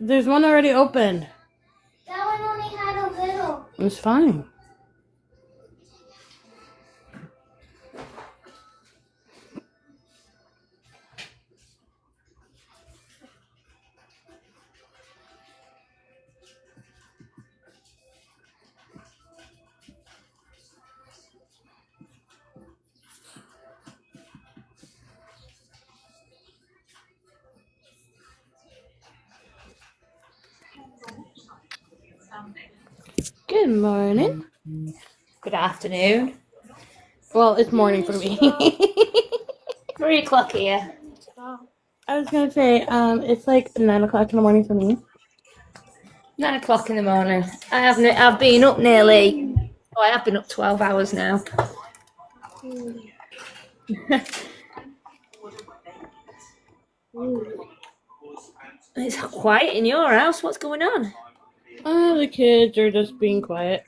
There's one already opened. That one only had a little. It's fine. Good morning. Good afternoon. Well, it's morning for me. 3 o'clock here. I was gonna say, it's like 9 o'clock in the morning for me. 9 o'clock in the morning. I've been up nearly. I have been up 12 hours now. It's quiet in your house. What's going on? The kids are just being quiet.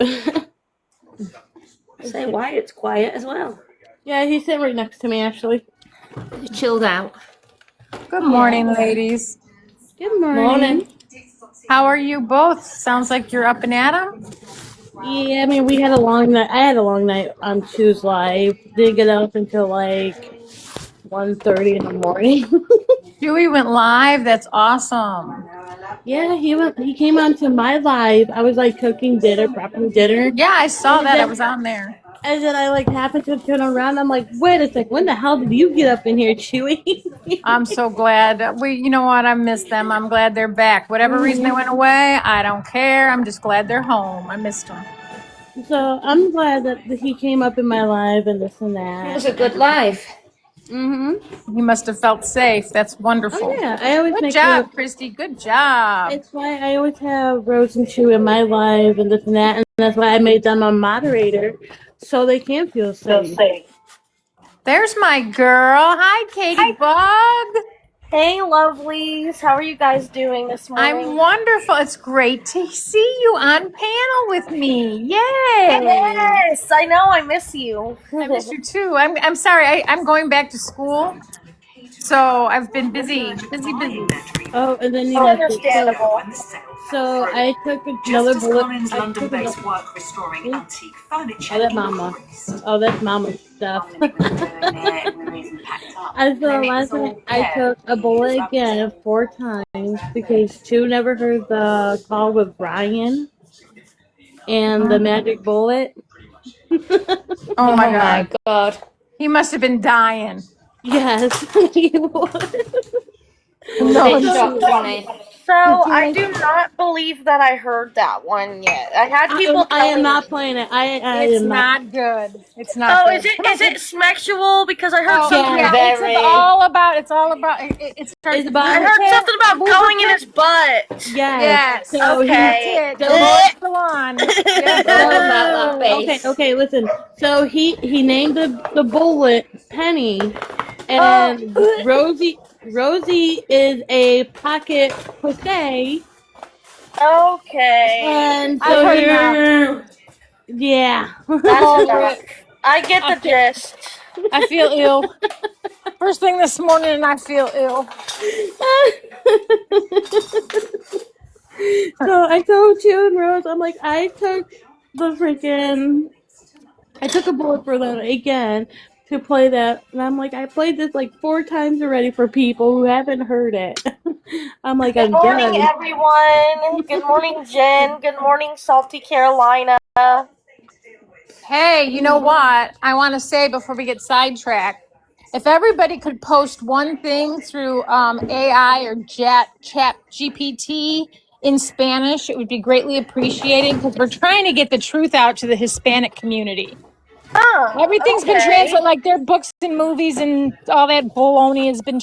Say Wyatt's quiet as well. Yeah, he's sitting right next to me, actually. He's chilled out. Good morning, ladies. Good morning. Morning. How are you both? Sounds like you're up and at 'em. Yeah, I mean, we had a long night. I had a long night on Choose Live. Didn't get up until like 1:30 in the morning. Dewey went live. That's awesome. Yeah, he came onto my live. I was like cooking dinner, prepping dinner. Yeah, I saw that. I was on there. And then I like happened to turn around. I'm like, wait a sec, when the hell did you get up in here, Chewy? I'm so glad. You know what? I miss them. I'm glad they're back. Whatever reason they went away, I don't care. I'm just glad they're home. I missed them. So I'm glad that he came up in my live and this and that. It was a good live. He must have felt safe. That's wonderful. Oh yeah, I always Good make job, Kristie. Good job. It's why I always have Rose and Chewy in my live and this and that, and that's why I made them a moderator so they can feel safe. There's my girl. Hi, Katie Bug. Hey, lovelies. How are you guys doing this morning? I'm wonderful. It's great to see you on panel with me. Yay! Yes, I know. I miss you. I miss you too. I'm sorry. I'm going back to school, so I've been busy. Oh, and then you Oh, have to, understandable. so I took another bullet. Collins' London-based work restoring antique furniture. Oh, that's Mama. Oh, that's Mama's stuff. And so last night I took a bullet again 4 times because Chew never heard the call with Brian and the magic bullet. Oh my Oh my God. He must have been dying. Yes, he was. No, Bit shocked, wasn't he? So I do not believe that I heard that one yet. I had people. I am not playing it. I It's am not good. It's not. Oh, good. is it sexual? Because I heard something. Yeah, Very. it's all about. It's about- I heard something about going in his butt. Yes. Yes. So Okay. That's it. Don't go on. About that base. Okay, listen. So he named the bullet Penny, and Rosie is a pocket pussy. Okay. And I've so heard yeah. That's enough. I get the gist. I feel ill. First thing this morning, and I feel ill. So I told you and Rose, I'm like, I took a bullet for them again to play that, and I'm like, I played this like 4 times already for people who haven't heard it. I'm like, Good I'm morning, done. everyone. Good morning, Jen. Good morning, Salty Carolina. Hey, you know what? I want to say before we get sidetracked, if everybody could post one thing through AI or Chat GPT in Spanish, it would be greatly appreciated because we're trying to get the truth out to the Hispanic community. Everything's been translated, like their books and movies and all that baloney has been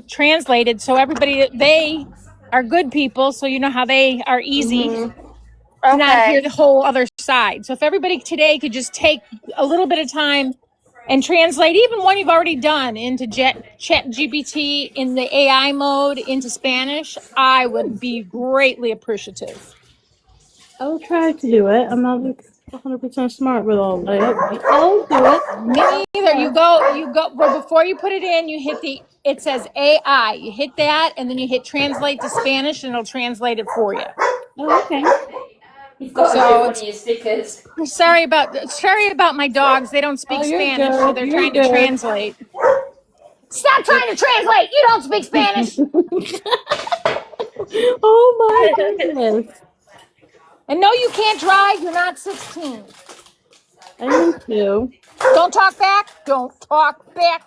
translated. So everybody, they are good people, so you know how they are easy to not hear the whole other side. So if everybody today could just take a little bit of time and translate even one you've already done into Chat GPT in the AI mode into Spanish, I would be greatly appreciative. I'll try to do it. I'm not. 100% smart with all that. I'll do it. Me neither. You go, well, before you put it in, you hit it says AI. You hit that, and then you hit translate to Spanish, and it'll translate it for you. Oh, okay. You've got to So do one of your stickers. Sorry about my dogs. They don't speak Spanish, so they're trying to translate. Stop trying to translate. You don't speak Spanish. Oh my goodness. And no, you can't drive. You're not 16. I need to. Don't talk back. Don't talk back.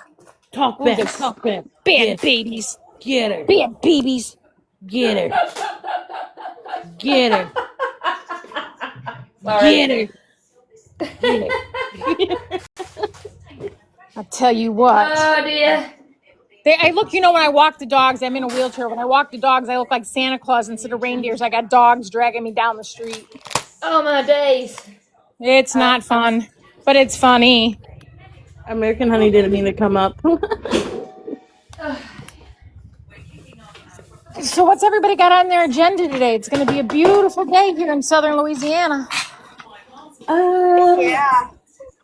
Talk back. Talk back. Bad babies. Get her. Bad babies. Get her. Get her. Sorry. Get her. Get her. I'll tell you what. Oh dear. I look, when I walk the dogs, I'm in a wheelchair. When I walk the dogs, I look like Santa Claus instead of reindeers. I got dogs dragging me down the street. Oh my days. It's not fun, but it's funny. American Honey didn't mean to come up. So what's everybody got on their agenda today? It's going to be a beautiful day here in southern Louisiana. Yeah.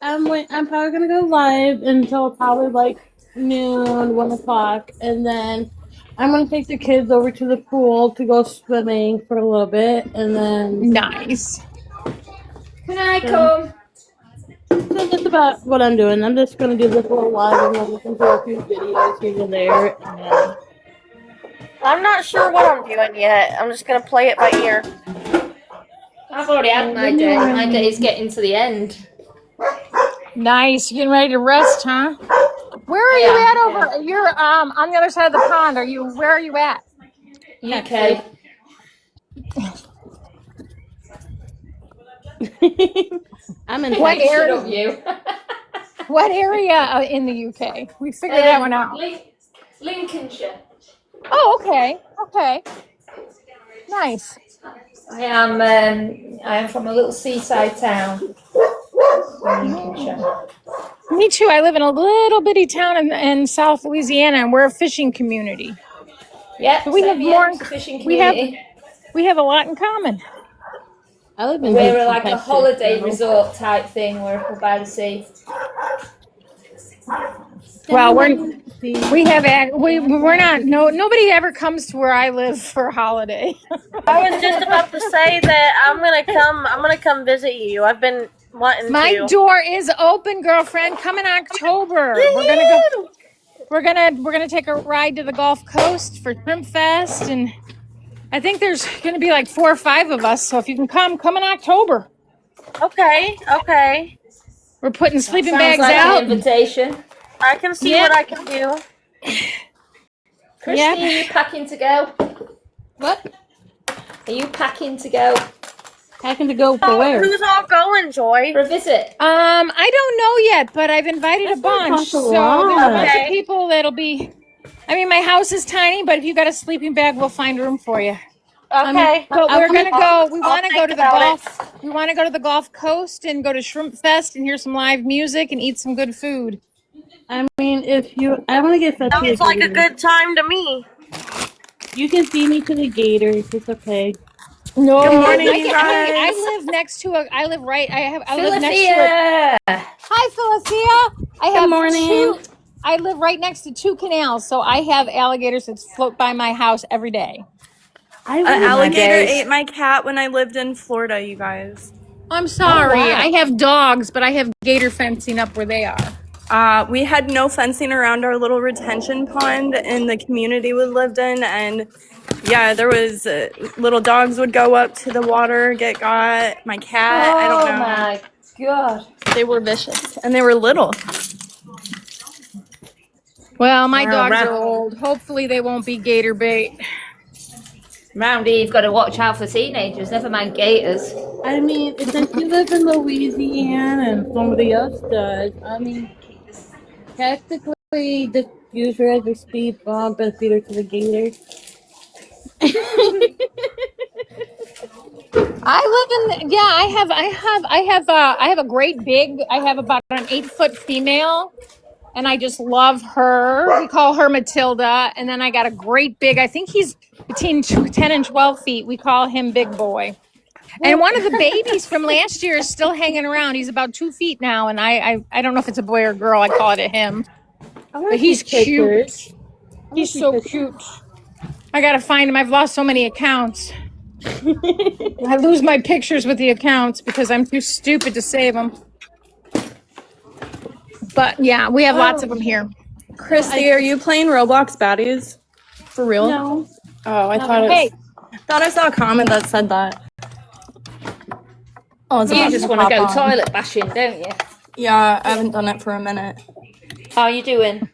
I'm probably gonna go live until probably like noon, 1 o'clock, and then I'm gonna take the kids over to the pool to go swimming for a little bit, and then Nice. Can I come? so that's about what I'm doing. I'm just gonna do this little live and then listen to a few videos here and there, and then I'm not sure what I'm doing yet. I'm just gonna play it by ear. I've already had my day. My day's getting to the end. Nice. You getting ready to rest, huh? Where are you at over? You're on the other side of the pond. Where are you at? UK. I'm in What Texas. area? Shut up, you. What area in the UK? We figured that one out. Lincolnshire. Oh, okay. Okay. Nice. I am from a little seaside town. Lincolnshire. Me too. I live in a little bitty town in South Louisiana, and we're a fishing community. Yeah, We have more. fishing We have community. we have a lot in common. I live in We're Houston, like a Texas, holiday so- resort type thing. We're by the sea. Well, we're not. No, nobody ever comes to where I live for a holiday. I was just about to say that I'm gonna come visit you. I've been wanting My to. door is open, girlfriend. Come in October. We're gonna take a ride to the Gulf Coast for Shrimp Fest, and I think there's gonna be like 4 or 5 of us. So if you can come in October. Okay. We're putting sleeping Sounds bags like out. an invitation. I can see Yeah. what I can do. Kristie, Yep. are you packing to go? What? Are you packing to go Packing to go for Oh, where? who's all going, Joy? for a visit? I don't know yet, but I've invited a bunch. cost a So lot. there's a bunch Okay. of people that'll be. I mean, my house is tiny, but if you got a sleeping bag, we'll find room for you. Okay. But we're gonna go. We I'll want to go think to the about it. Gulf. We want to go to the Gulf Coast and go to Shrimp Fest and hear some live music and eat some good food. I mean, I want to get fed to the Sounds like a gators. good time to me. You can feed me to the gators. It's okay. No, Good morning, I, you I guys. live next to a. I live right. I live next to a. Philadelphia! Hi, Felicia. I have morning. I live right next to 2 canals, so I have alligators that float by my house every day. An I alligator days. ate my cat when I lived in Florida, you guys. I'm sorry. wow. I have dogs, but I have gator fencing up where they are. We had no fencing around our little retention pond in the community we lived in, and yeah, there was little dogs would go up to the water, get got. My cat, I don't know. Oh my god. They were vicious, and they were little. Well, my Wow, dogs right. are old. Hopefully, they won't be gator bait. Round here, you've got to watch out for teenagers, never mind gators. I mean, since you live in Louisiana and somebody else does, I mean, technically, just use her as a speed bump and feed her to the gators. I live in. Yeah, I have a great big. I have about an 8-foot female, and I just love her. We call her Matilda, and then I got a great big. I think he's between 10 and 12 feet. We call him Big Boy. And one of the babies from last year is still hanging around. He's about 2 feet now, and I don't know if it's a boy or girl. I call it a him. But he's cute. He's so cute. I gotta find him. I've lost so many accounts. I lose my pictures with the accounts because I'm too stupid to save them. But yeah, we have lots of them here. Kristie, are you playing Roblox Baddies? For real? No. Oh, I Hey, thought I saw a comment that said that. Oh, it's You about just to want to pop go on. toilet bashing, don't you? Yeah, I haven't done it for a minute. How are you doing?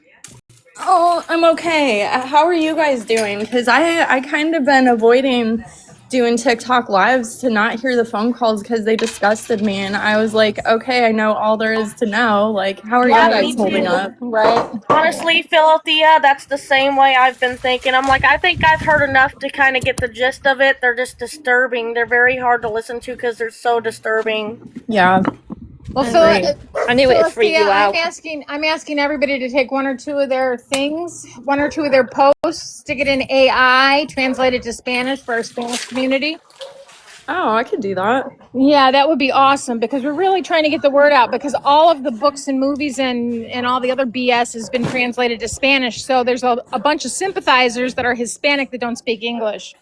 Oh, I'm okay. How are you guys doing? Because I kind of been avoiding doing TikTok lives to not hear the phone calls because they disgusted me. And I was like, okay, I know all there is to know. Like, how are Yeah, you me guys holding too. up? right. Honestly, Philadelphia, that's the same way I've been thinking. I'm like, I think I've heard enough to kind of get the gist of it. They're just disturbing. They're very hard to listen to because they're so disturbing. Yeah. Well, I knew it'd freak you out. I'm asking everybody to take one or two of their things, one or two of their posts, stick it in AI, translate it to Spanish for our Spanish community. Oh, I could do that. Yeah, that would be awesome because we're really trying to get the word out because all of the books and movies and all the other BS has been translated to Spanish. So there's a bunch of sympathizers that are Hispanic that don't speak English.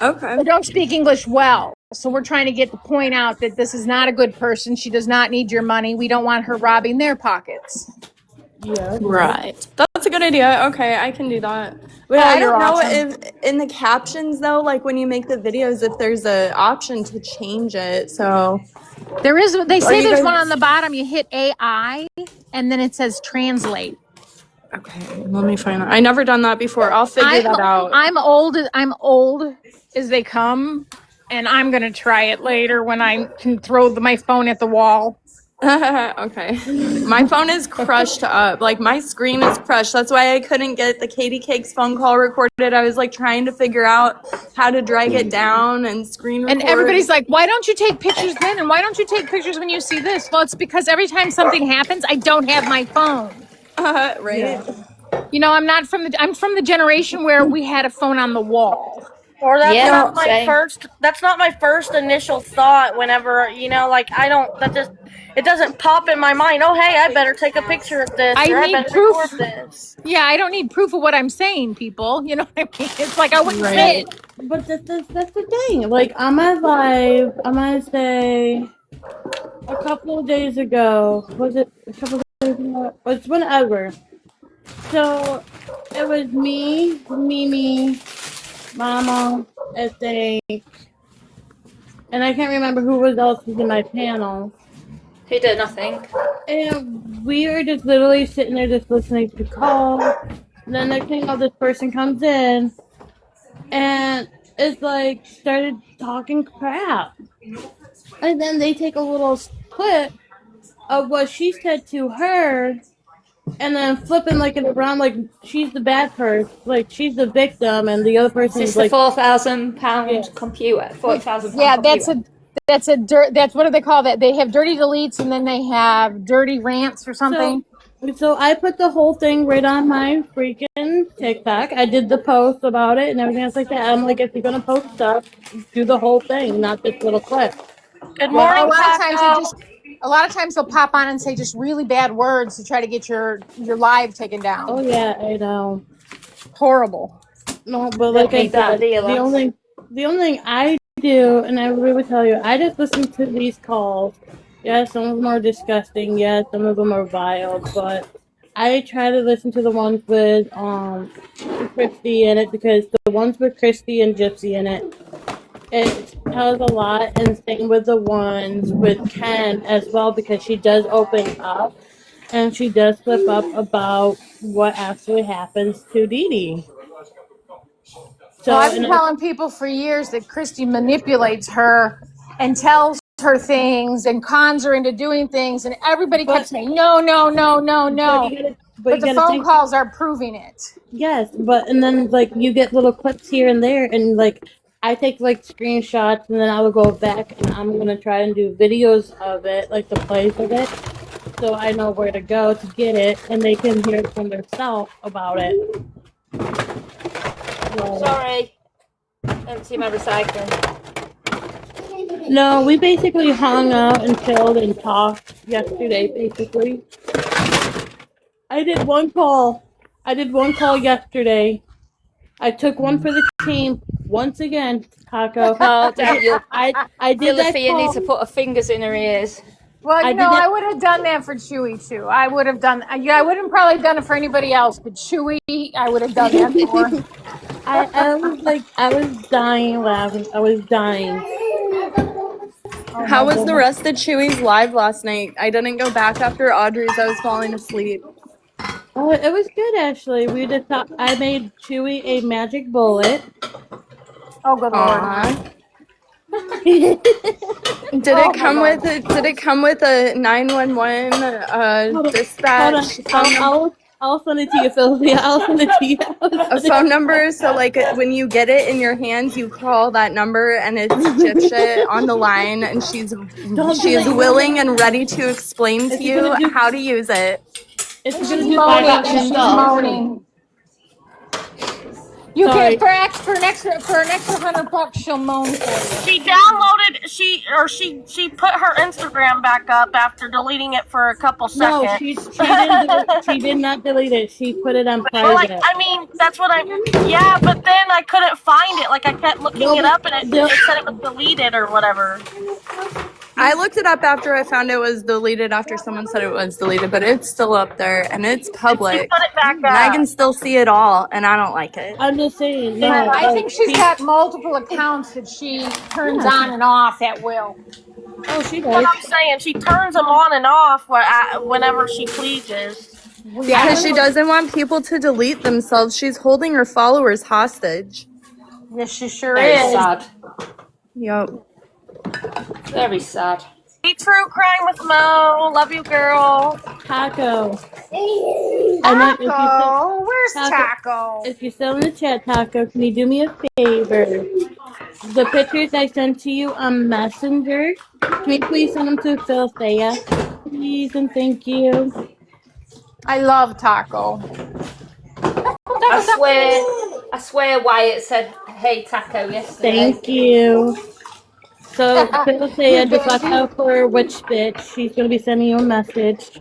Okay. They don't speak English well. So we're trying to get the point out that this is not a good person. She does not need your money. We don't want her robbing their pockets. Yeah. Right. That's a good idea. Okay, I can do that. But I you're don't know awesome. if in the captions though, like when you make the videos, if there's an option to change it. So There is. They say you there's guys- one on the bottom. You hit AI, and then it says translate. okay, let me find out. I never done that before. I'll figure that out. I'm old. I'm old as they come, and I'm gonna try it later when I can throw my phone at the wall. Okay. My phone is crushed up. Like my screen is crushed. That's why I couldn't get the Katie Cakes phone call recorded. I was like trying to figure out how to drag it down and screen record. And everybody's like, "Why don't you take pictures then? And why don't you take pictures when you see this?" Well, it's because every time something happens, I don't have my phone. right? Yeah. You know, I'm from the generation where we had a phone on the wall. Or that's Yeah, not my same. first. That's not my first initial thought. Whenever like I don't. That just it doesn't pop in my mind. Oh, hey, I better take a picture of this. I or I need better proof. record this. Yeah, I don't need proof of what I'm saying, people. You know what I mean? It's like I wouldn't say Right. it. But that's the thing. Like on my live, I'm gonna say a couple of days ago. Was it a couple of days ago? It's whenever. So it was me, Mimi, Mama, I think, and I can't remember who else was in my panel. Who did nothing? And we were just literally sitting there just listening to calls. And then next thing you know, this person comes in and it's like started talking crap. And then they take a little clip of what she said to her and then flipping like it around like she's the bad person, like she's the victim and the other Is person this is the like £4,000 computer? £40,000 Yeah, computer. that's what do they call that? They have dirty deletes and then they have dirty rants or something. So I put the whole thing right on my freaking TikTok. I did the post about it and everything else like that. I'm like, if you're gonna post stuff, do the whole thing, not this little clip. Good morning, a Taco. lot of times they'll pop on and say just really bad words to try to get your live taken down. Oh yeah, I know. Horrible. No, but like I said, the only thing I do, and I really would tell you, I just listen to these calls. Yes, some of them are disgusting. Yes, some of them are vile, but I try to listen to the ones with Kristie in it because the ones with Kristie and Gypsy in it, it tells a lot, and same with the ones with Ken as well because she does open up and she does flip up about what actually happens to Dee Dee. So I've been telling people for years that Kristie manipulates her and tells her things and cons her into doing things, and everybody kept saying no. But the phone calls are proving it. Yes, but and then like you get little clips here and there, and like I take like screenshots, and then I will go back and I'm gonna try and do videos of it, like the plays of it, so I know where to go to get it, and they can hear it from themselves about it. So, Sorry. Empty my recycling. No, we basically hung out and chilled and talked yesterday, basically. I did one call yesterday. I took one for the team once again, Taco. Oh, don't you? I did that Philippa, you need call. to put her fingers in her ears. Well, I you did know, that- I would have done that for Chewy too. I would have done. Yeah, I wouldn't probably done it for anybody else, but Chewy, I would have done that for. I was dying laughing. I was dying. How was the rest of Chewy's live last night? I didn't go back after Audrey's. I was falling asleep. Oh, it was good actually. I made Chewy a magic bullet. Oh, good lord! Aw. Did it come with a 911 dispatch phone number? I'll send it to you, Philly. I'll send it to you. A phone number, so like when you get it in your hands, you call that number, and it's Gypshit on the line, and she's willing and ready to explain to you how to use it. It's gonna do Live action She's doll. moaning. You Sorry. can for an extra $100, she'll moan for you. She downloaded. She put her Instagram back up after deleting it for a couple No, seconds. she did not delete it. She put it on Well, like, private. I mean, that's what I. Yeah, but then I couldn't find it. Like I kept looking it up, and it said it was deleted or whatever. I looked it up after I found it was deleted, after someone said it was deleted, but it's still up there, and it's She public. put it back And I up. can still see it all, and I don't like it. I'm just saying. No, I think she's got multiple accounts that she turns on and off at will. Oh, she What does. I'm saying, she turns them on and off whenever she pleases. Because she doesn't want people to delete themselves. She's holding her followers hostage. Yes, she sure Very is. sad. Yep. Very sad. Be true crime with Mo. Love you, girl. Taco. And then Taco, where's Taco. Taco? if you're still in the chat, Taco, can you do me a favor? The pictures I sent to you on Messenger, can you please send them to Phil Thea? Please and thank you. I love Taco. I swear Wyatt said, "Hey Taco," yesterday. Thank you. So Phil Thea, just watch out for which bitch. She's gonna be sending you a message.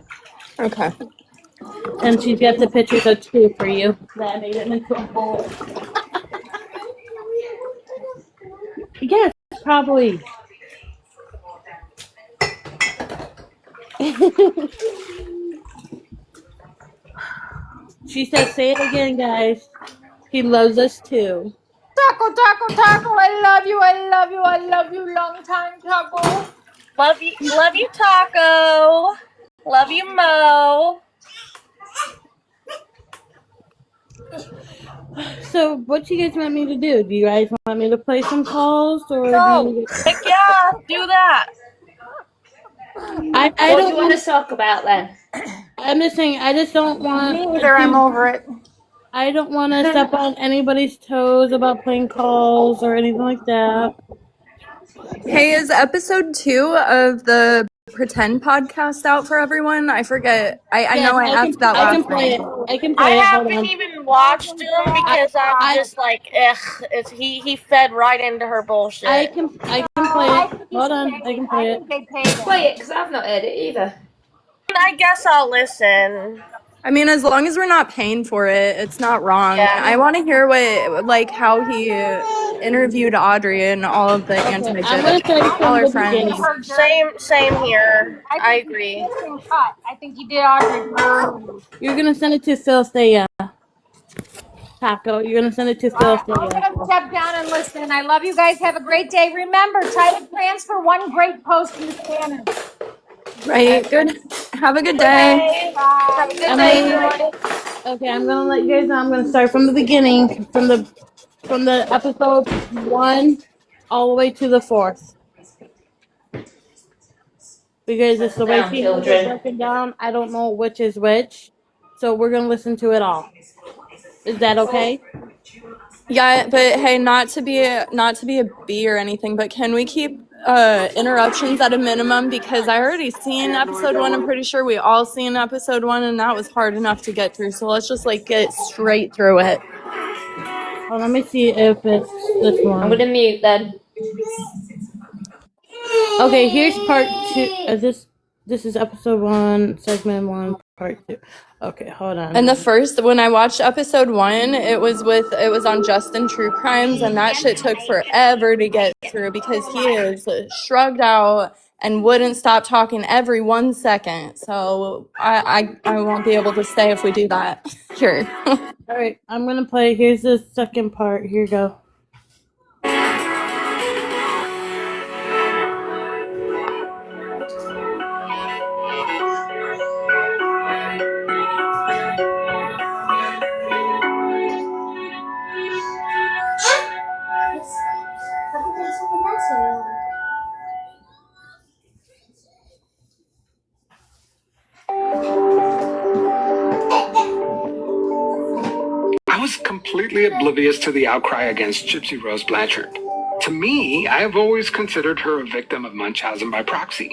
Okay. And she's got the pictures of two for you. That made it into a bowl. Yes, probably. She said, say it again, guys. He loves us too. Taco, Taco, Taco, I love you, I love you, I love you, long time, Taco. Love you, Taco. Love you, Mo. So, what you guys want me to do? Do you guys want me to play some calls, or do you... Heck yeah, do that. I What do don't you want to talk about then? I'm just saying. I just don't want. Neither, I'm over it. I don't want to step on anybody's toes about playing calls or anything like that. Hey, is episode 2 of the Pretend podcast out for everyone? I forget. I know I asked that I can last play night. it. I can I play it. Hold haven't on. even watched him because I'm just like, ugh. He fed right into her bullshit. I can play it. Hold on. I can play it. They paid him. Play it, because I've not heard it either. I guess I'll listen. I mean, as long as we're not paying for it, it's not wrong. Yeah. I want to hear how he interviewed Audrey and all of the I'm gonna anti-Midget, tell you all from our the friends. beginning. Same here. I think agree. he did everything cut. I think he did Audrey. You're gonna send it to Phil Thea. Taco. You're gonna send it to Phil I'm Thea. gonna step down and listen. I love you guys. Have a great day. Remember, try to transfer one great post in Spanish. Right. Good. Have a good day. Have a good day. Okay, I'm gonna let you guys know. I'm gonna start from the beginning, from the episode 1 all the way to the 4th. Because it's the way Down, people are children. broken down. I don't know which is which, so we're gonna listen to it all. Is that okay? Yeah, but hey, not to be a bee or anything, but can we keep interruptions at a minimum? Because I already seen episode 1. I'm pretty sure we all seen episode 1, and that was hard enough to get through. So let's just get straight through it. Well, let me see if it's this one. I'm going to mute then. Okay, here's part 2. This is episode 1, segment 1, part 2. Okay, hold on. And when I watched episode 1, it was on Justin True Crimes, and that shit took forever to get through because he is shrugged out and wouldn't stop talking every 1 second. So I won't be able to stay if we do that. Sure. All right, I'm gonna play. Here's the second part. Here you go. I was completely oblivious to the outcry against Gypsy Rose Blanchard. To me, I have always considered her a victim of Munchausen by proxy.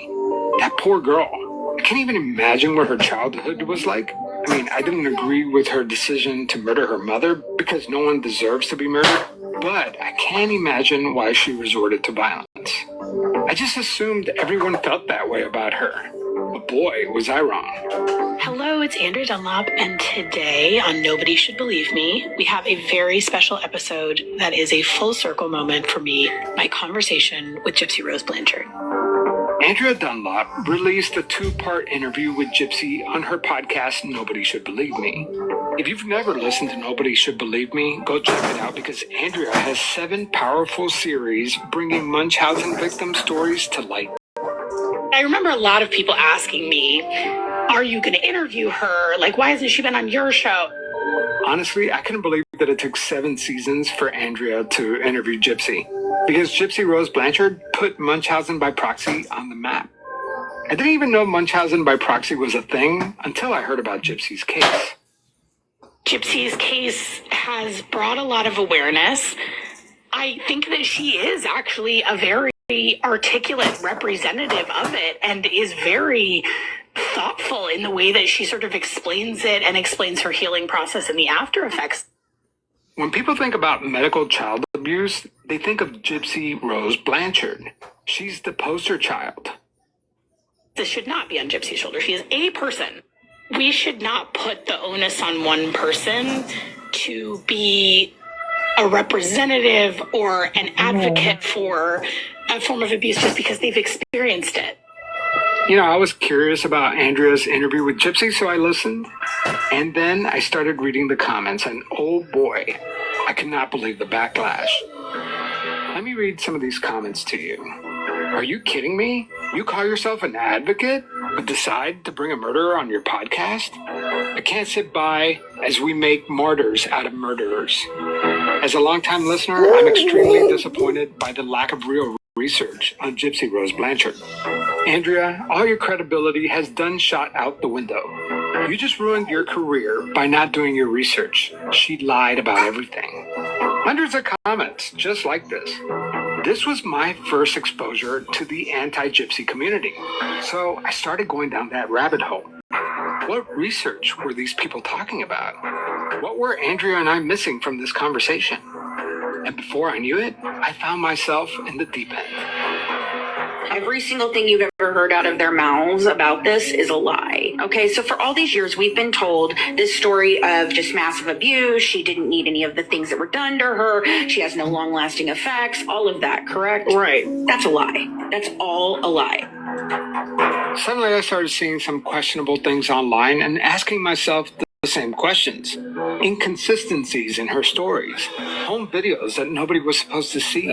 That poor girl. I can't even imagine what her childhood was like. I mean, I didn't agree with her decision to murder her mother because no one deserves to be murdered, but I can't imagine why she resorted to violence. I just assumed everyone felt that way about her. But boy, was I wrong. Hello, it's Andrea Dunlop, and today on Nobody Should Believe Me, we have a very special episode that is a full circle moment for me, my conversation with Gypsy Rose Blanchard. Andrea Dunlop released a 2-part interview with Gypsy on her podcast, Nobody Should Believe Me. If you've never listened to Nobody Should Believe Me, go check it out because Andrea has 7 powerful series bringing Munchausen victim stories to light. I remember a lot of people asking me, are you going to interview her? Like, why hasn't she been on your show? Honestly, I couldn't believe that it took 7 seasons for Andrea to interview Gypsy. Because Gypsy Rose Blanchard put Munchausen by proxy on the map. I didn't even know Munchausen by proxy was a thing until I heard about Gypsy's case. Gypsy's case has brought a lot of awareness. I think that she is actually a very articulate representative of it and is very thoughtful in the way that she sort of explains it and explains her healing process and the after effects. When people think about medical child abuse, they think of Gypsy Rose Blanchard. She's the poster child. This should not be on Gypsy's shoulder. She is a person. We should not put the onus on one person to be a representative or an advocate for a form of abuse just because they've experienced it. You know, I was curious about Andrea's interview with Gypsy, so I listened. And then I started reading the comments, and oh boy, I could not believe the backlash. Let me read some of these comments to you. Are you kidding me? You call yourself an advocate, but decide to bring a murderer on your podcast? I can't sit by as we make martyrs out of murderers. As a longtime listener, I'm extremely disappointed by the lack of real research on Gypsy Rose Blanchard. Andrea, all your credibility has done shot out the window. You just ruined your career by not doing your research. She lied about everything. Hundreds of comments just like this. This was my first exposure to the anti-Gypsy community. So I started going down that rabbit hole. What research were these people talking about? What were Andrea and I missing from this conversation? And before I knew it, I found myself in the deep end. Every single thing you've ever heard out of their mouths about this is a lie. Okay, so for all these years, we've been told this story of just massive abuse. She didn't need any of the things that were done to her. She has no long-lasting effects. All of that, correct? Right. That's a lie. That's all a lie. Suddenly I started seeing some questionable things online and asking myself the same questions. Inconsistencies in her stories. Home videos that nobody was supposed to see.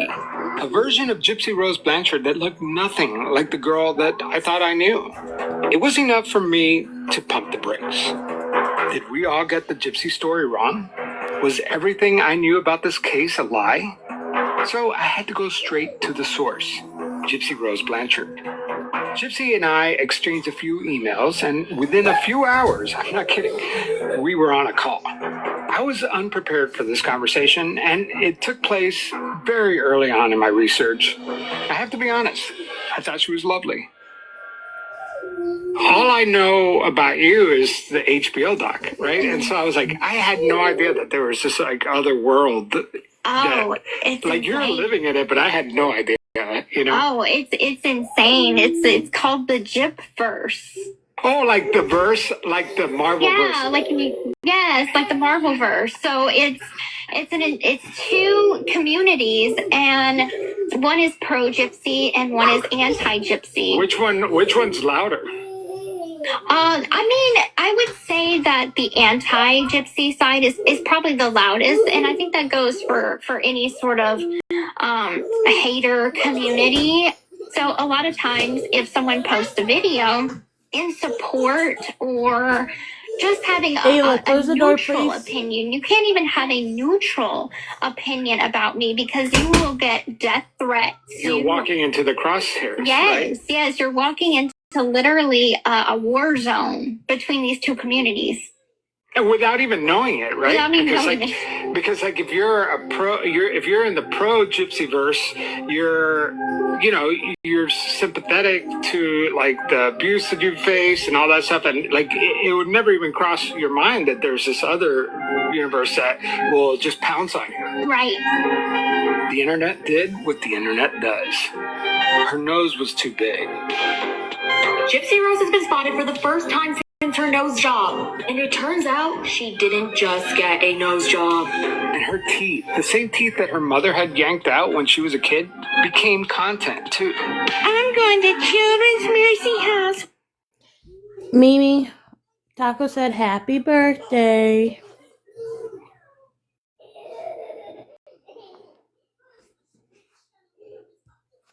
A version of Gypsy Rose Blanchard that looked nothing like the girl that I thought I knew. It was enough for me to pump the brakes. Did we all get the Gypsy story wrong? Was everything I knew about this case a lie? So I had to go straight to the source, Gypsy Rose Blanchard. Gypsy and I exchanged a few emails, and within a few hours, I'm not kidding, we were on a call. I was unprepared for this conversation, and it took place very early on in my research. I have to be honest, I thought she was lovely. All I know about you is the HBO doc, right? And so I was like, I had no idea that there was this like other world. Oh, it's like you're living in it, but I had no idea. you know? Oh, it's insane. It's called the Gyp verse. Oh, like the verse, like the Marvel verse. Yeah, yes, like the Marvel verse. So it's two communities, and one is pro gypsy and one is anti gypsy. Which one's louder? I mean, I would say that the anti gypsy side is probably the loudest, and I think that goes for any sort of hater community. So a lot of times, if someone posts a video in support or just having a neutral opinion, you can't even have a neutral opinion about me because you will get death threats. You're walking into the crosshairs. Yes, right? yes, you're walking into literally a war zone between these two communities. And without even knowing it, right? Without even knowing it. Because if you're if you're in the pro gypsy verse, you're sympathetic to like the abuse that you face and all that stuff, and like it would never even cross your mind that there's this other universe that will just pounce on you. Right. The internet did what the internet does. Her nose was too big. Gypsy Rose has been spotted for the first time since her nose job. And it turns out she didn't just get a nose job. And her teeth, the same teeth that her mother had yanked out when she was a kid, became content too. I'm going to Children's Mercy House. Mimi, Taco said happy birthday.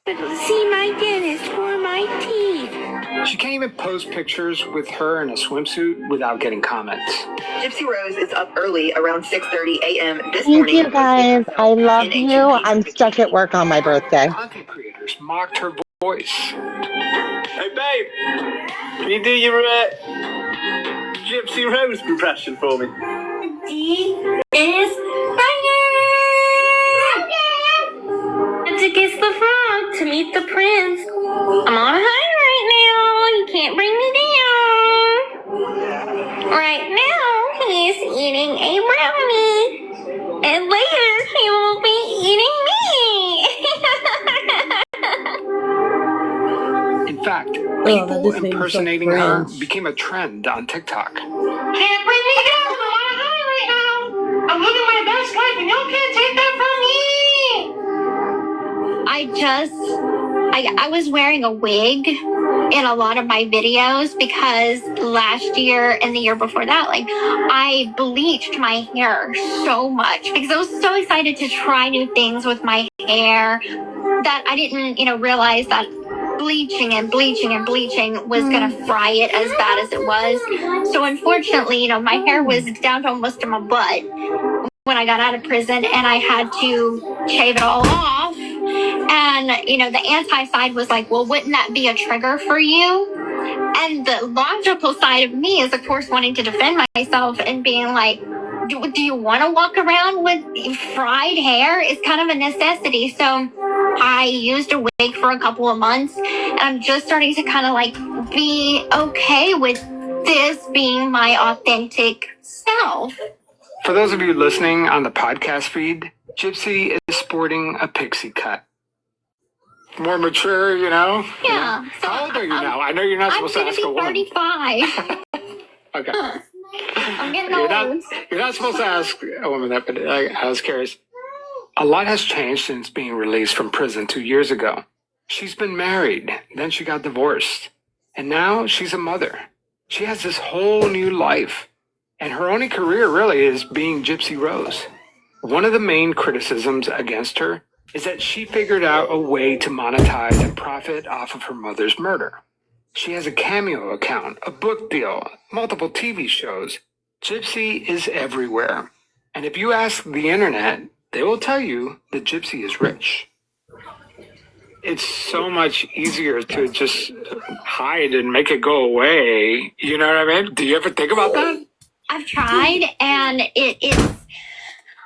See my dentist for my teeth. She can't even post pictures with her in a swimsuit without getting comments. Gypsy Rose is up early around 6:30 a.m. this Thank morning. you guys. I love you. I'm stuck at work on my birthday. Content creators mocked her voice. Hey babe, can you do your Gypsy Rose impression for me? D is fire! To kiss the frog, to meet the prince. I'm on high right now. You can't bring me down. Right now, he's eating a brownie. And later, he will be eating me. In fact, people impersonating her became a trend on TikTok. Can't bring me down. I'm on high right now. I'm living my best life, and y'all can't take that from me. I was wearing a wig in a lot of my videos because last year and the year before that, like I bleached my hair so much because I was so excited to try new things with my hair that I didn't, realize that bleaching and bleaching and bleaching was going to fry it as bad as it was. So unfortunately, my hair was down to almost to my butt when I got out of prison, and I had to shave it all off. And, the anti side was like, well, wouldn't that be a trigger for you? And the logical side of me is, of course, wanting to defend myself and being like, do you want to walk around with fried hair? It's kind of a necessity. So I used a wig for a couple of months, and I'm just starting to kind of like be okay with this being my authentic self. For those of you listening on the podcast feed, Gypsy is sporting a pixie cut. More mature, Yeah. So how old are you now? I know you're not supposed to ask a woman. I'm 35. Okay. I'm getting old. You're not supposed to ask a woman that, but I was curious. A lot has changed since being released from prison 2 years ago. She's been married, then she got divorced, and now she's a mother. She has this whole new life, and her only career really is being Gypsy Rose. One of the main criticisms against her is that she figured out a way to monetize and profit off of her mother's murder. She has a Cameo account, a book deal, multiple TV shows. Gypsy is everywhere. And if you ask the internet, they will tell you that Gypsy is rich. It's so much easier to just hide and make it go away. You know what I mean? Do you ever think about that? I've tried, and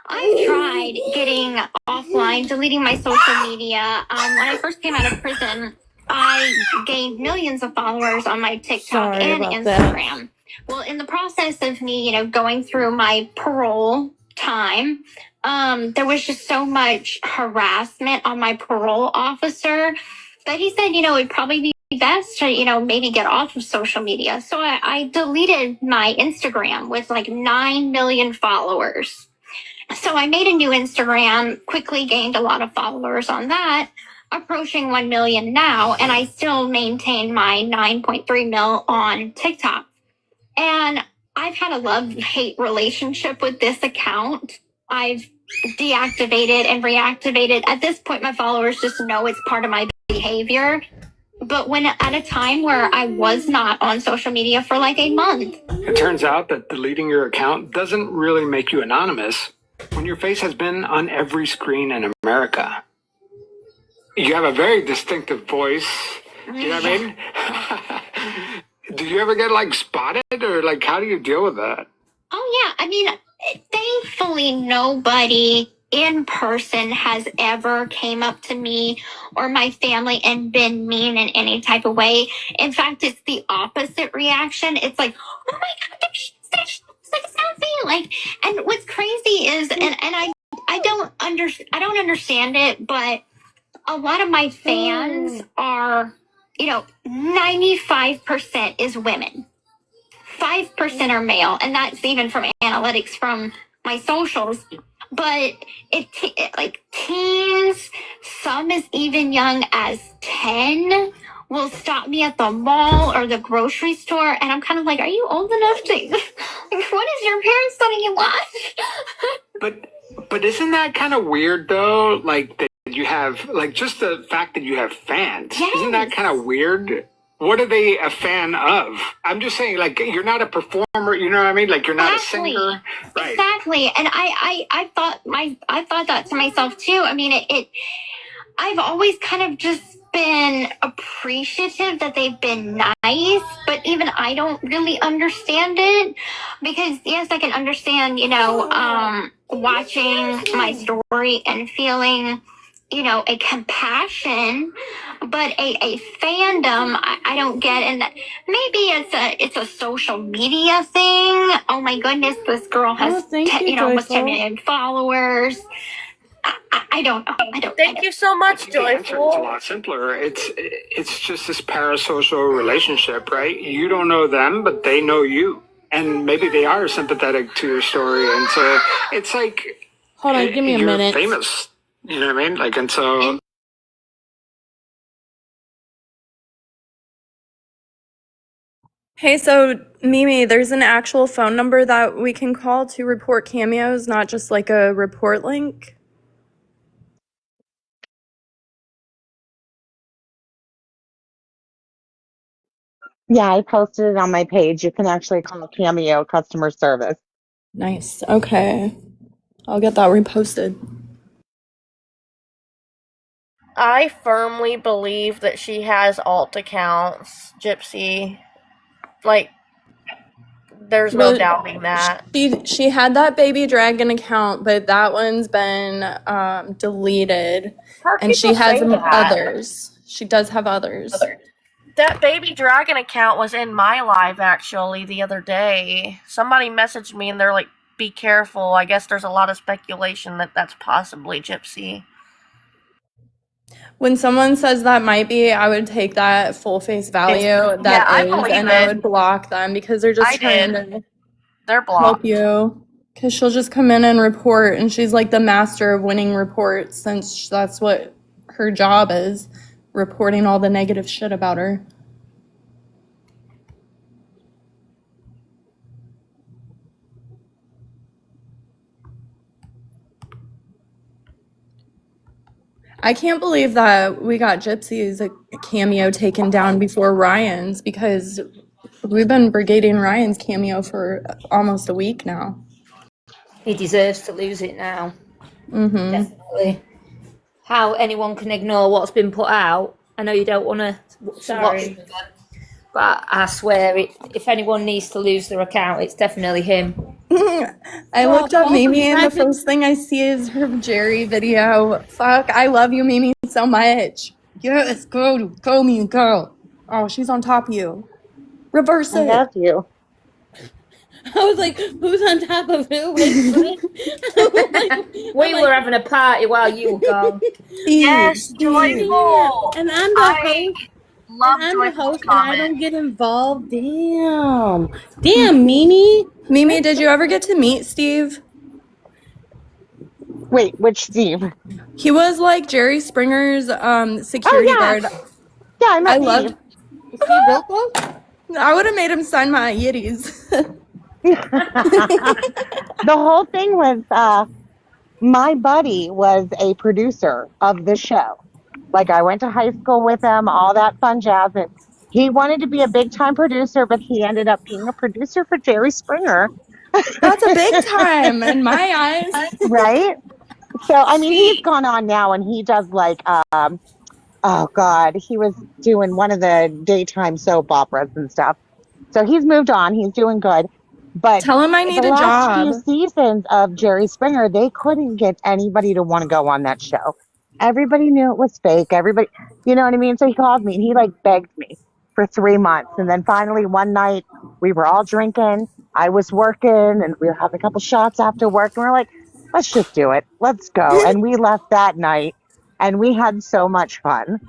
I've tried getting offline, deleting my social media. When I first came out of prison, I gained millions of followers on my TikTok and Instagram. Well, in the process of me, going through my parole time, there was just so much harassment on my parole officer that he said, it'd probably be best to, maybe get off of social media. So I deleted my Instagram with like 9 million followers. So I made a new Instagram, quickly gained a lot of followers on that, approaching 1 million now, and I still maintain my 9.3 mil on TikTok. And I've had a love-hate relationship with this account. I've deactivated and reactivated. At this point, my followers just know it's part of my behavior. But when at a time where I was not on social media for like a month. It turns out that deleting your account doesn't really make you anonymous when your face has been on every screen in America. You have a very distinctive voice. You know what I mean? Do you ever get like spotted, or like how do you deal with that? Oh yeah, I mean, thankfully nobody in person has ever came up to me or my family and been mean in any type of way. In fact, it's the opposite reaction. It's like, oh my god, there's like something like. And what's crazy is, and I don't understand it, but a lot of my fans are, 95% is women. 5% are male, and that's even from analytics from my socials. But it like teens, some as even young as 10 will stop me at the mall or the grocery store, and I'm kind of like, are you old enough to like, what is your parents letting you watch? But isn't that kind of weird though? Like that you have, like, just the fact that you have fans. Yes. Isn't that kind of weird? What are they a fan of? I'm just saying, like, you're not a performer, you know what I mean? Like, you're not a singer. Right. Exactly. And I thought that to myself too. I mean, I've always kind of just been appreciative that they've been nice, but even I don't really understand it, because yes, I can understand, watching my story and feeling, a compassion, but a fandom I don't get. And maybe it's a social media thing. Oh my goodness, this girl has almost 10 million followers. I don't know. Thank you so much, The answer is a Joyful. lot simpler. It's just this parasocial relationship, right? You don't know them, but they know you, and maybe they are sympathetic to your story, and so it's like, Hold on, give me a you're minute. famous. You know what I mean? Like, and so. Hey, so Mimi, there's an actual phone number that we can call to report cameos, not just like a report link. Yeah, I posted it on my page. You can actually call Cameo customer service. Nice. Okay. I'll get that reposted. I firmly believe that she has alt accounts, Gypsy. Like, there's no Well, doubting that. She had that Baby Dragon account, but that one's been deleted. How And she people has say that? others. She does have others. That Baby Dragon account was in my live actually the other day. Somebody messaged me and they're like, be careful. I guess there's a lot of speculation that that's possibly Gypsy. When someone says that might be, I would take that full face value. I That is, believe and it. I would block them because they're just I trying did. to They're help blocked. you. Because she'll just come in and report, and she's like the master of winning reports, since that's what her job is, reporting all the negative shit about her. I can't believe that we got Gypsy's cameo taken down before Ryan's, because we've been brigading Ryan's cameo for almost a week now. He deserves to lose it now. Mm-hmm. Definitely. How anyone can ignore what's been put out. I know you don't want to watch Sorry. it, but I swear, if anyone needs to lose their account, it's definitely him. I looked up Mimi, and the first thing I see is her Jerry video. Fuck, I love you, Mimi, so much. Yes, go, Mimi, girl. Oh, she's on top of you. Reverse I it. love you. I was like, who's on top of who? Wait, what? We were having a party while you were gone. Yes, joyful. And I'm the host. Love And I'm the joyful host, and I comment. don't get involved. Damn, Mimi. Mimi, did you ever get to meet Steve? Wait, which Steve? He was like Jerry Springer's security guard. Yeah, I met I Steve. loved. Steve Wilco? I would have made him sign my Yitties. The whole thing was my buddy was a producer of the show. Like I went to high school with him, all that fun jazz. And he wanted to be a big time producer, but he ended up being a producer for Jerry Springer. That's a big time in my eyes. Right? So I mean he's gone on now and he does like oh God, he was doing one of the daytime soap operas and stuff. So he's moved on, he's doing good. But Tell him I the need a last few job. seasons of Jerry Springer, they couldn't get anybody to want to go on that show. Everybody knew it was fake. Everybody, you know what I mean? So he called me and he like begged me for 3 months. And then finally one night we were all drinking. I was working and we were having a couple shots after work. And we are like, let's just do it. Let's go. And we left that night and we had so much fun.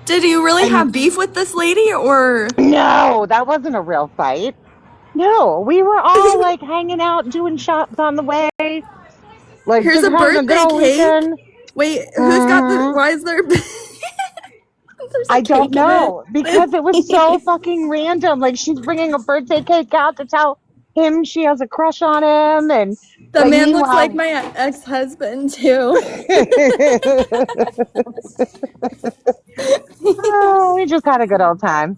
Did you really have beef with this lady or? No, that wasn't a real fight. No, we were all like hanging out, doing shots on the way. Like Here's just a having birthday good old cake. weekend. Wait, who's got the? Why is there? I don't know because it was so fucking random. Like she's bringing a birthday cake out to tell him she has a crush on him, and The like, man looks like meanwhile- my ex-husband too. Oh, we just had a good old time.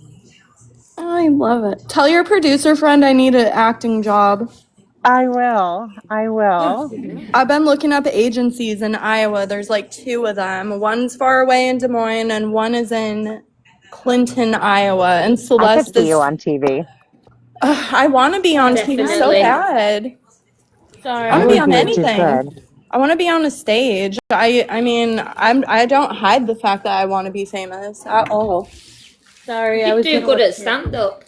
I love it. Tell your producer friend I need an acting job. I will. I will. I've been looking up agencies in Iowa. There's like 2 of them. One's far away in Des Moines, and one is in Clinton, Iowa. And I Celeste could see is. you on TV. I want to be on TV so Definitely. bad. Sorry. I want to be on Would be just anything. good. I want to be on a stage. I mean, I don't hide the fact that I want to be famous at all. Sorry, I You was do good at stand-up.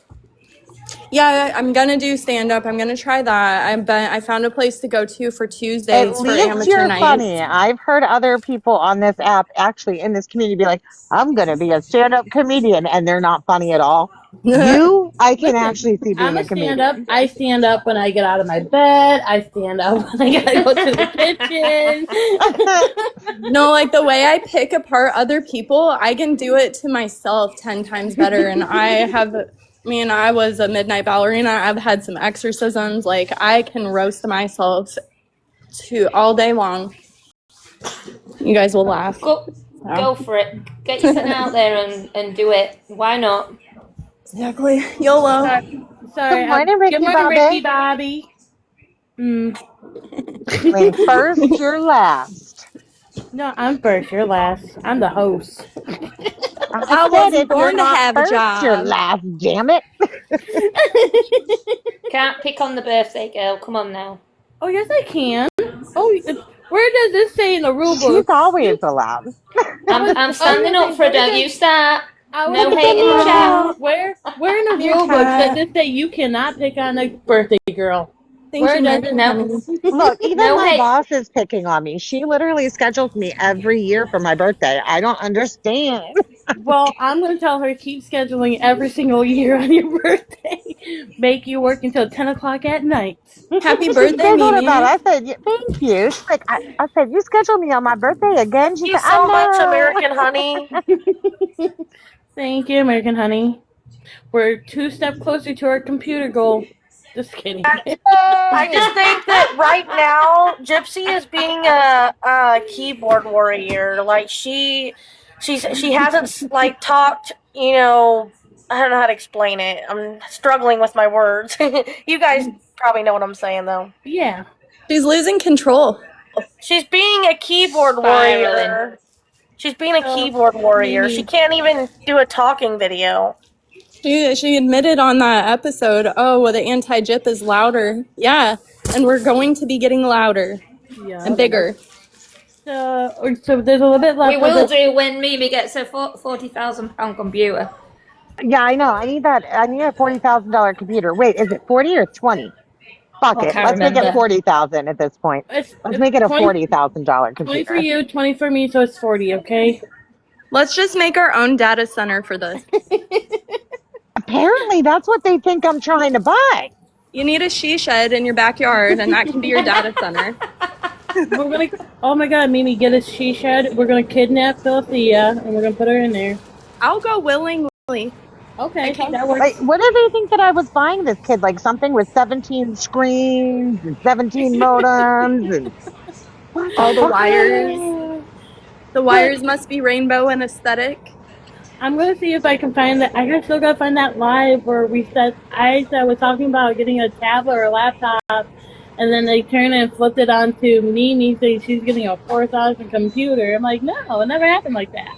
Yeah, I'm gonna do stand up. I'm gonna try that. I found a place to go to for Tuesdays At for least amateur you're nights. funny. I've heard other people on this app, actually in this community, be like, I'm going to be a stand up comedian, and they're not funny at all. You, I can actually see being I'm a a stand comedian. up. I stand up when I get out of my bed. I stand up when I gotta go to the kitchen. No, like the way I pick apart other people, I can do it to myself 10 times better. And I was a midnight ballerina. I've had some exorcisms. Like I can roast myself all day long. You guys will laugh. Go for it. Get yourself out there and do it. Why not? Exactly. YOLO. Sorry. Good morning, Ricky Good morning, Bobby. Ricky Bobby. Wait, first, you're last. No, I'm first. You're last. I'm the host. I wasn't if you're born to not have a first, job. You're last, damn it. Can't pick on the birthday girl. Come on now. Oh, yes, I can. Oh, where does this say in the rule She's book? always allowed. I'm standing up for it. Don't you start. I No was- hate in the chat. Where in the Your rule book cat. does it say you cannot pick on a birthday girl? Thank Where you, does Megan. it? Look, even No my hate. boss is picking on me. She literally schedules me every year for my birthday. I don't understand. Well, I'm going to tell her keep scheduling every single year on your birthday. Make you work until 10 o'clock at night. Happy She birthday, giggled Mimi. about it. I said, "Yeah, thank you." She's like, I said, you scheduled me on my birthday again? She Thank you said, I so much, know. American Honey. Thank you, American Honey. We're 2 steps closer to our computer goal. Just kidding. I just think that right now, Gypsy is being a keyboard warrior. Like she hasn't like talked. You know, I don't know how to explain it. I'm struggling with my words. You guys probably know what I'm saying, though. Yeah. She's losing control. She's being a keyboard warrior. She's being a keyboard warrior. maybe- She can't even do a talking video. She admitted on that episode, well, the anti-Jip is louder. Yeah, and we're going to be getting louder Yeah. and bigger. So there's a little bit left. We will do when Mimi gets a £40,000 computer. Yeah, I know. I need that. I need a $40,000 computer. Wait, is it 40 or 20? Fuck I it. can't Let's make it remember. 40,000 at this point. It's Let's make it a 20 $40,000 20 for computer. you, 20 for me, so it's 40, okay? Let's just make our own data center for this. Apparently, that's what they think I'm trying to buy. You need a she shed in your backyard, and that can be your data center. We're gonna, oh my god, Mimi, get a she shed. We're gonna kidnap Dorothea, and we're gonna put her in there. I'll go willingly. Okay, Okay. that works. Like, what do they think that I was buying this kid? Like something with 17 screens and 17 modems and what All the fuck? wires. The wires must be rainbow and aesthetic. I'm gonna see if I can find that. I still gotta find that live where I was talking about getting a tablet or a laptop, and then they turned and flipped it onto Mimi saying she's getting a 4,000 computer. I'm like, no, it never happened like that.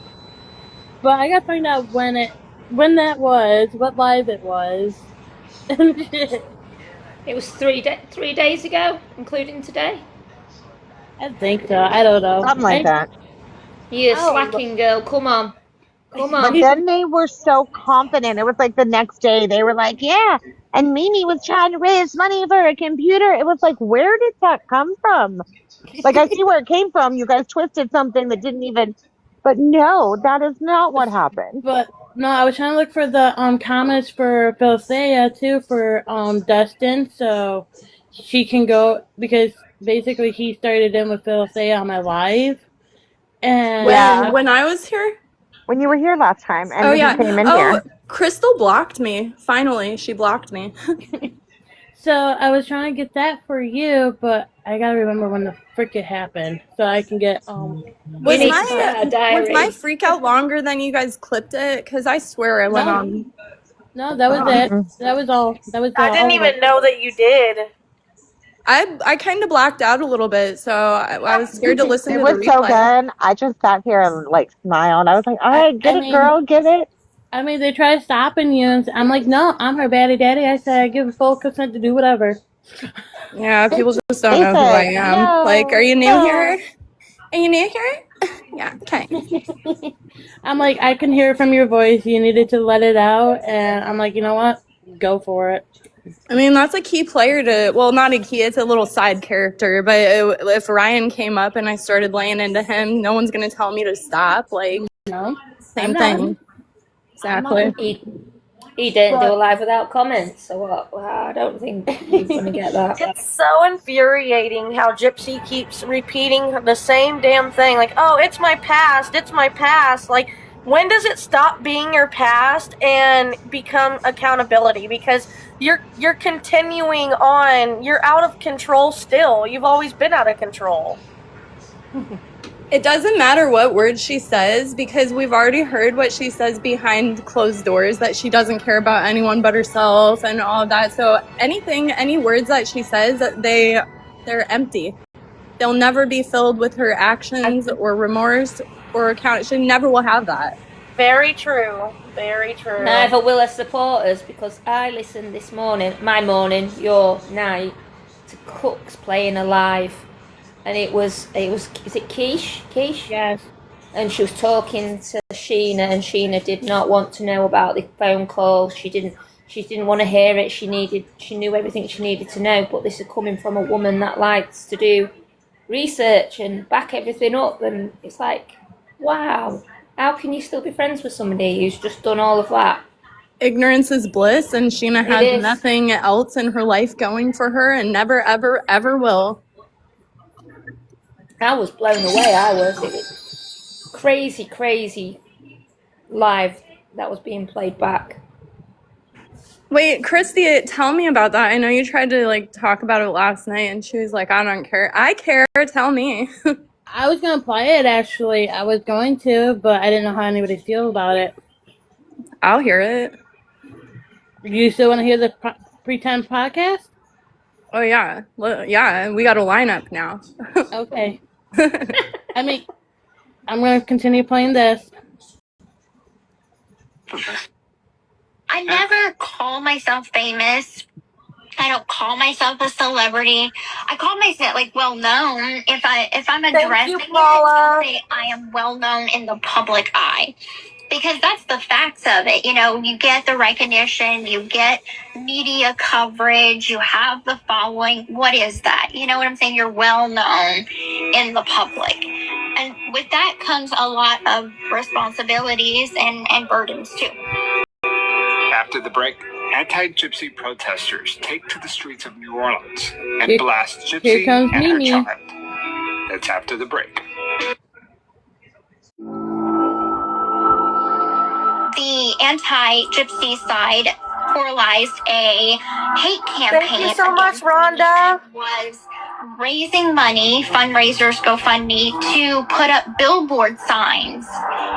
But I gotta find out when that was, what live it was. It was 3 days ago, including today. I think so. I don't know. Something like that. You're slacking, girl. Come on. Come on. But then they were so confident. It was like the next day they were like, yeah. And Mimi was trying to raise money for a computer. It was like, where did that come from? Like, I see where it came from. You guys twisted something that didn't even. But no, that is not what happened. But no, I was trying to look for the comments for Philisea too for Dustin, so she can go because basically he started in with Philisea on my live. And When I was here? When you were here last time and he came in here. Crystal blocked me. Finally, she blocked me. So I was trying to get that for you, but I gotta remember when the frick it happened so I can get Was my freak out longer than you guys clipped it? Because I swear I went on. No, that was it. That was all. That was. I didn't even know that you did. I kind of blacked out a little bit, so I was scared to listen to the replay. It was so good. I just sat here and like smiled. I was like, all right, get it, girl, get it. I mean, they try stopping you, and I'm like, no, I'm her baddie daddy. I said I give full consent to do whatever. Yeah, people just don't know who I am. No, like, are you new here? Are you new here? Yeah, okay. I'm like, I can hear from your voice. You needed to let it out, and I'm like, you know what? Go for it. I mean, that's a key player not a key, it's a little side character, but if Ryan came up and I started laying into him, no one's going to tell me to stop. Like, no, same thing. Exactly. He didn't do a live without comments, so what? Well, I don't think he's going to get that. It's so infuriating how Gypsy keeps repeating the same damn thing. Like, oh, it's my past, it's my past. Like, when does it stop being your past and become accountability? Because you're continuing on. You're out of control still. You've always been out of control. It doesn't matter what words she says because we've already heard what she says behind closed doors, that she doesn't care about anyone but herself and all of that. So any words that she says, they're empty. They'll never be filled with her actions or remorse or account. She never will have that. Very true. Very true. Neither will her supporters, because I listened this morning, my morning, your night, to Cooks playing alive. And it was is it Keish? Yes. And she was talking to Sheena, and Sheena did not want to know about the phone call. She didn't want to hear it. She knew everything she needed to know, but this is coming from a woman that likes to do research and back everything up, and it's like, wow, how can you still be friends with somebody who's just done all of that? Ignorance is bliss, and Sheena had nothing else in her life going for her and never, ever, ever will. I was blown away. It was crazy live that was being played back. Wait, Kristie, tell me about that. I know you tried to talk about it last night, and she was like, I don't care. I care. Tell me. I was going to play it, actually. I was going to, but I didn't know how anybody feels about it. I'll hear it. You still want to hear the Pretend podcast? Oh, yeah. Yeah, we got a lineup now. Okay. I mean, I'm going to continue playing this. I never call myself famous. I don't call myself a celebrity. I call myself well known. If I'm addressing it, I am well known in the public eye. because that's the facts of it. You know, you get the recognition, you get media coverage, you have the following. What is that? You know what I'm saying? You're well known in the public. And with that comes a lot of responsibilities and burdens too. After the break, anti-gypsy protesters take to the streets of New Orleans and blast Gypsy comes and her Mimi. child. That's after the break. The anti-gypsy side formalized a hate campaign. Thank you so much, Rhonda. Was raising money, fundraisers, GoFundMe, to put up billboard signs.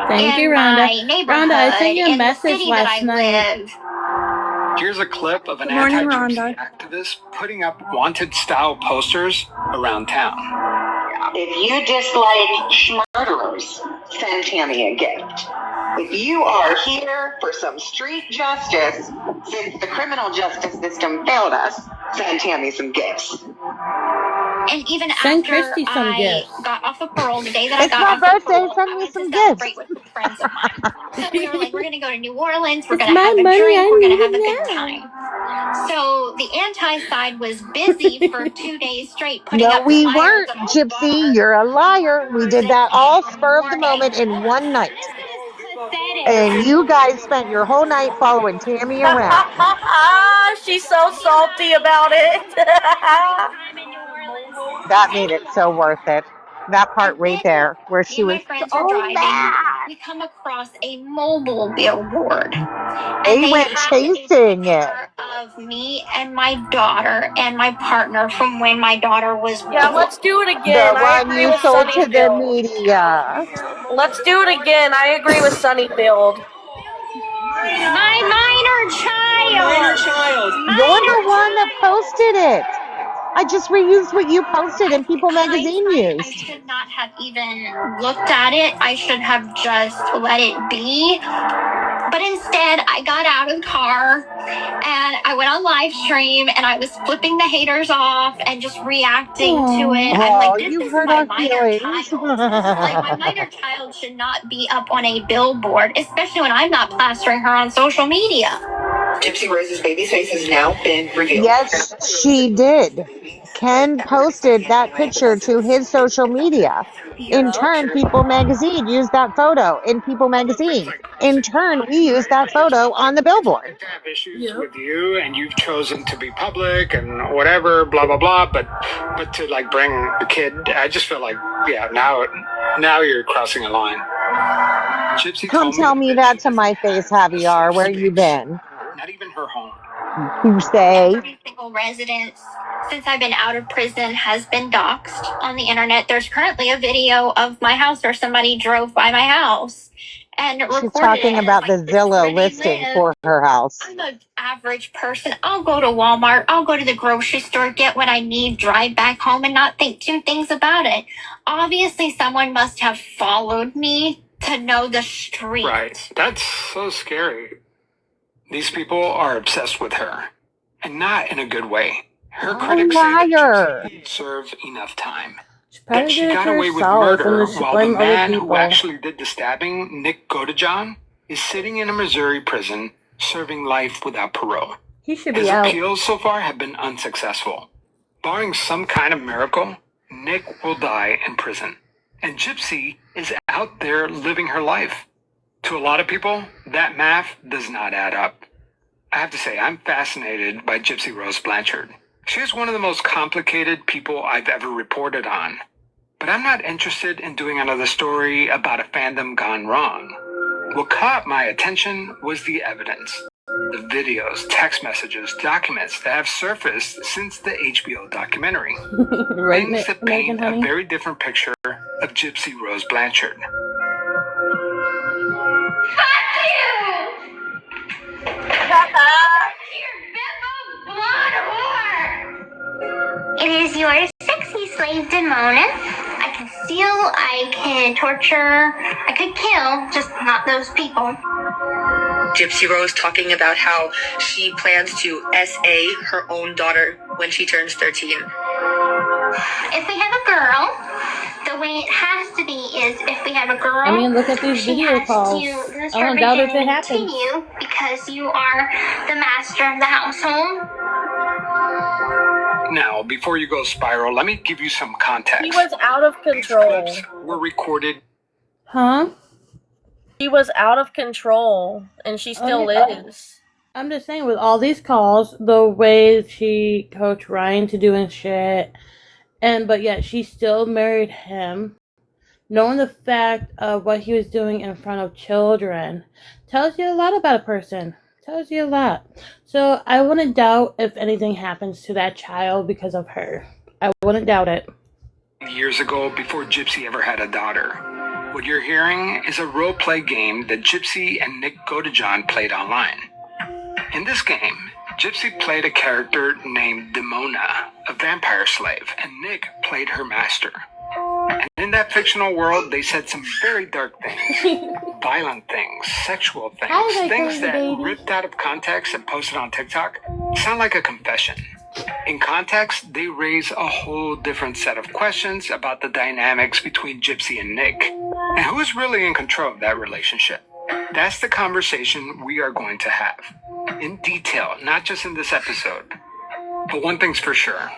Thank you, in Rhonda. my neighborhood, Rhonda, I sent you a in the message city that last I night. live. Here's a clip of an Good morning, anti-gypsy Rhonda. activist putting up wanted-style posters around town. If you dislike murderers, send Tammy a gift. If you are here for some street justice, since the criminal justice system failed us, send Tammy some gifts. And even Send after Kristie some I gifts. got off of parole, the day that I It's got my off of birthday. parole, Send I me went to some celebrate gifts. with some friends of mine. So we were like, we're going to go to New Orleans, we're It's going to my have a money, drink, I we're going to need have a it good now. time. So the anti-side was busy for 2 days straight putting No, up we flyers weren't, at all the Gypsy. bars You're a liar. We did that all spur of the warning. moment in one night. This is pathetic. And you guys spent your whole night following Tammy around. She's so salty about it. That made it so worth it. That part And right then there where me she and was my friends were so driving. mad. We come across a mobile billboard. They And they went had a chasing it. picture of me and my daughter and my partner from when my daughter was born. Yeah, let's do it The again. I one agree you with sold Sunny's to the build. media. Let's do it again. I agree with Sunny build. My minor child. You're the one that posted it. I just reused what you posted and People Magazine I used. should not have even looked at it. I should have just let it be. But instead, I got out of the car and I went on live stream and I was flipping the haters off and just reacting to it. I'm Oh, like, this you is hurt my our minor feelings. child. Like, my minor child should not be up on a billboard, especially when I'm not plastering her on social media. Gypsy Rose's baby's face has now been revealed. Yes, she did. Ken posted that picture to his social media. In turn, People Magazine used that photo in People Magazine. In turn, we used that photo on the billboard. I have issues with you, and you've chosen to be public and whatever, blah blah blah. But to like bring the kid, I just feel like now you're crossing a line. Gypsy Come told tell me that that to my face, Javier. Where you been? not even her home. You say? Every single residence since I've been out of prison has been doxxed on the internet. There's currently a video of my house where somebody drove by my house and She's recorded talking it. about the Like, this is Zillow where they listing live. for her house. I'm an average person. I'll go to Walmart. I'll go to the grocery store, get what I need, drive back home, and not think two things about it. Obviously, someone must have followed me to know the street. Right. That's so scary. These people are obsessed with her, and not in a good way. Her critics say that liar. Gypsy didn't serve enough time. Probably That she did it got to away with herself murder, and just while the blame other man who people. actually did the stabbing, Nick Godejohn, is sitting in a Missouri prison serving life without parole. He should His be out. appeals so far have been unsuccessful. Barring some kind of miracle, Nick will die in prison. And Gypsy is out there living her life. To a lot of people, that math does not add up. I have to say, I'm fascinated by Gypsy Rose Blanchard. She is one of the most complicated people I've ever reported on. But I'm not interested in doing another story about a fandom gone wrong. What caught my attention was the evidence. The videos, text messages, documents that have surfaced since the HBO documentary. Right, Things that Megan, paint a honey? very different picture of Gypsy Rose Blanchard. It is your sexy slave, Demona. I can steal, I can torture, I could kill, just not those people. Gypsy Rose talking about how she plans to SA her own daughter when she turns 13. If we have a girl, there'll the way it has to be is if we have a girl, I mean, look at these she video has calls. to lose I her don't doubt if it virginity to happens. you because you are the master of the household. Now, before you go spiral, let me give you some context. He was out of control. These clips were recorded. Huh? He was out of control, and she still is. I'm just saying, with all these calls, the way she coached Ryan to doing shit, but yet she still married him, knowing the fact of what he was doing in front of children, tells you a lot about a person. Tells you a lot. So I wouldn't doubt if anything happens to that child because of her. I wouldn't doubt it. Years ago, before Gypsy ever had a daughter. What you're hearing is a role-play game that Gypsy and Nick Godejohn played online. In this game, Gypsy played a character named Demona, a vampire slave, and Nick played her master. And in that fictional world, they said some very dark things. Violent things, sexual things, things that ripped out of context and posted on TikTok sound like a confession. In context, they raise a whole different set of questions about the dynamics between Gypsy and Nick, and who is really in control of that relationship. That's the conversation we are going to have, in detail, not just in this episode. But one thing's for sure,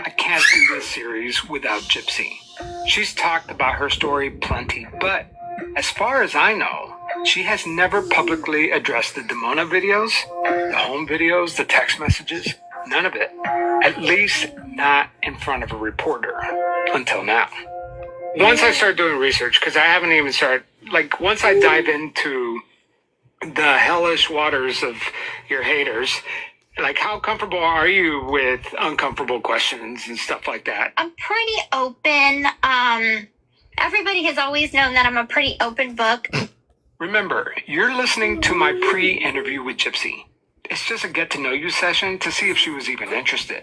I can't do this series without Gypsy. She's talked about her story plenty, but as far as I know, she has never publicly addressed the Demona videos, the home videos, the text messages. None of it. At least not in front of a reporter. Until now. Once I start doing research, because I haven't even started, once I dive into the hellish waters of your haters, how comfortable are you with uncomfortable questions and stuff like that? I'm pretty open. Everybody has always known that I'm a pretty open book. Remember, you're listening to my pre-interview with Gypsy. It's just a get-to-know-you session to see if she was even interested.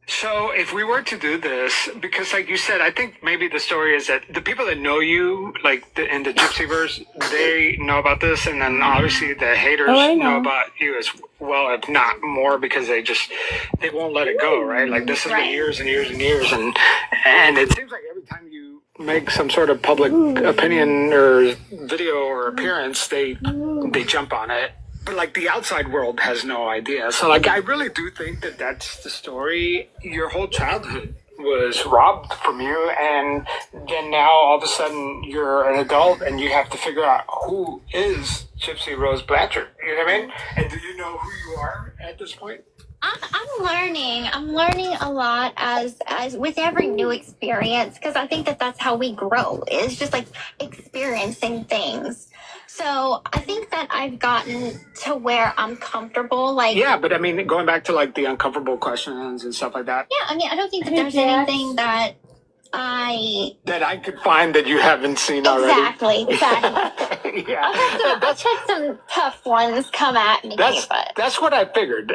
So if we were to do this, because like you said, I think maybe the story is that the people that know you, in the Gypsyverse, they know about this, and then obviously the haters know about you as well, if not more, because they won't let it go, right? This has been years and years and years, and it seems like every time you make some sort of public opinion or video or appearance, they jump on it. But the outside world has no idea. So I really do think that that's the story. Your whole childhood was robbed from you, and then now all of a sudden you're an adult and you have to figure out who is Gypsy Rose Blanchard. You know what I mean? And do you know who you are at this point? I'm learning. I'm learning a lot as with every new experience, because I think that that's how we grow. Is just experiencing things. So I think that I've gotten to where I'm comfortable. Yeah, but I mean, going back to the uncomfortable questions and stuff like that. Yeah, I mean, I don't think that there's anything that I could find that you haven't seen already. Exactly. Yeah, I've had some tough ones come at me. That's what I figured.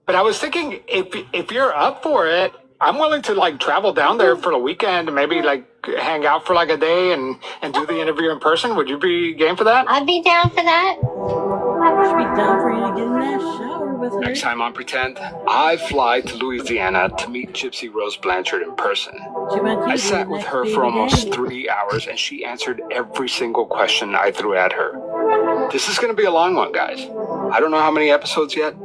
But I was thinking, if you're up for it, I'm willing to like travel down there for a weekend and maybe like hang out for like a day and do the interview in person. Would you be game for that? I'd be down for that. I should be down for you to get in that shower with her. Next time on Pretend, I fly to Louisiana to meet Gypsy Rose Blanchard in person. I sat with her for almost 3 hours and she answered every single question I threw at her. This is going to be a long one, guys. I don't know how many episodes yet,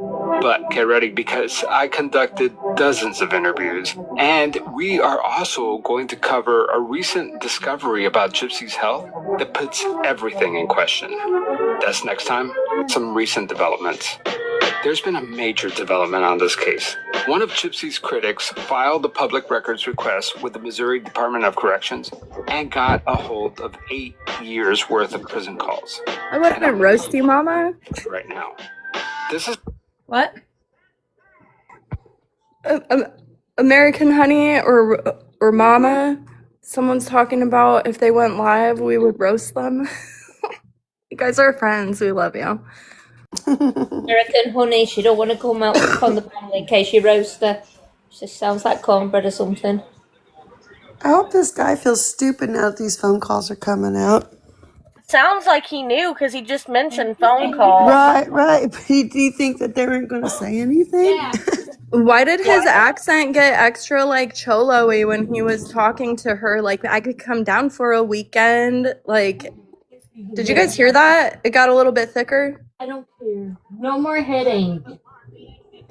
but get ready because I conducted dozens of interviews, and we are also going to cover a recent discovery about Gypsy's health that puts everything in question. That's next time. Some recent developments. There's been a major development on this case. One of Gypsy's critics filed a public records request with the Missouri Department of Corrections and got a hold of 8 years worth of prison calls. I want to roast you, Mama. Right now. This is what? American Honey or Mama. Someone's talking about if they went live, we would roast them. You guys are friends. We love you. American Honey, she don't want to come out on the family in case you roast her. She sounds like cornbread or something. I hope this guy feels stupid now that these phone calls are coming out. Sounds like he knew because he just mentioned phone calls. Right. But do you think that they weren't going to say anything? Yeah. Why did his accent get extra like cholo-y when he was talking to her? Like, I could come down for a weekend. Like, did you guys hear that? It got a little bit thicker. I don't care. No more hitting.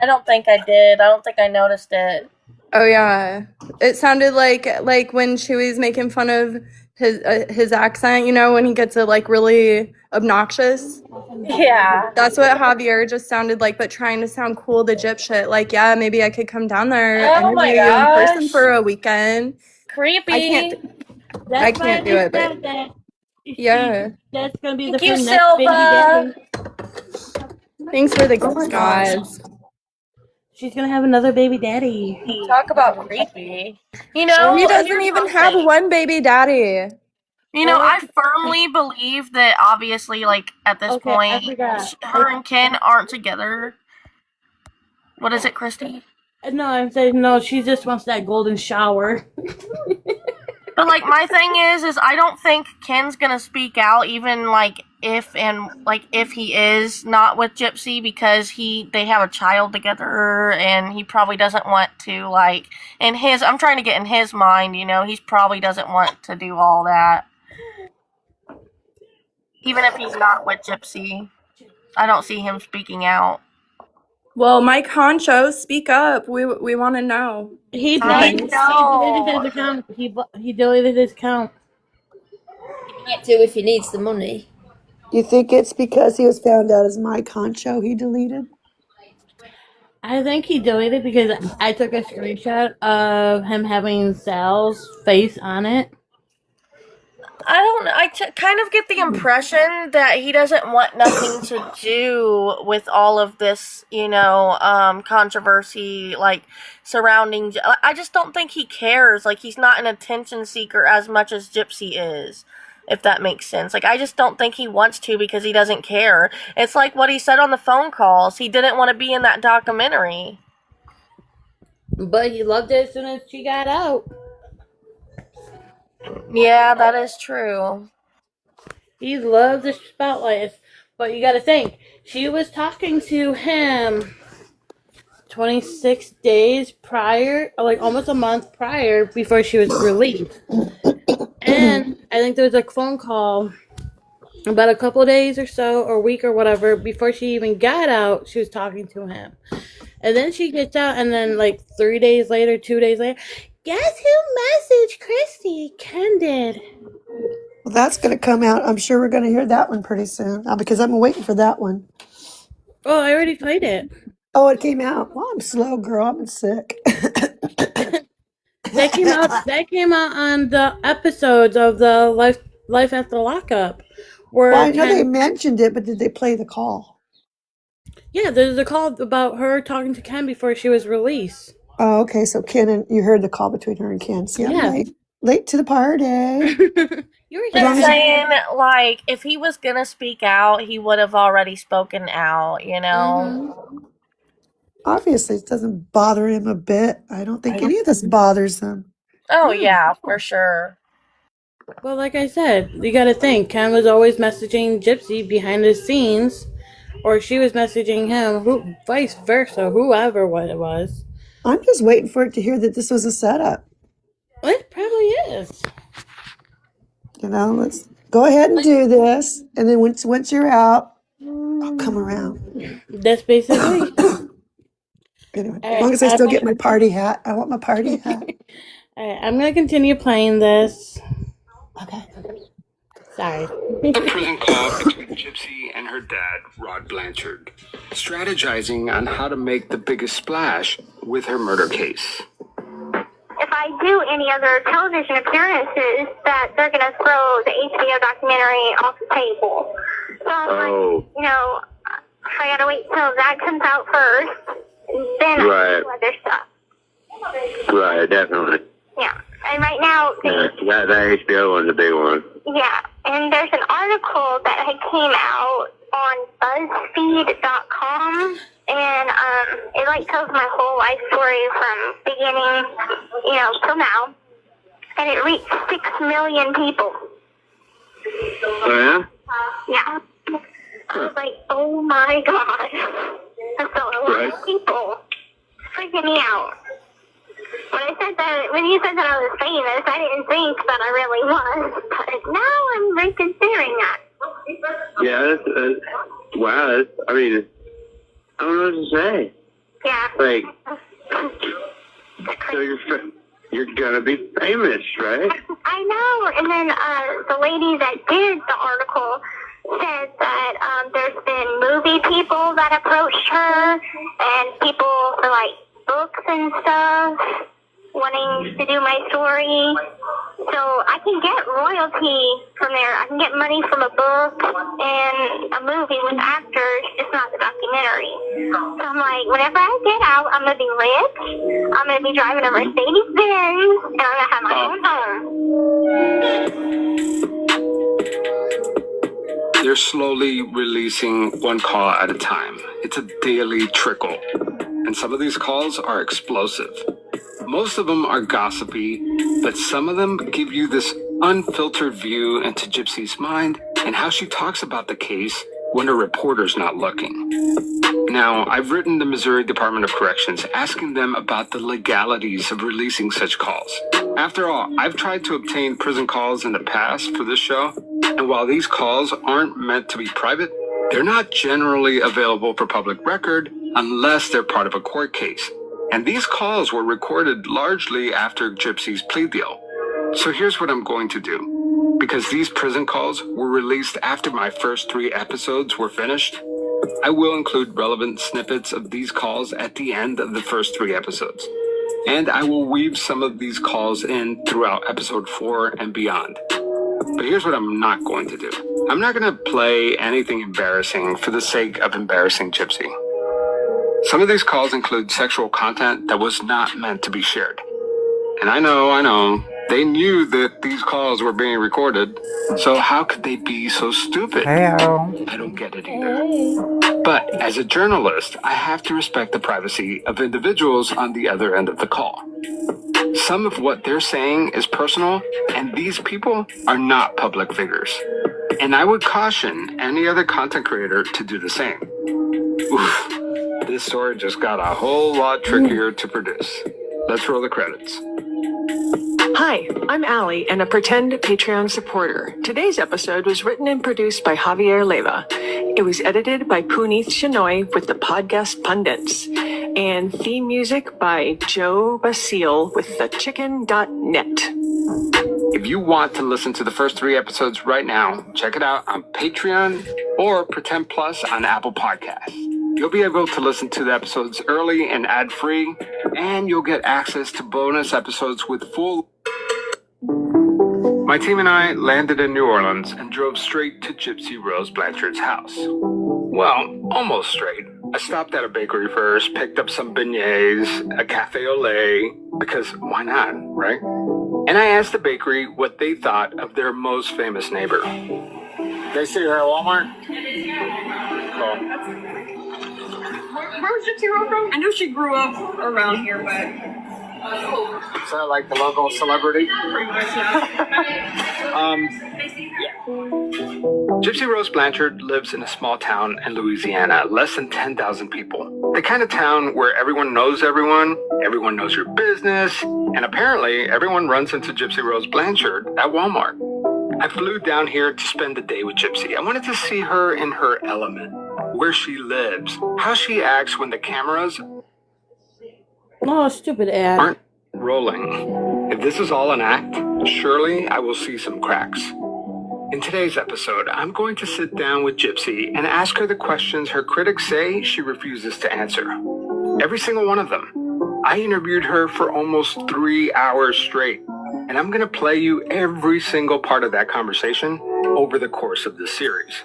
I don't think I did. I don't think I noticed it. Oh yeah, it sounded like when Chewy's making fun of his accent. You know, when he gets it like really obnoxious. Yeah. That's what Javier just sounded like, but trying to sound cool to dipshit. Like, yeah, maybe I could come down there and Oh my interview you in person gosh. for a weekend. Creepy. I can't do it, but yeah. That's gonna be Thank the you, next baby Silva. daddy. Thanks for the Oh my gifts, gosh. guys. She's gonna have another baby daddy. Talk about creepy. You He know, doesn't here's even one have thing. one baby daddy. You know, I firmly believe that obviously, like, at this Okay, I point, forgot. her and Ken aren't together. What is it, Kristie? No, I'm saying no. She just wants that golden shower. But, like, my thing is I don't think Ken's gonna speak out, even, like, if he is not with Gypsy, because they have a child together, and he probably doesn't want to, like, I'm trying to get in his mind, you know, he probably doesn't want to do all that. Even if he's not with Gypsy, I don't see him speaking out. Well, Mike Honcho, speak up. We want to know. He I know. deleted his account. He deleted his account. He might do if he needs the money. You think it's because he was found out as my concho he deleted? I think he deleted because I took a screenshot of him having Sal's face on it. I kind of get the impression that he doesn't want nothing to do with all of this, you know, controversy, like, surrounding. I just don't think he cares. Like, he's not an attention seeker as much as Gypsy is, if that makes sense. Like, I just don't think he wants to because he doesn't care. It's like what he said on the phone calls. He didn't want to be in that documentary. But he loved it as soon as she got out. Yeah, that is true. He loves the spotlight. But you gotta think, she was talking to him 26 days prior, like almost a month prior, before she was released. And I think there was a phone call about a couple days or so, or a week or whatever, before she even got out, she was talking to him. And then she gets out, and then like 3 days later, 2 days later, guess who messaged Kristie? Ken did. Well, that's going to come out. I'm sure we're going to hear that one pretty soon because I'm waiting for that one. Oh, I already played it. Oh, it came out. Well, I'm slow, girl. I'm sick. That came out on the episodes of the Life After Lockup. Where Well, I know they mentioned it, but did they play the call? Yeah, there's a call about her talking to Ken before she was released. Oh, okay. So Ken and you heard the call between her and Ken. See, I'm late to the party. You were just saying, like, if he was gonna speak out, he would have already spoken out, you know? Mm-hmm. Obviously, it doesn't bother him a bit. I don't think any of this bothers him. Oh, yeah, for sure. Well, like I said, you gotta think, Ken was always messaging Gypsy behind the scenes, or she was messaging him, vice versa, whoever what it was. I'm just waiting for it to hear that this was a setup. It probably is. You know, let's go ahead and do this, and then once you're out, I'll come around. That's basically. Anyway, as long as I still get my party hat. I want my party hat. All right, I'm gonna continue playing this. Okay. Sorry. The prison call between Gypsy and her dad, Rod Blanchard, strategizing on how to make the biggest splash with her murder case. If I do any other television appearances, that they're going to throw the HBO documentary off the table. So I'm like, you know, I got to wait till that comes out first, then I do other stuff. Right, definitely. Yeah. And right now, that HBO one's a big one. yeah, and there's an article that had came out on BuzzFeed.com, and it like tells my whole life story from beginning, you know, till now, and it reached 6 million people. Oh yeah? Yeah. I was like, oh my god, that's a lot of people. freaking me out. When you said that I was famous, I didn't think that I really was, but now I'm reconsidering that. Yeah, wow. I mean, I don't know what to say. Yeah. Like, so you're gonna be famous, right? I know. And then the lady that did the article said that there's been movie people that approached her and people for like books and stuff wanting to do my story. So I can get royalty from there. I can get money from a book and a movie with actors, just not the documentary. So I'm like, whenever I get out, I'm going to be rich. I'm going to be driving a Mercedes Benz, and I'm going to have my own home. They're slowly releasing one call at a time. It's a daily trickle. And some of these calls are explosive. Most of them are gossipy, but some of them give you this unfiltered view into Gypsy's mind and how she talks about the case when a reporter's not looking. Now, I've written the Missouri Department of Corrections asking them about the legalities of releasing such calls. After all, I've tried to obtain prison calls in the past for this show, and while these calls aren't meant to be private, they're not generally available for public record unless they're part of a court case. And these calls were recorded largely after Gypsy's plea deal. So here's what I'm going to do. Because these prison calls were released after my first 3 episodes were finished, I will include relevant snippets of these calls at the end of the first 3 episodes. And I will weave some of these calls in throughout episode 4 and beyond. But here's what I'm not going to do. I'm not going to play anything embarrassing for the sake of embarrassing Gypsy. Some of these calls include sexual content that was not meant to be shared. And I know, they knew that these calls were being recorded, so how could they be so stupid? Hey-o. I don't get it either. But as a journalist, I have to respect the privacy of individuals on the other end of the call. Some of what they're saying is personal, and these people are not public figures. And I would caution any other content creator to do the same. Oof. This story just got a whole lot trickier to produce. Let's roll the credits. Hi, I'm Allie and a pretend Patreon supporter. Today's episode was written and produced by Javier Leva. It was edited by Puneeth Shenoy with the Podcast Pundits. And theme music by Joe Basile with thechicken.net. If you want to listen to the first 3 episodes right now, check it out on Patreon or Pretend Plus on Apple Podcasts. You'll be able to listen to the episodes early and ad-free, and you'll get access to bonus episodes with full... My team and I landed in New Orleans and drove straight to Gypsy Rose Blanchard's house. Well, almost straight. I stopped at a bakery first, picked up some beignets, a cafe au lait, because why not, right? And I asked the bakery what they thought of their most famous neighbor. They see her at Walmart? Cool. Where was Gypsy Rose from? I know she grew up around here, but... Is that like the local celebrity? Pretty much, Gypsy Rose Blanchard lives in a small town in Louisiana, less than 10,000 people. The kind of town where everyone knows everyone knows your business, and apparently everyone runs into Gypsy Rose Blanchard at Walmart. I flew down here to spend the day with Gypsy. I wanted to see her in her element, where she lives, how she acts when the cameras Oh, stupid ad. aren't rolling. If this is all an act, surely I will see some cracks. In today's episode, I'm going to sit down with Gypsy and ask her the questions her critics say she refuses to answer. Every single one of them. I interviewed her for almost 3 hours straight, and I'm going to play you every single part of that conversation over the course of this series.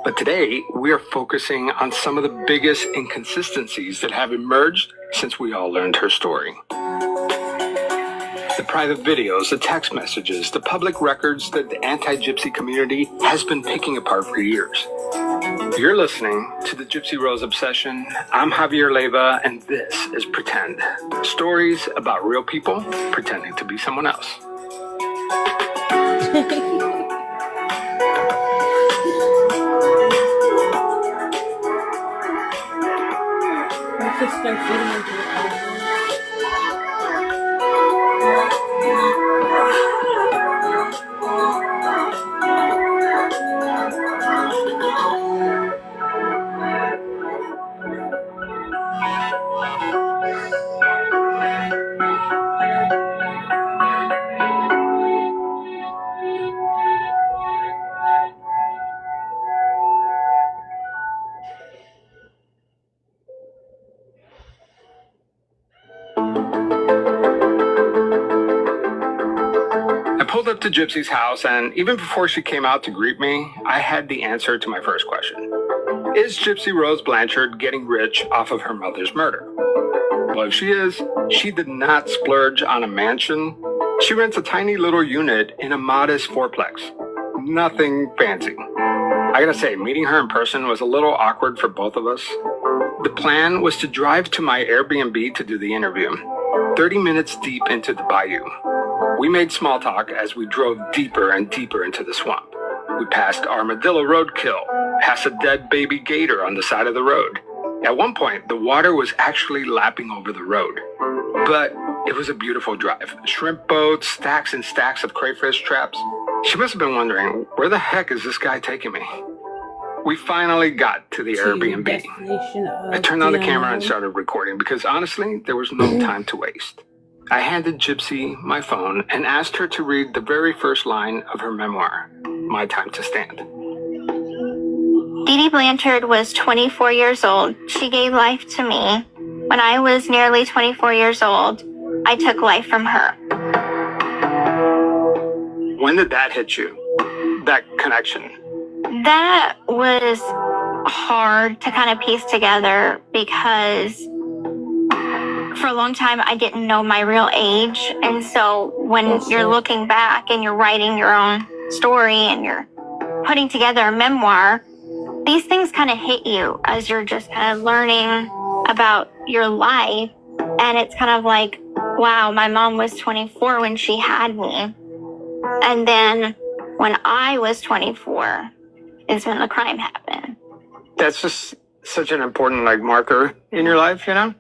But today, we are focusing on some of the biggest inconsistencies that have emerged since we all learned her story. The private videos, the text messages, the public records that the anti-Gypsy community has been picking apart for years. You're listening to the Gypsy Rose Obsession. I'm Javier Leva, and this is Pretend. Stories about real people pretending to be someone else. Let's just start getting into it. pulled up to Gypsy's house, and even before she came out to greet me, I had the answer to my first question. Is Gypsy Rose Blanchard getting rich off of her mother's murder? Well, if she is, she did not splurge on a mansion. She rents a tiny little unit in a modest fourplex. Nothing fancy. I gotta say, meeting her in person was a little awkward for both of us. The plan was to drive to my Airbnb to do the interview, 30 minutes deep into the bayou. We made small talk as we drove deeper and deeper into the swamp. We passed Armadillo Roadkill, past a dead baby gator on the side of the road. At one point, the water was actually lapping over the road. But it was a beautiful drive. Shrimp boats, stacks and stacks of crayfish traps. She must have been wondering, where the heck is this guy taking me? We finally got to the Airbnb. I turned on the camera and started recording because honestly, there was no time to waste. I handed Gypsy my phone and asked her to read the very first line of her memoir, My Time to Stand. Dee Dee Blanchard was 24 years old. She gave life to me. When I was nearly 24 years old, I took life from her. When did that hit you? That connection? That was hard to kind of piece together because for a long time I didn't know my real age. And so when you're looking back and you're writing your own story and you're putting together a memoir, these things kind of hit you as you're just kind of learning about your life. And it's kind of like, wow, my mom was 24 when she had me. And then when I was 24 is when the crime happened. That's just such an important marker in your life, you know?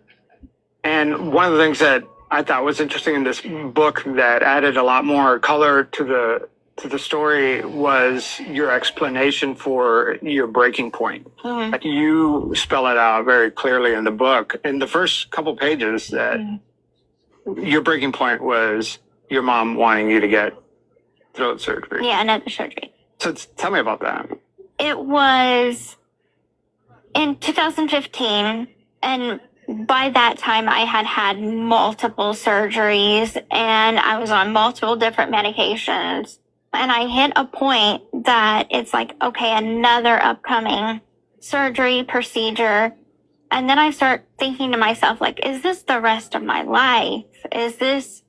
And one of the things that I thought was interesting in this book that added a lot more color to the story was your explanation for your breaking point. Mm-hmm. You spell it out very clearly in the book. In the first couple pages that your breaking point was your mom wanting you to get throat surgery. Yeah, another surgery. So tell me about that. It was in 2015, and by that time I had had multiple surgeries and I was on multiple different medications. And I hit a point that it's like, okay, another upcoming surgery procedure. And then I start thinking to myself, is this the rest of my life? Is this,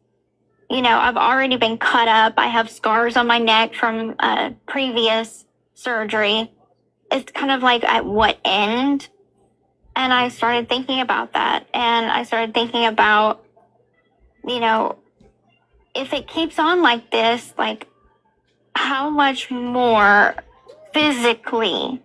I've already been cut up. I have scars on my neck from a previous surgery. It's kind of like at what end? And I started thinking about that. And I started thinking about, if it keeps on like this, how much more physically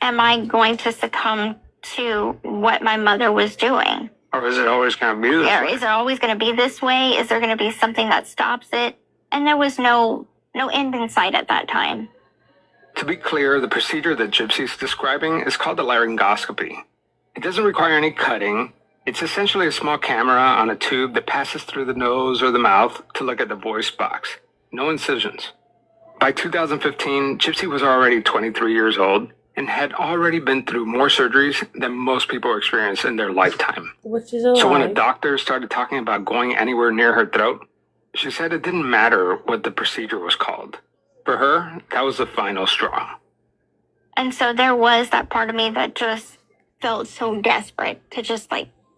am I going to succumb to what my mother was doing? Or is it always going to be this way? Is it always going to be this way? Is there going to be something that stops it? And there was no end in sight at that time. To be clear, the procedure that Gypsy's describing is called a laryngoscopy. It doesn't require any cutting. It's essentially a small camera on a tube that passes through the nose or the mouth to look at the voice box. No incisions. By 2015, Gypsy was already 23 years old and had already been through more surgeries than most people experience in their lifetime. Which is a lie. So when a doctor started talking about going anywhere near her throat, she said it didn't matter what the procedure was called. For her, that was the final straw. And so there was that part of me that just felt so desperate to just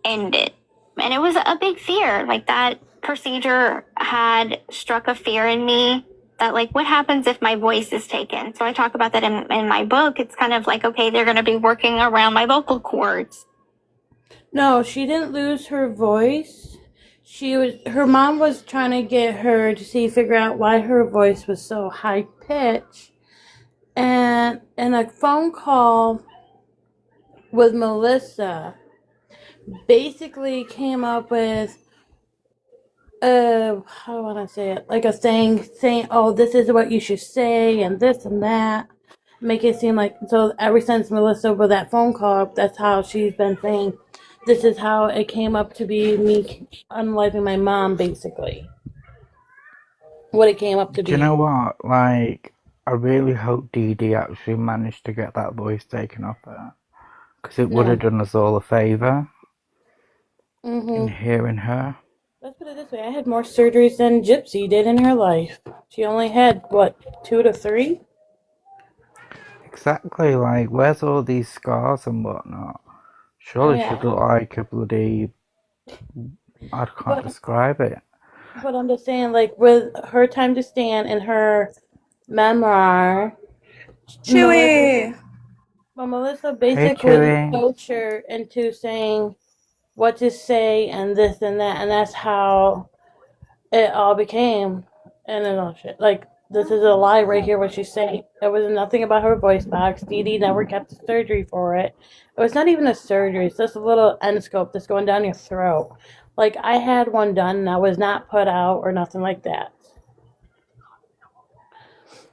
end it. And it was a big fear. That procedure had struck a fear in me that what happens if my voice is taken? So I talk about that in my book. It's kind of okay, they're going to be working around my vocal cords. No, she didn't lose her voice. Her mom was trying to get her to figure out why her voice was so high pitched. And in a phone call with Melissa, basically came up with how do I want to say it? A saying, oh, this is what you should say, and this and that. Make it seem so ever since Melissa with that phone call, that's how she's been saying, this is how it came up to be me unliving my mom, basically. What it came up to be. Do you know what? I really hope Dee Dee actually managed to get that voice taken off her. Because it would have done us all a favour in hearing her. Let's put it this way: I had more surgeries than Gypsy did in her life. She only had what, 2 to 3? Exactly, like, where's all these scars and whatnot? Surely she'd look like a bloody... I can't describe it. But I'm just saying, like, with her time to stand in her memoir, Chewy. Melissa Hey, basically Chewy. coached her into saying what to say and this and that, and that's how it all became. And then, oh shit, like, this is a lie right here, what she's saying. It was nothing about her voice box. Dee Dee never kept the surgery for it. It was not even a surgery, it's just a little endoscope that's going down your throat. Like, I had one done and I was not put out or nothing like that.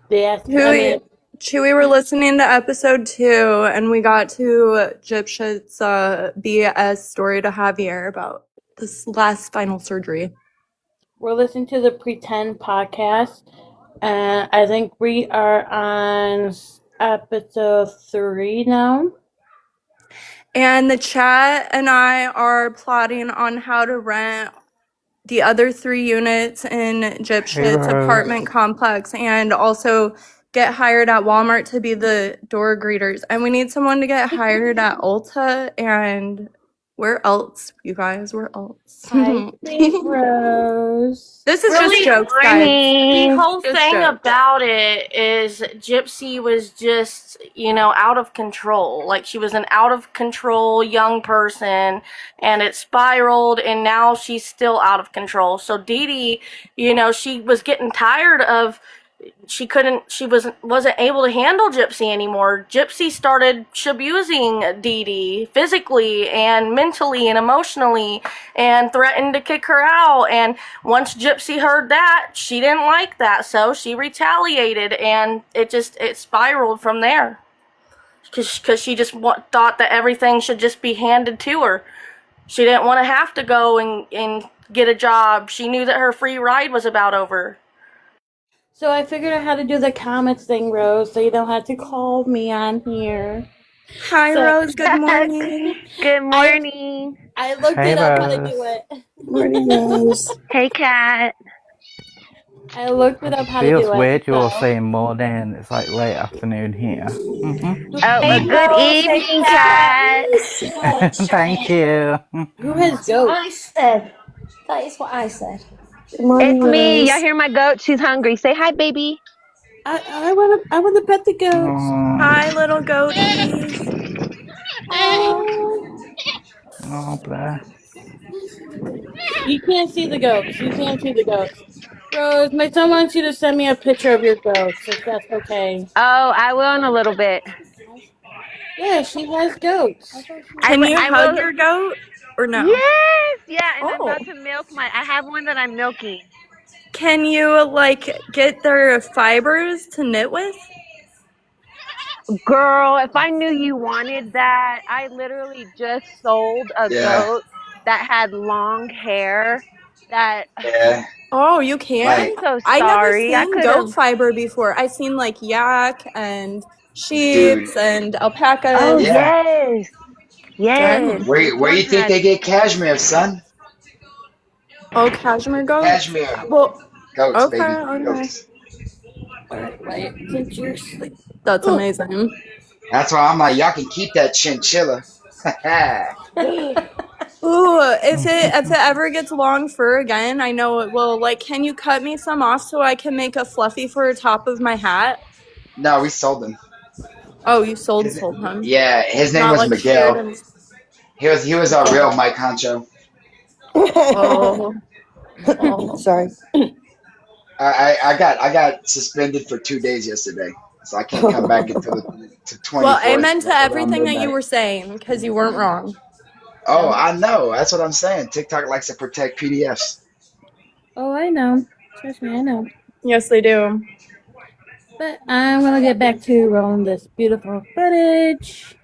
They asked, Chewy, we're listening to episode 2, and we got to Gypshit's BS story to Javier about this last spinal surgery. we're listening to the Pretend podcast, and I think we are on episode 3 now. And the chat and I are plotting on how to rent the other 3 units in Gypshit's apartment complex and also get hired at Walmart to be the door greeters. And we need someone to get hired at Ulta, and where else, you guys? Where else? Hi, Sweet Rose. This is Really, just jokes, guys. the whole Just thing jokes. about it is Gypsy was just, out of control. Like, she was an out of control young person, and it spiraled, and now she's still out of control. So Dee Dee, she was getting tired of, she wasn't able to handle Gypsy anymore. Gypsy started abusing Dee Dee physically and mentally and emotionally and threatened to kick her out. And once Gypsy heard that, she didn't like that, so she retaliated, and it spiraled from there. Because she just thought that everything should just be handed to her. She didn't want to have to go and get a job. She knew that her free ride was about over. So I figured out how to do the comments thing, Rose, so you don't have to call me on here. Hi, Rose. Good morning. Good morning. I looked Hey, it up how to Rose. do it. Morning, Rose. Hey, Kat. I looked it up how to Feels do it. weird you're saying morning. It's like late afternoon here. Oh, good evening, Kat. Thank you. Who has goats? I said. That is what I said. Good morning, It's me. Rose. Y'all hear my goat? She's hungry. Say hi, baby. I want to pet the goats. Hi, little goaties. Oh, bless. You can't see the goats. You can't see the goats. Rose, my son wants you to send me a picture of your goats, if that's okay. Oh, I will in a little bit. Yeah, she has goats. Can you I hug will. your goat or no? Yes. Yeah, and I'm Oh. about to milk I have one that I'm milking. Can you, get their fibers to knit with? Girl, if I knew you wanted that, I literally just sold a goat that had long hair. Oh, you can? I'm so I never sorry. I seen could goat have. fiber before. I've seen yak and sheep and alpacas. Oh, yes. Yes. Where you think they get cashmere, son? Oh, cashmere goats? Cashmere. Well, Goats, okay, baby. okay. Goats. Since you're asleep. That's amazing. That's why I'm like, y'all can keep that chinchilla. Ooh, if it ever gets long fur again, I know it will. Can you cut me some off so I can make a fluffy for the top of my hat? No, we sold him. Oh, you sold him. Yeah, his name Not was shared Miguel. and- He was our real Mike Honcho. Oh. Sorry. I got suspended for 2 days yesterday, so I can't come back until the 24th. Well, amen to around everything that you midnight. were saying, because you weren't wrong. Oh, I know. That's what I'm saying. TikTok likes to protect PDFs. Oh, I know. Trust me, I know. Yes, they do. But I'm going to get back to rolling this beautiful footage.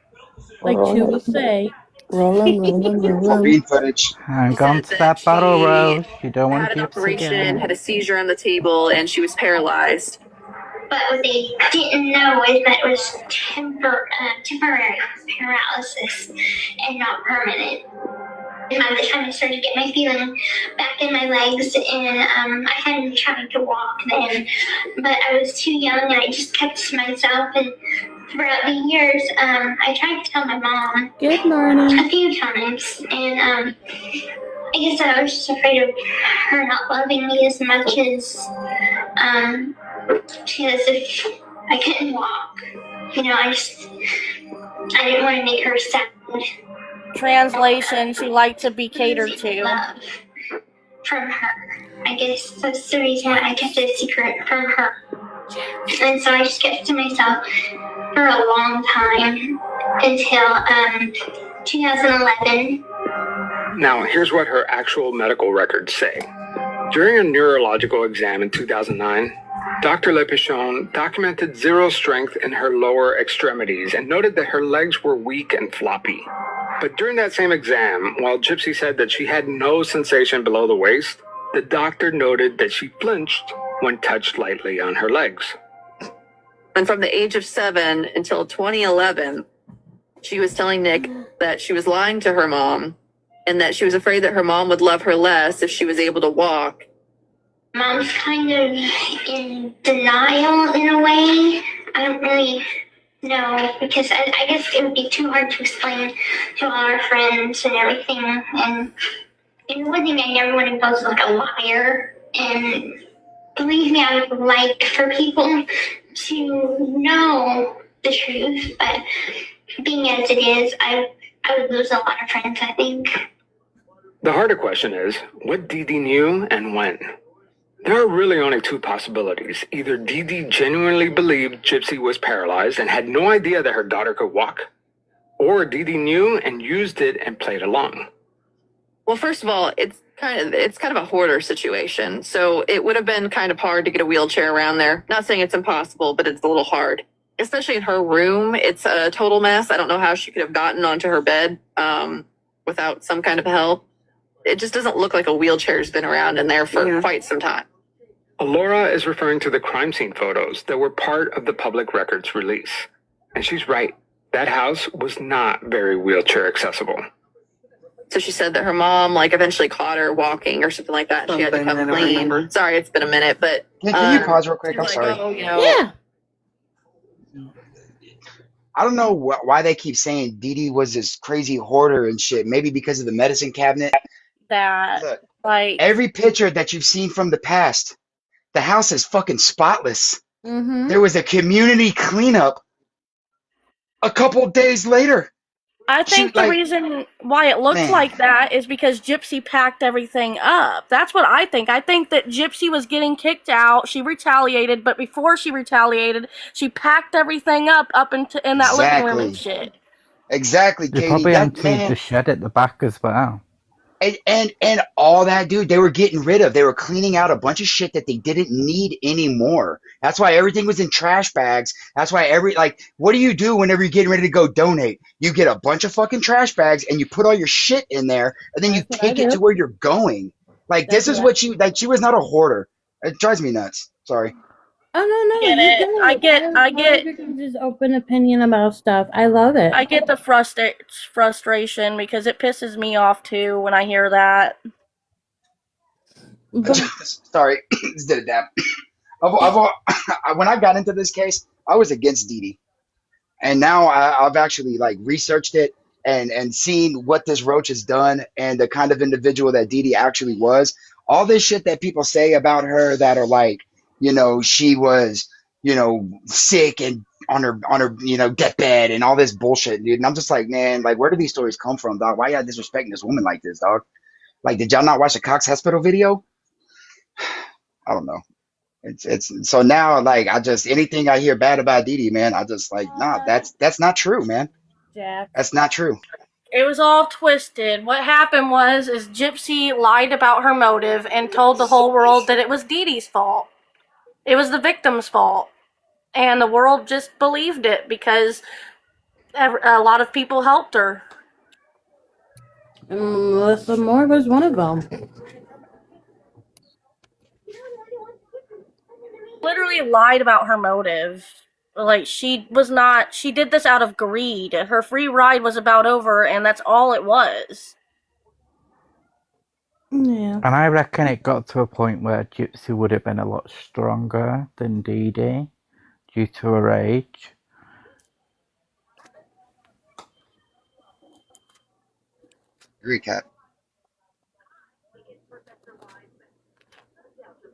Like Chew will say. Beautiful bean footage. Hang on to that bottle, Rose. You don't want to keep Operation, had a seizure on the table, and she was paralyzed. But what they didn't know is that it was temporary paralysis and not permanent. By the time I started to get my feeling back in my legs, and I hadn't tried to walk then, but I was too young and I just kept to myself. And throughout the years, I tried to tell my mom Good morning. a few times, and I guess I was just afraid of her not loving me as much as if I couldn't walk. You know, I didn't want to make her sad. Translation, she liked to be catered to. Love from her. I guess that's the reason why I kept it a secret from her. And so I just kept it to myself for a long time until 2011. Now, here's what her actual medical records say. During a neurological exam in 2009, Dr. Lepichon documented zero strength in her lower extremities and noted that her legs were weak and floppy. But during that same exam, while Gypsy said that she had no sensation below the waist, the doctor noted that she flinched when touched lightly on her legs. And from the age of 7 until 2011, she was telling Nick that she was lying to her mom and that she was afraid that her mom would love her less if she was able to walk. Mom's kind of in denial in a way. I don't really know, because I guess it would be too hard to explain to all our friends and everything. And one thing I never want to go is like a liar. And believe me, I would like for people to know the truth, but being as it is, I would lose a lot of friends, I think. The harder question is, what Dee Dee knew and when? There are really only two possibilities. Either Dee Dee genuinely believed Gypsy was paralyzed and had no idea that her daughter could walk, or Dee Dee knew and used it and played along. Well, first of all, it's kind of a hoarder situation. So it would have been kind of hard to get a wheelchair around there. Not saying it's impossible, but it's a little hard. Especially in her room, it's a total mess. I don't know how she could have gotten onto her bed without some kind of help. It just doesn't look like a wheelchair's been around in there for quite some time. Alora is referring to the crime scene photos that were part of the public records release. And she's right. That house was not very wheelchair accessible. So she said that her mom eventually caught her walking or something like that. And she had to come clean. Sorry, it's been a minute, but Can you pause real quick? I'm sorry. Yeah. I don't know why they keep saying Dee Dee was this crazy hoarder and shit. Maybe because of the medicine cabinet. That, Look, like... every picture that you've seen from the past, the house is fucking spotless. Mm-hmm. There was a community cleanup a couple days later. I think the reason why it looked like that is because Gypsy packed everything up. That's what I think. I think that Gypsy was getting kicked out. She retaliated, but before she retaliated, she packed everything up in that living room and shit. Exactly, They Katie. probably That emptied man, the shed at the back as well. and all that, dude, they were getting rid of. They were cleaning out a bunch of shit that they didn't need anymore. That's why everything was in trash bags. That's why what do you do whenever you're getting ready to go donate? You get a bunch of fucking trash bags and you put all your shit in there, and then you take it to where you're going. This is what she was not a hoarder. It drives me nuts. Sorry. Oh no, Get you it. I get just open opinion about stuff. I love it. I get the frustration because it pisses me off too when I hear that. Sorry, just did a dab. When I got into this case, I was against Dee Dee, and now I've actually researched it and seen what this roach has done and the kind of individual that Dee Dee actually was. All this shit that people say about her that are she was sick and on her deathbed and all this bullshit, dude. And I'm just like, man, where do these stories come from, dog? Why y'all disrespecting this woman like this, dog? Did y'all not watch the Cox Hospital video? I don't know. It's so now anything I hear bad about Dee Dee, man, I just nah, that's not true, man. Jack. That's not true. It was all twisted. What happened is Gypsy lied about her motive and told the whole world that it was Dee Dee's fault. It was the victim's fault. And the world just believed it because a lot of people helped her. Melissa Moore was one of them. Literally lied about her motive. She did this out of greed. Her free ride was about over, and that's all it was. Yeah. And I reckon it got to a point where Gypsy would have been a lot stronger than Dee Dee due to her age. Agree, Kat.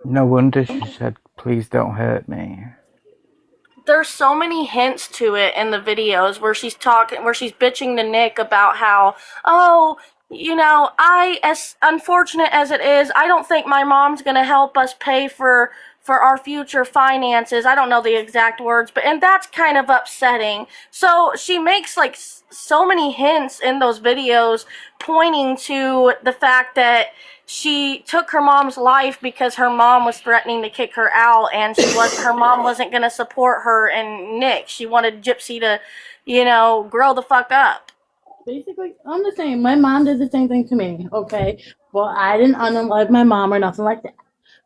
No wonder she said, "Please don't hurt me." There's so many hints to it in the videos where she's bitching to Nick about how, oh, you know, as unfortunate as it is, I don't think my mom's gonna help us pay for our future finances. I don't know the exact words, and that's kind of upsetting. So she makes like so many hints in those videos pointing to the fact that she took her mom's life because her mom was threatening to kick her out, and her mom wasn't going to support her and Nick. She wanted Gypsy to, you know, grow the fuck up. Basically, I'm the same. My mom did the same thing to me, okay? Well, I didn't unalive my mom or nothing like that.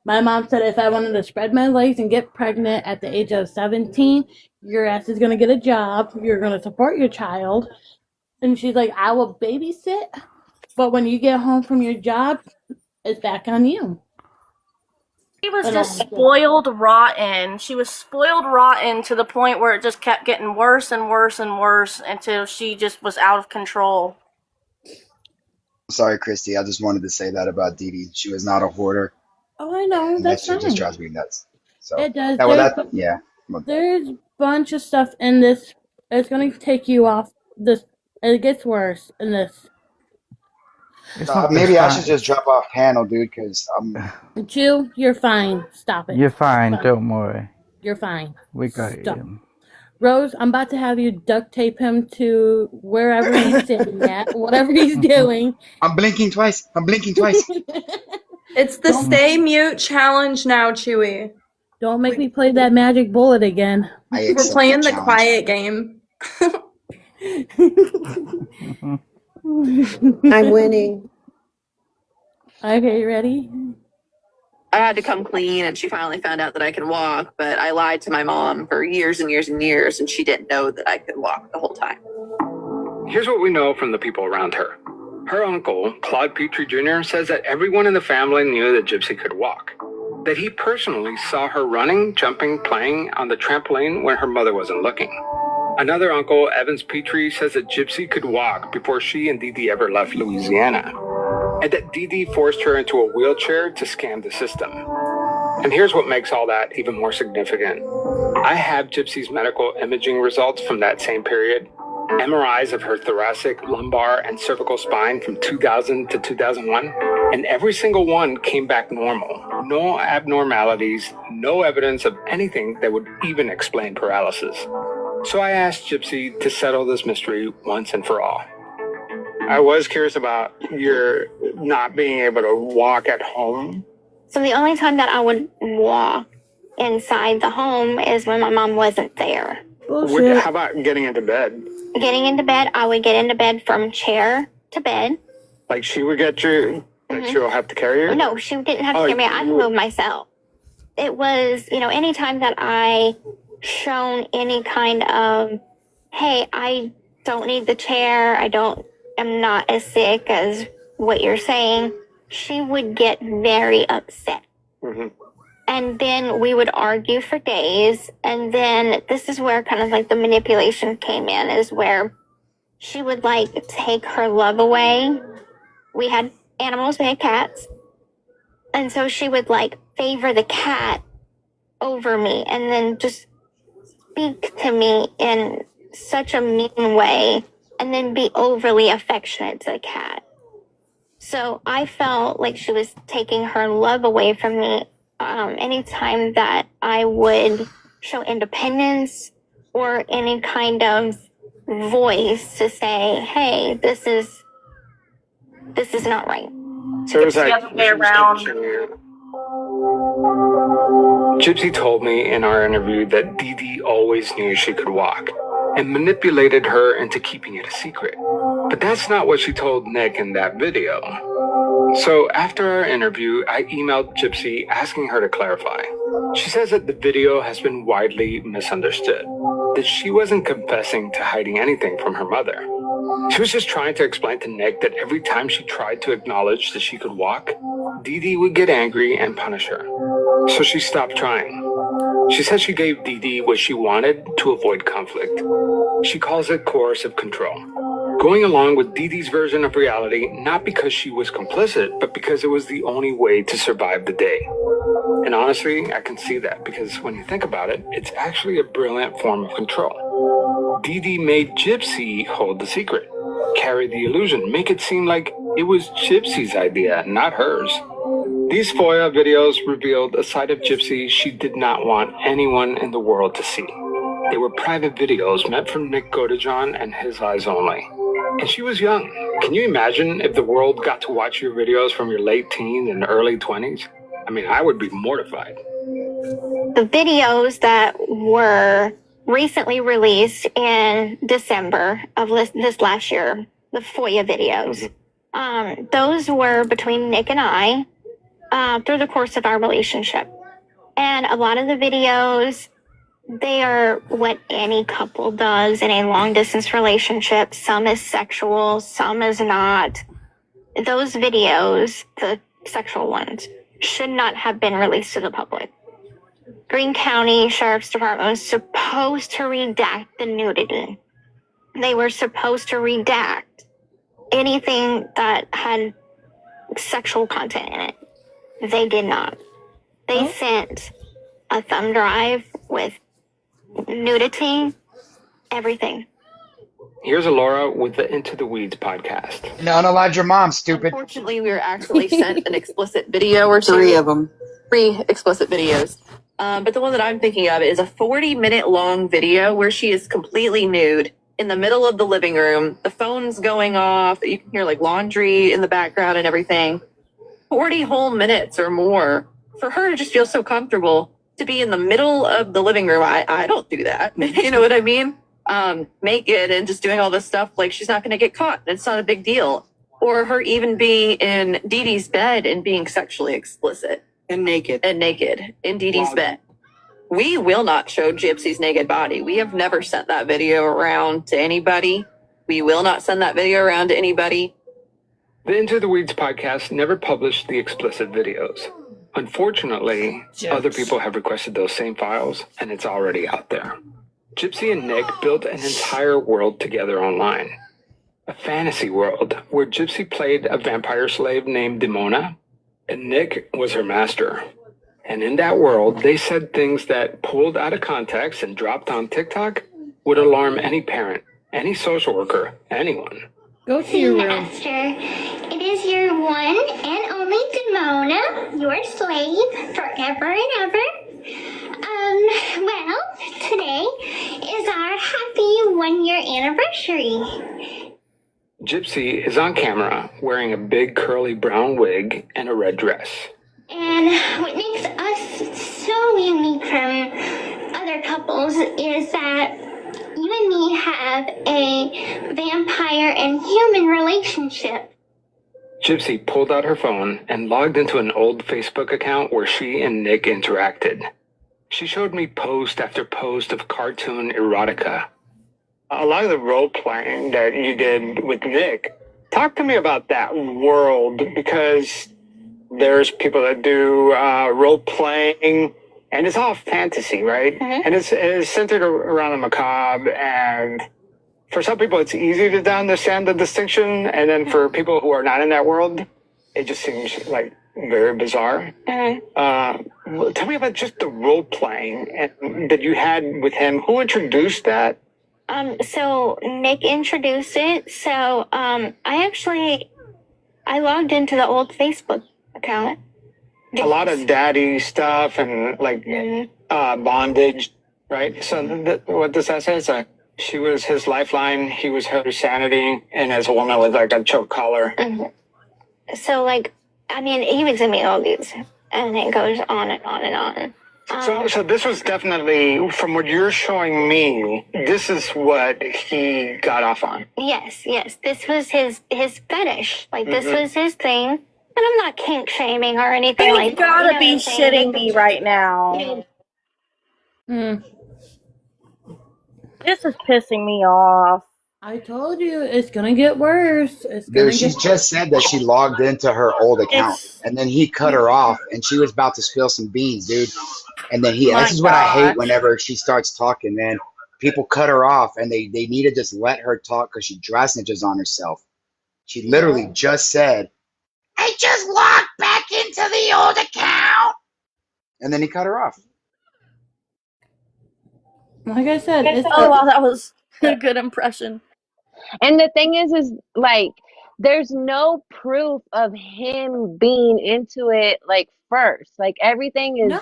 My mom said if I wanted to spread my legs and get pregnant at the age of 17, your ass is going to get a job. You're going to support your child. And she's like, I will babysit, but when you get home from your job, it's back on you. She was just spoiled rotten. She was spoiled rotten to the point where it just kept getting worse and worse and worse until she just was out of control. Sorry, Kristie. I just wanted to say that about Dee Dee. She was not a hoarder. Oh, I know. And That's that shit just fine. drives me nuts. So It does. yeah, well, yeah. There's a bunch of stuff in this. It's going to take you off this. It gets worse in this. Maybe I should just drop off panel, dude, because I'm. Jew, you're fine. Stop it. You're fine. Don't worry. You're fine. We got Stop. you. Rose, I'm about to have you duct tape him to wherever he's sitting at, whatever he's doing. I'm blinking twice. It's the stay mute challenge now, Chewy. Don't make me play that magic bullet again. We're playing the quiet game. I'm winning. Okay, you ready? I had to come clean, and she finally found out that I could walk, but I lied to my mom for years and years and years, and she didn't know that I could walk the whole time. Here's what we know from the people around her. Her uncle, Claude Petrie Jr., says that everyone in the family knew that Gypsy could walk. That he personally saw her running, jumping, playing on the trampoline when her mother wasn't looking. Another uncle, Evans Petrie, says that Gypsy could walk before she and Dee Dee ever left Louisiana. And that Dee Dee forced her into a wheelchair to scam the system. And here's what makes all that even more significant. I have Gypsy's medical imaging results from that same period. MRIs of her thoracic, lumbar, and cervical spine from 2000 to 2001. And every single one came back normal. No abnormalities, no evidence of anything that would even explain paralysis. So I asked Gypsy to settle this mystery once and for all. I was curious about your not being able to walk at home. So the only time that I would walk inside the home is when my mom wasn't there. How about getting into bed? Getting into bed, I would get into bed from chair to bed. Like she would get you, like she'll have to carry you? No, she didn't have to carry me. I could move myself. It was, anytime that I shown any kind of, hey, I don't need the chair, I'm not as sick as what you're saying, she would get very upset. Mm-hmm. And then we would argue for days. And then this is where kind of like the manipulation came in, is where she would like take her love away. We had animals, we had cats. And so she would like favor the cat over me and then just speak to me in such a mean way and then be overly affectionate to the cat. So I felt like she was taking her love away from me anytime that I would show independence or any kind of voice to say, hey, this is not right. So it was like the other way around. Gypsy told me in our interview that Dee Dee always knew she could walk and manipulated her into keeping it a secret. But that's not what she told Nick in that video. So after our interview, I emailed Gypsy asking her to clarify. She says that the video has been widely misunderstood, that she wasn't confessing to hiding anything from her mother. She was just trying to explain to Nick that every time she tried to acknowledge that she could walk, Dee Dee would get angry and punish her. So she stopped trying. She said she gave Dee Dee what she wanted to avoid conflict. She calls it coercive control. Going along with Dee Dee's version of reality, not because she was complicit, but because it was the only way to survive the day. And honestly, I can see that because when you think about it, it's actually a brilliant form of control. Dee Dee made Gypsy hold the secret, carry the illusion, make it seem like it was Gypsy's idea, not hers. These FOIA videos revealed a side of Gypsy she did not want anyone in the world to see. They were private videos meant for Nick Godejohn and his eyes only. And she was young. Can you imagine if the world got to watch your videos from your late teens and early 20s? I mean, I would be mortified. The videos that were recently released in December of this last year, the FOIA videos, those were between Nick and I through the course of our relationship. And a lot of the videos, they are what any couple does in a long distance relationship. Some is sexual, some is not. Those videos, the sexual ones, should not have been released to the public. Greene County Sheriff's Department was supposed to redact the nudity. They were supposed to redact anything that had sexual content in it. They did not. They sent a thumb drive with nudity, everything. Here's Alora with the Into the Weeds podcast. No, unalive your mom, stupid. Unfortunately, we were actually sent an explicit video or two. 3 of them. 3 explicit videos. But the one that I'm thinking of is a 40-minute long video where she is completely nude in the middle of the living room. The phone's going off. You can hear like laundry in the background and everything. 40 whole minutes or more for her to just feel so comfortable to be in the middle of the living room. I don't do that. You know what I mean? Naked and just doing all this stuff like she's not going to get caught. It's not a big deal. Or her even being in Dee Dee's bed and being sexually explicit. And naked in Dee Dee's bed. We will not show Gypsy's naked body. We have never sent that video around to anybody. We will not send that video around to anybody. The Into the Weeds podcast never published the explicit videos. Unfortunately, other people have requested those same files, and it's already out there. Gypsy and Nick built an entire world together online. A fantasy world where Gypsy played a vampire slave named Demona, and Nick was her master. And in that world, they said things that, pulled out of context and dropped on TikTok, would alarm any parent, any social worker, anyone. Go to your room. Master, it is your one and only Demona, your slave forever and ever. Well, today is our happy 1-year anniversary. Gypsy is on camera wearing a big curly brown wig and a red dress. And what makes us so unique from other couples is that you and me have a vampire and human relationship. Gypsy pulled out her phone and logged into an old Facebook account where she and Nick interacted. She showed me post after post of cartoon erotica. A lot of the role playing that you did with Nick, talk to me about that world, because there's people that do role playing, and it's all fantasy, right? Mm-hmm. And it's centered around the macabre, and for some people it's easy to understand the distinction, and then for people who are not in that world, it just seems like very bizarre. Mm-hmm. Tell me about just the role playing that you had with him. Who introduced that? So Nick introduced it. So I logged into the old Facebook account. A lot of daddy stuff and like bondage, right? So what does that say? It's like she was his lifeline, he was her sanity, and as a woman with like a choke collar. Mm-hmm. So he would send me all these, and it goes on and on and on. So this was definitely, from what you're showing me, this is what he got off on. Yes. This was his fetish. Like, this was his thing. And I'm not kink shaming or anything like that. You gotta be shitting me right now. Mm. This is pissing me off. I told you it's gonna get worse. It's Dude, gonna she's get just said that she logged into her old account It's and then he cut her off and she was about to spill some beans, dude. And then this my is what I hate gosh. whenever she starts talking, man. People cut her off and they need to just let her talk because she dry snitches on herself. She literally yeah. just said, I just logged back into the old account. And then he cut her off. Like I said, it's Oh wow, that was a good impression. And the thing is like, there's no proof of him being into it like first. Like everything is no.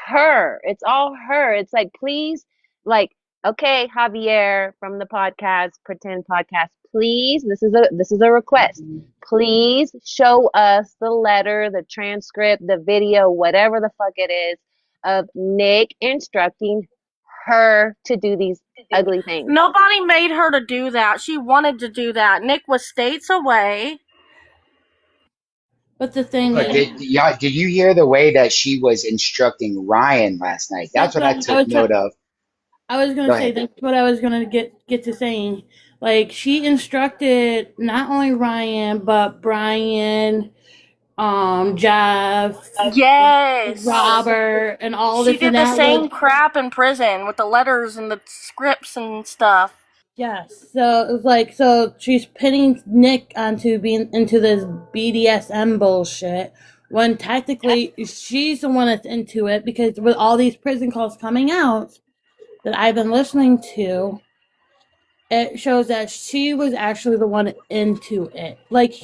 her. It's all her. It's like, please, like, okay, Javier from the podcast, Pretend Podcast, please, this is a request. Please show us the letter, the transcript, the video, whatever the fuck it is, of Nick instructing her to do these ugly things. Nobody made her to do that. She wanted to do that. Nick was states away. But the thing Look, is, did you hear the way that she was instructing Ryan last night? That's that's what what I took note of. I was Go gonna say. ahead. That's what I was gonna get to saying. Like she instructed not only Ryan but Brian, Jeff, Yes. Robert, and all She this and did the that. same Like, crap in prison with the letters and the scripts and stuff. yes. So it was like, so she's pinning Nick onto being into this BDSM bullshit when technically she's the one that's into it because with all these prison calls coming out that I've been listening to, it shows that she was actually the one into it. Like,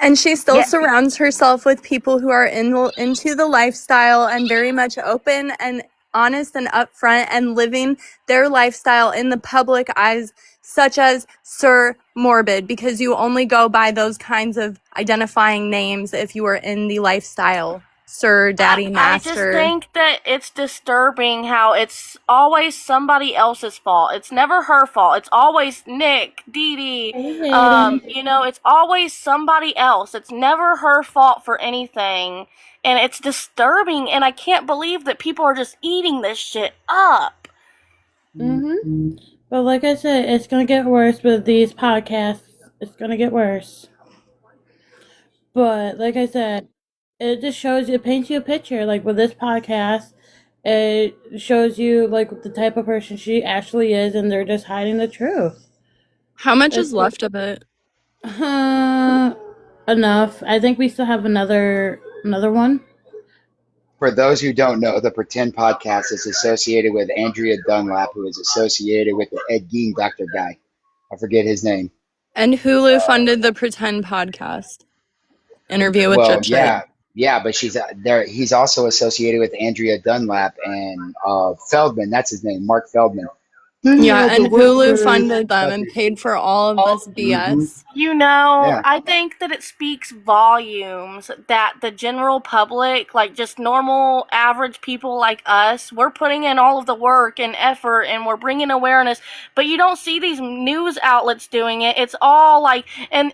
And she still Yeah. surrounds herself with people who are into the lifestyle and very much open and honest and upfront and living their lifestyle in the public eyes, such as Sir Morbid, because you only go by those kinds of identifying names if you are in the lifestyle. Sir, Daddy, I just Master. think that it's disturbing how it's always somebody else's fault. It's never her fault. It's always Nick, Dee Dee, it's always somebody else. It's never her fault for anything. And it's disturbing, and I can't believe that people are just eating this shit up. But like I said, it's gonna get worse with these podcasts. It's gonna get worse. But like I said, it just shows you, it paints you a picture. Like with this podcast, it shows you like the type of person she actually is, and they're just hiding the truth. How much is left of it? Enough. I think we still have another one. For those who don't know, the Pretend Podcast is associated with Andrea Dunlap, who is associated with the Ed Gein doctor guy. I forget his name. And Hulu funded the Pretend Podcast interview with Well, Gypsy. yeah, but she's there. He's also associated with Andrea Dunlap and Feldman. That's his name, Mark Feldman. Yeah, and Hulu funded them and paid for all of this BS. Yeah. I think that it speaks volumes that the general public, like just normal average people like us, we're putting in all of the work and effort and we're bringing awareness, but you don't see these news outlets doing it. It's all like, and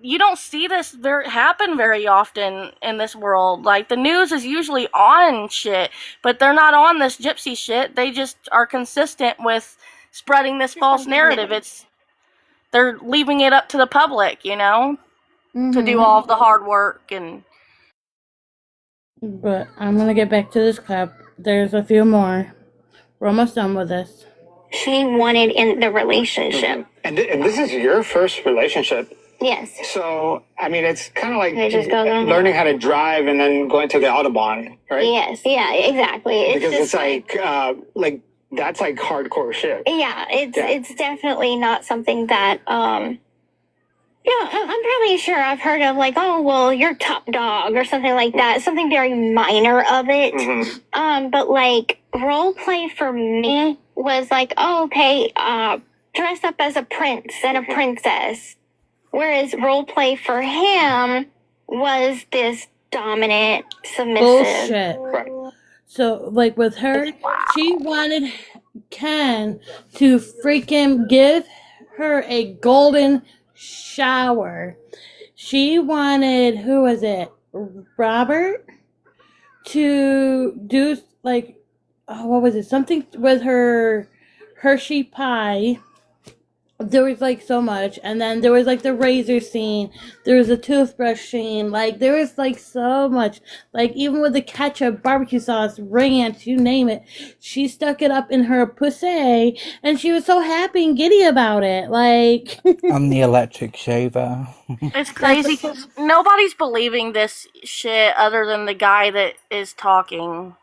you don't see this happen very often in this world. Like, the news is usually on shit, but they're not on this gypsy shit. They just are consistent with spreading this false narrative. They're leaving it up to the public, to do all of the hard work. But I'm gonna get back to this clip. There's a few more. We're almost done with this. She wanted in the relationship. And this is your first relationship. Yes. So, I mean, it's kind of like It just goes on. learning how to drive and then going to the Autobahn, right? Yes. Yeah, exactly. Because it's like that's like hardcore shit. Yeah, it's definitely not something that I'm probably sure I've heard of, like, oh well, you're top dog or something like that. Something very minor of it. Mm-hmm. But like role play for me was like, oh, okay, dress up as a prince and a princess. Whereas role play for him was this dominant, submissive. Bullshit. So, like with her, she wanted Ken to freaking give her a golden shower. She wanted, who was it? Robert? To do, like, what was it? Something with her Hershey pie. there was like so much, and then there was like the razor scene, there was a toothbrush scene, like there was like so much, like even with the ketchup, barbecue sauce, ranch, you name it, she stuck it up in her pussy, and she was so happy and giddy about it, like. And the electric shaver. It's crazy because nobody's believing this shit other than the guy that is talking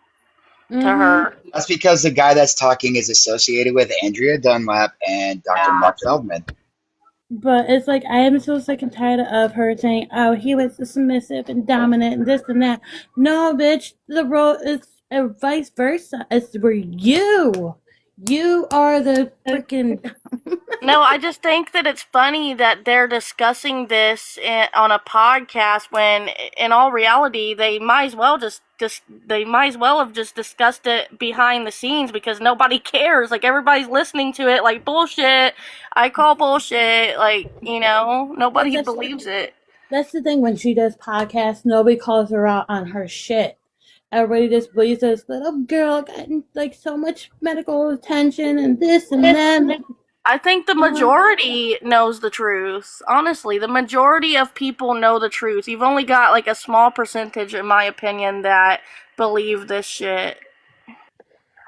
to her. That's because the guy that's talking is associated with Andrea Dunlap and Dr. Mark Feldman. But it's like I am so sick and tired of her saying, "Oh, he was submissive and dominant and this and that." No, bitch, the role is vice versa. It's where you are the freaking. No, I just think that it's funny that they're discussing this on a podcast when, in all reality, they might as well have just discussed it behind the scenes because nobody cares. Like everybody's listening to it like bullshit. I call bullshit. Like nobody believes it. That's the thing when she does podcasts, nobody calls her out on her shit. Everybody just believes this little girl got like so much medical attention and this and that. I think the majority knows the truth. Honestly, the majority of people know the truth. You've only got like a small percentage, in my opinion, that believe this shit.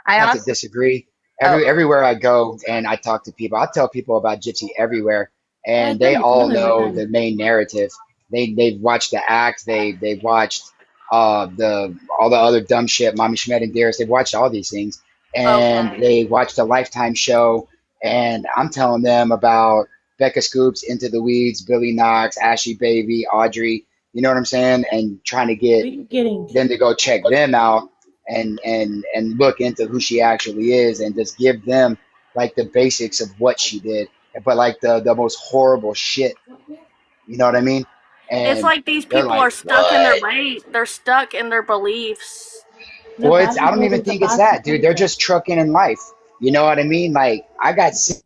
I have to disagree. Everywhere I go and I talk to people, I tell people about Gypsy everywhere, and they all know the main narrative. They've watched the act. They've watched the all the other dumb shit, Mommy Schmidt and Dearest. They've watched all these things, and they watched the Lifetime show. And I'm telling them about Becca Scoops, Into the Weeds, Billy Knox, Ashy Baby, Audrey. You know what I'm saying? And trying to get them to go check them out and look into who she actually is and just give them like the basics of what she did, but like the most horrible shit. You know what I mean? And it's like these people are stuck in their they're stuck in their beliefs. Well, I don't even think it's that, dude. They're just trucking in life. You know what I mean? Like I got sick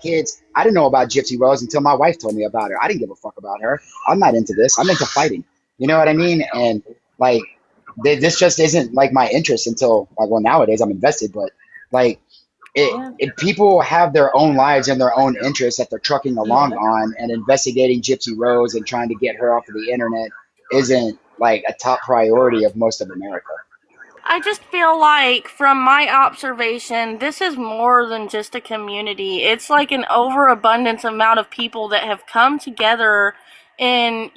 kids. I didn't know about Gypsy Rose until my wife told me about her. I didn't give a fuck about her. I'm not into this. I'm into fighting. You know what I mean? And like this just isn't like my interest until like, well, nowadays I'm invested, but like if people have their own lives and their own interests that they're trucking along on, and investigating Gypsy Rose and trying to get her off of the internet isn't like a top priority of most of America. I just feel like, from my observation, this is more than just a community. It's like an overabundance amount of people that have come together in,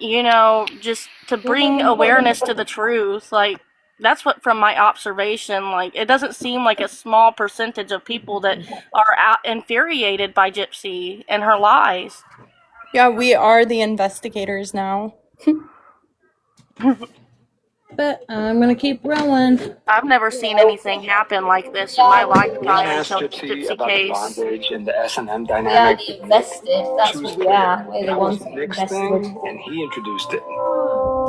just to bring awareness to the truth. Like, that's what, from my observation, like, it doesn't seem like a small percentage of people that are infuriated by Gypsy and her lies. Yeah, we are the investigators now. But I'm gonna keep rolling. I've never seen anything happen like this in my lifetime Asked until Gypsy Gypsy about case. the bondage and the S&M We are dynamic. the invested. That's She was what we clear. are. We're the That was ones that Nick's invested. thing, and he introduced it.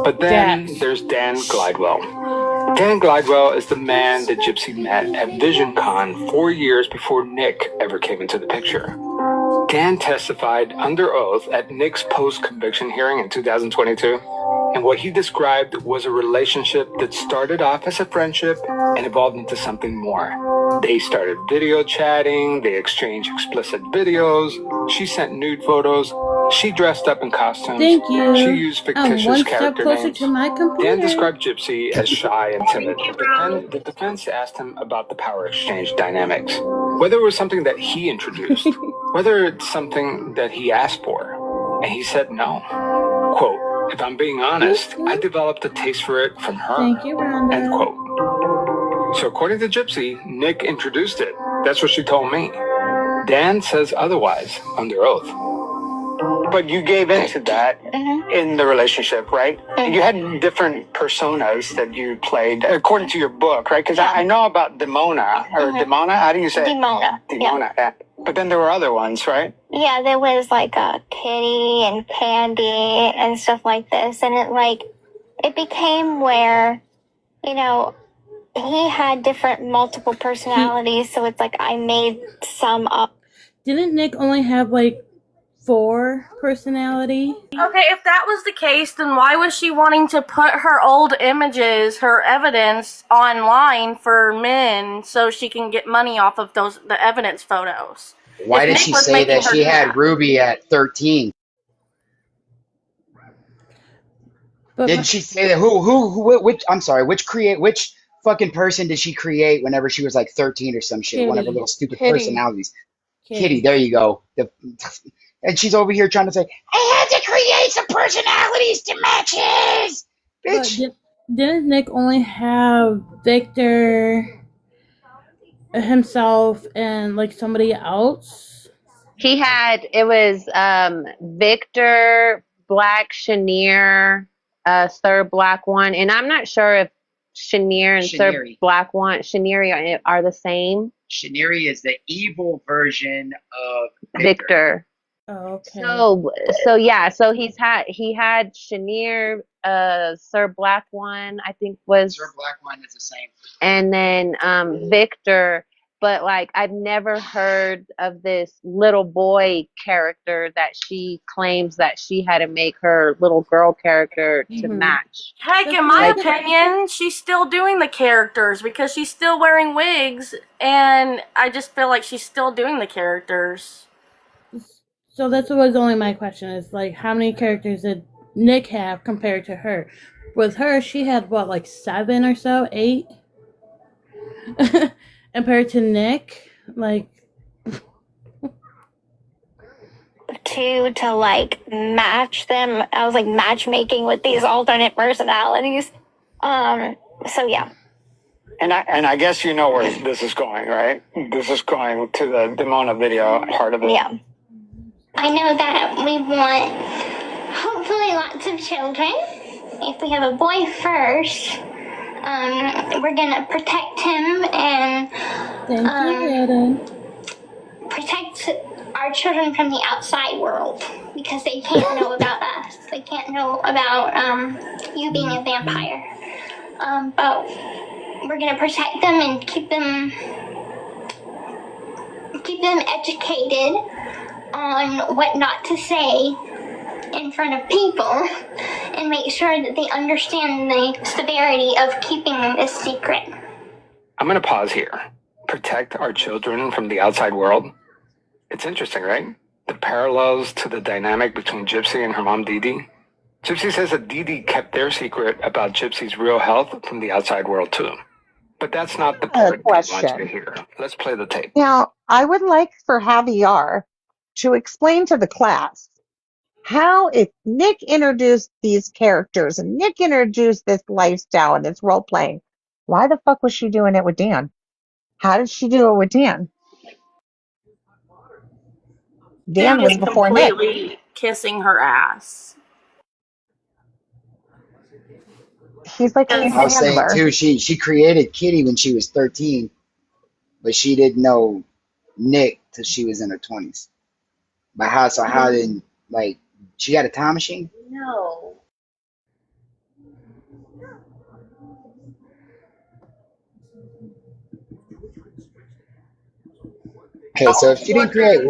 But then there's Dan Glidewell. Dan Glidewell is the man that Gypsy met at VisionCon 4 years before Nick ever came into the picture. Dan testified under oath at Nick's post-conviction hearing in 2022, and what he described was a relationship that started off as a friendship and evolved into something more. They started video chatting, they exchanged explicit videos, she sent nude photos, she dressed up in costumes, Thank you. she used fictitious one step character closer names. to my computer. Dan described Gypsy as shy and timid. The defense asked him about the power exchange dynamics, whether it was something that he introduced, whether it's something that he asked for, and he said no. Quote, "If I'm being honest, I developed a taste for it from her." Thank you, Rhonda. End quote. So according to Gypsy, Nick introduced it. That's what she told me. Dan says otherwise under oath. But you gave into that in the relationship, right? You had different personas that you played, according to your book, right? Because I know about Demona, or Demona, how do you say it? Demona. Demona, yeah. But then there were other ones, right? Yeah, there was like a Kitty and Candy and stuff like this. And it became where, he had different multiple personalities. So it's like I made some up. Didn't Nick only have like 4 personality? Okay, if that was the case, then why was she wanting to put her old images, her evidence, online for men so she can get money off of the evidence photos? Why If did Nick she was say making that her she do had that. Ruby at 13? But Didn't she say that? Which, I'm sorry, which fucking person did she create whenever she was like 13 or some shit? One of her Kitty, little stupid Kitty. personalities. Kitty, Kitty. there you go. And she's over here trying to say, I had to create some personalities to match his. But Bitch. didn't Nick only have Victor himself and like somebody else? He had it was Victor, Black, Chenier, Sir Black One, and I'm not sure if Chenier and Sir Shineri. Black One Chenier are the same. Shineri is the evil version of Victor. Oh, okay. So yeah, so he had Chenier, Sir Black One, I think was, Sir Black One is the same. and then Victor. But like I've never heard of this little boy character that she claims that she had to make her little girl character to match. Heck, in my opinion, she's still doing the characters because she's still wearing wigs, and I just feel like she's still doing the characters. So that was only my question is like how many characters did Nick have compared to her? With her, she had what, like 7 or so, 8? Compared to Nick, like to like match them. I was like matchmaking with these alternate personalities. So yeah. And I guess you know where this is going, right? This is going to the Demona video part of it. Yeah. I know that we want hopefully lots of children. If we have a boy first, we're gonna protect him and protect our children from the outside world because they can't know about us. They can't know about you being a vampire. But we're gonna protect them and keep them educated on what not to say in front of people and make sure that they understand the severity of keeping this secret. I'm going to pause here. Protect our children from the outside world. It's interesting, right? The parallels to the dynamic between Gypsy and her mom, Dee Dee. Gypsy says that Dee Dee kept their secret about Gypsy's real health from the outside world, too. But that's not the part I want you to hear. Let's play the tape. Now, I would like for Javier to explain to the class how, if Nick introduced these characters and Nick introduced this lifestyle and this role playing, why the fuck was she doing it with Dan? How did she do it with Dan? Dan was before Nick. Completely kissing her ass. He's like I was saying too, she created Kitty when she was 13, but she didn't know Nick till she was in her 20s. But how did, like, she had a time machine? No. Okay, so if she didn't create,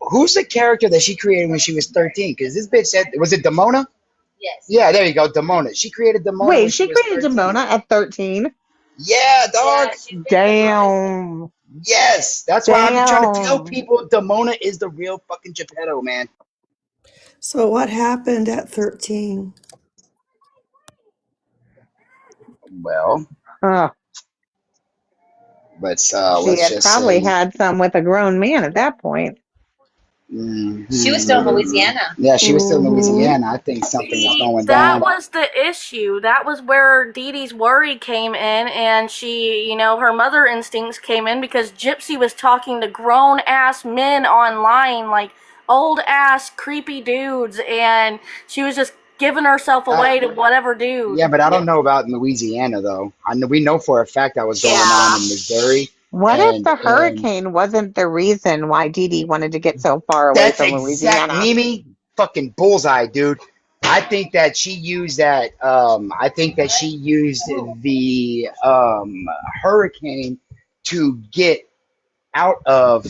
who's the character that she created when she was 13? Because this bitch said, was it Demona? Yes. Yeah, there you go, Demona. She created Demona. Wait, when she was created 13. Demona at 13? Yeah, dog. Damn. Yes, that's why I'm trying to tell people Demona is the real fucking Geppetto, man. So what happened at 13? Well, let's She let's had just probably say had some with a grown man at that point. She was still in Louisiana. Yeah, she was still in Louisiana. I think something was going That down. was the issue. That was where Dee Dee's worry came in, and she, her mother instincts came in because Gypsy was talking to grown-ass men online, like old-ass creepy dudes, and she was just giving herself away to whatever dude. Yeah, but I don't know about Louisiana though. We know for a fact that was going on in Missouri. What if the hurricane wasn't the reason why Dee Dee wanted to get so far away That's from exact, Louisiana? Mimi, fucking bullseye, dude. I think that she used that. I think that she used the hurricane to get out of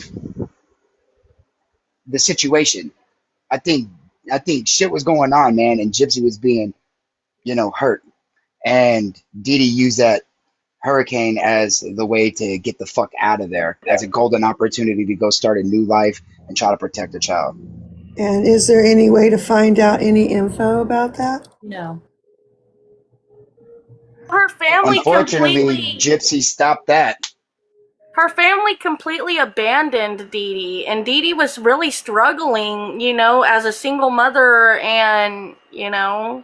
the situation. I think shit was going on, man, and Gypsy was being, hurt, and Dee Dee used that hurricane as the way to get the fuck out of there, as a golden opportunity to go start a new life and try to protect a child. And is there any way to find out any info about that? No. Her family Unfortunately, completely Gypsy stopped that. Abandoned Dee Dee, and Dee Dee was really struggling, you know, as a single mother, and you know.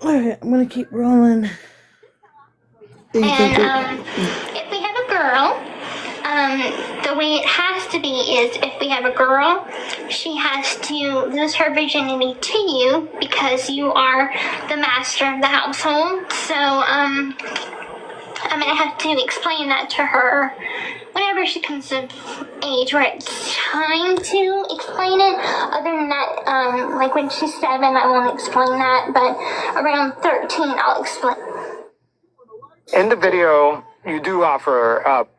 Alright, I'm gonna keep rolling. And if we have a girl, the way it has to be is if we have a girl, she has to lose her virginity to you because you are the master of the household. So I'm gonna have to explain that to her whenever she comes of age where it's time to explain it. Other than that, like when she's 7, I won't explain that, but around 13, I'll explain. In the video, you do offer up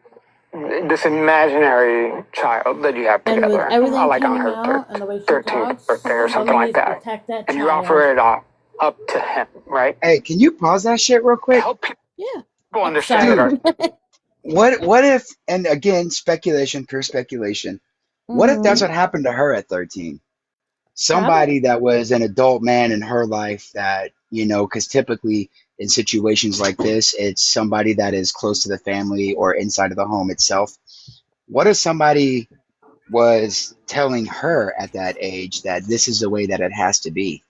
this imaginary child that you have And with together, everything like on coming her out and the way she 13th talks, birthday or something mommy like needs to that. protect that And you child. offer it up to him, right? Hey, can you pause that shit real quick? Help people Yeah. understand that. Dude, what if, and again, speculation, pure speculation, what if that's what happened to her at 13? Somebody that was an adult man in her life that, you know, because typically in situations like this, it's somebody that is close to the family or inside of the home itself. What if somebody was telling her at that age that this is the way that it has to be?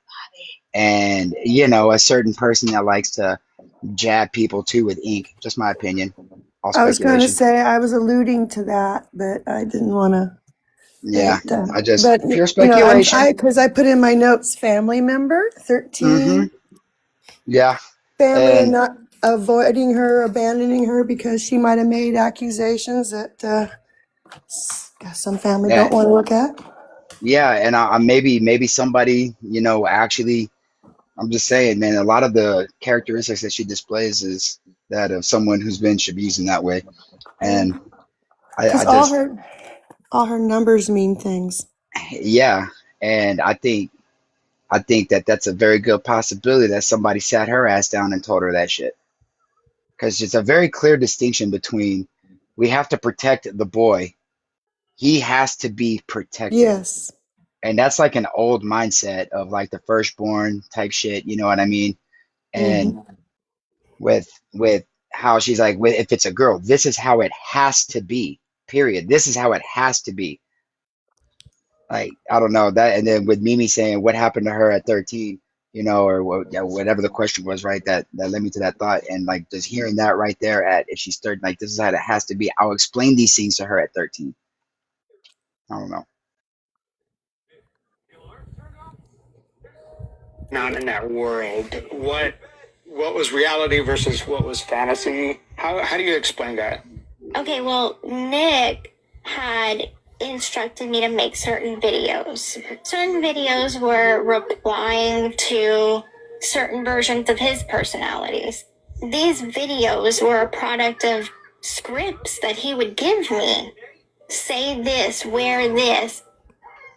And, you know, a certain person that likes to jab people too with ink, just my opinion, all I was going to speculation. say I was alluding to that, but I didn't want to. Yeah, I just, But pure you know, speculation. because I put in my notes, family member 13, Yeah. family, and And not avoiding her, abandoning her because she might have made accusations that some family yeah, don't want to look at. yeah, and maybe somebody, you know, actually, I'm just saying, man, a lot of the characteristics that she displays is that of someone who's been abused in that way. And Because I just, all her numbers mean things. yeah, and I think that that's a very good possibility that somebody sat her ass down and told her that shit. Because it's a very clear distinction between we have to protect the boy. He has to be protected. Yes. And that's like an old mindset of like the firstborn type shit, you know what I mean? And with how she's like, if it's a girl, this is how it has to be. Period. This is how it has to be. Like, I don't know that. And then with Mimi saying what happened to her at 13, you know, or whatever the question was, right? That led me to that thought. And like just hearing that right there at if she's 13, like this is how it has to be. I'll explain these things to her at 13. I don't know. Not in that world. What was reality versus what was fantasy? How do you explain that? Okay, well, Nick had instructed me to make certain videos. Certain videos were replying to certain versions of his personalities. These videos were a product of scripts that he would give me. Say this, wear this.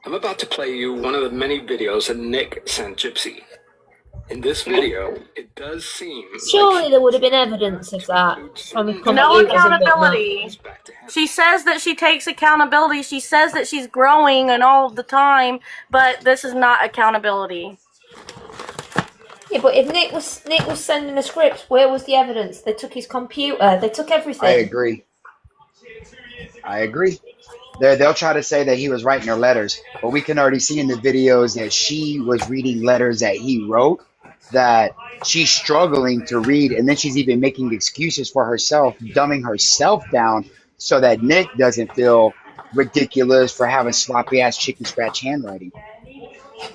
I'm about to play you one of the many videos that Nick sent Gypsy. In this video, it does seem Surely there would have been evidence of that from No computers and whatnot. accountability. She says that she takes accountability. She says that she's growing and all the time, but this is not accountability. Yeah, but if Nick was sending the scripts, where was the evidence? They took his computer. They took everything. I agree. They'll try to say that he was writing her letters, but we can already see in the videos that she was reading letters that he wrote, that she's struggling to read, and then she's even making excuses for herself, dumbing herself down so that Nick doesn't feel ridiculous for having sloppy ass chicken scratch handwriting.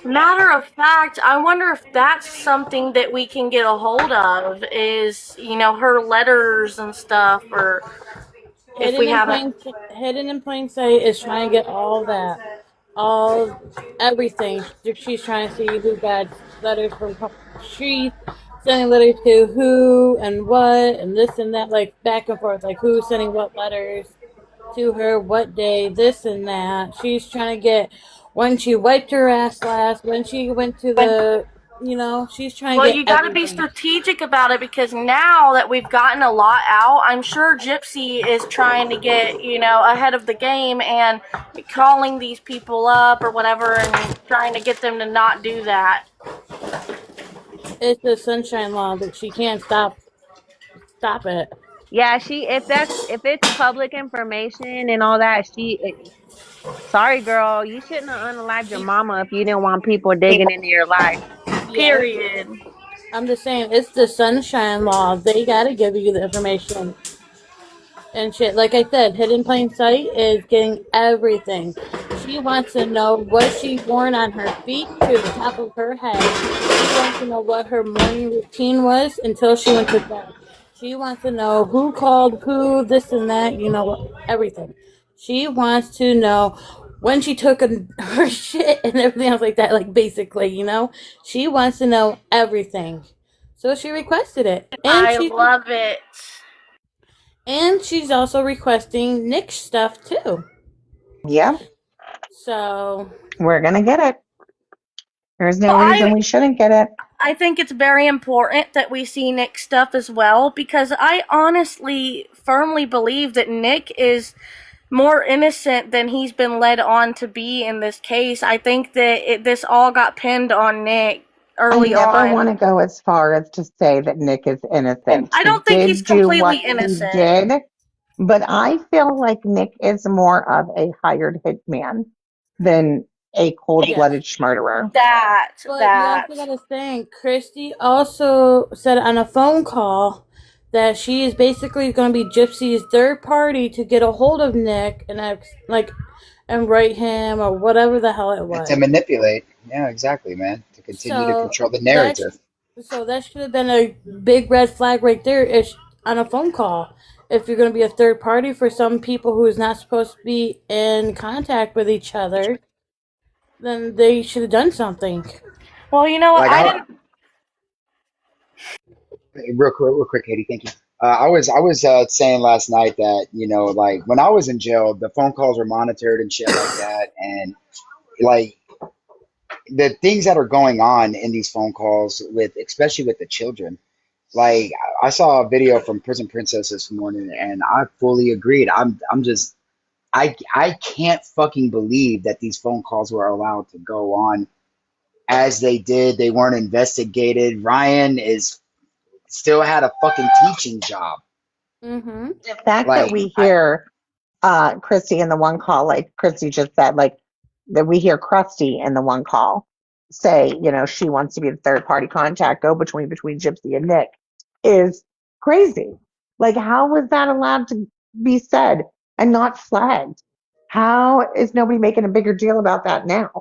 Matter of fact, I wonder if that's something that we can get a hold of is, you know, her letters and stuff, or if we haven't. Hidden in plain sight is trying to get all that, everything. She's trying to see who got letters from she's sending letters to who and what and this and that, like back and forth, like who's sending what letters. to her, what day, this and that. She's trying to get when she wiped her ass last, when she went to the, she's trying Well, to get you got to be everything. strategic about it because now that we've gotten a lot out, I'm sure Gypsy is trying to get, ahead of the game and calling these people up or whatever and trying to get them to not do that. It's the sunshine law that she can't stop it. Yeah, if it's public information and all that, sorry girl, you shouldn't have unalived your mama if you didn't want people digging into your life. Period. I'm just saying, it's the sunshine law. They gotta give you the information and shit. Like I said, hidden plain sight is getting everything. She wants to know what she worn on her feet to the top of her head. She wants to know what her morning routine was until she went to bed. She wants to know who called who, this and that, everything. She wants to know when she took her shit and everything else like that, like basically, She wants to know everything. So she requested it. I love it. And she's also requesting Nick's stuff too. Yep. So we're gonna get it. There's no reason we shouldn't get it. I think it's very important that we see Nick's stuff as well because I honestly, firmly believe that Nick is more innocent than he's been led on to be in this case. I think that this all got pinned on Nick early on. I never want to go as far as to say that Nick is innocent. I don't think he's completely innocent. He did, but I feel like Nick is more of a hired hitman than a cold-blooded murderer. You also gotta think, Kristie also said on a phone call that she is basically going to be Gypsy's third party to get a hold of Nick and write him or whatever the hell it was. To manipulate. Yeah, exactly, man. To continue to control the narrative. So that should have been a big red flag right there on a phone call. If you're going to be a third party for some people who's not supposed to be in contact with each other, then they should have done something. Well, you know what? Real quick, Katie. Thank you. I was saying last night that when I was in jail, the phone calls were monitored and shit like that, and like the things that are going on in these phone calls especially with the children. Like I saw a video from Prison Princess this morning, and I fully agreed. I can't fucking believe that these phone calls were allowed to go on as they did. They weren't investigated. Ryan still had a fucking teaching job. Mm-hmm. The fact that we hear Kristie in the one call, like Kristie just said, like that we hear Krusty in the one call say, she wants to be the third party contact, go between Gypsy and Nick, is crazy. Like, how was that allowed to be said and not flagged? How is nobody making a bigger deal about that now?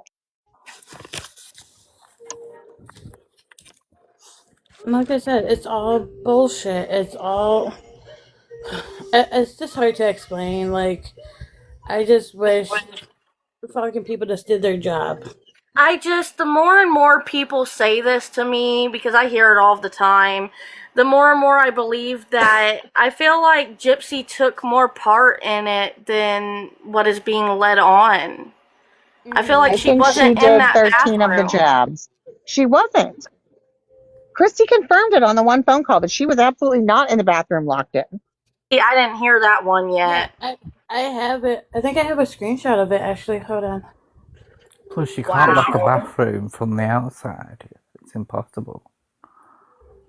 Like I said, it's all bullshit. It's just hard to explain. Like, I just wish fucking people just did their job. The more and more people say this to me, because I hear it all the time, the more and more I believe that I feel like Gypsy took more part in it than what is being led on. I feel like she wasn't in that 13 bathroom. of the jabs. She wasn't. Kristie confirmed it on the one phone call that she was absolutely not in the bathroom locked in. Yeah, I didn't hear that one yet. Yeah, I have it. I think I have a screenshot of it, actually. Hold on. Plus, you can't lock a bathroom from the outside. It's impossible.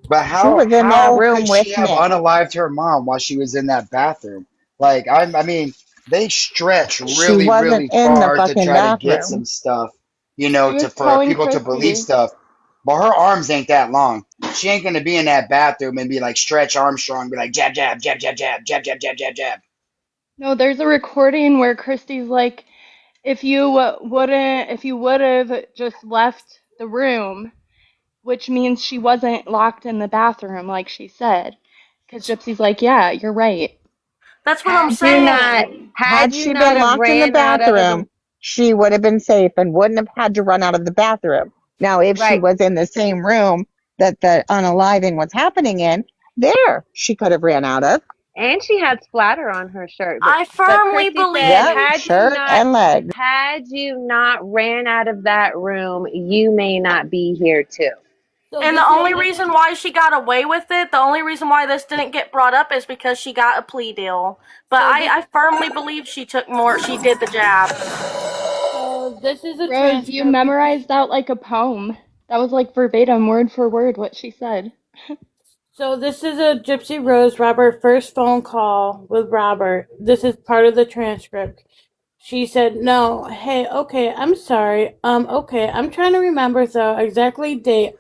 But how could she have unalived her mom while she was in that bathroom? Like, I mean, they stretch really far to try to get some stuff, for people to believe stuff. But her arms ain't that long. She ain't gonna be in that bathroom and be like Stretch Armstrong, be like jab, jab, jab, jab, jab, jab, jab, jab, jab, jab. No, there's a recording where Kristie's like, if you would have just left the room, which means she wasn't locked in the bathroom like she said, because Gypsy's like, yeah, you're right. That's what I'm saying. Had she been locked in the bathroom, she would have been safe and wouldn't have had to run out of the bathroom. Now, if she was in the same room that the unaliving was happening in, she could have ran out of. And she had splatter on her shirt. I But firmly Kristie said, believe. Yep, shirt and leg. had you not ran out of that room, you may not be here too. So And this the only is reason why she got away with it, the only reason why this didn't get brought up is because she got a plea deal. But So this- I firmly believe she did the jabs. so this is a Rose, you transcript. memorized that like a poem. That was like verbatim, word for word, what she said. So this is a Gypsy Rose Robert first phone call with Robert. This is part of the transcript. She said, "No, hey, okay, I'm sorry. Okay, I'm trying to remember the exactly date.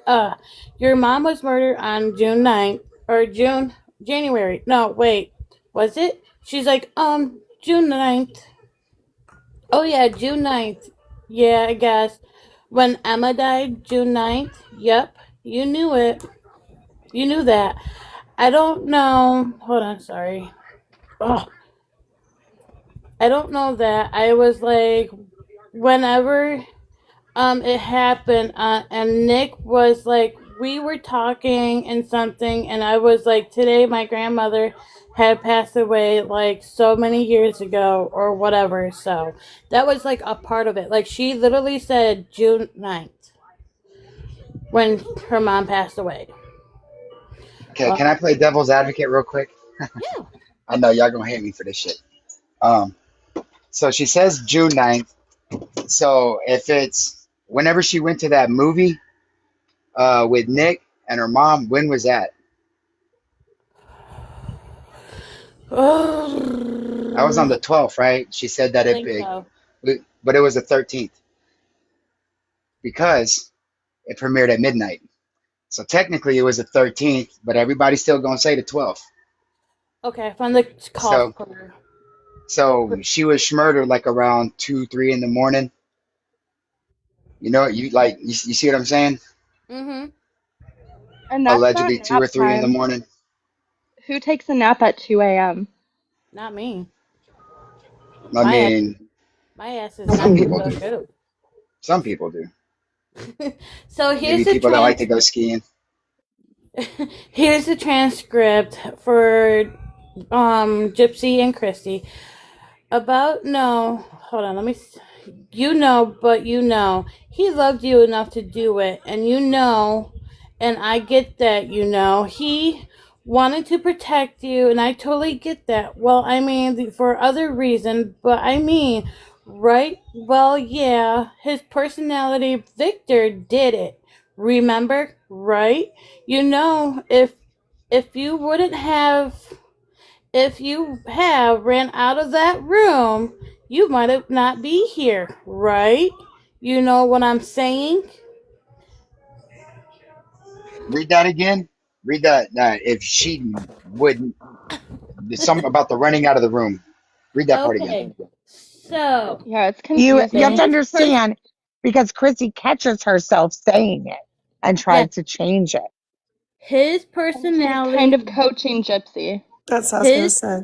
Your mom was murdered on June 9th or January. No, wait, was it?" She's like, June 9th. Oh yeah, June 9th. Yeah, I guess. When Emma died, June 9th. Yep, you knew it. You knew that. I don't know. Hold on, sorry. Oh, I don't know that. I was like, whenever it happened, and Nick was like, we were talking and something, and I was like, today my grandmother had passed away like so many years ago or whatever. So that was like a part of it. Like she literally said June 9th when her mom passed away. Okay, can I play devil's advocate real quick? Yeah. I know y'all gonna hate me for this shit. Um, so she says June 9th. So if it's whenever she went to that movie with Nick and her mom, when was that? That was on the 12th, right? She said that I think so. but it was the 13th because it premiered at midnight. So technically it was the 13th, but everybody's still gonna say the 12th. Okay, I found the call So for. so she was murdered like around 2, 3 in the morning. You know, you see what I'm saying? Mm-hmm. And that's not Allegedly two nap or three in the time. morning. Who takes a nap at 2 a.m.? Not me. I mean, My ass is some not people so do. good. Some people do. So here's Maybe the people that like to go skiing. here's the transcript for Gypsy and Kristie. About no, hold on, let me. You know, but you know, he loved you enough to do it, and you know, and I get that. You know, he wanted to protect you, and I totally get that. Well, I mean, for other reasons, but I mean, right? Well, yeah, his personality, Victor, did it. Remember, right? You know, if you wouldn't have if you have ran out of that room, you might have not be here, right? You know what I'm saying? Read that again. Read that. If she wouldn't, something about the running out of the room. Read that part again. Okay. So, Yeah, it's You have to confusing. understand because Chrissy catches herself saying it and yes, tries to change it. his And she's kind personality, of coaching Gypsy. That's what I was gonna his say.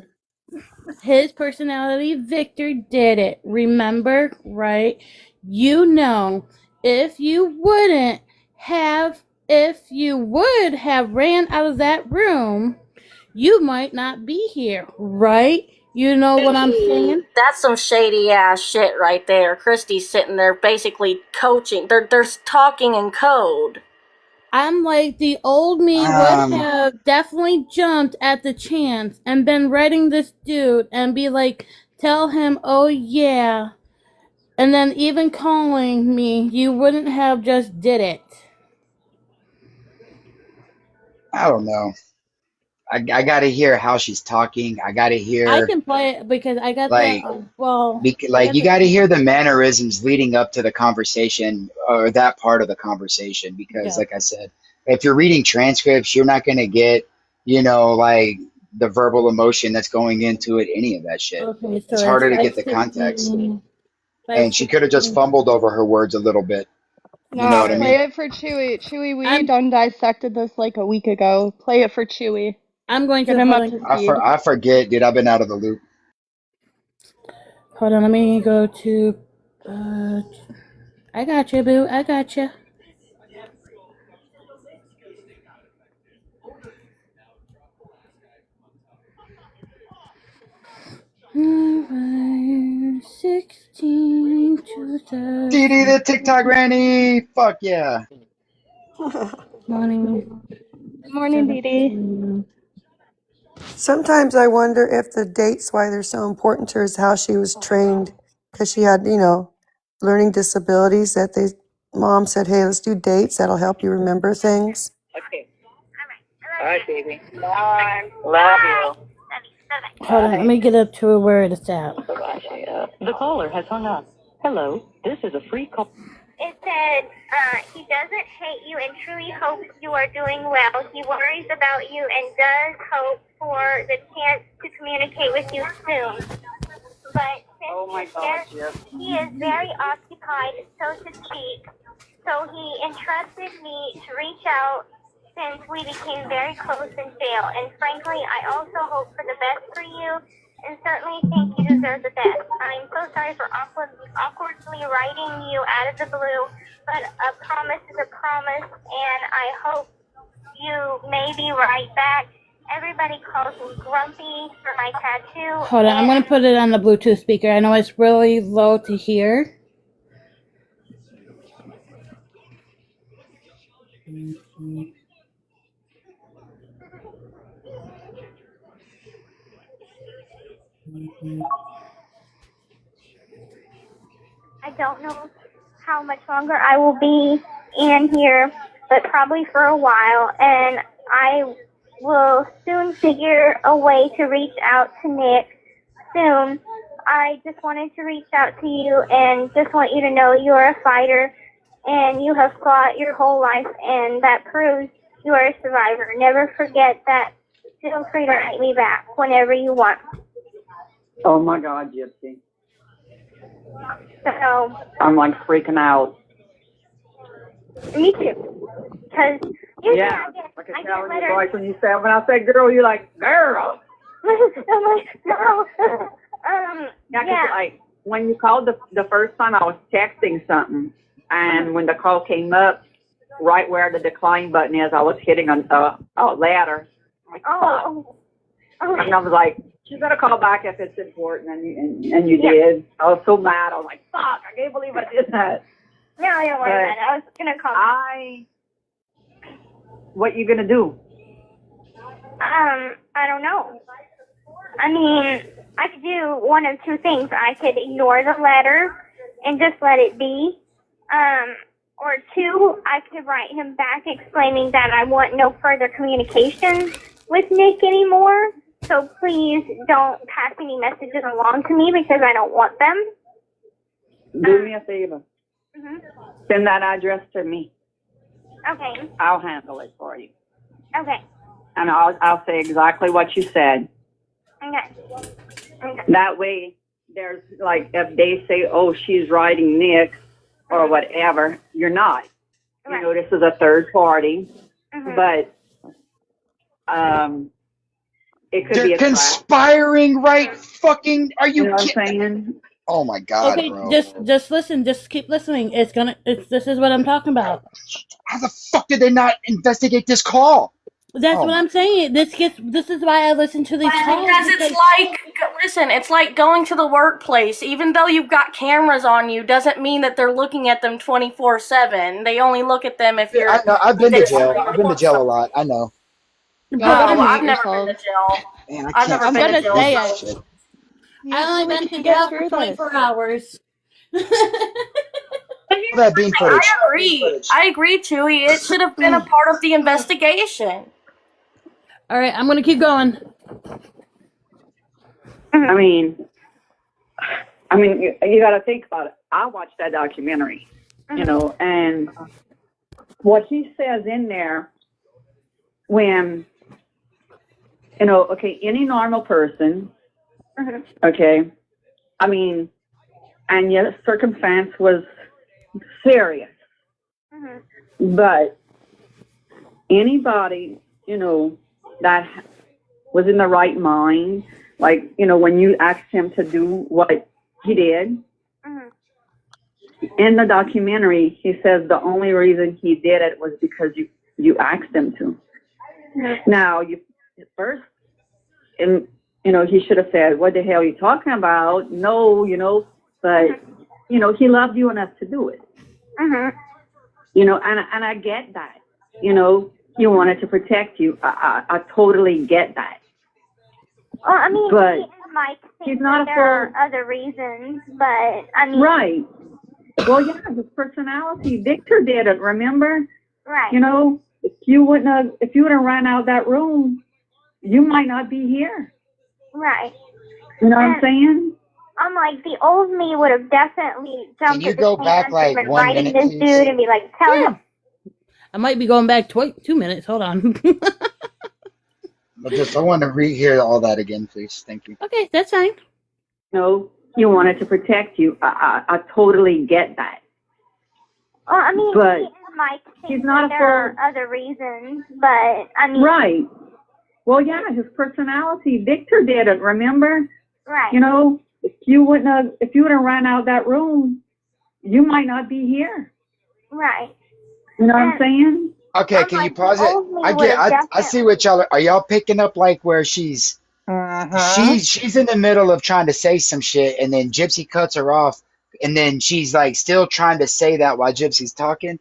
his personality, Victor did it. Remember, right? You know, if you wouldn't have, if you would have ran out of that room, you might not be here, right? You know what I'm saying? That's some shady ass shit right there. Christie's sitting there basically coaching. They're talking in code. I'm like, the old me would have definitely jumped at the chance and been writing this dude and be like, tell him, oh yeah. And then even calling me, you wouldn't have just did it. I don't know. I got to hear how she's talking. I got to I hear can play it because I got like I like got you the. got to hear the mannerisms leading up to the conversation or that part of the conversation because Yeah. like I said, if you're reading transcripts, you're not going to get, like the verbal emotion that's going into it, any of that shit. Okay, so It's it's harder to get the context. 5:16. And she could have just 5:16. fumbled over her words a little bit. You know Nah, what I play mean? it for Chewy. Chewy, we done dissected this like a week ago. Play it for Chewy. I'm going Get to him hold up to on. speed. I forget, dude. I've been out of the loop. Hold on, let me go to. Uh, I got you, boo. I got you. 16 to Dee Dee the TikTok granny. Fuck yeah. Morning. Good morning, Dee Dee. Sometimes I wonder if the dates, why they're so important to her, is how she was trained. Because she had, learning disabilities that mom said, hey, let's do dates. That'll help you remember things. Okay. All right, baby. Bye. Love you. Hold on, let me get up to where it's at. The caller has hung up. Hello, this is a free call. It said he doesn't hate you and truly hopes you are doing well. He worries about you and does hope for the chance to communicate with you soon. But he is very occupied, so to speak. So he entrusted me to reach out since we became very close in jail. And frankly, I also hope for the best for you and certainly think you deserve the best. I'm so sorry for awkwardly writing you out of the blue, but a promise is a promise, and I hope you may be right back. Everybody calls me Grumpy for my tattoo. Hold on, I'm going to put it on the Bluetooth speaker. I know it's really low to hear. I don't know how much longer I will be in here, but probably for a while, and I will soon figure a way to reach out to Nick soon. I just wanted to reach out to you and just want you to know you're a fighter and you have fought your whole life, and that proves you are a survivor. Never forget that. Feel free to write me back whenever you want. Oh my God, Gypsy. So, I'm like freaking out. me too. Because usually I get Your letters. voice when you say, when I say girl, you're like, girl. I'm like, no. Yeah, 'cause like when you called the first time, I was texting something, and when the call came up, right where the decline button is, I was hitting a ladder. Like, Oh. And I was like, you gotta call back if it's important, and you did. I was so mad. I was like, fuck, I can't believe I did that. No, don't worry about it. I was gonna call. What you gonna do? I don't know. I mean, I could do one of two things. I could ignore the letter and just let it be. Or two, I could write him back explaining that I want no further communication with Nick anymore. So please don't pass any messages along to me because I don't want them. Do me a favor. Mm-hmm. Send that address to me. Okay. I'll handle it for you. Okay. And I'll say exactly what you said. Okay. That way, there's like, if they say, oh, she's writing Nick or whatever, you're not. You know, this is a third party, but it could be a conspiring, right? Fucking, are you know what I'm kidding? saying? Oh my God, Okay, bro. just listen. Just keep listening. This is what I'm talking about. How the fuck did they not investigate this call? That's what I'm saying. This is why I listen to these calls. Because it's like, listen, it's like going to the workplace. Even though you've got cameras on you, doesn't mean that they're looking at them 24/7. They only look at them if you're. I know. I've been to jail. I've been to jail a lot. I know. No, I've never been to jail. Man, I I've can't. never been to jail. I only been to jail for 24 hours. That bean footage. I agree, Chewy. It should have been a part of the investigation. All right, I'm gonna keep going. I mean, you got to think about it. I watched that documentary, you know, and what he says in there, when, you know, okay, any normal person, okay, I mean, and yes, circumstance was serious, but anybody, you know, that was in the right mind, like, you know, when you asked him to do what he did, in the documentary, he says the only reason he did it was because you asked him to. Now, you first, and he should have said, what the hell are you talking about? No, but, he loved you enough to do it. Mhm. And I get that. He wanted to protect you. I totally get that. Well, I mean, But he might think he's not that a there are other reasons, but I mean, Right. Well, yeah, his personality. Victor did it, remember? right. If you would have ran out that room, you might not be here. Right. You know what I'm saying? I'm like, the old me would have definitely Can jumped you at the go chance back and like been 1 writing minute, this please? dude and be like, tell him. I might be going back 2 minutes. Hold on. I want to rehear all that again, please. Thank you. Okay, that's fine. He wanted to protect you. I totally get that. Well, I mean, But he might think he's not that a there are other reasons, but I mean, Right. Well, yeah, his personality. Victor did it, remember? right. If you would have ran out that room, you might not be here. Right. You know what I'm saying? Okay, can you pause it? I see what y'all are y'all picking up like where she's she's in the middle of trying to say some shit and then Gypsy cuts her off and then she's like still trying to say that while Gypsy's talking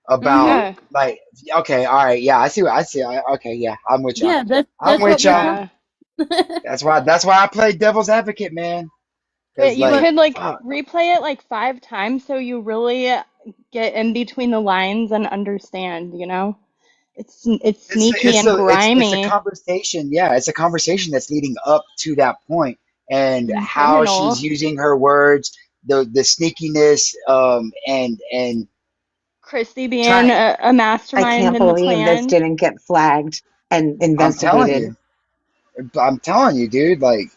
about like okay, all right, yeah, I see okay, yeah, I'm with y'all. Yeah, I'm that's what with we're y'all. That's why I play devil's advocate, man. Cuz You like could like fuck. replay it like 5 times so you really get in between the lines and understand, It's sneaky and It's a grimy. conversation. Yeah, it's a conversation that's leading up to that point, and And how criminal. she's using her words, the sneakiness, and Kristie being trying. a I mastermind can't in the believe this plan. didn't get flagged and I'm telling investigated. you, dude. Like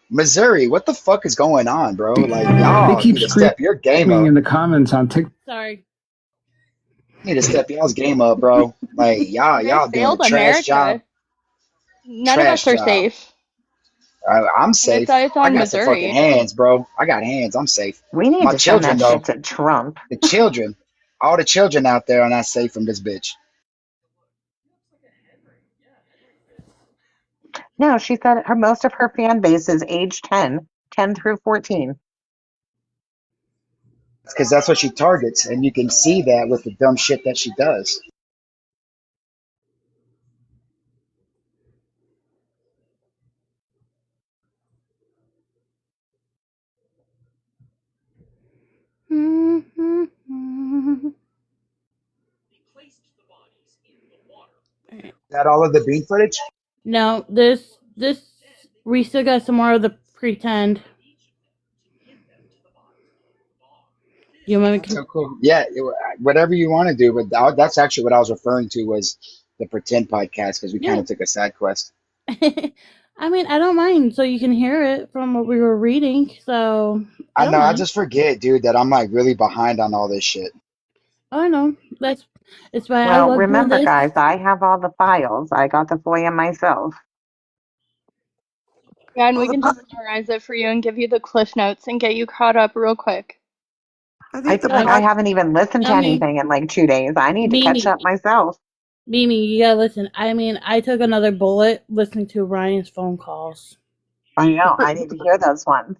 Missouri, what the fuck is going on, bro? Like They y'all keep need to step your game screaming up. in the comments on TikTok. Sorry. Need to step y'all's game up, bro. Like You guys y'all doing a failed trash job. America. None of Trash us are job. safe. I'm And safe. it's I on got some fucking Missouri. hands, bro. I got hands. I'm safe. We need My to send children, that shit though. to Trump. The children. All the children out there are not safe from this bitch. No, she said most of her fan base is age 10 through 14. Because that's what she targets. And you can see that with the dumb shit that she does. Is that all of the bean footage? No, we still got some more of the pretend. You want me So cool. Yeah, whatever you want to do. But that's actually what I was referring to was the pretend podcast because we kind Yeah. of took a side quest. I mean, I don't mind. So you can hear it from what we were reading. So I I don't know. I mind. just forget, dude, that I'm like really behind on all this shit. I know. It's why I Well, love doing remember, this. guys, I have all the files. I got the FOIA myself. Yeah, and we can just summarize it for you and give you the cliff notes and get you caught up real quick. I feel like I haven't even listened to I mean, anything in like 2 days. I need to catch Mimi, up myself. Mimi, you gotta listen. I mean, I took another bullet listening to Ryan's phone calls. I know. I need to hear those ones.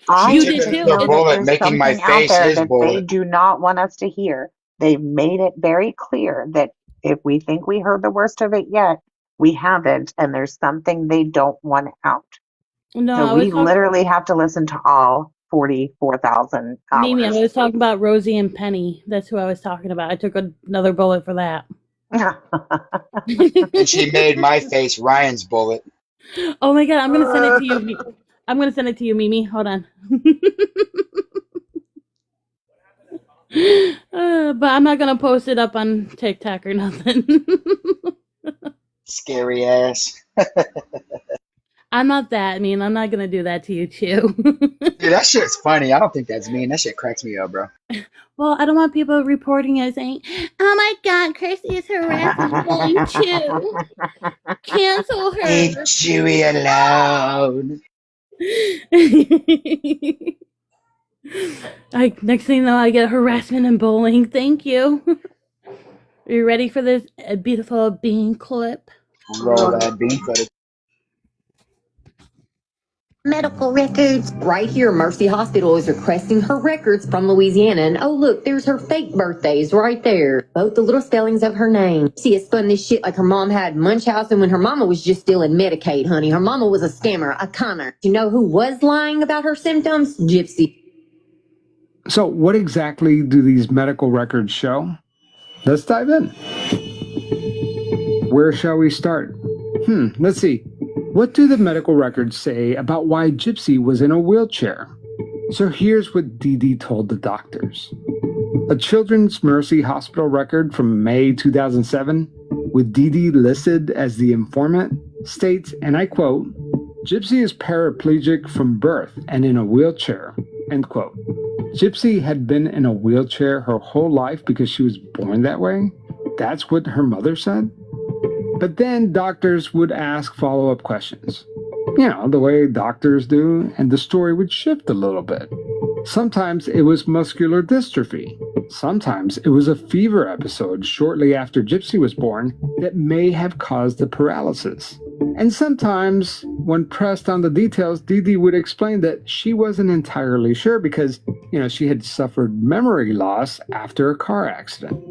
You I did need to too. know that bullet there's making my something out face there his that they bullet. do not want us to hear. They've made it very clear that if we think we heard the worst of it yet, we haven't, and there's something they don't want out. No, So I we was talking. literally have to listen to all 44,000 Mimi, I hours. was talking about Rosie and Penny. That's who I was talking about. I took another bullet for that. And she made my face Ryan's bullet. Oh my god, I'm gonna send it to you. I'm gonna send it to you, Mimi. Hold on. But I'm not gonna post it up on TikTok or nothing. Scary ass. I'm not that mean. I'm not gonna do that to you too. Dude, that shit's funny. I don't think that's mean. That shit cracks me up, bro. Well, I don't want people reporting it saying, "Oh my God, Kristie is harassing and bullying Chew. Cancel her." Leave Chewy alone. Next thing you know, I get harassment and bullying. Thank you. Are you ready for this beautiful bean clip? Roll that bean footage. Medical records. Right here, Mercy Hospital is requesting her records from Louisiana. And oh, look, there's her fake birthdays right there. Both the little spellings of her name. She has spun this shit like her mom had Munchausen when her mama was just stealing Medicaid, honey. Her mama was a scammer, a conner. You know who was lying about her symptoms? Gypsy. So, what exactly do these medical records show? Let's dive in. Where shall we start? Let's see. What do the medical records say about why Gypsy was in a wheelchair? So here's what Dee Dee told the doctors. A Children's Mercy Hospital record from May 2007, with Dee Dee listed as the informant, states, and I quote, Gypsy is paraplegic from birth and in a wheelchair, end quote. Gypsy had been in a wheelchair her whole life because she was born that way? That's what her mother said? But then doctors would ask follow-up questions. You know, the way doctors do, and the story would shift a little bit. Sometimes it was muscular dystrophy. Sometimes it was a fever episode shortly after Gypsy was born that may have caused the paralysis. And sometimes, when pressed on the details, Dee Dee would explain that she wasn't entirely sure because, she had suffered memory loss after a car accident.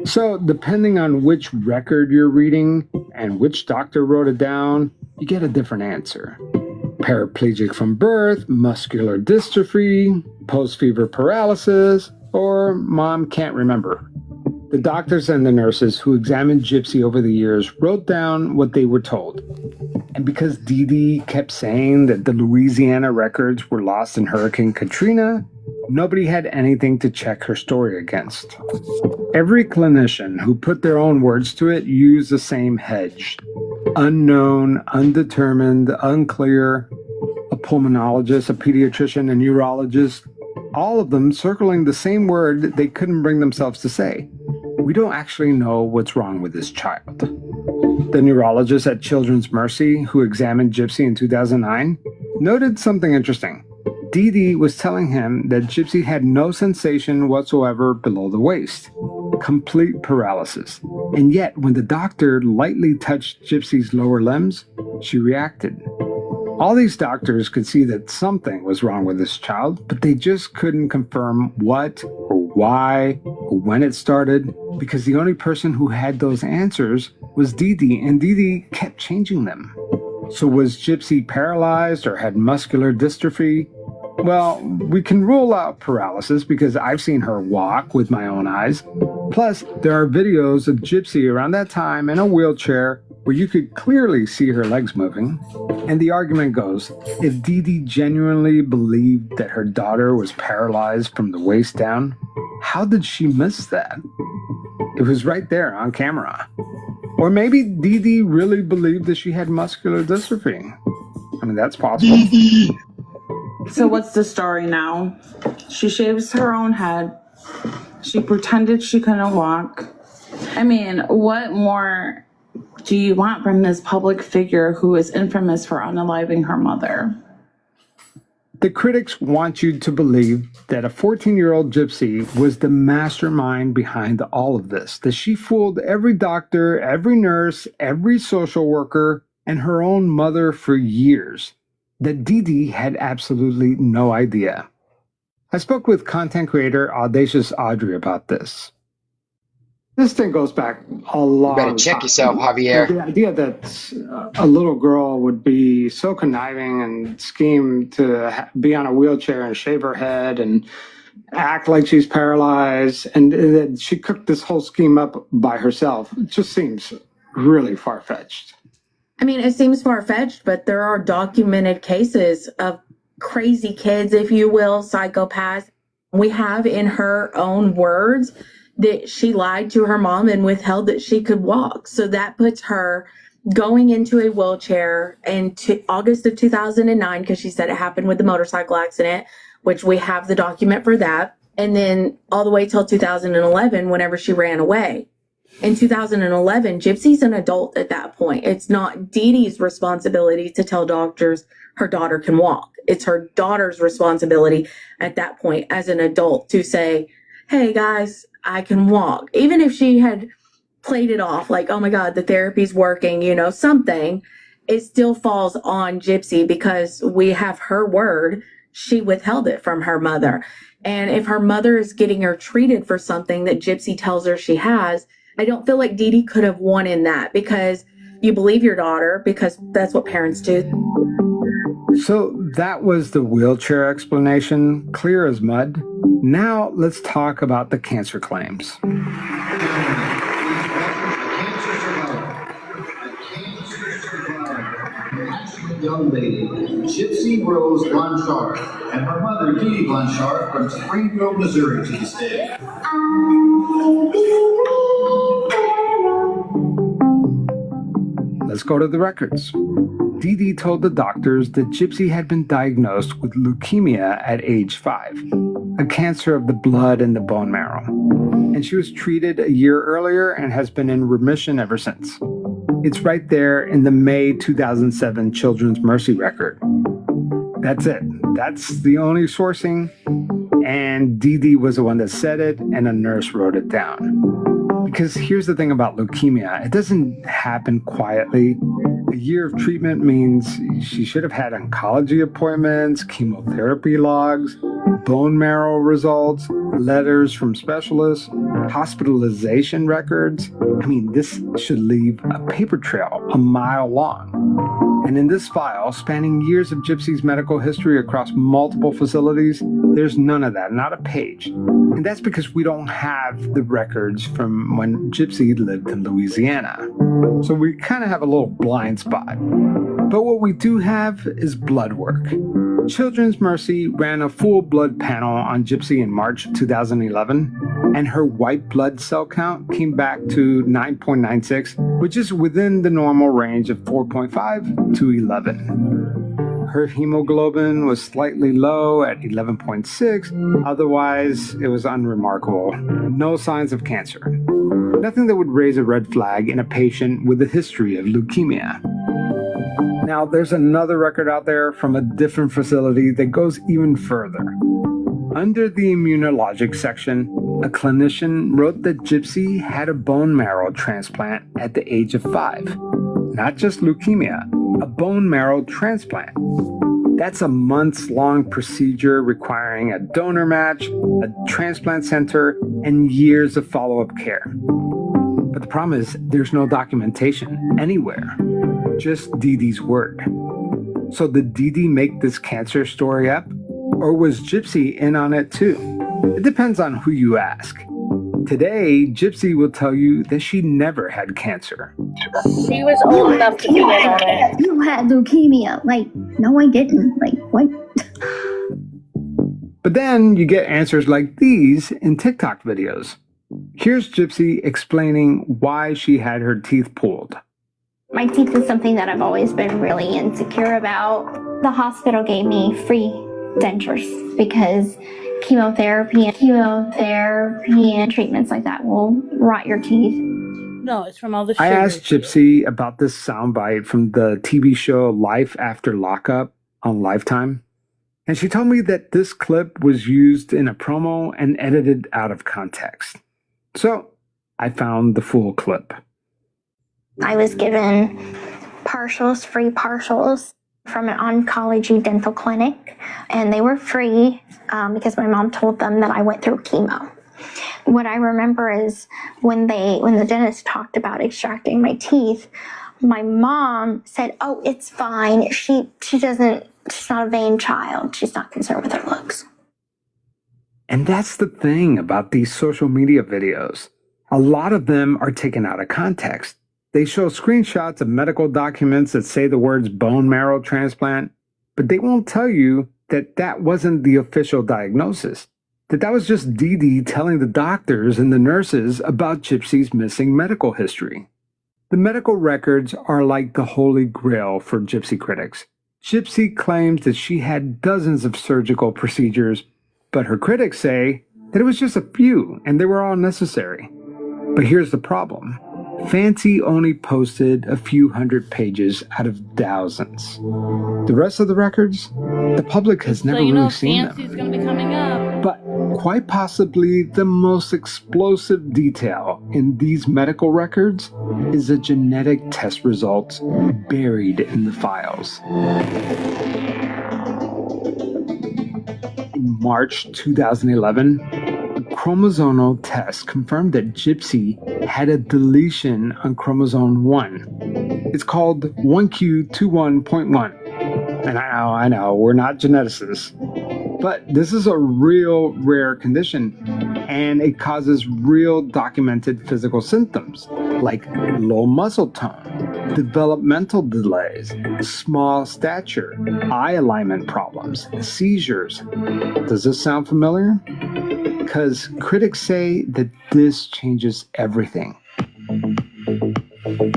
So, depending on which record you're reading and which doctor wrote it down, you get a different answer. Paraplegic from birth, muscular dystrophy, post-fever paralysis, or mom can't remember. The doctors and the nurses who examined Gypsy over the years wrote down what they were told. And because Dee Dee kept saying that the Louisiana records were lost in Hurricane Katrina, nobody had anything to check her story against. Every clinician who put their own words to it used the same hedge. Unknown, undetermined, unclear, a pulmonologist, a pediatrician, a neurologist, all of them circling the same word that they couldn't bring themselves to say. We don't actually know what's wrong with this child. The neurologist at Children's Mercy, who examined Gypsy in 2009, noted something interesting. Dee Dee was telling him that Gypsy had no sensation whatsoever below the waist. Complete paralysis. And yet, when the doctor lightly touched Gypsy's lower limbs, she reacted. All these doctors could see that something was wrong with this child, but they just couldn't confirm what or why or when it started, because the only person who had those answers was Dee Dee, and Dee Dee kept changing them. So was Gypsy paralyzed or had muscular dystrophy? Well, we can rule out paralysis because I've seen her walk with my own eyes. Plus, there are videos of Gypsy around that time in a wheelchair where you could clearly see her legs moving. And the argument goes, if Dee Dee genuinely believed that her daughter was paralyzed from the waist down, how did she miss that? It was right there on camera. Or maybe Dee Dee really believed that she had muscular dystrophy. I mean, that's possible. So what's the story now? She shaves her own head. She pretended she couldn't walk. I mean, what more do you want from this public figure who is infamous for unaliving her mother? The critics want you to believe that a 14-year-old Gypsy was the mastermind behind all of this, that she fooled every doctor, every nurse, every social worker, and her own mother for years, that Dee Dee had absolutely no idea. I spoke with content creator Audacious Audrey about this. This thing goes back a long time. You better check yourself, Javier. The idea that a little girl would be so conniving and scheme to be on a wheelchair and shave her head and act like she's paralyzed, and that she cooked this whole scheme up by herself, it just seems really far-fetched. I mean, it seems far-fetched, but there are documented cases of crazy kids, if you will, psychopaths. We have in her own words that she lied to her mom and withheld that she could walk. So that puts her going into a wheelchair in August of 2009, because she said it happened with the motorcycle accident, which we have the document for that. And then all the way till 2011, whenever she ran away. In 2011, Gypsy's an adult at that point. It's not Dee Dee's responsibility to tell doctors her daughter can walk. It's her daughter's responsibility at that point as an adult to say, hey guys, I can walk. Even if she had played it off like, oh my God, the therapy's working, something. it still falls on Gypsy because we have her word. She withheld it from her mother. And if her mother is getting her treated for something that Gypsy tells her she has, I don't feel like Dee Dee could have won in that because you believe your daughter because that's what parents do. So that was the wheelchair explanation, clear as mud. Now let's talk about the cancer claims. Young lady, Gypsy Rose Blanchard, and her mother, Dee Dee Blanchard, from Springfield, Missouri, to the stage. Let's go to the records. Dee Dee told the doctors that Gypsy had been diagnosed with leukemia at age 5, a cancer of the blood and the bone marrow. And she was treated a year earlier and has been in remission ever since. It's right there in the May 2007 Children's Mercy record. That's it. That's the only sourcing. And Dee Dee was the one that said it, and a nurse wrote it down. Because here's the thing about leukemia. It doesn't happen quietly. A year of treatment means she should have had oncology appointments, chemotherapy logs, bone marrow results, letters from specialists, hospitalization records. I mean, this should leave a paper trail a mile long. And in this file, spanning years of Gypsy's medical history across multiple facilities, there's none of that, not a page. And that's because we don't have the records from when Gypsy lived in Louisiana. So we kind of have a little blind spot. But what we do have is blood work. Children's Mercy ran a full blood panel on Gypsy in March 2011, and her white blood cell count came back to 9.96, which is within the normal range of 4.5 to 11. Her hemoglobin was slightly low at 11.6, otherwise it was unremarkable. No signs of cancer. Nothing that would raise a red flag in a patient with a history of leukemia. Now, there's another record out there from a different facility that goes even further. Under the immunologic section, a clinician wrote that Gypsy had a bone marrow transplant at the age of 5. Not just leukemia, a bone marrow transplant. That's a months-long procedure requiring a donor match, a transplant center, and years of follow-up care. But the problem is there's no documentation anywhere. Just Dee Dee's word. So did Dee Dee make this cancer story up? Or was Gypsy in on it too? It depends on who you ask. Today, Gypsy will tell you that she never had cancer. She was old enough to be in on it. You had leukemia. Like, no, I didn't. Like, what? But then you get answers like these in TikTok videos. Here's Gypsy explaining why she had her teeth pulled. My teeth is something that I've always been really insecure about. The hospital gave me free dentures because chemotherapy and treatments like that will rot your teeth. No, it's from all the I sugar. asked Gypsy about this soundbite from the TV show Life After Lockup on Lifetime, and she told me that this clip was used in a promo and edited out of context. So I found the full clip. I was given free partials from an oncology dental clinic, and they were free because my mom told them that I went through chemo. What I remember is when the dentist talked about extracting my teeth, my mom said, "Oh, it's fine. She's not a vain child. She's not concerned with her looks." And that's the thing about these social media videos. A lot of them are taken out of context. They show screenshots of medical documents that say the words bone marrow transplant, but they won't tell you that that wasn't the official diagnosis, that was just Dee Dee telling the doctors and the nurses about Gypsy's missing medical history. The medical records are like the holy grail for Gypsy critics. Gypsy claims that she had dozens of surgical procedures, but her critics say that it was just a few and they were all necessary. But here's the problem. Fancy only posted a few hundred pages out of thousands. The rest of the records, the public has never really seen them. Fancy's gonna be coming up. But quite possibly the most explosive detail in these medical records is a genetic test result buried in the files. In March 2011, a chromosomal test confirmed that Gypsy had a deletion on chromosome 1. It's called 1q21.1. And I know, we're not geneticists. But this is a real rare condition, and it causes real documented physical symptoms like low muscle tone, developmental delays, small stature, eye alignment problems, seizures. Does this sound familiar? Because critics say that this changes everything.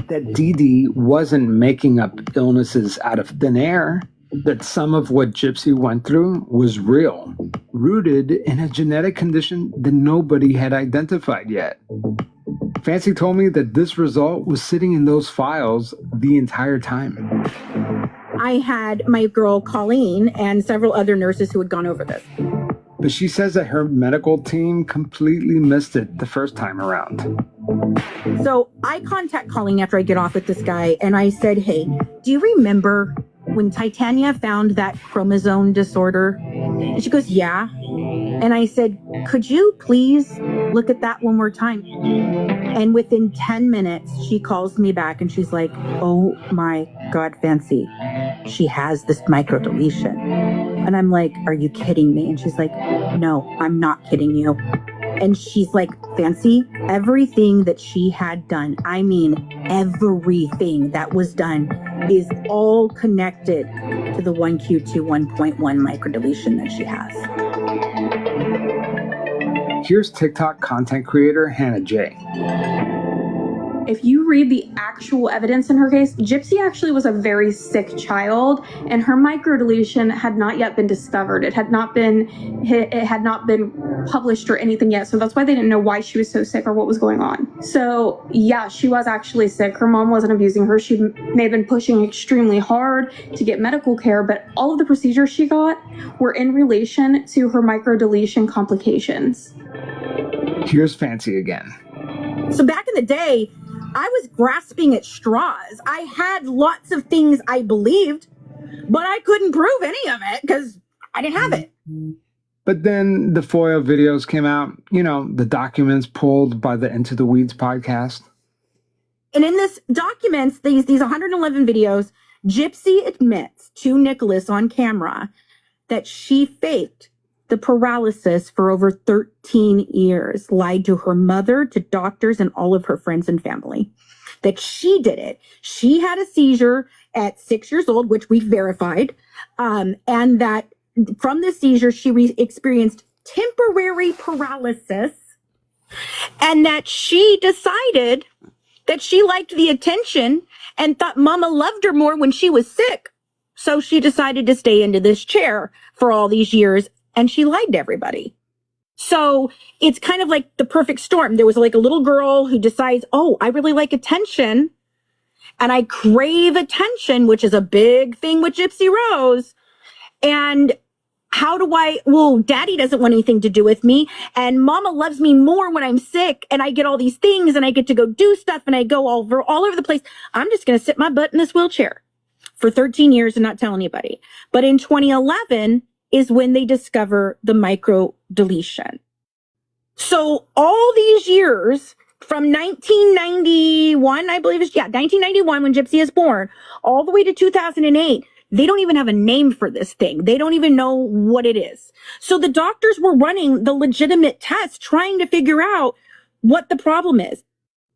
That Dee Dee wasn't making up illnesses out of thin air. That some of what Gypsy went through was real, rooted in a genetic condition that nobody had identified yet. Fancy told me that this result was sitting in those files the entire time. I had my girl Colleen and several other nurses who had gone over this. But she says that her medical team completely missed it the first time around. So I contact Colleen after I get off with this guy, and I said, hey, do you remember when Titania found that chromosome disorder? And she goes, yeah. And I said, could you please look at that one more time? And within 10 minutes, she calls me back and she's like, oh my God, Fancy, she has this microdeletion. And I'm like, are you kidding me? And she's like, no, I'm not kidding you. And she's like, Fancy, everything that she had done, I mean, everything that was done is all connected to the 1q21.1 microdeletion that she has. Here's TikTok content creator Hannah J. If you read the actual evidence in her case, Gypsy actually was a very sick child, and her microdeletion had not yet been discovered. It had not been published or anything yet, so that's why they didn't know why she was so sick or what was going on. So yeah, she was actually sick. Her mom wasn't abusing her. She may have been pushing extremely hard to get medical care, but all of the procedures she got were in relation to her microdeletion complications. Here's Fancy again. So back in the day, I was grasping at straws. I had lots of things I believed, but I couldn't prove any of it because I didn't have it. But then the FOIA videos came out, you know, the documents pulled by the Into the Weeds podcast. And in this documents, these 111 videos, Gypsy admits to Nicholas on camera that she faked the paralysis for over 13 years, lied to her mother, to doctors, and all of her friends and family. That she did it. She had a seizure at 6 years old, which we verified, and that from the seizure, she experienced temporary paralysis, and that she decided that she liked the attention and thought Mama loved her more when she was sick. So she decided to stay into this chair for all these years, and she lied to everybody. So it's kind of like the perfect storm. There was like a little girl who decides, oh, I really like attention and I crave attention, which is a big thing with Gypsy Rose. And well, Daddy doesn't want anything to do with me, and Mama loves me more when I'm sick, and I get all these things, and I get to go do stuff, and I go all over the place. I'm just going to sit my butt in this wheelchair for 13 years and not tell anybody. But in 2011 is when they discover the micro deletion. So all these years from 1991, I believe 1991 when Gypsy is born, all the way to 2008, they don't even have a name for this thing. They don't even know what it is. So the doctors were running the legitimate tests, trying to figure out what the problem is.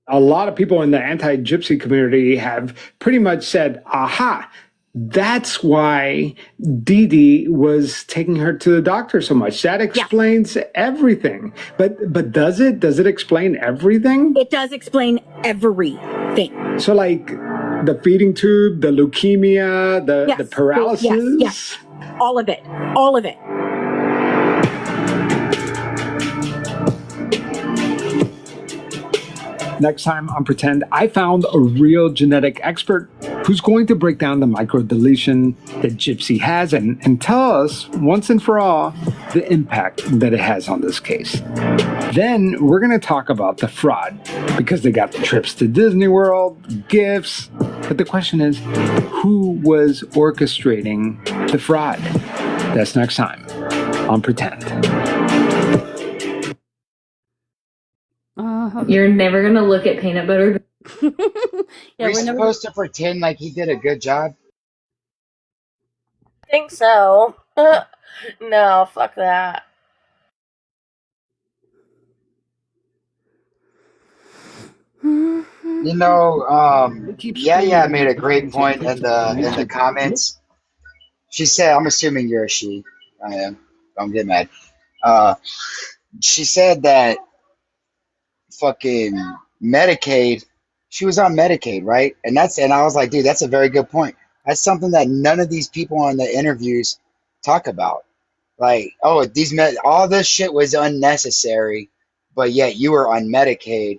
A lot of people in the anti-Gypsy community have pretty much said, aha, that's why Dee Dee was taking her to the doctor so much. That explains everything. But does it? Does it explain everything? It does explain everything. So like the feeding tube, the leukemia, the paralysis? Yes. All of it. All of it. Next time on Pretend, I found a real genetic expert who's going to break down the microdeletion that Gypsy has and tell us once and for all the impact that it has on this case. Then we're going to talk about the fraud, because they got the trips to Disney World, gifts, but the question is, who was orchestrating the fraud? That's next time on Pretend. You're never gonna look at peanut butter. We're supposed to pretend like he did a good job. I think so. No, fuck that. You know, yeah, made a great point in the comments. She said, "I'm assuming you're a she. I am. Don't get mad." Uh, she said that fucking Medicaid. She was on Medicaid, right? And I was like, dude, that's a very good point. That's something that none of these people on the interviews talk about. Like, oh, all this shit was unnecessary, but yet you were on Medicaid.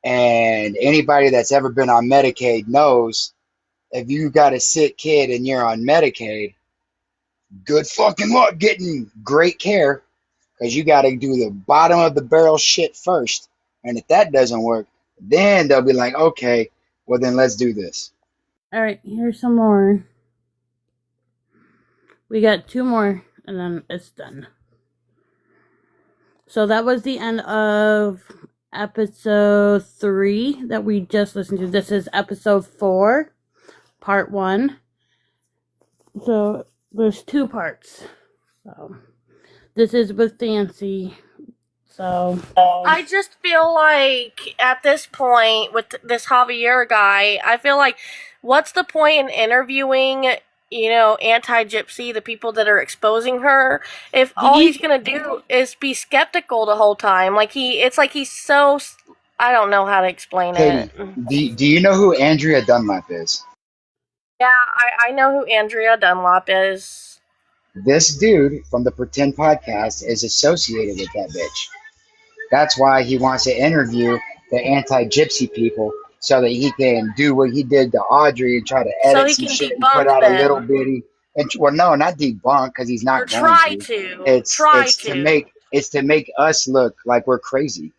And anybody that's ever been on Medicaid knows if you got a sick kid and you're on Medicaid, good fucking luck getting great care, because you got to do the bottom of the barrel shit first. And if that doesn't work, then they'll be like, okay, well, then let's do this. All right, here's some more. We got 2 more, and then it's done. So that was the end of episode 3 that we just listened to. This is episode 4, part 1. So there's 2 parts. So this is with Fancy. So I just feel like at this point with this Javier guy, I feel like what's the point in interviewing, anti-Gypsy, the people that are exposing her, if all he's gonna do is be skeptical the whole time? It's like he's so, I don't know how to explain Katie, it. do you know who Andrea Dunlap is? Yeah, I know who Andrea Dunlop is. This dude from the Pretend podcast is associated with that bitch. That's why he wants to interview the anti-Gypsy people so that he can do what he did to Audrey and try to So edit he some can shit and put debunk out a little them. bitty. And well, no, not debunk, because he's not Or going try to. to. It's to make us look like we're crazy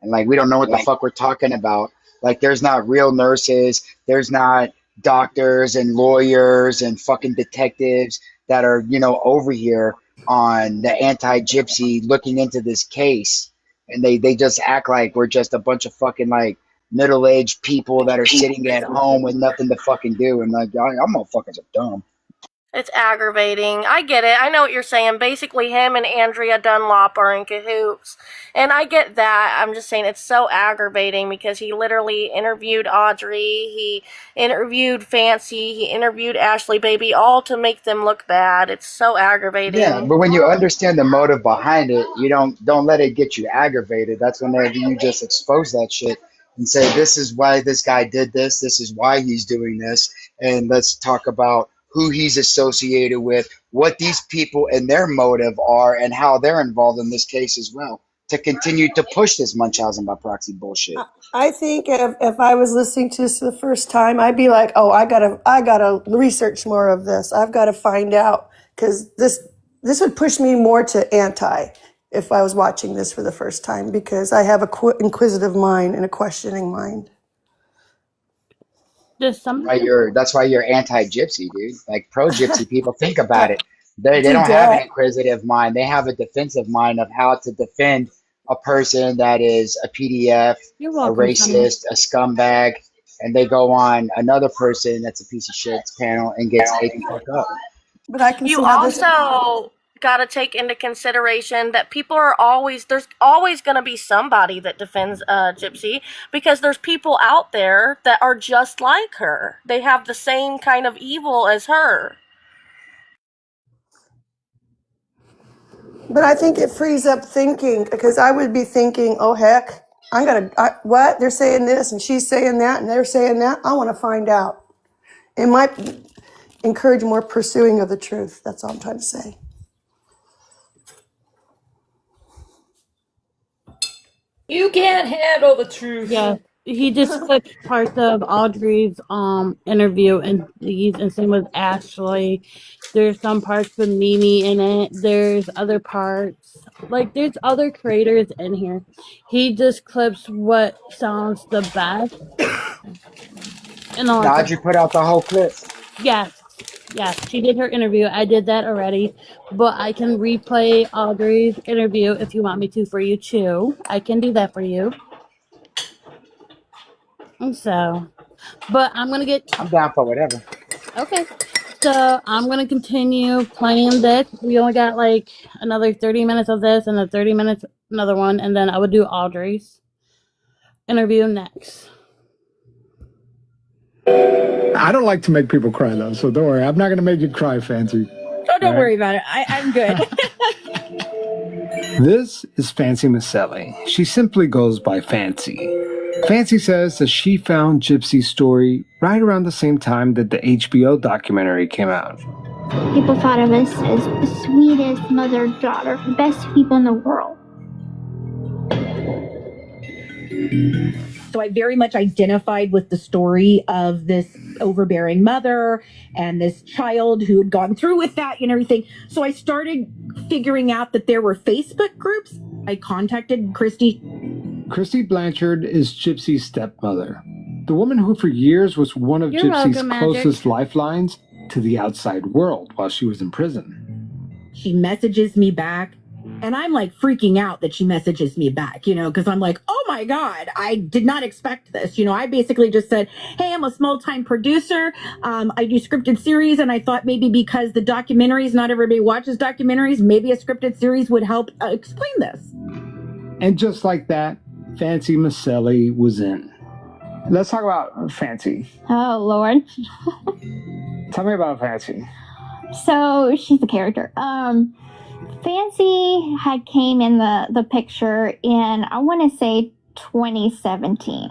and like we don't know what the fuck we're talking about. Like there's not real nurses, there's not doctors and lawyers and fucking detectives that are, over here on the anti-Gypsy looking into this case, and they just act like we're just a bunch of fucking like middle-aged people that are sitting at home with nothing to fucking do, and like y'all motherfuckers are dumb. It's aggravating. I get it. I know what you're saying. Basically, him and Andrea Dunlop are in cahoots. And I get that. I'm just saying it's so aggravating because he literally interviewed Audrey. He interviewed Fancy. He interviewed Ashley Baby, all to make them look bad. It's so aggravating. Yeah, but when you understand the motive behind it, you don't let it get you aggravated. That's whenever you just expose that shit and say, this is why this guy did this. This is why he's doing this. And let's talk about who he's associated with, what these people and their motive are, and how they're involved in this case as well, to continue to push this Munchausen by proxy bullshit. I think if I was listening to this for the first time, I'd be like, oh, I gotta research more of this. I've got to find out, because this would push me more to anti if I was watching this for the first time, because I have a inquisitive mind and a questioning mind. That's why you're anti-Gypsy, dude. Like pro-Gypsy people think about it. They don't have an inquisitive mind. They have a defensive mind of how to defend a person that is a PDF, You're welcome, a racist, a scumbag, and they go on another person that's a piece of shit's panel and gets ate the fuck up. But I can You see how this. also got to take into consideration that there's always going to be somebody that defends Gypsy, because there's people out there that are just like her. They have the same kind of evil as her. But I think it frees up thinking, because I would be thinking, oh heck, what? They're saying this and she's saying that and they're saying that. I want to find out. It might encourage more pursuing of the truth. That's all I'm trying to say. You can't handle the truth. Yeah. he just clipped parts of Audrey's interview and these, and same with Ashley. There's some parts with Mimi in it. There's other parts. Like, there's other creators in here. He just clips what sounds the best. And all Now, that did you put out the whole clip? Yes. Yes, she did her interview. I did that already. But I can replay Audrey's interview if you want me to for you too. I can do that for you. And so, but I'm going to get... I'm down for whatever. Okay. So I'm going to continue playing this. We only got like another 30 minutes of this and then 30 minutes another one. And then I would do Audrey's interview next. I don't like to make people cry, though, so don't worry. I'm not going to make you cry, Fancy. Oh, don't worry about it. I'm good. This is Fancy Maselli. She simply goes by Fancy. Fancy says that she found Gypsy's story right around the same time that the HBO documentary came out. People thought of us as the sweetest mother-daughter, the best people in the world. So I very much identified with the story of this overbearing mother and this child who had gone through with that and everything. So I started figuring out that there were Facebook groups. I contacted Kristie. Kristie Blanchard is Gypsy's stepmother, the woman who for years was one of Gypsy's welcome, closest lifelines to the outside world while she was in prison. She messages me back. And I'm like freaking out that she messages me back, because I'm like, oh my God, I did not expect this. I basically just said, hey, I'm a small time producer. I do scripted series. And I thought maybe because the documentaries, not everybody watches documentaries, maybe a scripted series would help explain this. And just like that, Fancy Maselli was in. Let's talk about Fancy. Oh, Lord. Tell me about Fancy. So she's a character. Fancy had came in the picture in, I want to say, 2017.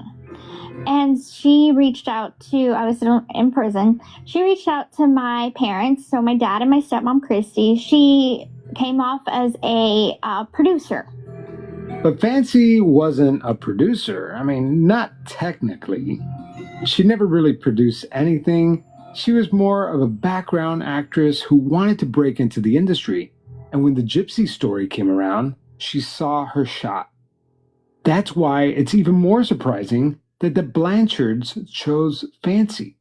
And she reached out to, I was in prison, she reached out to my parents, so my dad and my stepmom, Kristie. She came off as a producer. But Fancy wasn't a producer. I mean, not technically. She never really produced anything. She was more of a background actress who wanted to break into the industry. And when the Gypsy story came around, she saw her shot. That's why it's even more surprising that the Blanchards chose Fancy.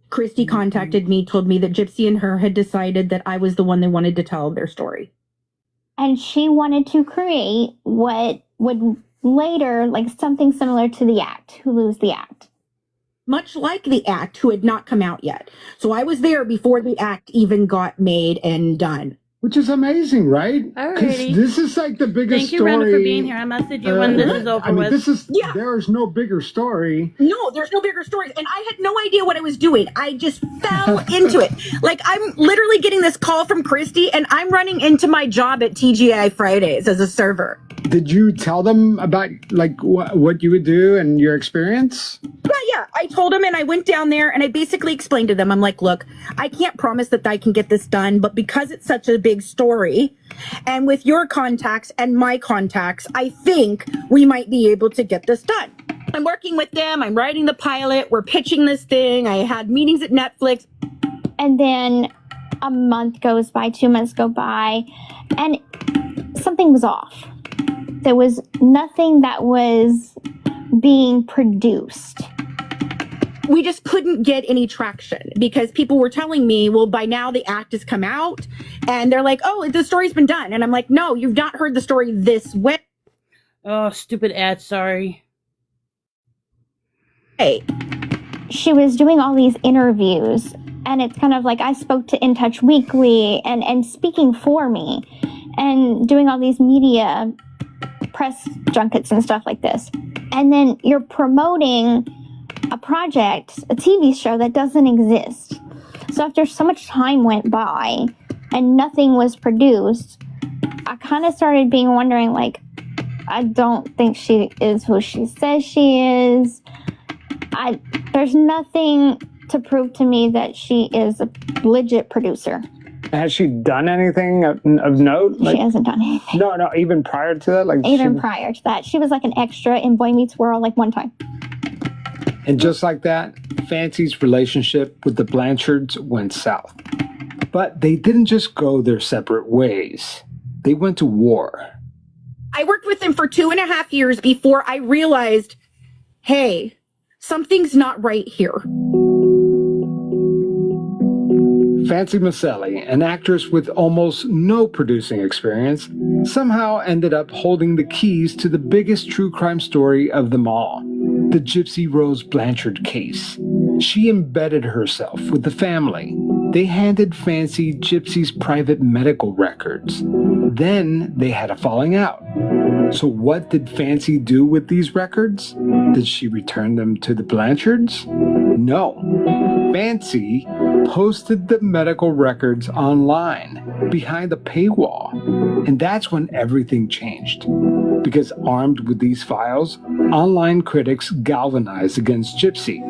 Kristie contacted me, told me that Gypsy and her had decided that I was the one they wanted to tell their story. And she wanted to create what would later, like something similar to The Act, Hulu's The Act. Much like The Act, who had not come out yet. So I was there before The Act even got made and done. Which is amazing, right? Alrighty. This is like the biggest Thank you, story. Brenda, for being here. I messaged you when this is over with. This is, there is no bigger story. No, there's no bigger stories. And I had no idea what I was doing. I just fell into it. Like, I'm literally getting this call from Kristie, and I'm running into my job at TGI Fridays as a server. Did you tell them about, like, what you would do and your experience? Yeah. I told them, and I went down there, and I basically explained to them, I'm like, look, I can't promise that I can get this done, but because it's such a big story, and with your contacts and my contacts, I think we might be able to get this done. I'm working with them. I'm writing the pilot. We're pitching this thing. I had meetings at Netflix. And then a month goes by, 2 months go by, and something was off. There was nothing that was being produced. We just couldn't get any traction because people were telling me, well, by now the act has come out, and they're like, oh, the story's been done. And I'm like, no, you've not heard the story this way. Oh, stupid ad, sorry. Hey. She was doing all these interviews, and it's kind of like I spoke to In Touch Weekly and speaking for me and doing all these media press junkets and stuff like this. And then you're promoting a project, a TV show that doesn't exist. So after so much time went by and nothing was produced, I kind of started wondering, like, I don't think she is who she says she is. There's nothing to prove to me that she is a legit producer. Has she done anything of note? She hasn't done anything. No, even prior to that? Like Even prior to that. She was like an extra in Boy Meets World like one time. And just like that, Fancy's relationship with the Blanchards went south. But they didn't just go their separate ways. They went to war. I worked with him for 2.5 years before I realized, hey, something's not right here. Fancy Maselli, an actress with almost no producing experience, somehow ended up holding the keys to the biggest true crime story of them all, the Gypsy Rose Blanchard case. She embedded herself with the family. They handed Fancy Gypsy's private medical records. Then they had a falling out. So what did Fancy do with these records? Did she return them to the Blanchards? No. Fancy posted the medical records online behind a paywall. And that's when everything changed. Because armed with these files, online critics galvanized against Gypsy.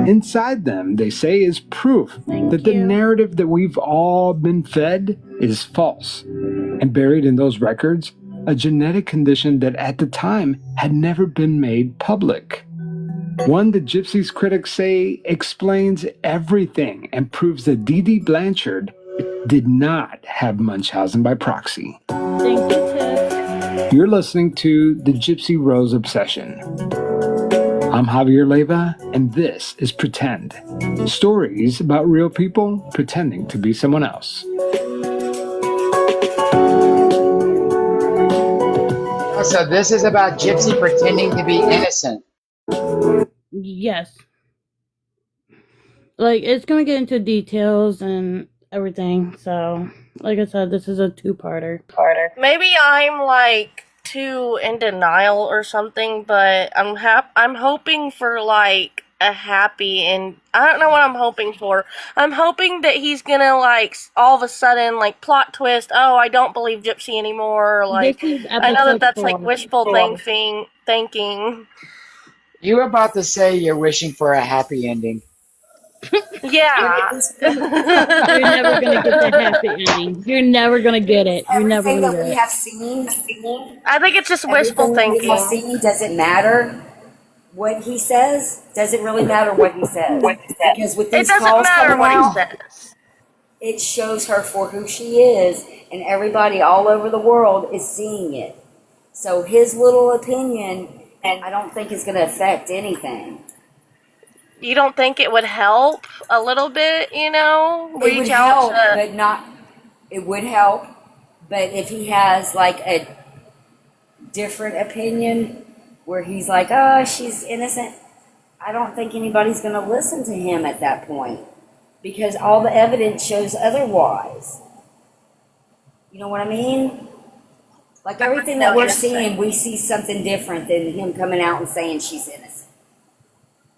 Inside them, they say, is proof that the narrative that we've all been fed is false. And buried in those records, a genetic condition that at the time had never been made public. One that Gypsy's critics say explains everything and proves that Dee Dee Blanchard did not have Munchausen by proxy. Thank you, Tiff. You're listening to The Gypsy Rose Obsession. I'm Javier Leyva, and this is Pretend. Stories about real people pretending to be someone else. So this is about Gypsy pretending to be innocent. Yes. Like, it's gonna get into details and everything, so, like I said, this is a two-parter. Maybe I'm like too in denial or something, but I'm hoping for like a happy, and I don't know what I'm hoping for. I'm hoping that he's gonna like all of a sudden like plot twist. Oh, I don't believe Gypsy anymore. Like I know that that's like wishful thinking. You were about to say you're wishing for a happy ending. Yeah. You're never gonna get the happy ending. You're never gonna get it. You're never Everything gonna that get we it. have seen, I think it's just wishful everything we have thinking. seen, doesn't matter what he says. Doesn't really matter what he says. Because with It these doesn't calls matter coming what he out, says. it shows her for who she is, and everybody all over the world is seeing it. So his little opinion, I don't think is going to affect anything. You don't think it would help a little bit, you know? It would Reach out help, to... but not. It would help, but if he has like a different opinion where he's like, oh, she's innocent, I don't think anybody's going to listen to him at that point because all the evidence shows otherwise. You know what I mean? Like everything that we're seeing, we see something different than him coming out and saying she's innocent.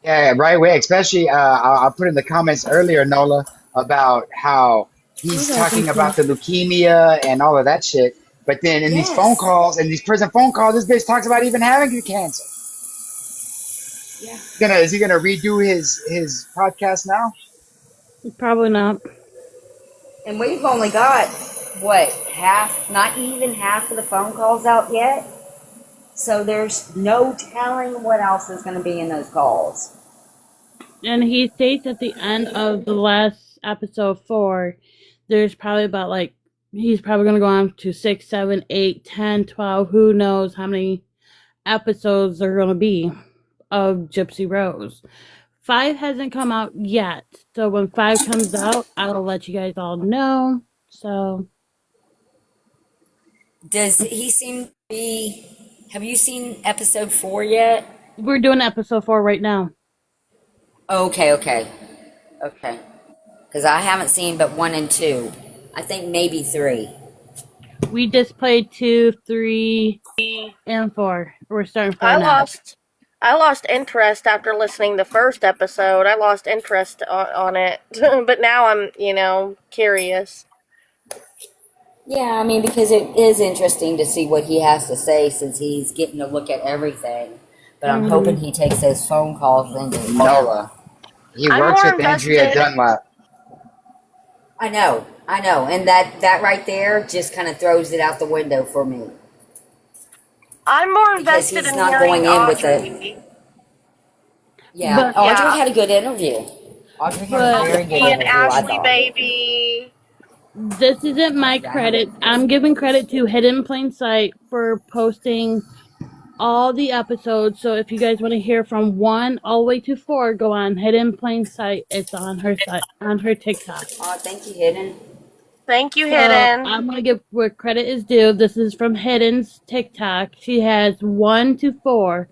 Yeah, right way. Especially, I put in the comments earlier, Nola, about how he's talking about the leukemia and all of that shit. But then in these phone calls, in these prison phone calls, this bitch talks about even having the cancer. Yeah. Is he gonna redo his podcast now? Probably not. And we've only got what, half, not even half of the phone calls out yet. So there's no telling what else is going to be in those calls. And he states at the end of the last episode 4, there's probably about like, he's probably going to go on to 6, 7, 8, 10, 12, who knows how many episodes there are going to be of Gypsy Rose. 5 hasn't come out yet. So when 5 comes out, I'll let you guys all know. So. Does he seem to be... Have you seen episode 4 yet? We're doing episode 4 right now. Okay. Because I haven't seen but 1 and 2. I think maybe 3. We just played 2, 3, and 4. We're starting 4 now. I lost interest after listening to the first episode. I lost interest on it. But now I'm, curious. Yeah, I mean, because it is interesting to see what he has to say since he's getting to look at everything. But I'm hoping he takes those phone calls into Nola. He works with Andrea Dunlap. I know. I know, and that right there just kind of throws it out the window for me. I'm more Because invested he's in not hearing going in with Audrey. Yeah, But Audrey had a good interview. Audrey had a very good Audrey and interview, I Ashley, thought. baby. this isn't my credit. I'm giving credit to Hidden Plain Sight for posting all the episodes. So if you guys want to hear from 1 all the way to 4, go on Hidden Plain Sight. It's on her site, on her TikTok. Oh, thank you, Hidden. Thank you, So Hidden. I'm gonna give where credit is due. This is from Hidden's TikTok. She has 1 to 4.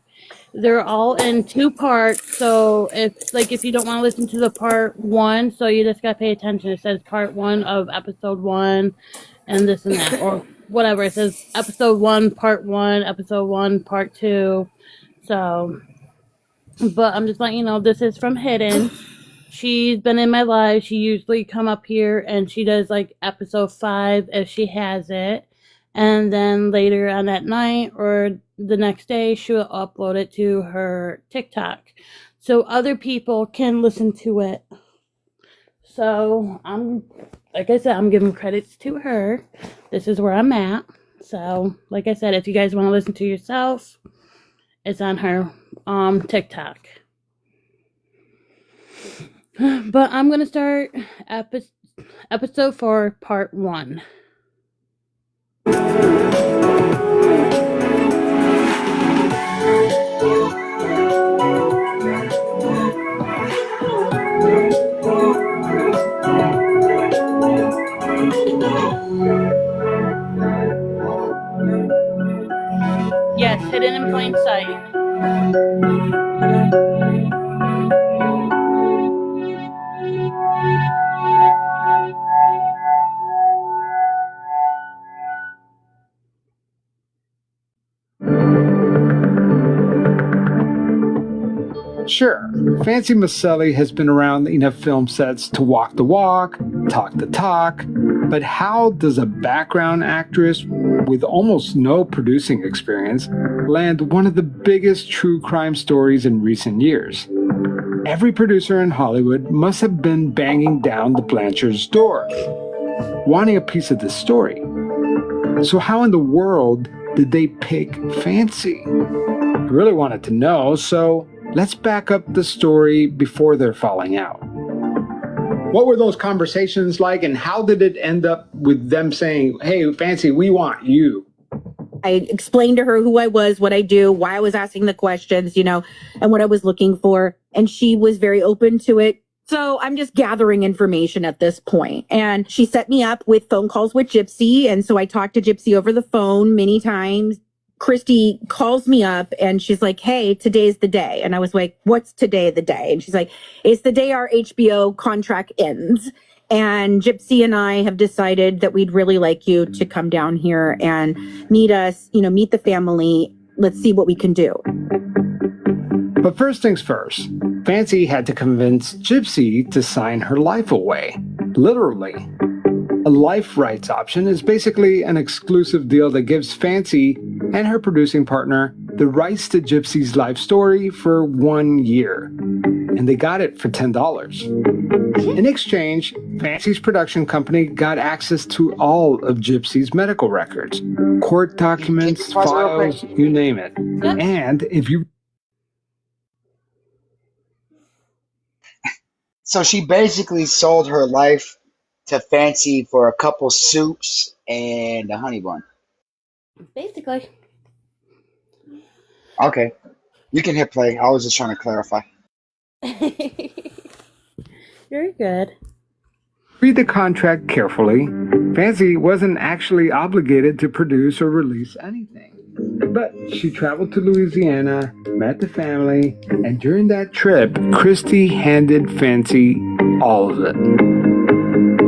They're all in 2 parts. So if you don't want to listen to the part 1, so you just gotta pay attention. It says part 1 of episode 1, and this and that, or whatever. It says episode 1, part 1, episode 1, part 2. So, but I'm just letting you know this is from Hidden. She's been in my life. She usually come up here and she does like episode 5 if she has it. And then later on that night or the next day, she'll upload it to her TikTok. So other people can listen to it. So like I said, I'm giving credits to her. This is where I'm at. So like I said, if you guys want to listen to yourself, it's on her TikTok. But I'm going to start episode 4, part 1. Yes, Hidden in Plain Sight. Sure, Fancy Maselli has been around enough film sets to walk the walk, talk the talk, but how does a background actress with almost no producing experience land one of the biggest true crime stories in recent years? Every producer in Hollywood must have been banging down the Blanchards' door, wanting a piece of this story. So how in the world did they pick Fancy? I really wanted to know, so let's back up the story before their falling out. What were those conversations like, and how did it end up with them saying, hey, Fancy, we want you? I explained to her who I was, what I do, why I was asking the questions, and what I was looking for. And she was very open to it. So I'm just gathering information at this point. And she set me up with phone calls with Gypsy. And so I talked to Gypsy over the phone many times. Kristie calls me up and she's like, hey, today's the day. And I was like, what's today the day? And she's like, it's the day our HBO contract ends. And Gypsy and I have decided that we'd really like you to come down here and meet us, meet the family. Let's see what we can do. But first things first, Fancy had to convince Gypsy to sign her life away. Literally. A life rights option is basically an exclusive deal that gives Fancy and her producing partner the rights to Gypsy's life story for 1 year. And they got it for $10. In exchange, Fancy's production company got access to all of Gypsy's medical records, court documents, files, you name it. And if you... So she basically sold her life to Fancy for a couple soups and a honey bun. Basically. Okay. You can hit play. I was just trying to clarify. Very good. Read the contract carefully. Fancy wasn't actually obligated to produce or release anything. But she traveled to Louisiana, met the family, and during that trip, Kristie handed Fancy all of it.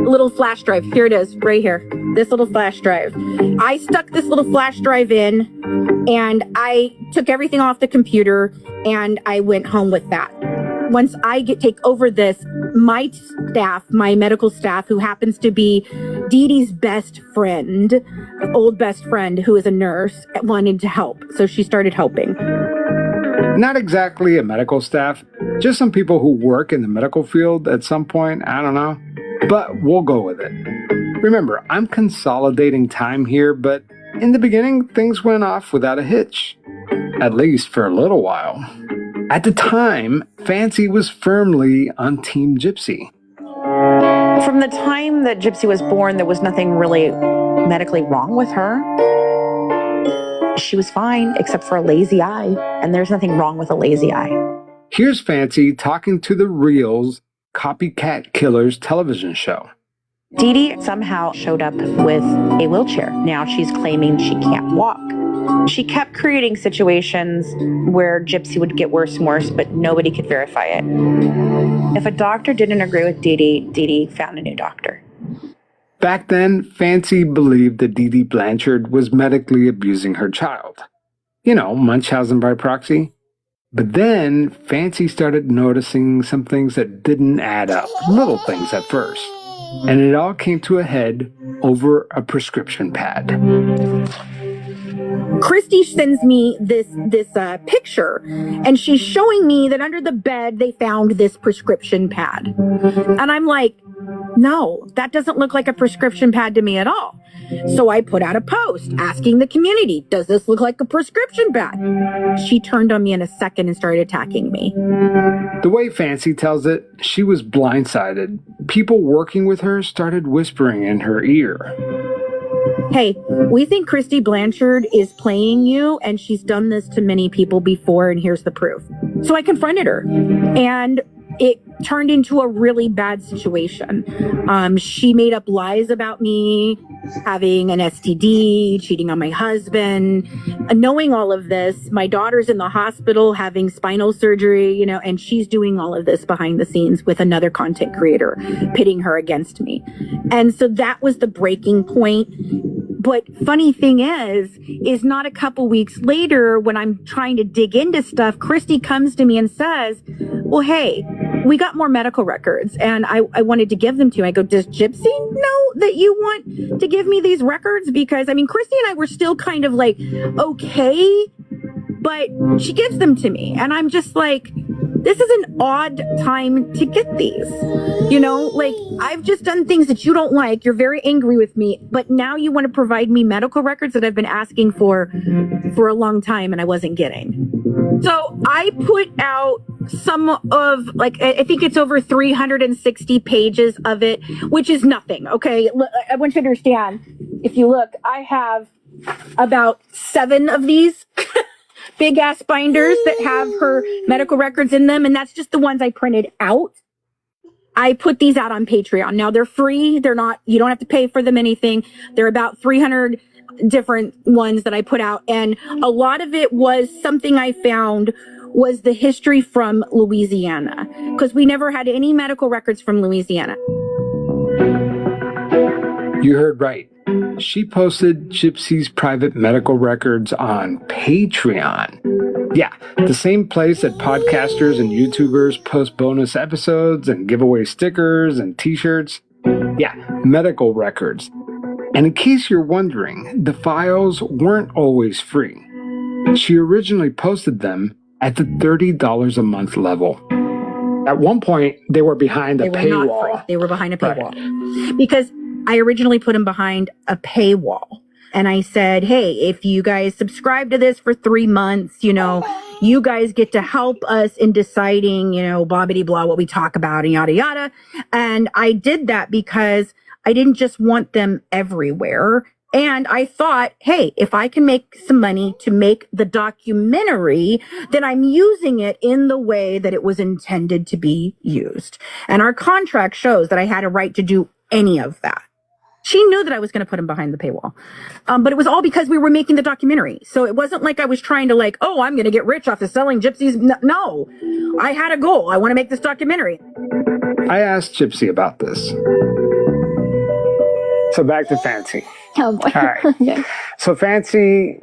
Little flash drive. Here it is, right here. This little flash drive. I stuck this little flash drive in and I took everything off the computer and I went home with that. Once I take over this, my staff, my medical staff, who happens to be Dee Dee's best friend, old best friend, who is a nurse, wanted to help. So she started helping. Not exactly a medical staff, just some people who work in the medical field at some point, I don't know. But we'll go with it. Remember, I'm consolidating time here, but in the beginning, things went off without a hitch. At least for a little while. At the time, Fancy was firmly on Team Gypsy. From the time that Gypsy was born, there was nothing really medically wrong with her. She was fine, except for a lazy eye, and there's nothing wrong with a lazy eye. Here's Fancy talking to the Reel's Copycat Killers television show. Dee Dee somehow showed up with a wheelchair. Now she's claiming she can't walk. She kept creating situations where Gypsy would get worse and worse, but nobody could verify it. If a doctor didn't agree with Dee Dee found a new doctor. Back then, Fancy believed that Dee Dee Blanchard was medically abusing her child. You know, Munchausen by proxy. But then, Fancy started noticing some things that didn't add up. Little things at first. And it all came to a head over a prescription pad. Kristie sends me this picture, and she's showing me that under the bed they found this prescription pad. And I'm like, no, that doesn't look like a prescription pad to me at all. So I put out a post asking the community, does this look like a prescription pad? She turned on me in a second and started attacking me. The way Fancy tells it, she was blindsided. People working with her started whispering in her ear. Hey, we think Kristie Blanchard is playing you, and she's done this to many people before, and here's the proof. So I confronted her, and it turned into a really bad situation. She made up lies about me having an STD, cheating on my husband. Knowing all of this, my daughter's in the hospital having spinal surgery, and she's doing all of this behind the scenes with another content creator, pitting her against me. And so that was the breaking point. But funny thing is not a couple weeks later when I'm trying to dig into stuff, Kristie comes to me and says, well, hey, we got more medical records and I wanted to give them to you. I go, does Gypsy know that you want to give me these records? Because Kristie and I were still kind of like, okay, but she gives them to me. And I'm just like, this is an odd time to get these. I've just done things that you don't like. You're very angry with me, but now you want to provide me medical records that I've been asking for a long time and I wasn't getting. So I put out some of, I think it's over 360 pages of it, which is nothing. Okay. I want you to understand. If you look, I have about 7 of these big ass binders that have her medical records in them. And that's just the ones I printed out. I put these out on Patreon. Now they're free. They're not, you don't have to pay for them anything. They're about 300 different ones that I put out. And a lot of it was something I found was the history from Louisiana, because we never had any medical records from Louisiana. You heard right. She posted Gypsy's private medical records on Patreon. Yeah, the same place that podcasters and YouTubers post bonus episodes and give away stickers and t-shirts. Yeah, medical records. And in case you're wondering, the files weren't always free. She originally posted them at the $30 a month level. At one point, they were behind a paywall. They were not free. They were behind a paywall. Right. Because I originally put them behind a paywall. And I said, hey, if you guys subscribe to this for 3 months, you guys get to help us in deciding, bobbity blah, what we talk about and yada, yada. And I did that because I didn't just want them everywhere. And I thought, hey, if I can make some money to make the documentary, then I'm using it in the way that it was intended to be used. And our contract shows that I had a right to do any of that. She knew that I was going to put him behind the paywall. But it was all because we were making the documentary. So it wasn't like I was trying to I'm going to get rich off of selling Gypsies. No, I had a goal. I want to make this documentary. I asked Gypsy about this. So back to Fancy. Oh boy. All right. Okay. So Fancy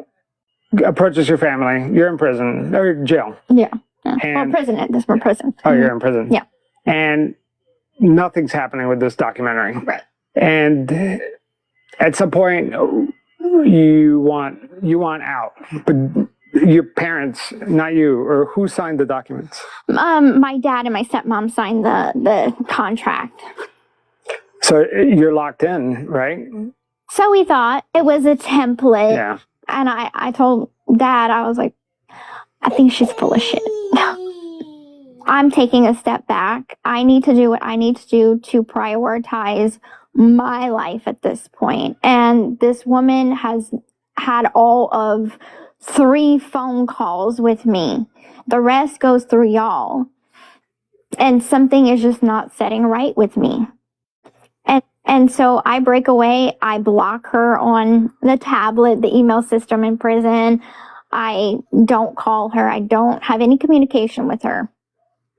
approaches your family. You're in prison or jail. Yeah. And, prison. We're prison. Oh, you're in prison. Yeah. And nothing's happening with this documentary. Right. And at some point, you want out, but your parents, not you, or who signed the documents? My dad and my stepmom signed the contract. So you're locked in, right? So we thought it was a template. Yeah. And I told Dad, I was like, I think she's full of shit. I'm taking a step back. I need to do what I need to do to prioritize my life at this point. And this woman has had all of 3 phone calls with me. The rest goes through y'all. And something is just not setting right with me. And so I break away. I block her on the tablet, the email system in prison. I don't call her. I don't have any communication with her.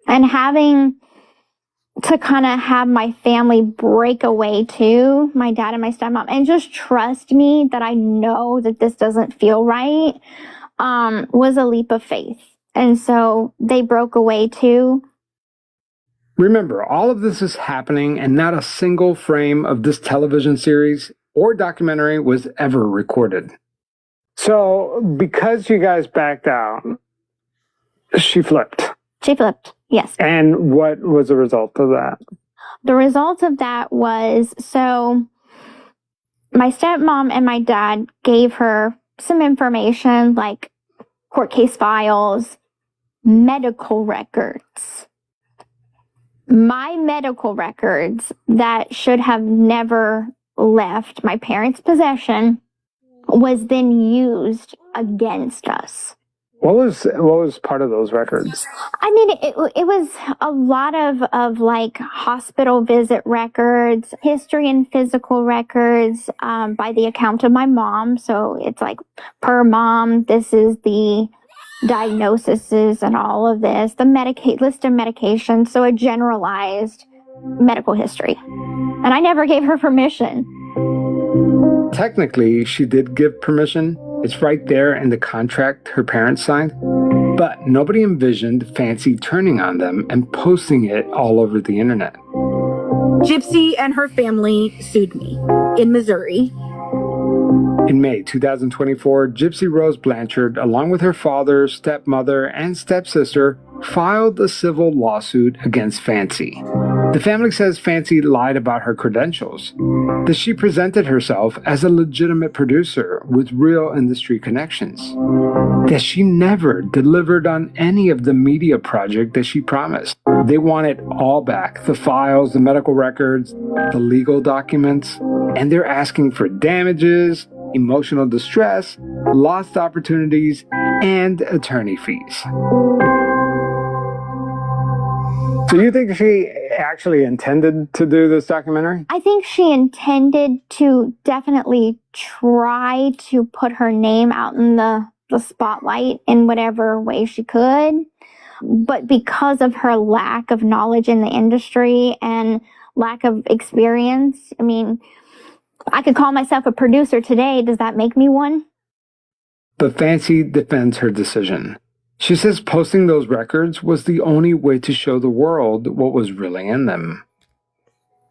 And having to kind of have my family break away too, my dad and my stepmom, and just trust me that I know that this doesn't feel right, was a leap of faith. And so they broke away too. Remember, all of this is happening and not a single frame of this television series or documentary was ever recorded. So, because you guys backed out, she flipped. She flipped, yes. And what was the result of that? The result of that was, so my stepmom and my dad gave her some information like court case files, medical records. My medical records that should have never left my parents' possession was then used against us. What was part of those records? I mean, it was a lot of like hospital visit records, history and physical records, by the account of my mom. So it's like, per mom, this is the diagnoses and all of this, the list of medications. So a generalized medical history. And I never gave her permission. Technically, she did give permission. It's right there in the contract her parents signed. But nobody envisioned Fancy turning on them and posting it all over the internet. Gypsy and her family sued me in Missouri. In May 2024, Gypsy Rose Blanchard, along with her father, stepmother, and stepsister, filed a civil lawsuit against Fancy. The family says Fancy lied about her credentials, that she presented herself as a legitimate producer with real industry connections, that she never delivered on any of the media project that she promised. They want it all back, the files, the medical records, the legal documents, and they're asking for damages, emotional distress, lost opportunities, and attorney fees. So you think she actually intended to do this documentary? I think she intended to definitely try to put her name out in the spotlight in whatever way she could. But because of her lack of knowledge in the industry and lack of experience, I mean, I could call myself a producer today. Does that make me one? But Fancy defends her decision. She says posting those records was the only way to show the world what was really in them.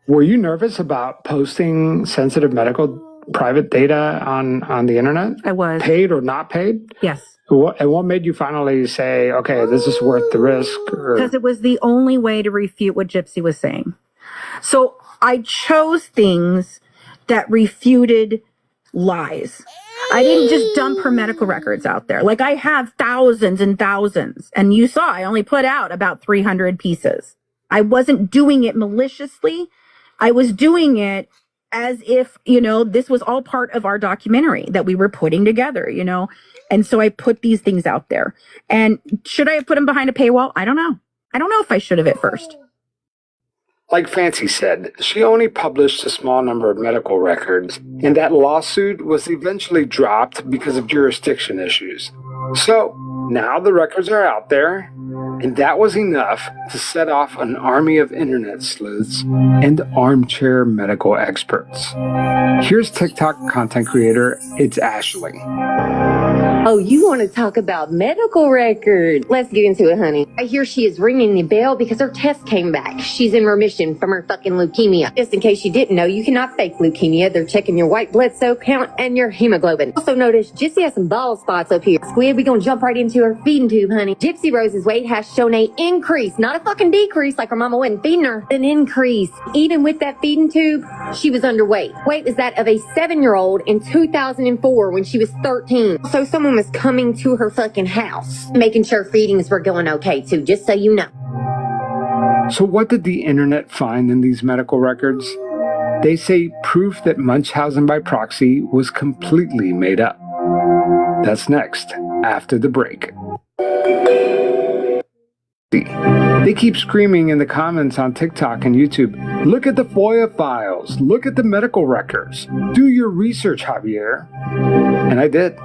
Were you nervous about posting sensitive medical private data on the internet? I was. Paid or not paid? Yes. And what made you finally say, okay, this is worth the risk? Because it was the only way to refute what Gypsy was saying. So I chose things that refuted lies. I didn't just dump her medical records out there. Like, I have thousands and thousands. And you saw, I only put out about 300 pieces. I wasn't doing it maliciously. I was doing it as if, this was all part of our documentary that we were putting together, And so I put these things out there. And should I have put them behind a paywall? I don't know. I don't know if I should have at first. Like Fancy said, she only published a small number of medical records, and that lawsuit was eventually dropped because of jurisdiction issues. So, now the records are out there, and that was enough to set off an army of internet sleuths and armchair medical experts. Here's TikTok content creator, It's Ashley. Oh, you want to talk about medical records? Let's get into it, honey. I hear she is ringing the bell because her test came back. She's in remission from her fucking leukemia. Just in case you didn't know, you cannot fake leukemia. They're checking your white blood cell count and your hemoglobin. Also notice Gypsy has some bald spots up here. Squid, we gonna jump right into her feeding tube, honey. Gypsy Rose's weight has shown a increase, not a fucking decrease like her mama wasn't feeding her. An increase. Even with that feeding tube, she was underweight. Weight was that of a 7-year-old in 2004 when she was 13. So someone was coming to her fucking house, making sure feedings were going okay too, just so you know. So what did the internet find in these medical records? They say proof that Munchausen by proxy was completely made up. That's next, after the break. They keep screaming in the comments on TikTok and YouTube, look at the FOIA files, look at the medical records, do your research, Javier. And I did.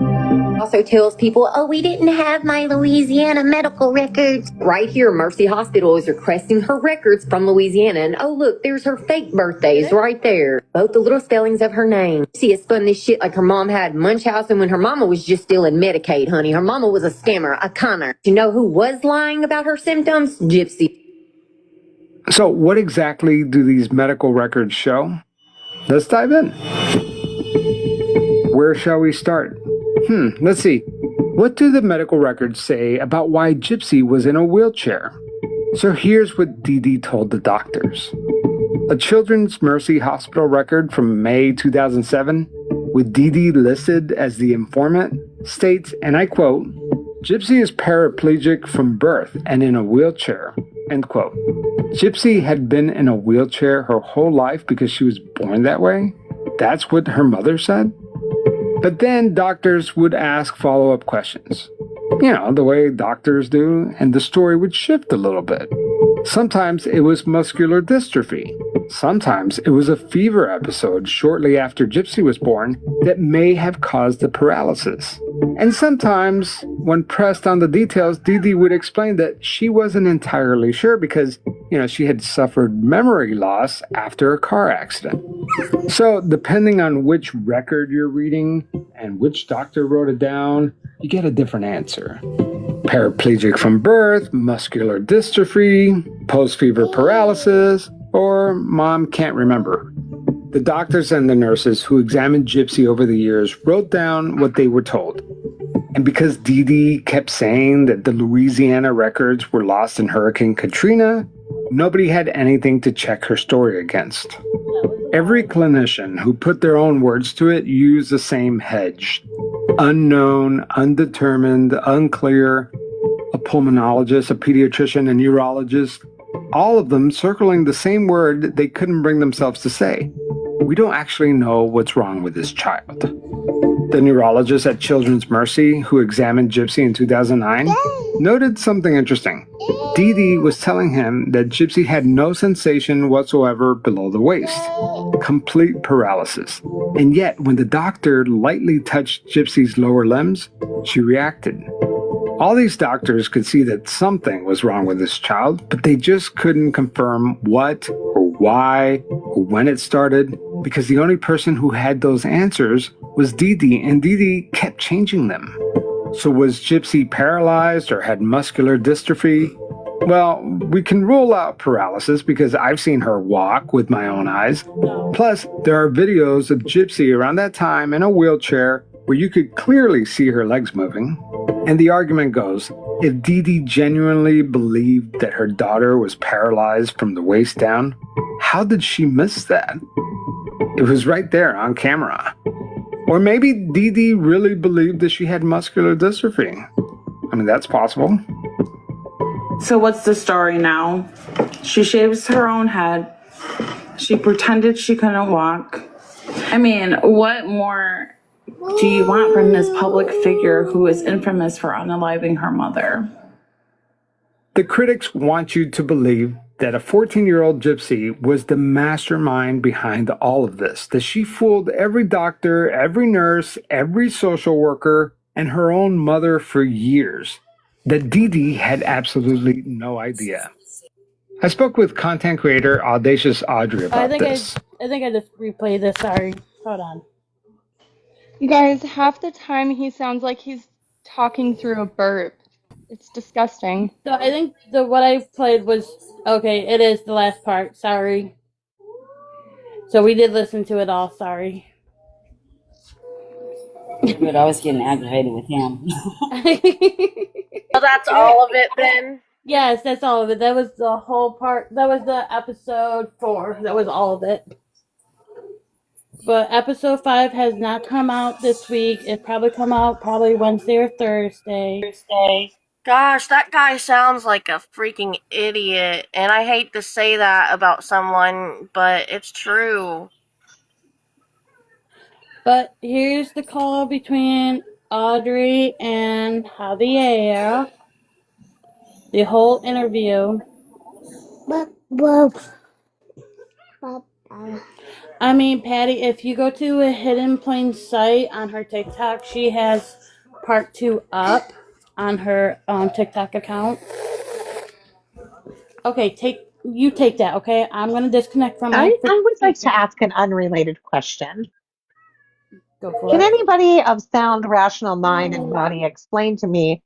Also tells people, oh, we didn't have my Louisiana medical records. Right here, Mercy Hospital is requesting her records from Louisiana. And oh, look, there's her fake birthdays right there. Both the little spellings of her name. She has spun this shit like her mom had Munchausen when her mama was just stealing Medicaid, honey. Her mama was a scammer, a conner. You know who was lying about her symptoms? Gypsy. So what exactly do these medical records show? Let's dive in. Where shall we start? Let's see. What do the medical records say about why Gypsy was in a wheelchair? So here's what Dee Dee told the doctors. A Children's Mercy Hospital record from May 2007, with Dee Dee listed as the informant, states, and I quote, Gypsy is paraplegic from birth and in a wheelchair, end quote. Gypsy had been in a wheelchair her whole life because she was born that way? That's what her mother said? But then doctors would ask follow-up questions. You know, the way doctors do, and the story would shift a little bit. Sometimes it was muscular dystrophy. Sometimes it was a fever episode shortly after Gypsy was born that may have caused the paralysis. And sometimes, when pressed on the details, Dee Dee would explain that she wasn't entirely sure because, she had suffered memory loss after a car accident. So, depending on which record you're reading and which doctor wrote it down, you get a different answer. Paraplegic from birth, muscular dystrophy, post-fever paralysis, or mom can't remember. The doctors and the nurses who examined Gypsy over the years wrote down what they were told. And because Dee Dee kept saying that the Louisiana records were lost in Hurricane Katrina, nobody had anything to check her story against. Every clinician who put their own words to it used the same hedge. Unknown, undetermined, unclear, a pulmonologist, a pediatrician, a neurologist, all of them circling the same word they couldn't bring themselves to say. We don't actually know what's wrong with this child. The neurologist at Children's Mercy, who examined Gypsy in 2009, noted something interesting. Dee Dee was telling him that Gypsy had no sensation whatsoever below the waist. Complete paralysis. And yet, when the doctor lightly touched Gypsy's lower limbs, she reacted. All these doctors could see that something was wrong with this child, but they just couldn't confirm what or why or when it started, because the only person who had those answers was Dee Dee, and Dee Dee kept changing them. So was Gypsy paralyzed or had muscular dystrophy? Well, we can rule out paralysis because I've seen her walk with my own eyes. Plus, there are videos of Gypsy around that time in a wheelchair where you could clearly see her legs moving. And the argument goes, if Dee Dee genuinely believed that her daughter was paralyzed from the waist down, how did she miss that? It was right there on camera. Or maybe Dee Dee really believed that she had muscular dystrophy. I mean, that's possible. So what's the story now? She shaves her own head. She pretended she couldn't walk. I mean, what more do you want from this public figure who is infamous for unaliving her mother? The critics want you to believe that a 14-year-old Gypsy was the mastermind behind all of this, that she fooled every doctor, every nurse, every social worker, and her own mother for years, that Dee Dee had absolutely no idea. I spoke with content creator Audacious Audrey about this. I think I just replayed this. Sorry. Hold on. You guys, half the time he sounds like he's talking through a burp. It's disgusting. So I think what I played was okay. It is the last part. Sorry. So we did listen to it all. Sorry. But I was getting aggravated with him. So that's all of it then? Yes, that's all of it. That was the whole part. That was the episode 4. That was all of it. But episode 5 has not come out this week. It probably come out Wednesday or Thursday. Gosh, that guy sounds like a freaking idiot. And I hate to say that about someone, but it's true. But here's the call between Audrey and Javier. The whole interview. I mean, Patty, if you go to a Hidden Plain Sight on her TikTok, she has part 2 up on her TikTok account. Okay, take that, okay? I'm going to disconnect from I it. would like to ask an unrelated question. Go for Can it. anybody of sound, rational mind and body explain to me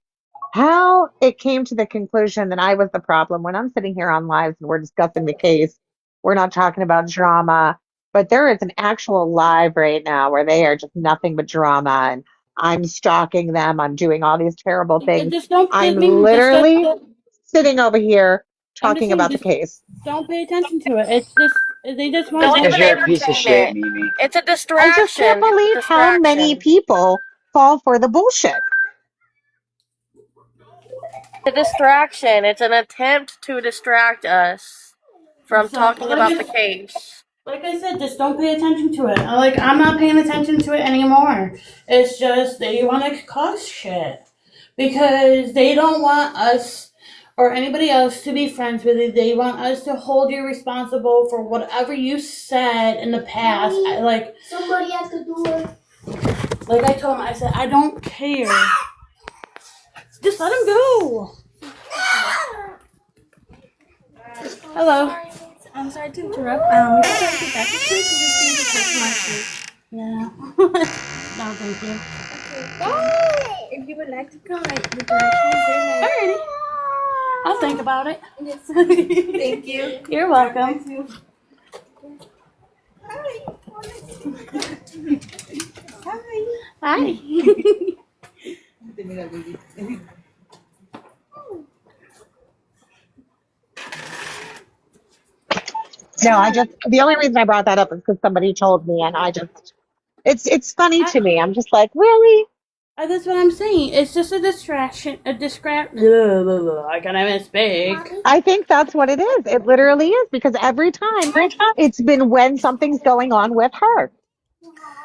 how it came to the conclusion that I was the problem when I'm sitting here on lives and we're discussing the case? We're not talking about drama, but there is an actual live right now where they are just nothing but drama, and I'm stalking them. I'm doing all these terrible things. I'm literally sitting over here I'm just talking saying, about the just case. don't pay attention to it. It's just they just want Don't Because even you're a piece of entertain shit, it. Mimi. It's a I just can't distraction. believe how many people fall for the bullshit. A distraction. It's an attempt to distract us from talking about the case. Like I said, just don't pay attention to it. I'm not paying attention to it anymore. It's just they want to cause shit because they don't want us or anybody else to be friends with you. They want us to hold you responsible for whatever you said in the past. Somebody at the door. Like I told him, I said, I don't care. Just let him go. Hello. I'm sorry to interrupt. We're trying to get back to sleep. We're just going to touch my sleep. Yeah. No, thank you. Okay. If you would like to come, the directions there. Alrighty. I'll think about it. Yes. Thank you. You're welcome. Hi. No, the only reason I brought that up is because somebody told me, and it's funny to me. I'm just like, really? That's what I'm saying. It's just a distraction, I can't even speak. I think that's what it is. It literally is, because every time it's been when something's going on with her.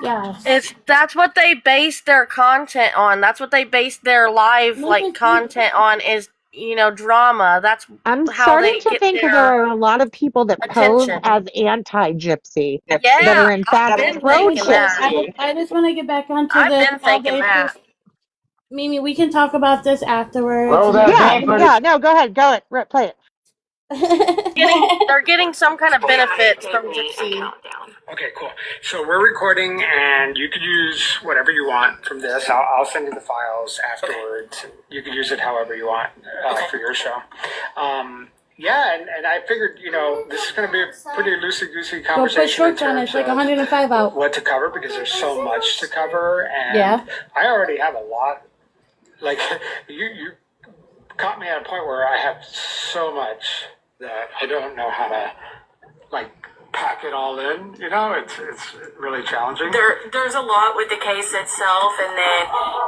Yes. That's what they base their content on. That's what they base their live content on is, drama. That's I'm how starting they to get think their there are a lot of people that pose attention. as anti-gypsy that Yeah, are in fact I've been thinking pro-gypsy. I just want to get back onto I've this. been thinking that. Mimi, we can talk about this afterwards. Yeah, no, go ahead, play it. They're getting some kind of benefits from Gypsy. Okay, cool. So we're recording, and you could use whatever you want from this. I'll send you the files afterwards. You can use it however you want for your show. Yeah, and I figured, this is going to be a pretty loosey-goosey Go conversation. put shorts on. It's like 105 out. What to cover, because there's so much to cover, and Yeah. I already have a lot. Like, you caught me at a point where I have so much that I don't know how to, pack it all in. It's really challenging. There's a lot with the case itself, and then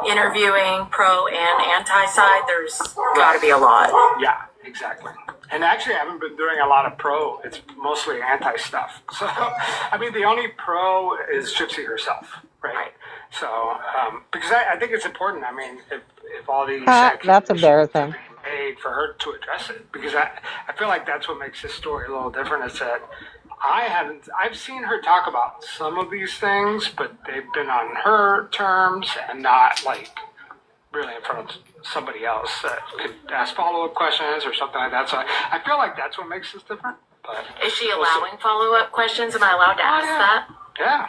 interviewing pro and anti side. There's got to be a lot. Yeah, exactly. And actually, I haven't been doing a lot of pro. It's mostly anti stuff. So, I mean, the only pro is Gypsy herself, right? So, because I think it's important. I mean, if all these That's embarrassing. made for her to address it, because I feel like that's what makes this story a little different. Is that I've seen her talk about some of these things, but they've been on her terms and not really in front of somebody else that could ask follow-up questions or something like that. So I feel like that's what makes this different. But Is she allowing follow-up questions? Am I allowed to ask that? Yeah.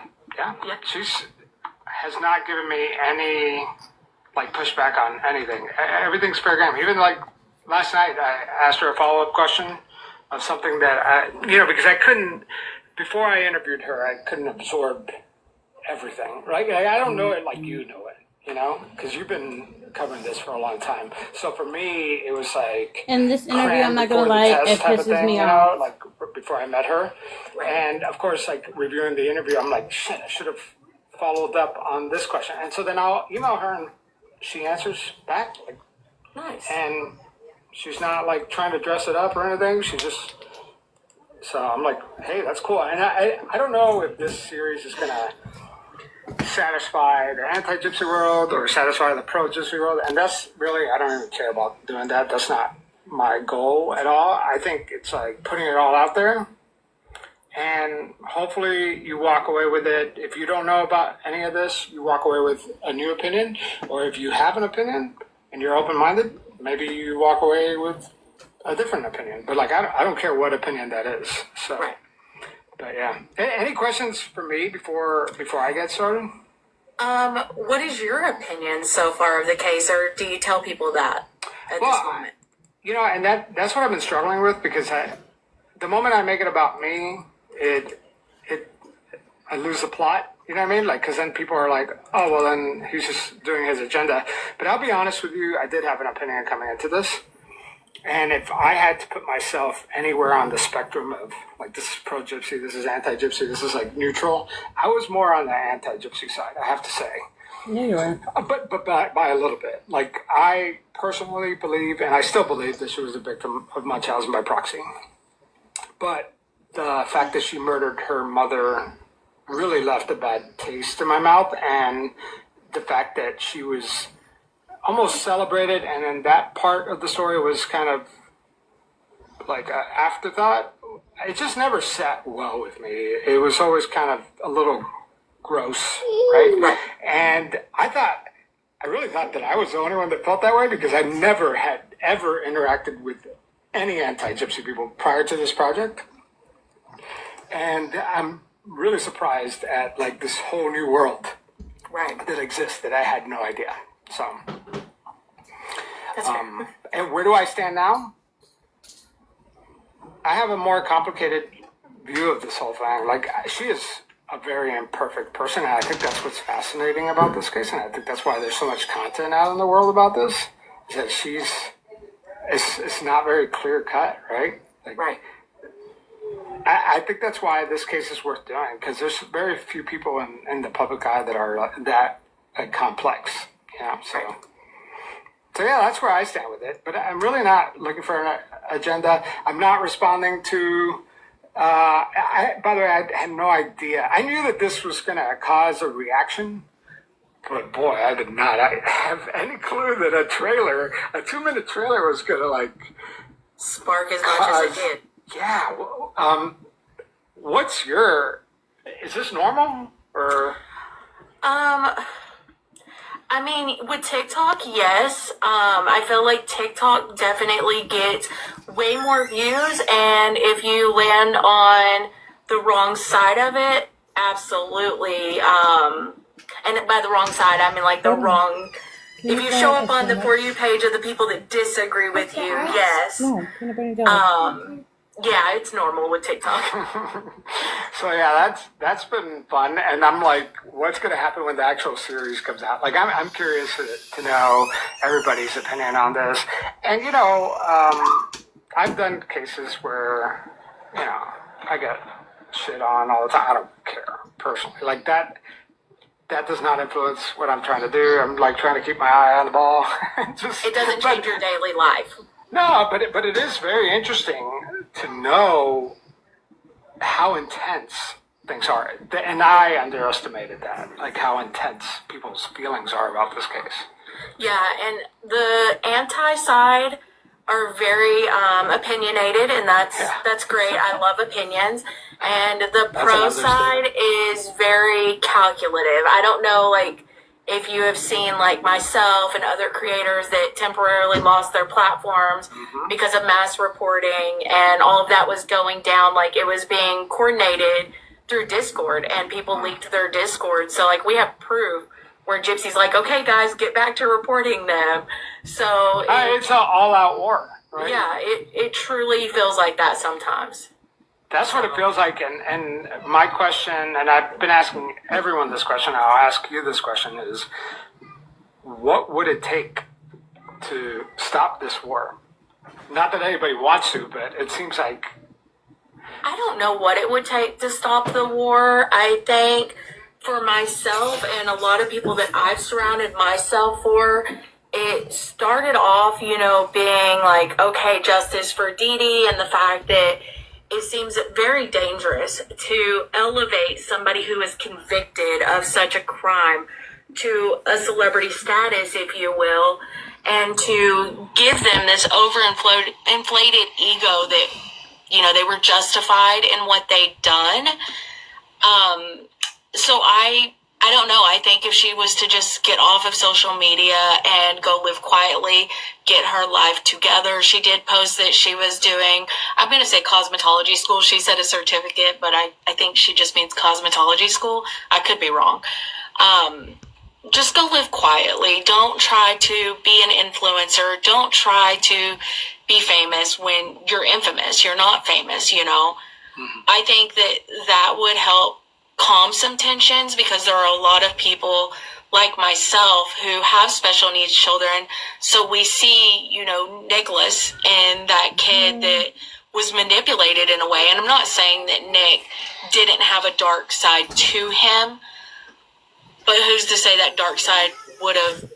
She's has not given me any like push back on anything. Everything's fair game. Even like last night, I asked her a follow-up question of something that because I couldn't, before I interviewed her, I couldn't absorb everything, right? I don't know it like you know it, because you've been covering this for a long time. So for me, it was like in this interview, I'm not gonna lie, it pisses me off. like before I met her, and of course, like reviewing the interview, I'm like, shit, I should have followed up on this question, and so then I'll email her, and she answers back, like, Nice. and she's not like trying to dress it up or anything. She just. So I'm like, hey, that's cool. And I don't know if this series is gonna satisfy the anti-gypsy world or satisfy the pro-gypsy world, and that's really, I don't even care about doing that. That's not my goal at all. I think it's like putting it all out there, and hopefully you walk away with it. If you don't know about any of this, you walk away with a new opinion, or if you have an opinion and you're open-minded, maybe you walk away with a different opinion. But like, I don't care what opinion that is. So. Right. But yeah, any questions for me before I get started? What is your opinion so far of the case, or do you tell people that at this moment? And that's what I've been struggling with, because the moment I make it about me, I lose the plot. You know what I mean? Like, because then people are like, oh, well, then he's just doing his agenda. But I'll be honest with you, I did have an opinion coming into this. And if I had to put myself anywhere on the spectrum of, like, this is pro-gypsy, this is anti-gypsy, this is, like, neutral, I was more on the anti-gypsy side, I have to say. Yeah, you are. But by a little bit. Like, I personally believe, and I still believe, that she was a victim of Munchausen by proxy. But the fact that she murdered her mother really left a bad taste in my mouth, and the fact that she was almost celebrated, and then that part of the story was kind of like an afterthought. It just never sat well with me. It was always kind of a little gross, right? And I really thought that I was the only one that felt that way, because I never had ever interacted with any anti-gypsy people prior to this project. And I'm really surprised at, like, this whole new world that exists that I had no idea. So, and where do I stand now? I have a more complicated view of this whole thing. Like, she is a very imperfect person, and I think that's what's fascinating about this case, and I think that's why there's so much content out in the world about this, is that it's not very clear cut, right? Like, I think that's why this case is worth doing, because there's very few people in the public eye that are that complex. So yeah, that's where I stand with it. But I'm really not looking for an agenda. I'm not responding to. By the way, I had no idea. I knew that this was going to cause a reaction, but boy, I did not. I have any clue that a 2-minute trailer, was going to like spark as much as it did. Yeah. Well, is this normal or? I mean, with TikTok, yes. I feel like TikTok definitely gets way more views, and if you land on the wrong side of it, absolutely. And by the wrong side, I mean like the wrong. If you show up on the For You page of the people that disagree with you, yes. Yeah, it's normal with TikTok. So yeah, that's been fun, and I'm like, what's going to happen when the actual series comes out? Like, I'm curious to know everybody's opinion on this, and I've done cases where I get shit on all the time. I don't care personally, like that. That does not influence what I'm trying to do. I'm like trying to keep my eye on the ball. It doesn't change your daily life. No, but it is very interesting to know how intense things are. And I underestimated that, like how intense people's feelings are about this case. Yeah, and the anti-side are very opinionated, and that's great. I love opinions. And the pro side is very calculative. I don't know, like, if you have seen, like, myself and other creators that temporarily lost their platforms because of mass reporting, and all of that was going down, like, it was being coordinated through Discord, and people leaked their Discord. So, like, we have proof where Gypsy's like, okay, guys, get back to reporting them. So it's an all-out war, right? Yeah, it truly feels like that sometimes. That's what it feels like. And my question, and I've been asking everyone this question, I'll ask you this question, is what would it take to stop this war? Not that anybody wants to, but it seems like... I don't know what it would take to stop the war. I think for myself and a lot of people that I've surrounded myself for, it started off, you know, being like, okay, justice for Dee Dee, and the fact that it seems very dangerous to elevate somebody who is convicted of such a crime to a celebrity status, if you will, and to give them this inflated ego that, you know, they were justified in what they'd done. So I don't know. I think if she was to just get off of social media and go live quietly, get her life together. She did post that she was doing, I'm going to say cosmetology school. She said a certificate, but I think she just means cosmetology school. I could be wrong. Just go live quietly. Don't try to be an influencer. Don't try to be famous when you're infamous. You're not famous, you know. I think that would help calm some tensions, because there are a lot of people like myself who have special needs children. So we see, you know, Nicholas and that kid that was manipulated in a way. And I'm not saying that Nick didn't have a dark side to him, but who's to say that dark side would have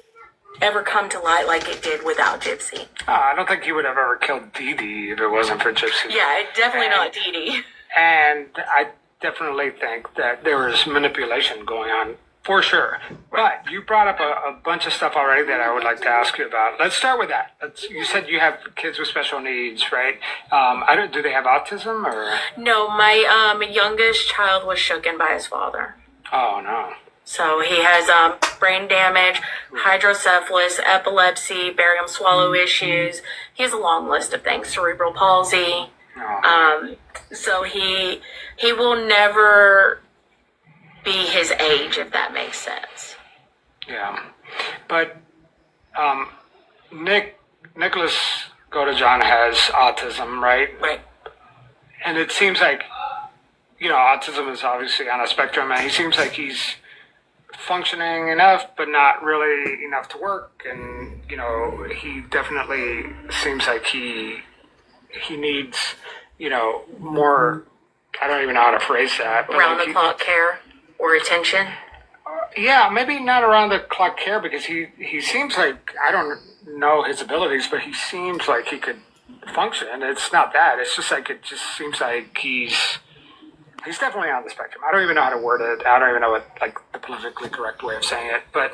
ever come to light like it did without Gypsy? I don't think he would have ever killed Dee Dee if it wasn't for Gypsy. Yeah, definitely not Dee Dee. And I definitely think that there was manipulation going on, for sure. But you brought up a bunch of stuff already that I would like to ask you about. Let's start with that. You said you have kids with special needs, right? Do they have autism or? No, my youngest child was shooken by his father. Oh, no. So he has brain damage, hydrocephalus, epilepsy, barium swallow issues. He has a long list of things, cerebral palsy. So he will never be his age, if that makes sense. Yeah. But Nicholas Godejohn has autism, right? Right. And it seems like, you know, autism is obviously on a spectrum, and he seems like he's functioning enough, but not really enough to work. And, you know, he definitely seems like he needs, you know, more, I don't even know how to phrase that. Around the clock care or attention? Yeah, maybe not around the clock care, because he seems like, I don't know his abilities, but he seems like he could function. It's not that. It's just like, it just seems like he's definitely on the spectrum. I don't even know how to word it. I don't even know what, like, the politically correct way of saying it. But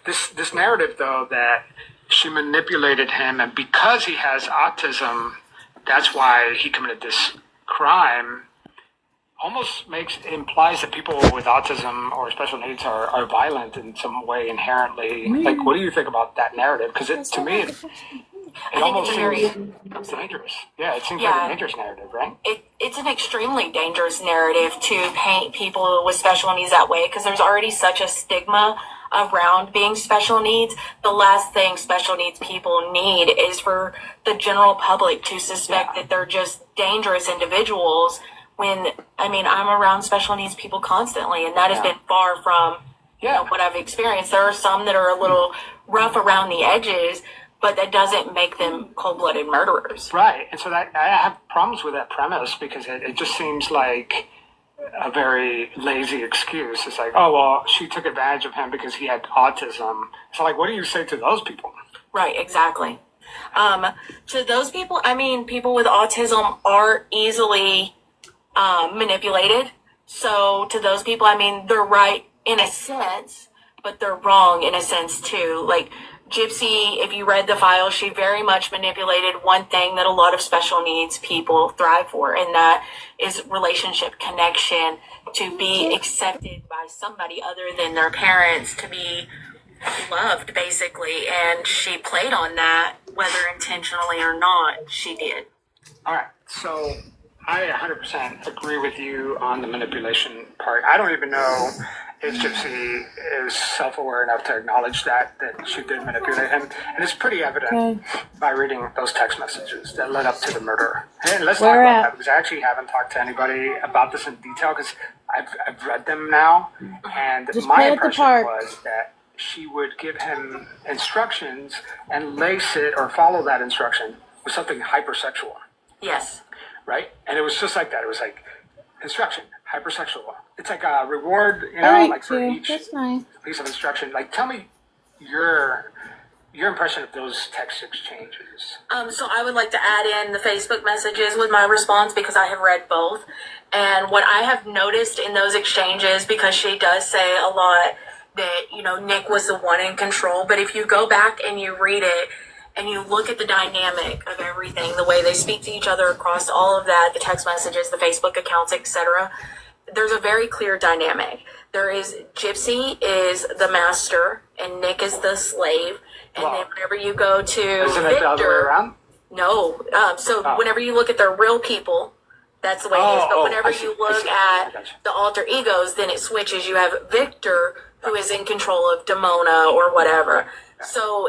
this narrative, though, that she manipulated him, and because he has autism, that's why he committed this crime, almost implies that people with autism or special needs are violent in some way inherently. Like, what do you think about that narrative? Because to me, it almost seems dangerous. Yeah, it seems like a dangerous narrative, right? It's an extremely dangerous narrative to paint people with special needs that way, because there's already such a stigma around being special needs. The last thing special needs people need is for the general public to suspect that they're just dangerous individuals, when, I mean, I'm around special needs people constantly, and that has been far from you know, what I've experienced. There are some that are a little rough around the edges, but that doesn't make them cold-blooded murderers. Right, and so that I have problems with that premise, because it just seems like a very lazy excuse. It's like, oh, well, she took advantage of him because he had autism. So, like, what do you say to those people? Right, exactly. To those people, I mean, people with autism are easily manipulated. So to those people, I mean, they're right in a sense, but they're wrong in a sense too. Like Gypsy, if you read the file, she very much manipulated one thing that a lot of special needs people thrive for, and that is relationship connection, to be accepted by somebody other than their parents, to be loved, basically. And she played on that, whether intentionally or not, she did. All right, so I 100% agree with you on the manipulation part. I don't even know if Gypsy is self-aware enough to acknowledge that she did manipulate him. And it's pretty evident by reading those text messages that led up to the murder. And let's talk about that, because I actually haven't talked to anybody about this in detail, because I've read them now. And Just my play at the impression park. was that she would give him instructions and lace it or follow that instruction with something hypersexual. Yes. Right? And it was just like that. It was like instruction, hypersexual. It's like a reward, you know, All right, like for Sue. each That's nice. piece of instruction. Like, tell me your impression of those text exchanges. So I would like to add in the Facebook messages with my response, because I have read both. And what I have noticed in those exchanges, because she does say a lot that, you know, Nick was the one in control. But if you go back and you read it and you look at the dynamic of everything, the way they speak to each other across all of that, the text messages, the Facebook accounts, etc., there's a very clear dynamic. There is Gypsy is the master and Nick is the slave. And then whenever you go to Isn't it the other way around? No. Whenever you look at the real people, that's the way it is. But whenever you look at the alter egos, then it switches. You have Victor, who is in control of Demona or whatever. So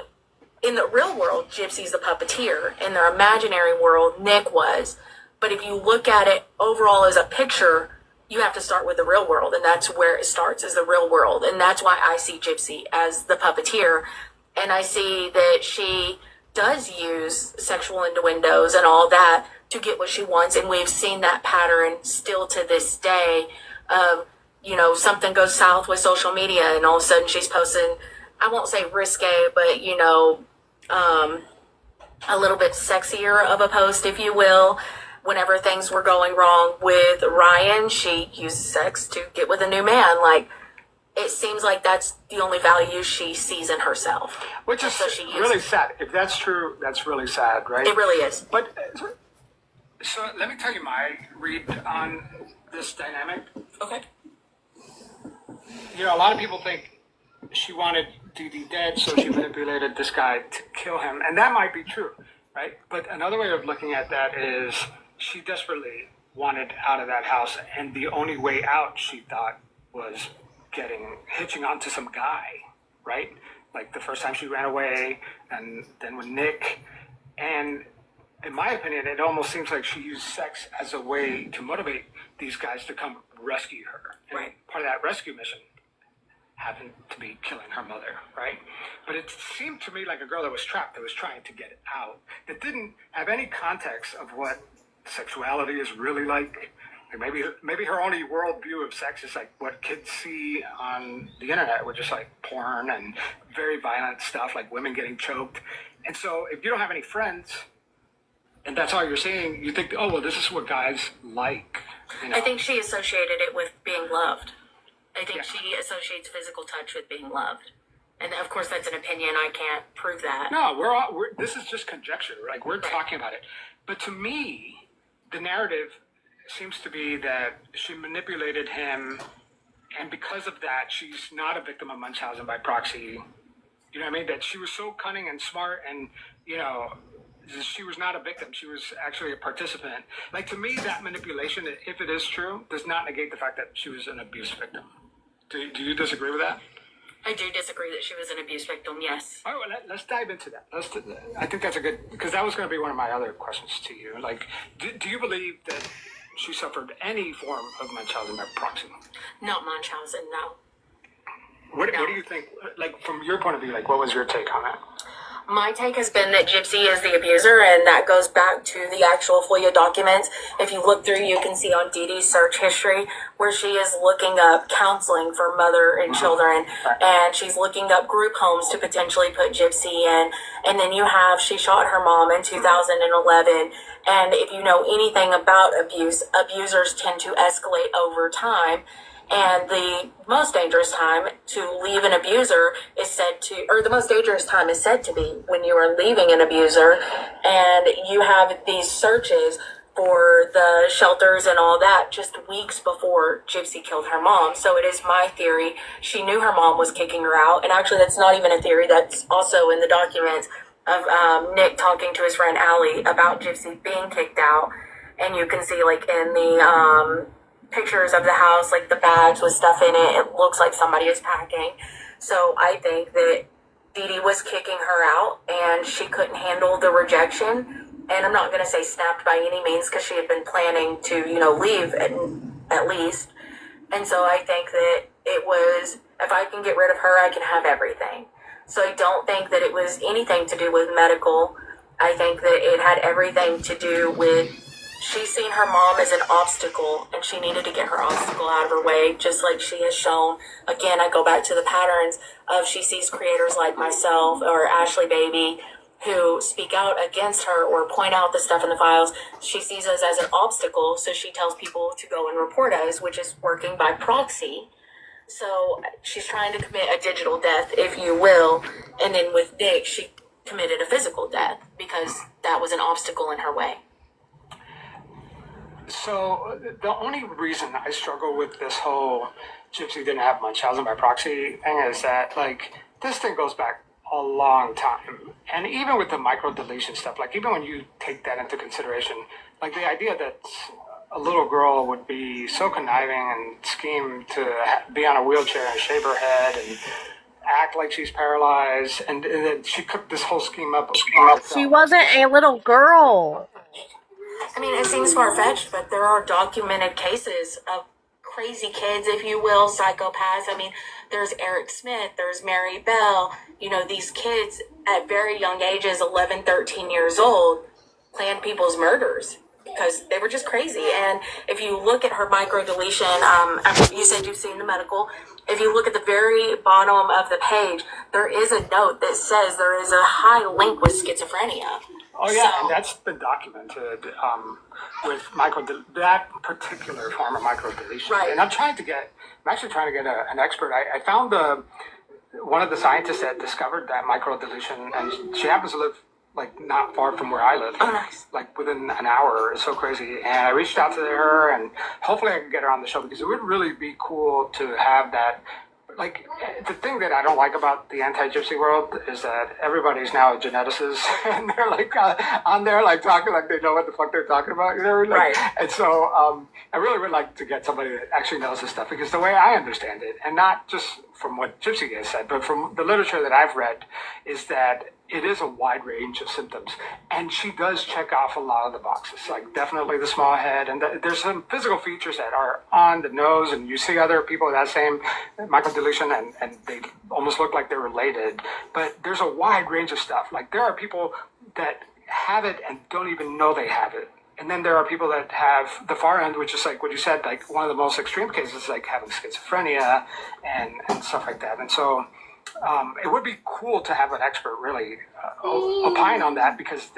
in the real world, Gypsy's the puppeteer. In their imaginary world, Nick was. But if you look at it overall as a picture, you have to start with the real world. And that's where it starts, is the real world. And that's why I see Gypsy as the puppeteer. And I see that she does use sexual innuendos and all that to get what she wants. And we've seen that pattern still to this day of, you know, something goes south with social media and all of a sudden she's posting, I won't say risque, but, you know, a little bit sexier of a post, if you will. Whenever things were going wrong with Ryan, she used sex to get with a new man. Like, it seems like that's the only value she sees in herself. Which is really sad. If that's true, that's really sad, right? It really is. But, so let me tell you my read on this dynamic. Okay. You know, a lot of people think she wanted Dee dead, so she manipulated this guy to kill him. And that might be true, right? But another way of looking at that is she desperately wanted out of that house. And the only way out, she thought, was hitching onto some guy, right? Like the first time she ran away, and then with Nick. And in my opinion, it almost seems like she used sex as a way to motivate these guys to come rescue her. And part of that rescue mission happened to be killing her mother, right? But it seemed to me like a girl that was trapped, that was trying to get out, that didn't have any context of what sexuality is really like. Maybe her only worldview of sex is like what kids see on the internet, which is like porn and very violent stuff, like women getting choked. And so if you don't have any friends and that's all you're seeing, you think, oh, well, this is what guys like. You know? I think she associated it with being loved. I think she associates physical touch with being loved. And of course, that's an opinion. I can't prove that. No, this is just conjecture. Like, we're talking about it. But to me, the narrative seems to be that she manipulated him, and because of that, she's not a victim of Munchausen by proxy. You know what I mean? That she was so cunning and smart, and, you know, she was not a victim. She was actually a participant. Like, to me, that manipulation, if it is true, does not negate the fact that she was an abuse victim. Do you disagree with that? I do disagree that she was an abuse victim, yes. All right, well, let's dive into that. I think that's a good, because that was going to be one of my other questions to you. Like, do you believe that she suffered any form of Munchausen by proxy? Not Munchausen, no. What do you think, like, from your point of view, like, what was your take on that? My take has been that Gypsy is the abuser, and that goes back to the actual FOIA documents. If you look through, you can see on Dee Dee's search history where she is looking up counseling for mother and children, and she's looking up group homes to potentially put Gypsy in. And then she shot her mom in 2011. And if you know anything about abuse, abusers tend to escalate over time. And the most dangerous time to leave an abuser the most dangerous time is said to be when you are leaving an abuser, and you have these searches for the shelters and all that just weeks before Gypsy killed her mom. So it is my theory she knew her mom was kicking her out. And actually, that's not even a theory. That's also in the documents of Nick talking to his friend Allie about Gypsy being kicked out. and you can see like in the pictures of the house, like the bags with stuff in it, it looks like somebody is packing. So I think that Dee Dee was kicking her out and she couldn't handle the rejection. And I'm not going to say snapped by any means because she had been planning to, leave at least. And so I think that it was, if I can get rid of her, I can have everything. So I don't think that it was anything to do with medical. I think that it had everything to do with she's seen her mom as an obstacle and she needed to get her obstacle out of her way, just like she has shown. Again, I go back to the patterns of she sees creators like myself or Ashley Baby who speak out against her or point out the stuff in the files. She sees us as an obstacle, so she tells people to go and report us, which is working by proxy. So she's trying to commit a digital death, if you will. And then with Dick, she committed a physical death because that was an obstacle in her way. So the only reason I struggle with this whole Gypsy didn't have Munchausen by proxy thing is that, like, this thing goes back a long time. And even with the micro deletion stuff, like, even when you take that into consideration, like, the idea that a little girl would be so conniving and scheme to be on a wheelchair and shave her head and act like she's paralyzed, and then she cooked this whole scheme up. She wasn't a little girl. I mean, it seems far-fetched, but there are documented cases of crazy kids, if you will, psychopaths. I mean, there's Eric Smith, there's Mary Bell. These kids at very young ages, 11, 13 years old, planned people's murders because they were just crazy. And if you look at her microdeletion, you said you've seen the medical. If you look at the very bottom of the page, there is a note that says there is a high link with schizophrenia. Oh yeah, and that's been documented with that particular form of microdeletion. Right. And I'm actually trying to get an expert. I found one of the scientists that discovered that microdeletion, and she happens to live like not far from where I live. Oh, nice. Like within an hour. It's so crazy. And I reached out to her, and hopefully I can get her on the show because it would really be cool to have that. Like, the thing that I don't like about the anti-gypsy world is that everybody's now a geneticist, and they're like on there, like talking like they know what the fuck they're talking about, Like, right. And so I really would like to get somebody that actually knows this stuff, because the way I understand it, and not just from what Gypsy has said, but from the literature that I've read, is that it is a wide range of symptoms, and she does check off a lot of the boxes, like definitely the small head, and there's some physical features that are on the nose, and you see other people with that same microdeletion, and they almost look like they're related, but there's a wide range of stuff. Like, there are people that have it and don't even know they have it. And then there are people that have the far end, which is like what you said, like one of the most extreme cases, like having schizophrenia and stuff like that. And so it would be cool to have an expert really opine on that, because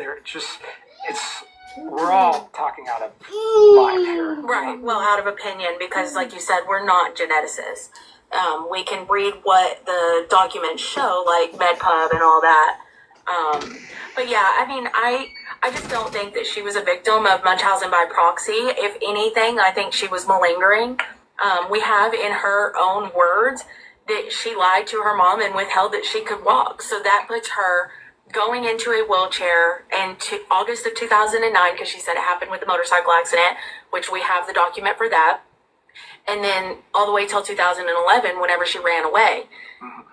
we're all talking out of line here. Right. Well, out of opinion, because like you said, we're not geneticists. We can read what the documents show, like MedPub and all that. But yeah, I mean, I just don't think that she was a victim of Munchausen by proxy. If anything, I think she was malingering. We have in her own words that she lied to her mom and withheld that she could walk. So that puts her going into a wheelchair in August of 2009, because she said it happened with the motorcycle accident, which we have the document for that. And then all the way till 2011, whenever she ran away.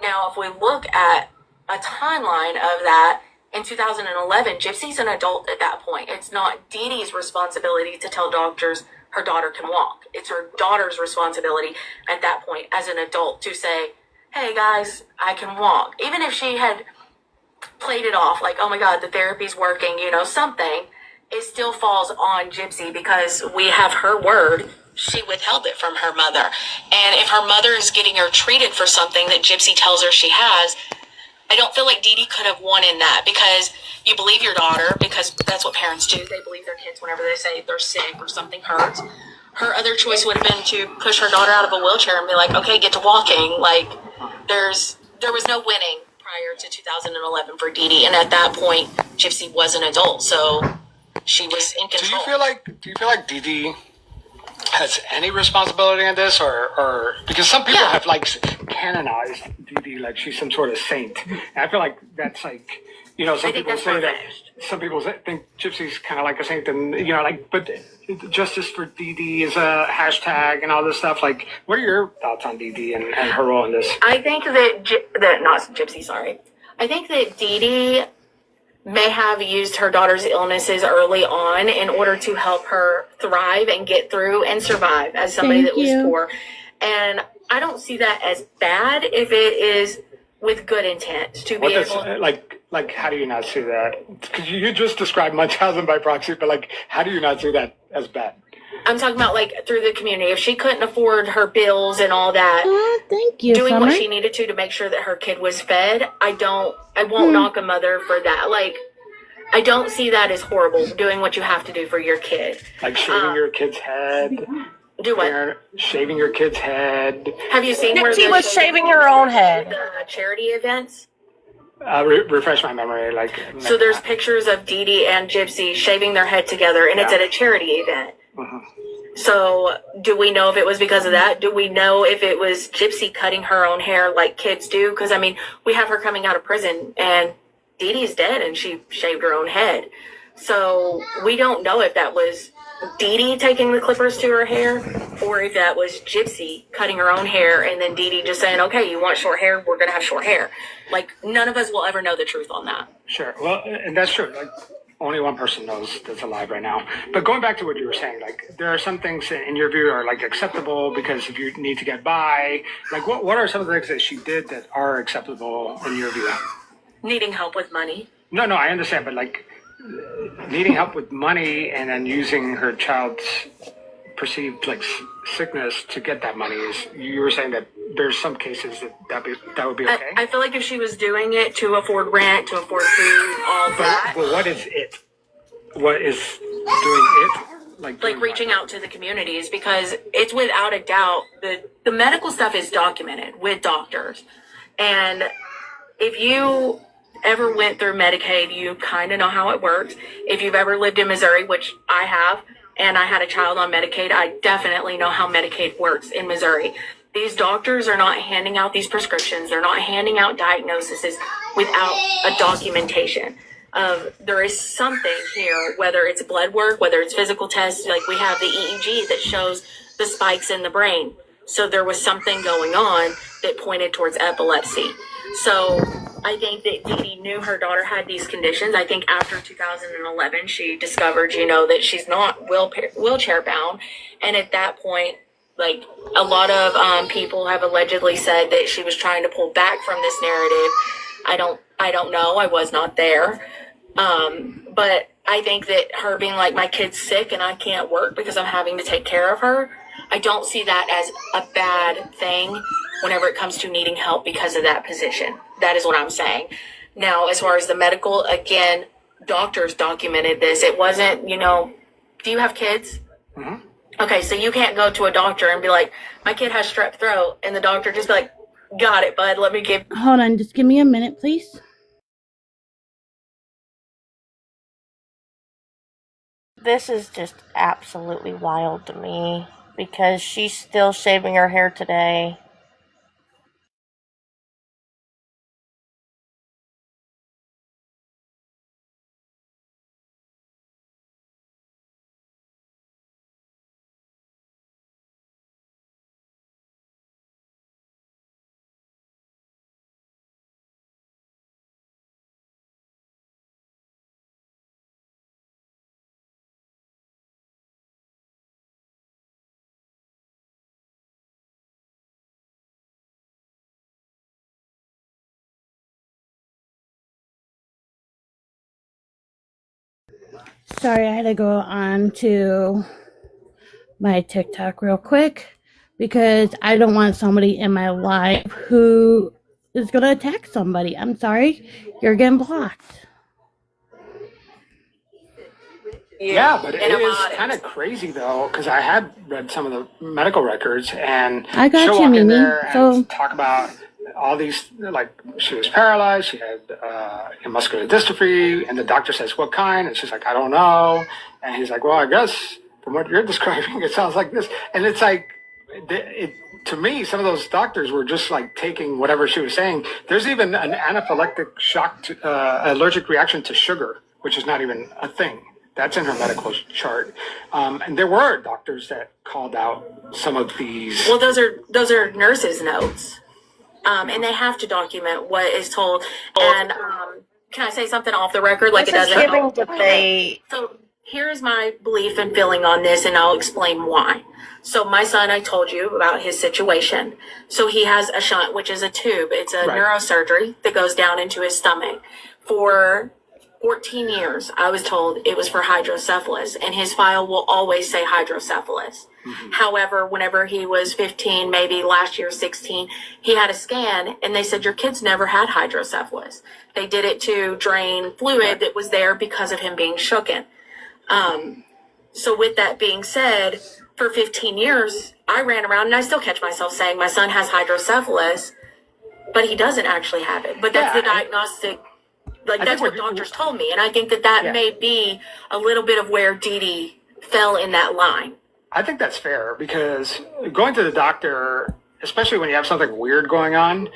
Now, if we look at a timeline of that, in 2011, Gypsy's an adult at that point. It's not Dee Dee's responsibility to tell doctors her daughter can walk. It's her daughter's responsibility at that point as an adult to say, hey guys, I can walk. Even if she had played it off like, oh my God, the therapy's working, something, it still falls on Gypsy, because we have her word. She withheld it from her mother. And if her mother is getting her treated for something that Gypsy tells her she has, I don't feel like Dee Dee could have won in that, because you believe your daughter, because that's what parents do. They believe their kids whenever they say they're sick or something hurts. Her other choice would have been to push her daughter out of a wheelchair and be like, okay, get to walking. Like, there was no winning prior to 2011 for Dee Dee. And at that point, Gypsy was an adult, so she was in control. Do you feel like Dee Dee has any responsibility in this, or because some people have like canonized Dee Dee like she's some sort of saint, and I feel like that's like You know, some I think people that's say that. far-fetched. Some people think Gypsy's kind of like a saint, and you know, like, but justice for Dee Dee is a hashtag and all this stuff. Like, what are your thoughts on Dee Dee and her role in this? I think that not Gypsy, sorry. I think that Dee Dee may have used her daughter's illnesses early on in order to help her thrive and get through and survive as somebody Thank that was you. poor. And I don't see that as bad if it is with good intent to be What able. does, like, how do you not see that? Because you just described Munchausen by proxy, but like, how do you not see that as bad? I'm talking about like through the community. If she couldn't afford her bills and all that, thank you, doing Summer. what she needed to make sure that her kid was fed, I won't knock a mother for that. Like, I don't see that as horrible, doing what you have to do for your kid. Like shaving your kid's head. Do what? Shaving your kid's head. Have you seen where She they're was shaving her own head. the charity events? Refresh my memory. Like, So there's pictures of Dee Dee and Gypsy shaving their head together, and it's at a charity event. So do we know if it was because of that? Do we know if it was Gypsy cutting her own hair like kids do? Because, I mean, we have her coming out of prison, and Dee Dee's dead, and she shaved her own head. So we don't know if that was Dee Dee taking the clippers to her hair, or if that was Gypsy cutting her own hair, and then Dee Dee just saying, okay, you want short hair? We're going to have short hair. Like, none of us will ever know the truth on that. Sure. Well, and that's true. Like, only one person knows that's alive right now. But going back to what you were saying, like, there are some things in your view are like acceptable because if you need to get by, like, what are some of the things that she did that are acceptable in your view? Needing help with money. No, I understand, but like needing help with money and then using her child's perceived like sickness to get that money is. You were saying that there's some cases that would be okay. I feel like if she was doing it to afford rent, to afford food, all that. But what is it? What is doing it? Like Reaching out to the communities, because it's without a doubt the medical stuff is documented with doctors. And if you ever went through Medicaid, you kind of know how it works. If you've ever lived in Missouri, which I have, and I had a child on Medicaid, I definitely know how Medicaid works in Missouri. These doctors are not handing out these prescriptions. They're not handing out diagnoses without a documentation of there is something here, whether it's blood work, whether it's physical tests. Like we have the EEG that shows the spikes in the brain. So there was something going on that pointed towards epilepsy. So I think that Dee Dee knew her daughter had these conditions. I think after 2011, she discovered, that she's not wheelchair bound. And at that point, like a lot of people have allegedly said that she was trying to pull back from this narrative. I don't know. I was not there. But I think that her being like, my kid's sick and I can't work because I'm having to take care of her, I don't see that as a bad thing whenever it comes to needing help because of that position. That is what I'm saying. Now, as far as the medical, again, doctors documented this. It wasn't, do you have kids? Mm-hmm. Okay, so you can't go to a doctor and be like, my kid has strep throat, and the doctor just be like, got it, bud, let me give. Hold on, just give me a minute, please. This is just absolutely wild to me because she's still shaving her hair today. Sorry, I had to go on to my TikTok real quick because I don't want somebody in my life who is going to attack somebody. I'm sorry, you're getting blocked. Yeah, but it is kind of crazy though, because I had read some of the medical records, and I got she'll you, walk in Mimi. there So and talk about all these, like she was paralyzed, she had muscular dystrophy, and the doctor says, "What kind?" And she's like, "I don't know." And he's like, "Well, I guess from what you're describing, it sounds like this." And it's like, to me, some of those doctors were just like taking whatever she was saying. There's even an anaphylactic shock, allergic reaction to sugar, which is not even a thing. That's in her medical chart. And there were doctors that called out some of these. Well, those are nurses' notes, and they have to document what is told. And can I say something off the record? Like This is giving debate. So here's my belief and feeling on this, and I'll explain why. So my son, I told you about his situation. So he has a shunt, which is a tube. It's a neurosurgery that goes down into his stomach. For 14 years, I was told it was for hydrocephalus, and his file will always say hydrocephalus. However, whenever he was 15, maybe last year 16, he had a scan, and they said, your kid's never had hydrocephalus. They did it to drain fluid that was there because of him being shooken. So with that being said, for 15 years, I ran around, and I still catch myself saying my son has hydrocephalus, but he doesn't actually have it. But that's the diagnostic. Like, that's what doctors told me. And I think that may be a little bit of where Dee Dee fell in that line. I think that's fair, because going to the doctor, especially when you have something weird going on,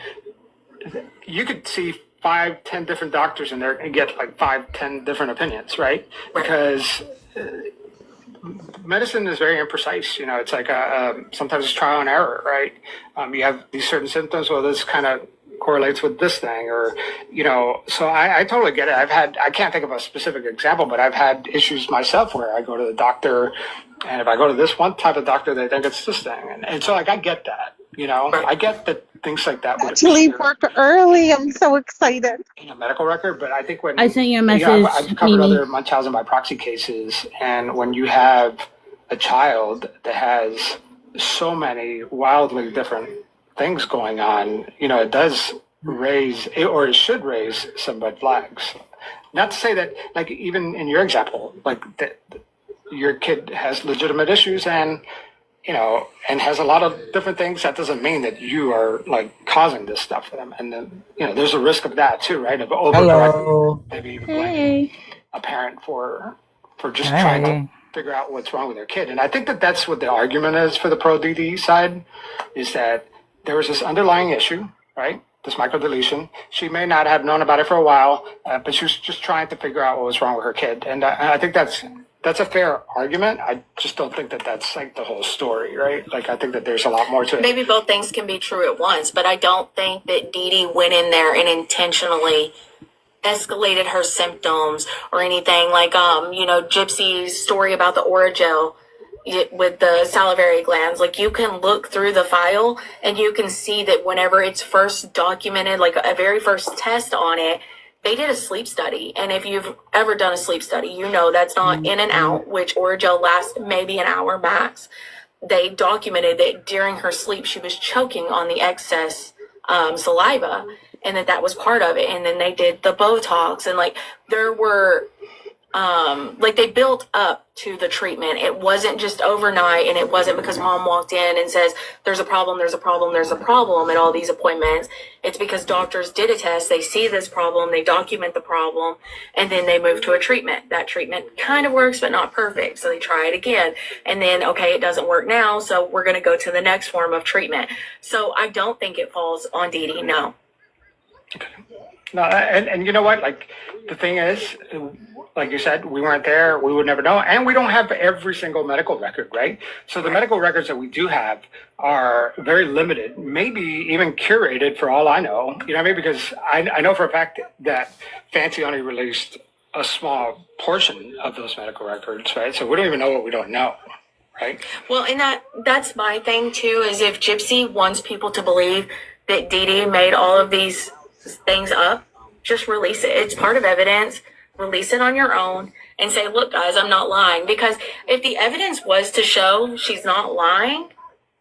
you could see 5-10 different doctors in there and get like 5-10 different opinions, right? Because medicine is very imprecise. You know, it's like sometimes it's trial and error, right? You have these certain symptoms. Well, this kind of correlates with this thing, or, you know, so I totally get it. I can't think of a specific example, but I've had issues myself where I go to the doctor, and if I go to this one type of doctor, they think it's this thing. And so, like, I get that, you know, I get that things like that would To leave work early. I'm so excited. in a medical record, but I think when I sent you a know, message, I've covered Mimi. other Munchausen by proxy cases, and when you have a child that has so many wildly different things going on, you know, it does raise, or it should raise some red flags. Not to say that, like, even in your example, like, that your kid has legitimate issues and, you know, and has a lot of different things. That doesn't mean that you are, like, causing this stuff for them. And then, you know, there's a risk of that too, right? Of overcorrecting, maybe even blaming a parent for just trying to figure out what's wrong with their kid. And I think that that's what the argument is for the pro DD side, is that there was this underlying issue, right? This microdeletion. She may not have known about it for a while, but she was just trying to figure out what was wrong with her kid. And I think that's a fair argument. I just don't think that that's like the whole story, right? Like, I think that there's a lot more to it. Maybe both things can be true at once, but I don't think that Dee Dee went in there and intentionally escalated her symptoms or anything. Like, you know, Gypsy's story about the Oragel with the salivary glands. Like, you can look through the file and you can see that whenever it's first documented, like a very first test on it, they did a sleep study. And if you've ever done a sleep study, you know that's not in and out, which Oragel lasts maybe an hour max. They documented that during her sleep, she was choking on the excess saliva, and that was part of it. And then they did the Botox, and like, there were, like, they built up to the treatment. It wasn't just overnight, and it wasn't because mom walked in and says, there's a problem at all these appointments. It's because doctors did a test, they see this problem, they document the problem, and then they move to a treatment. That treatment kind of works, but not perfect. So they try it again. And then, okay, it doesn't work now, so we're going to go to the next form of treatment. So I don't think it falls on Dee Dee, no. No, and you know what? Like, the thing is, like you said, we weren't there. We would never know. And we don't have every single medical record, right? So the medical records that we do have are very limited, maybe even curated for all I know. You know what I mean? Because I know for a fact that Fancy only released a small portion of those medical records, right? So we don't even know what we don't know, right? Well, and that's my thing too, is if Gypsy wants people to believe that Dee Dee made all of these things up, just release it. It's part of evidence. Release it on your own and say, look, guys, I'm not lying. Because if the evidence was to show she's not lying,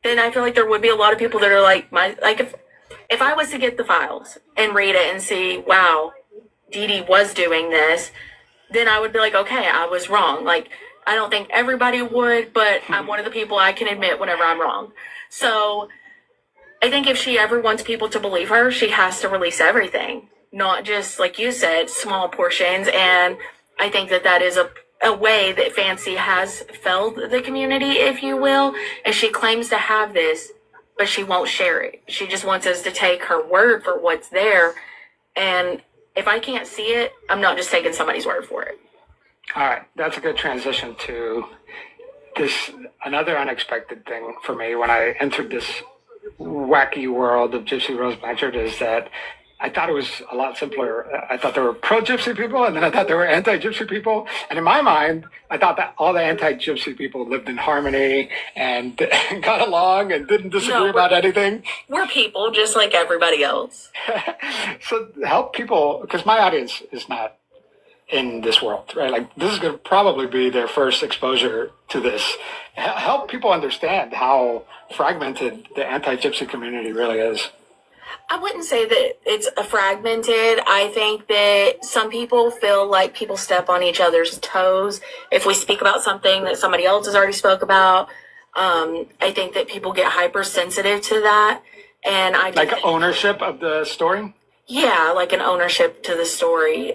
then I feel like there would be a lot of people that are like, if I was to get the files and read it and see, wow, Dee Dee was doing this, then I would be like, okay, I was wrong. Like, I don't think everybody would, but I'm one of the people I can admit whenever I'm wrong. So I think if she ever wants people to believe her, she has to release everything, not just, like you said, small portions. And I think that is a way that Fancy has felt the community, if you will, and she claims to have this, but she won't share it. She just wants us to take her word for what's there, and if I can't see it, I'm not just taking somebody's word for it. All right, that's a good transition to this another unexpected thing for me when I entered this wacky world of Gypsy Rose Blanchard is that I thought it was a lot simpler. I thought there were pro-Gypsy people, and then I thought there were anti-Gypsy people. And in my mind, I thought that all the anti-Gypsy people lived in harmony and got along and didn't disagree about anything. We're people just like everybody else. So help people, because my audience is not in this world, right? Like this is going to probably be their first exposure to this. Help people understand how fragmented the anti-Gypsy community really is. I wouldn't say that it's a fragmented. I think that some people feel like people step on each other's toes if we speak about something that somebody else has already spoke about. I think that people get hypersensitive to that, and I like ownership of the story. Yeah, like an ownership to the story.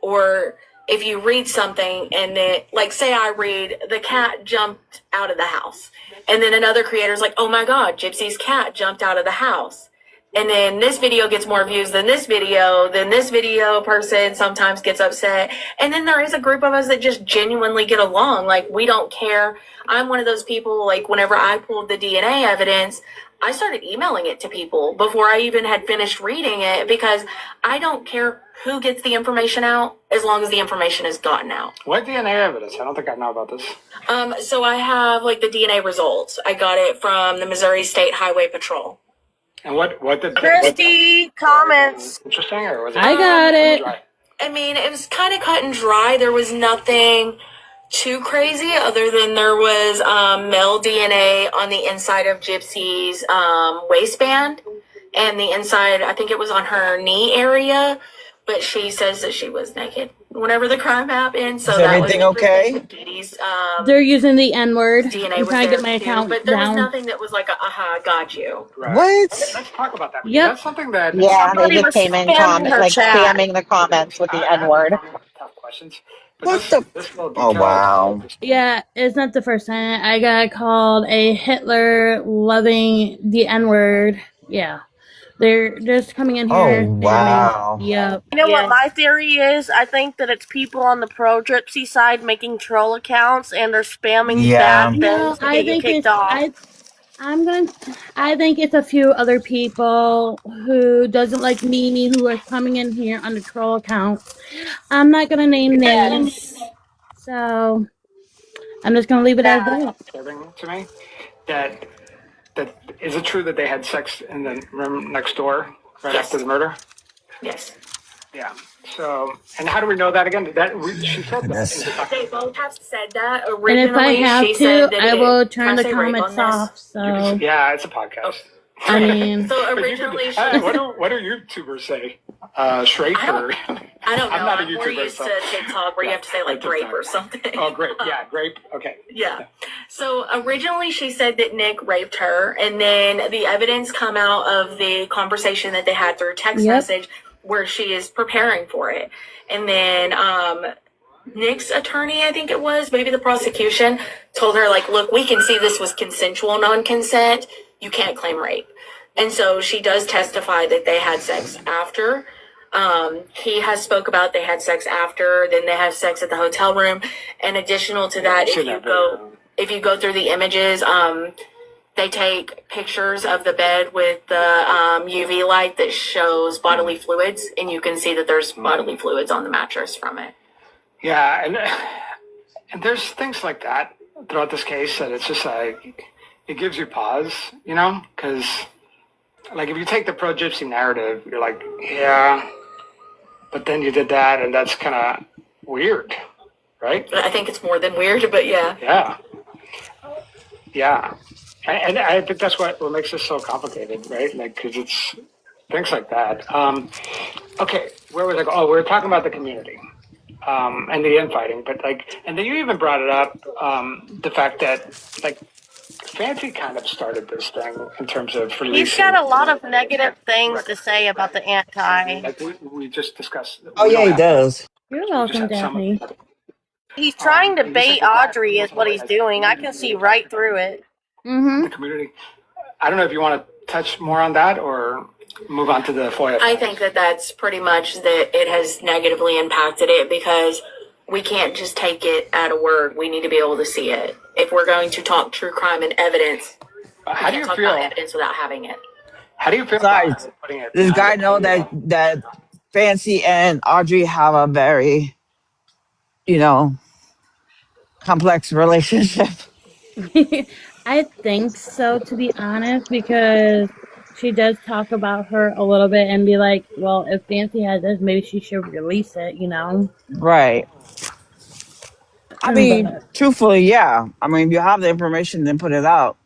Or if you read something and then, like, say I read the cat jumped out of the house, and then another creator's like, oh my God, Gypsy's cat jumped out of the house. And then this video gets more views than this video person sometimes gets upset. And then there is a group of us that just genuinely get along. Like, we don't care. I'm one of those people, like, whenever I pulled the DNA evidence, I started emailing it to people before I even had finished reading it because I don't care who gets the information out as long as the information is gotten out. What DNA evidence? I don't think I know about this. So I have, like, the DNA results. I got it from the Missouri State Highway Patrol. And what did Kristie comments? Interesting, or was it? I got it. I mean, it was kind of cut and dry. There was nothing too crazy other than there was male DNA on the inside of Gypsy's waistband and the inside, I think it was on her knee area, but she says that she was naked whenever the crime happened. So Is that everything was okay? They're using the N-word. DNA I'm was trying to there get my too, account but there was down. nothing that was like, aha, got you. Right. What? Let's talk about that. Yep. That's something that Yeah, they Somebody just was came in spamming her chat. spamming the comments with the N-word. tough questions. But What this the? little Oh detail wow. Yeah, it's not the first time I got called a Hitler loving the N-word. Yeah. They're just coming in here Oh spamming. wow. Yep. You know what my theory is? I think that it's people on the pro-Gypsy side making troll accounts and they're spamming Yeah. bad No, things to I get you think kicked it's off. I think it's a few other people who doesn't like Mimi who are coming in here on the troll accounts. I'm not gonna name names, so I'm just gonna leave it at that. disturbing to me. That is it true that they had sex in the room next door right after the murder? Yes. Yeah. So, and how do we know that again? She said Goodness. that. They both have said that. And Originally, if I have she to, said that I will Can turn I the say rape comments on this? off. So Yeah, it's a podcast. I mean, So originally, she What do YouTubers say? Shrake or? I don't know. I'm not a I'm more YouTuber, used so- to TikTok where you have to say like TikTok. grape or something. Oh, grape. Yeah, grape. Okay. Yeah. So originally she said that Nick raped her, and then the evidence come out of the conversation that they had through text Yep. message where she is preparing for it. And then Nick's attorney, I think it was, maybe the prosecution, told her, like, look, we can see this was consensual non-consent. You can't claim rape. And so she does testify that they had sex after. He has spoke about they had sex after, then they have sex at the hotel room. And additional to that, if you go through the images, they take pictures of the bed with the UV light that shows bodily fluids, and you can see that there's bodily fluids on the mattress from it. Yeah, and there's things like that throughout this case that it's just like it gives you pause, you know, because like if you take the pro-Gypsy narrative, you're like, yeah, but then you did that, and that's kind of weird, right? I think it's more than weird, but yeah. Yeah. Yeah. And I think that's what makes this so complicated, right? Like, because it's things like that. Okay, where was I going? Oh, we were talking about the community and the infighting, but like, and then you even brought it up, the fact that like Fancy kind of started this thing in terms of releasing. He's got a lot of negative things to say about the anti. Like we just discussed. Oh yeah, he does. You're welcome, Daphne. He's trying to You said bait that Audrey is what he's doing. I can see right through it. the community. I don't know if you want to touch more on that or move on to the FOIA. I think that that's pretty much that it has negatively impacted it because we can't just take it at a word. We need to be able to see it. If we're going to talk true crime and evidence, How do you talk feel? about evidence without having it. How do you feel Sorry, about putting it? this guy know that Fancy and Audrey have a very, complex relationship. I think so, to be honest, because she does talk about her a little bit and be like, well, if Fancy has this, maybe she should release it, you know? Right. I mean, But truthfully, yeah. I mean, if you have the information, then put it out.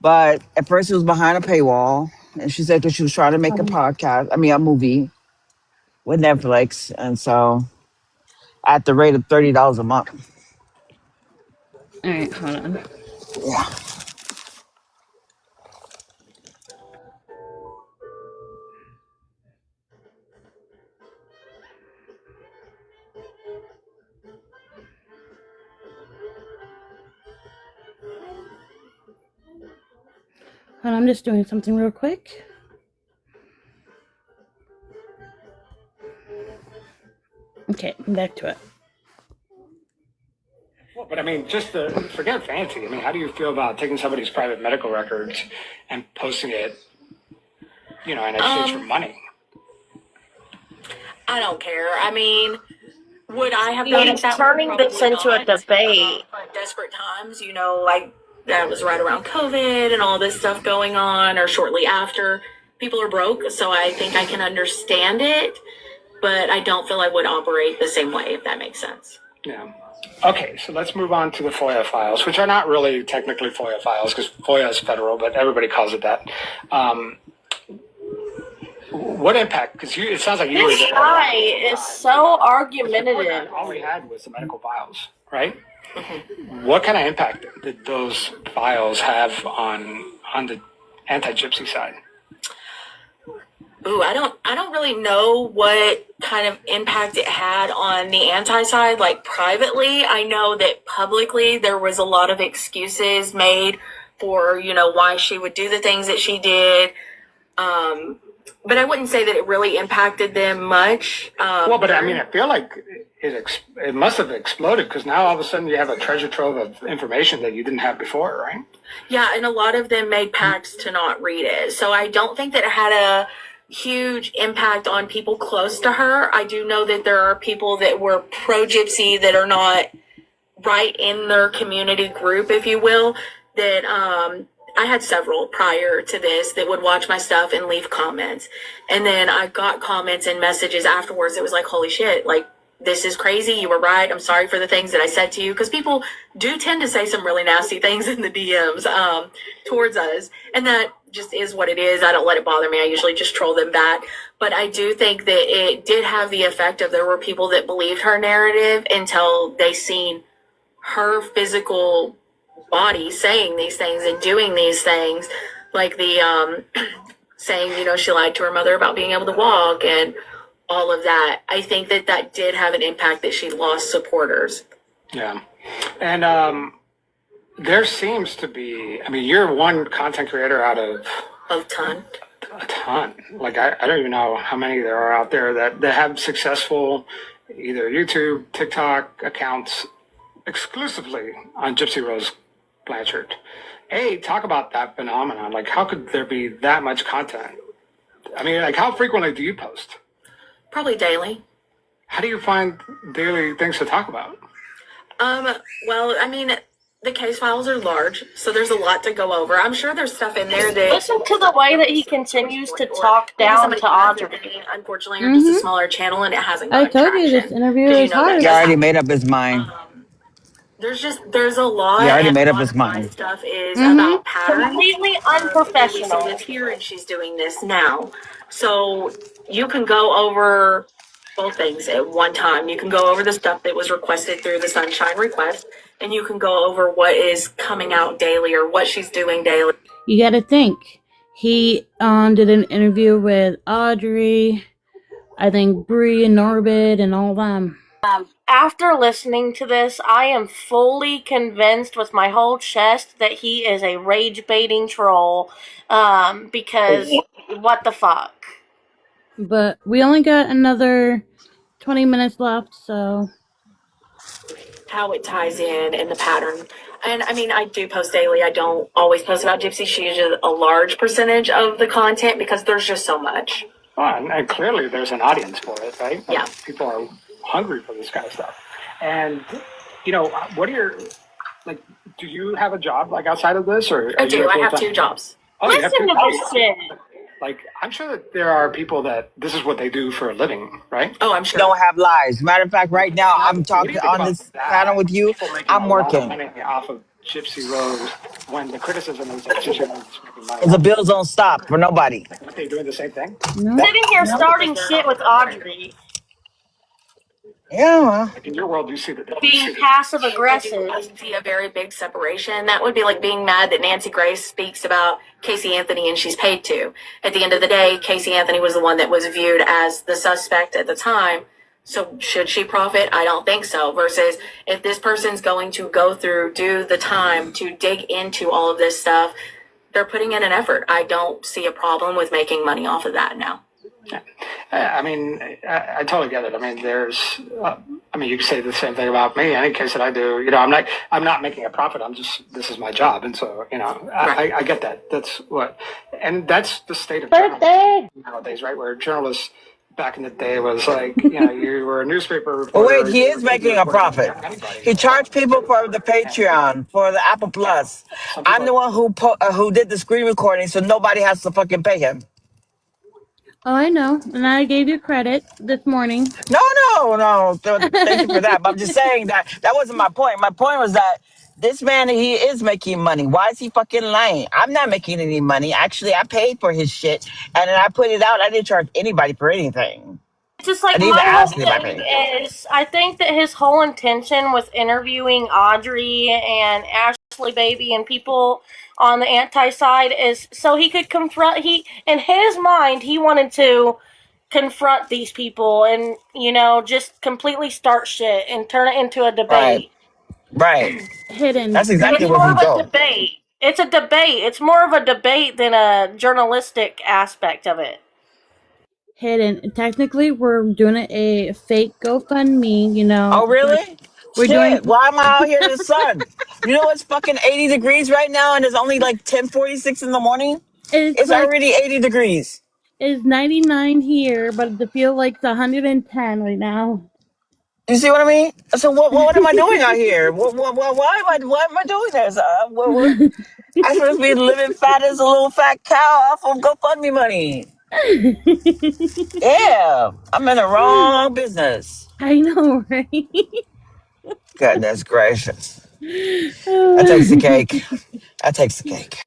But at first, it was behind a paywall, and she said that she was trying to make a movie with Netflix, and so at the rate of $30 a month. all right, hold on. Yeah. Hold on, I'm just doing something real quick. Okay, back to it. Well, but I mean, just to forget Fancy. I mean, how do you feel about taking somebody's private medical records and posting it, in exchange for money? I don't care. I mean, would I have done it He's that turning way? this into a debate. Desperate times, like that was right around COVID and all this stuff going on, or shortly after. People are broke, so I think I can understand it, but I don't feel I would operate the same way, if that makes sense. Yeah. Okay, so let's move on to the FOIA files, which are not really technically FOIA files because FOIA is federal, but everybody calls it that. What impact? Because it sounds like you were This there. guy is so argumentative. All we had was the medical files, right? What kind of impact did those files have on the anti-gypsy side? Ooh, I don't really know what kind of impact it had on the anti side, like privately. I know that publicly there was a lot of excuses made for, why she would do the things that she did. But I wouldn't say that it really impacted them much. But I mean, I feel like it must have exploded because now all of a sudden you have a treasure trove of information that you didn't have before, right? Yeah, and a lot of them made pacts to not read it. So I don't think that it had a huge impact on people close to her. I do know that there are people that were pro-gypsy that are not right in their community group, if you will, that I had several prior to this that would watch my stuff and leave comments. And then I got comments and messages afterwards that was like, holy shit, like, this is crazy. You were right. I'm sorry for the things that I said to you. Because people do tend to say some really nasty things in the DMs towards us. And that just is what it is. I don't let it bother me. I usually just troll them back. But I do think that it did have the effect of there were people that believed her narrative until they seen her physical body saying these things and doing these things. Like the saying, she lied to her mother about being able to walk and all of that. I think that did have an impact that she lost supporters. Yeah. And there seems to be, I mean, you're one content creator out of a ton. Like, I don't even know how many there are out there that have successful either YouTube, TikTok accounts exclusively on Gypsy Rose Blanchard. Talk about that phenomenon. Like, how could there be that much content? I mean, like, how frequently do you post? Probably daily. How do you find daily things to talk about? Well, I mean, the case files are large, so there's a lot to go over. I'm sure there's stuff in there that... Listen to the way that he continues to talk down to Audrey. Unfortunately, or just a smaller channel, and it hasn't I gotten told you traction. this interview is hard. He already made up his mind. There's a lot. He already and made a up lot his of my mind. stuff is about patterns. Completely unprofessional. Lisa's here and she's doing this now. So you can go over both things at one time. You can go over the stuff that was requested through the Sunshine request, and you can go over what is coming out daily or what she's doing daily. You got to think. He did an interview with Audrey, I think Bree and Norbit and all them. After listening to this, I am fully convinced with my whole chest that he is a rage baiting troll. Because what the fuck? But we only got another 20 minutes left, so. How it ties in the pattern. And I mean, I do post daily. I don't always post about Gypsy. She uses a large percentage of the content because there's just so much. And clearly there's an audience for it, right? Yeah. People are hungry for this kind of stuff. And, you know, what are your, like, do you have a job, like, outside of this? Or I do. I have 2 jobs. Oh, you have Listen 2 to this jobs? shit. Like, I'm sure that there are people that this is what they do for a living, right? Oh, I'm sure. Don't have lives. Matter of fact, right now I'm What do talking you think on about this that? panel with you. People making I'm a lot of working. money off of Gypsy Rose when the criticism is that Gypsy Rose is making money Because the off bills don't stop for nobody. of they doing the same thing? No. Sitting here starting shit with Audrey. Yeah, well. Like in your world, you see the Being passive I aggressive. see a very big separation. That would be like being mad that Nancy Grace speaks about Casey Anthony and she's paid to. At the end of the day, Casey Anthony was the one that was viewed as the suspect at the time. So should she profit? I don't think so. Versus if this person's going to go through, do the time to dig into all of this stuff, they're putting in an effort. I don't see a problem with making money off of that now. I mean, I totally get it. I mean, there's, I mean, you can say the same thing about me. Any case that I do, you know, I'm not making a profit. this is my job. And so, you know, I get that. That's what, and that's the state of journalism nowadays, right? Where journalists back in the day was like, you know, you were a newspaper reporter. Well, wait, he is making a profit. He charged people for the Patreon, for the Apple Plus. I'm the one who did the screen recording, so nobody has to fucking pay him. Oh, I know. And I gave you credit this morning. No. Thank you for that. But I'm just saying that wasn't my point. My point was that this man, he is making money. Why is he fucking lying? I'm not making any money. Actually, I paid for his shit, and then I put it out. I didn't charge anybody for anything. Just like I didn't my even whole ask anybody. thing is, I think that his whole intention with interviewing Audrey and Ashley Baby and people on the anti side is so he could confront. In his mind, he wanted to confront these people and, you know, just completely start shit and turn it into a debate. Right. Hidden. That's exactly It's where more we of go. a debate. It's a debate. It's more of a debate than a journalistic aspect of it. Hidden. Technically, we're doing a fake GoFundMe, you know. Oh, really? We're Shit, doing. why am I out here in the sun? You know it's fucking 80 degrees right now and it's only like 10:46 in the morning? It's like already 80 degrees. It's 99 here, but it feels like it's 110 right now. You see what I mean? So what am I doing out here? Why am I doing this? I'm supposed to be living fat as a little fat cow off of GoFundMe money. Yeah, I'm in the wrong business. I know, right? Goodness gracious. That takes the cake. That takes the cake.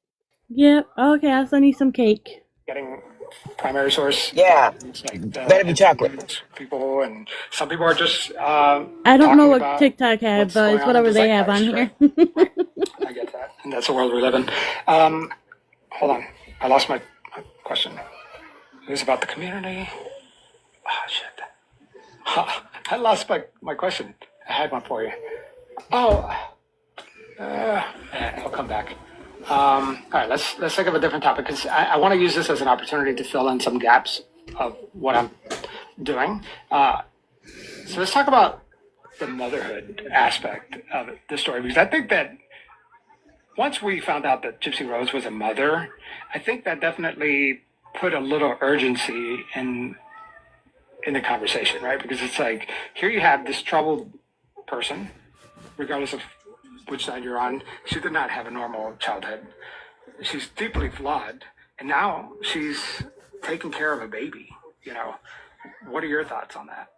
Yep. Okay, I'll send you some cake. Getting primary source. Yeah. Like Better be chocolate. people, and some people are just. I don't know what TikTok had, but it's whatever they have on here. I get that, and that's the world we live in. Hold on, I lost my question. It was about the community. Oh shit! I lost my question. I had one for you. Oh, I'll come back. All right, let's think of a different topic because I want to use this as an opportunity to fill in some gaps of what I'm doing. So let's talk about the motherhood aspect of the story because I think that once we found out that Gypsy Rose was a mother, I think that definitely put a little urgency in the conversation, right? Because it's like here you have this troubled person, regardless of which side you're on. She did not have a normal childhood. She's deeply flawed, and now she's taking care of a baby. You know, what are your thoughts on that?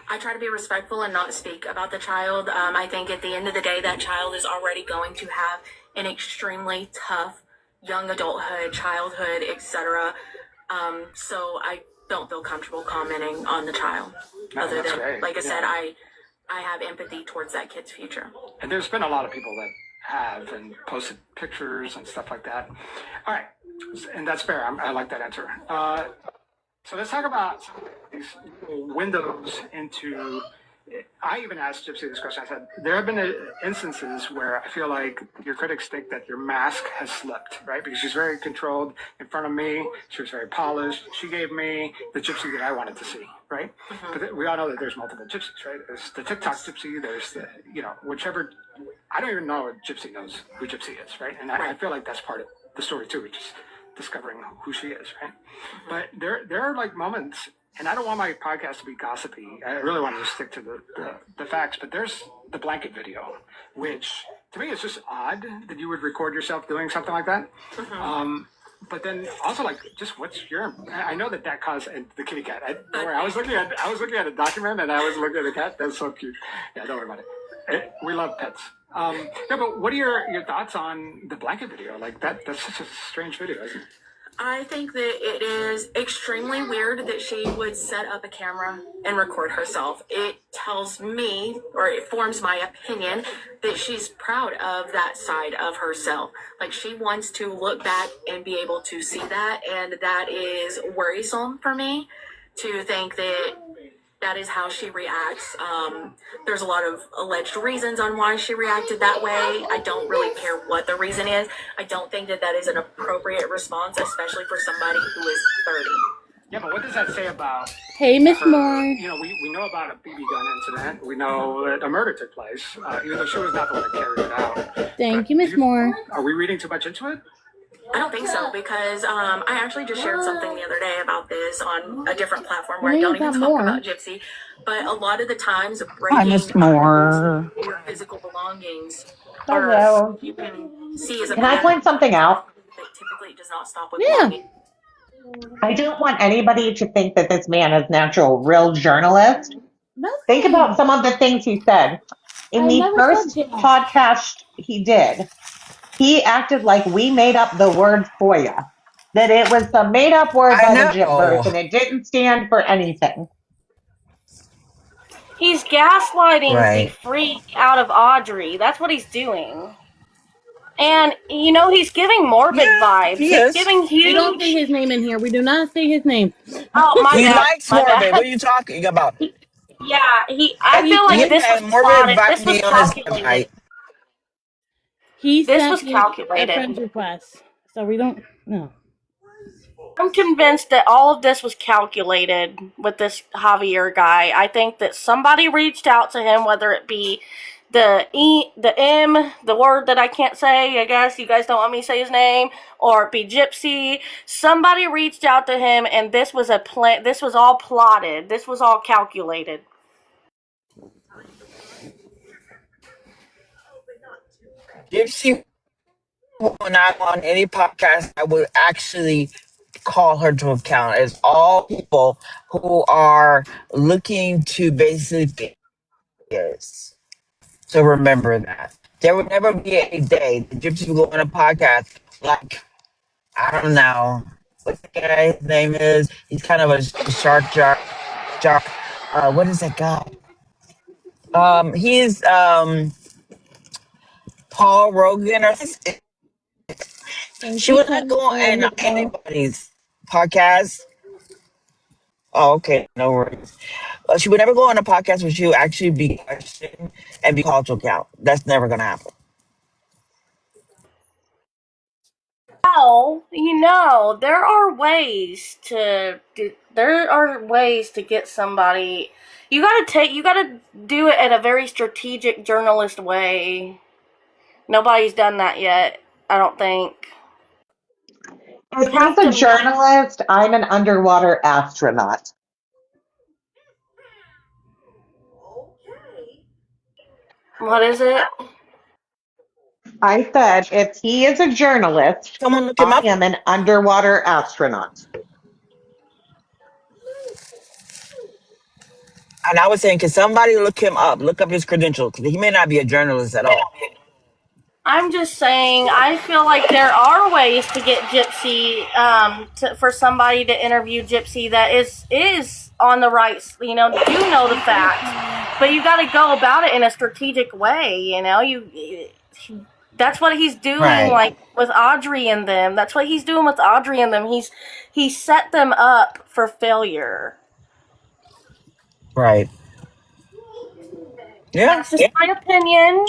I try to be respectful and not speak about the child. I think at the end of the day, that child is already going to have an extremely tough young adulthood, childhood, etc. So I don't feel comfortable commenting on the child. No, other than, great. like I said, I have empathy towards that kid's future. And there's been a lot of people that have and posted pictures and stuff like that. All right, and that's fair. I like that answer. So let's talk about these windows into I even asked Gypsy this question. I said, there have been instances where I feel like your critics think that your mask has slipped, right? Because she's very controlled in front of me. She was very polished. She gave me the Gypsy that I wanted to see, right? Mm-hmm. But we all know that there's multiple Gypsies, right? There's the TikTok Gypsy. There's the, whichever. I don't even know if Gypsy knows who Gypsy is, right? And I feel like that's part of the story too, which is discovering who she is, right? Mm-hmm. But there are like moments. And I don't want my podcast to be gossipy. I really want to stick to the facts. But there's the blanket video, which to me is just odd that you would record yourself doing something like that. Mm-hmm. But then also like, just what's your? I know that caused the kitty cat. Don't worry. I was looking at a document and I was looking at the cat. That's so cute. Yeah, don't worry about it. We love pets. No, but what are your thoughts on the blanket video? Like that's such a strange video, isn't it? I think that it is extremely weird that she would set up a camera and record herself. It tells me, or it forms my opinion, that she's proud of that side of herself. Like, she wants to look back and be able to see that, and that is worrisome for me to think that is how she reacts. There's a lot of alleged reasons on why she reacted that way. I don't really care what the reason is. I don't think that is an appropriate response, especially for somebody who is 30. Yeah, but what does that say about? Hey, Miss Moore. We know about a BB gun incident. We know that a murder took place, even though she was not the one that carried it out. Thank you, Miss Moore. Are we reading too much into it? I don't think so, because I actually just shared something the other day about this on a different platform where I don't even talk about Gypsy. But a lot of the times, breaking your physical belongings, Hello. you can see as a Can I point something out? that typically does not stop with belonging. I don't want anybody to think that this man is natural, real journalist. Think about some of the things he said. In the first podcast he did, he acted like we made up the word FOIA, that it was some made up word by the Gypverse and it didn't stand for anything. He's gaslighting the freak out of Audrey. That's what he's doing. And, he's giving morbid vibes. He's giving huge... We don't say his name in here. We do not say his name. Oh, my He bad. likes morbid. What are you talking about? Yeah, I feel like this was plotted. This was calculated. This was calculated. A friend request. So we don't know. I'm convinced that all of this was calculated with this Javier guy. I think that somebody reached out to him, whether it be the M, the word that I can't say, I guess you guys don't want me to say his name, or it be Gypsy. Somebody reached out to him, and this was a plan. This was all plotted. This was all calculated. Gypsy, when I'm on any podcast, I would actually call her to account. It's all people who are looking to basically yes. So remember that. There would never be a day that Gypsy would go on a podcast like, I don't know what the guy's name is. He's kind of a shark jock. What is that guy? He's Paul Rogan or something. She would not go on anybody's podcast. Oh, okay, no worries. She would never go on a podcast where she would actually be questioned and be called to account. That's never gonna happen. Well, there are ways to get somebody. You gotta do it in a very strategic journalist way. Nobody's done that yet, I don't think. If he's a journalist, I'm an underwater astronaut. What is it? I said, if he is a journalist, I am an underwater astronaut. And I was saying, can somebody look him up? Look up his credentials. He may not be a journalist at all. I'm just saying, I feel like there are ways to get Gypsy, for somebody to interview Gypsy that is on the right, do know the facts. But you got to go about it in a strategic way, That's what he's doing, like, with Audrey and them. That's what he's doing with Audrey and them. He set them up for failure. Right. Yeah. That's just my opinion,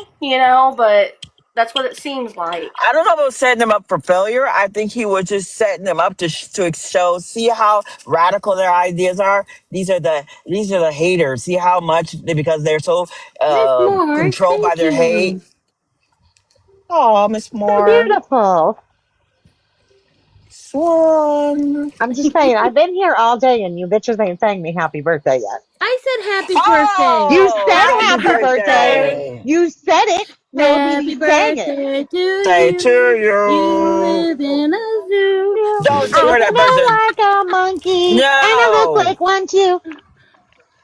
but that's what it seems like. I don't know about setting them up for failure. I think he was just setting them up to show, see how radical their ideas are. These are the haters. See how much because they're so Miss Moore, controlled by thank their hate. you. Oh, Miss They're Moore, beautiful. Swan. I'm just saying, I've been here all day and you bitches ain't saying me happy birthday yet. I said happy birthday. You Oh, said happy happy birthday. birthday! You said it. Nobody Happy sang it. birthday to Say to you. You you. live in a zoo. Don't sing I her that version. smell like a monkey and I look No. like one too.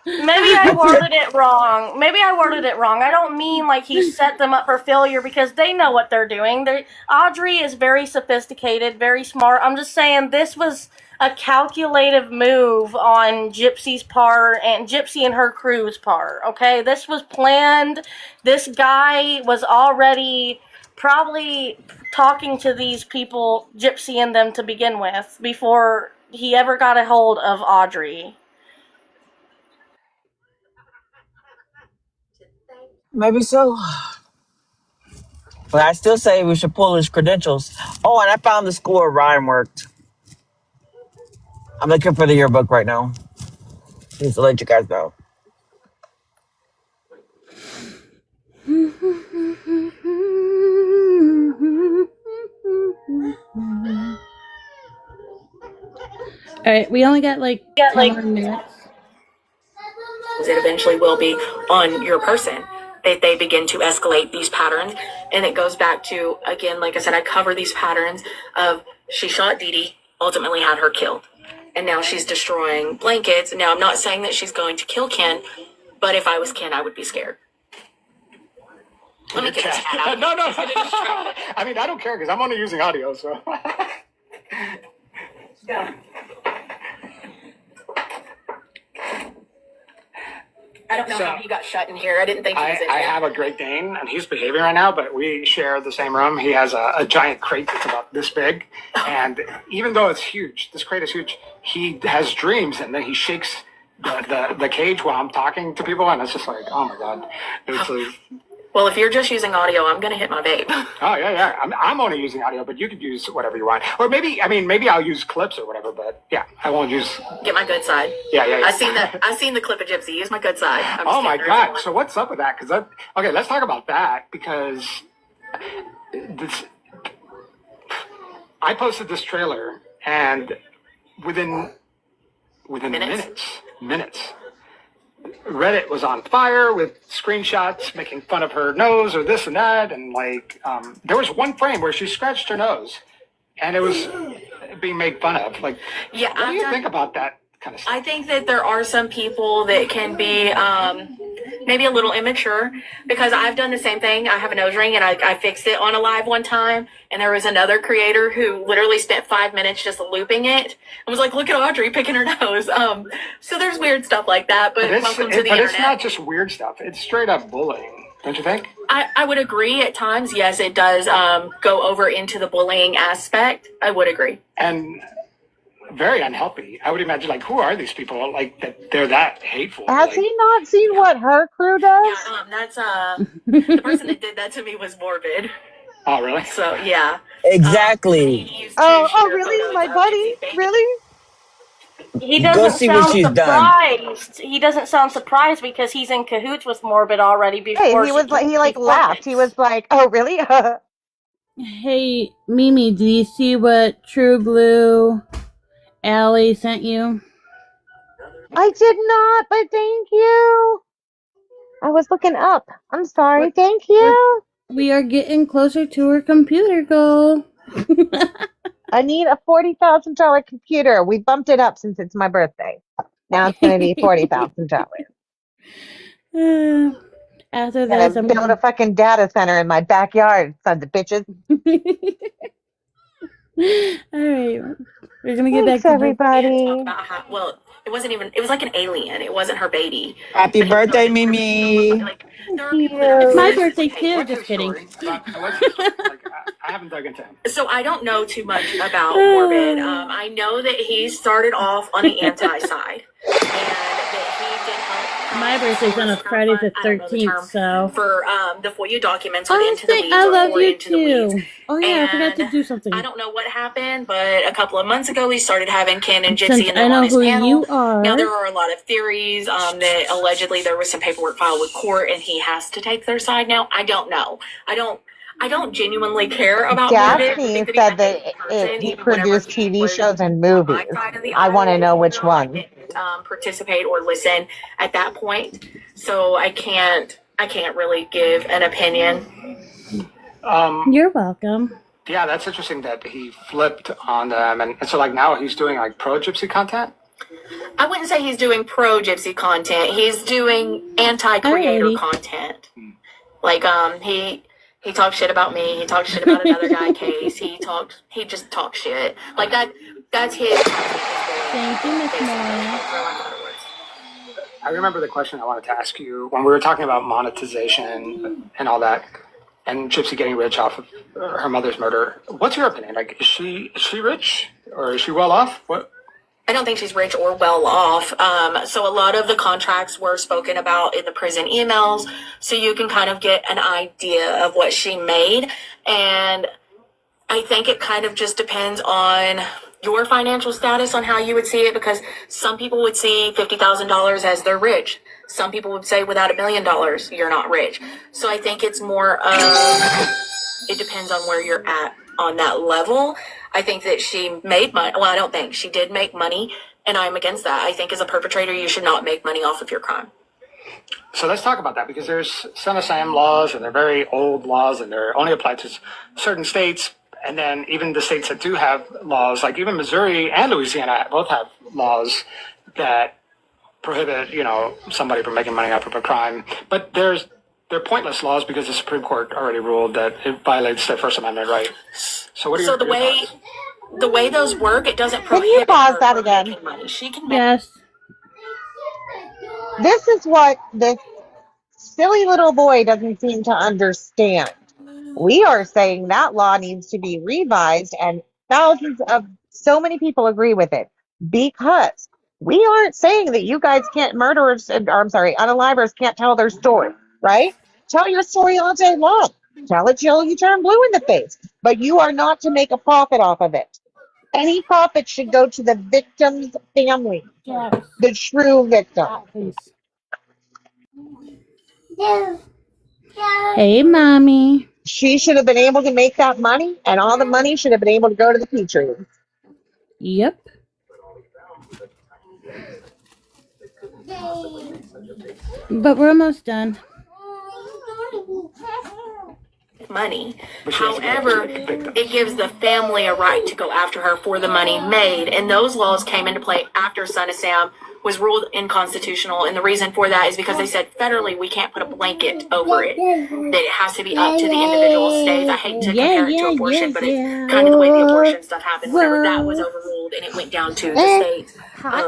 Maybe I worded it wrong. I don't mean like he set them up for failure because they know what they're doing. Audrey is very sophisticated, very smart. I'm just saying this was a calculative move on Gypsy's part and Gypsy and her crew's part. Okay, this was planned. This guy was already probably talking to these people, Gypsy and them, to begin with, before he ever got a hold of Audrey. Maybe so. But I still say we should pull his credentials. Oh, and I found the school where Ryan worked. I'm looking for the yearbook right now. Just to let you guys know. Alright, we only got like 10 more minutes. It eventually will be on your person. They begin to escalate these patterns. And it goes back to, again, like I said, I cover these patterns of she shot Dee Dee, ultimately had her killed. And now she's destroying blankets. Now, I'm not saying that she's going to kill Ken, but if I was Ken, I would be scared. Let me get this cat out. No. I mean, I don't care because I'm only using audio, so. Go. I don't know how he got shut in here. I didn't think he was in I here. have a Great Dane, and he's behaving right now, but we share the same room. He has a giant crate that's about this big, and even though it's huge, this crate is huge, he has dreams, and then he shakes the cage while I'm talking to people, and it's just like, oh my God. It's like, Well, if you're just using audio, I'm going to hit my vape. oh, yeah. I'm only using audio, but you could use whatever you want. Or maybe I'll use clips or whatever, but yeah, I won't use. Get my good side. Yeah. I seen the clip of Gypsy. Use my good side. I'm just Oh my kidding. God! So what's up with that? Okay, let's talk about that because I posted this trailer and within minutes, Reddit was on fire with screenshots making fun of her nose or this and that, and there was one frame where she scratched her nose, and it was being made fun of. Like, Yeah, what do you think about that kind of stuff? I think that there are some people that can be maybe a little immature because I've done the same thing. I have a nose ring and I fixed it on a live one time, and there was another creator who literally spent 5 minutes just looping it and was like, "Look at Audrey picking her nose." So there's weird stuff like that, but welcome to the internet. It's not just weird stuff; it's straight up bullying. Don't you think? I would agree at times. Yes, it does go over into the bullying aspect. I would agree. And very unhealthy. I would imagine, who are these people? That they're that hateful. Has he not seen what her crew does? Yeah, that's the person that did that to me was Morbid. Oh, really? So yeah. Exactly. Oh, really? My buddy? Really? He Go doesn't see what sound she's done. surprised. He doesn't sound surprised because he's in cahoots with Morbid already before. Hey, he laughed. He was like, "Oh, really?" Hey, Mimi, do you see what True Blue Allie sent you? I did not, but thank you. I was looking up. I'm sorry. Thank you. We are getting closer to our computer goal. I need a $40,000 computer. We bumped it up since it's my birthday. Now it's going to be $40,000. After Gonna this, I'm build gonna a fucking data center in my backyard, sons of bitches. All right, we're gonna get Thanks, back to everybody. About how, well, it wasn't even. It was like an alien. It wasn't her baby. Happy birthday, Mimi. It's my birthday too. Just kidding. I haven't dug into him. So I don't know too much about Morbid. I know that he started off on the anti side, and that he did help My birthday's on a Friday the 13th, so. For the FOIA documents went into the Honestly, weeds I or love for you into the weeds. too. Oh yeah, I forgot to And do something. I don't know what happened, but a couple of months ago we started having Ken and Gypsy Since and I them know on his who panel. you are. Now there are a lot of theories that allegedly there was some paperwork filed with court and he has to take their side now. I don't know. I don't genuinely care about verdict. I Daphne think that said he's a that good person, he even whenever produced he TV was shows and on movies. my side of the I want to aisle. know which You know, I one. didn't participate or listen at that point, so I can't really give an opinion. You're welcome. Yeah, that's interesting that he flipped on them, and so like now he's doing like pro Gypsy content. I wouldn't say he's doing pro Gypsy content. He's doing anti-creator Alrighty. content. Like he talks shit about me. He talks shit about another guy case. He just talks shit. Like that's his. Thank you, Miss Moore. I remember the question I wanted to ask you when we were talking about monetization and all that, and Gypsy getting rich off of her mother's murder. What's your opinion? Like, is she rich or is she well off? What? I don't think she's rich or well off. So a lot of the contracts were spoken about in the prison emails, so you can kind of get an idea of what she made. And I think it kind of just depends on your financial status on how you would see it, because some people would see $50,000 as they're rich. Some people would say without $1 million, you're not rich. So I think it's more of, it depends on where you're at on that level. I think that she made money. Well, I don't think she did make money, and I'm against that. I think as a perpetrator, you should not make money off of your crime. So let's talk about that, because there's Son of Sam laws, and they're very old laws, and they're only applied to certain states. And then even the states that do have laws, like even Missouri and Louisiana, both have laws that prohibit, somebody from making money off of a crime. But they're pointless laws because the Supreme Court already ruled that it violates their First Amendment right. So what are So your the way those work, it doesn't Can prohibit you pause her that from again? making money. She can make. Yes. This is what this silly little boy doesn't seem to understand. We are saying that law needs to be revised, and so many people agree with it, because we aren't saying that you guys can't murderers, or I'm sorry, unalivers can't tell their story, right? Tell your story all day long. Tell it till you turn blue in the face, but you are not to make a profit off of it. Any profit should go to the victim's family, Yes. the true victim. Please. Hey, mommy. She should have been able to make that money, and all the money should have been able to go to the Patriots. Yep. But we're almost done. Money. However, it gives the family a right to go after her for the money made. And those laws came into play after Son of Sam was ruled unconstitutional. And the reason for that is because they said federally we can't put a blanket over it. That it has to be up to the individual states. I hate to compare it to abortion, but it's kind of the way the abortion stuff happened whenever that was overruled and it went down to the states,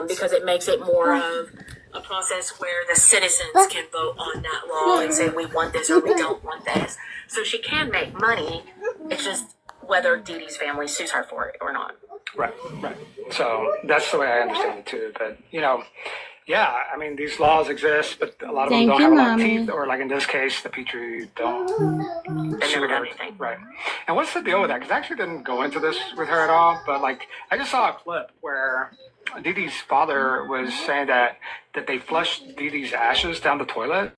because it makes it more of a process where the citizens can vote on that law and say we want this or we don't want this. So she can make money. It's just whether Dee Dee's family sues her for it or not. Right. So that's the way I understand it too. But yeah, I mean these laws exist, but a lot of them don't have a lot of teeth, or like in this case, the Petrie don't. They've never done anything. Right. And what's the deal with that? Because I actually didn't go into this with her at all, but like I just saw a clip where Dee Dee's father was saying that they flushed Dee Dee's ashes down the toilet.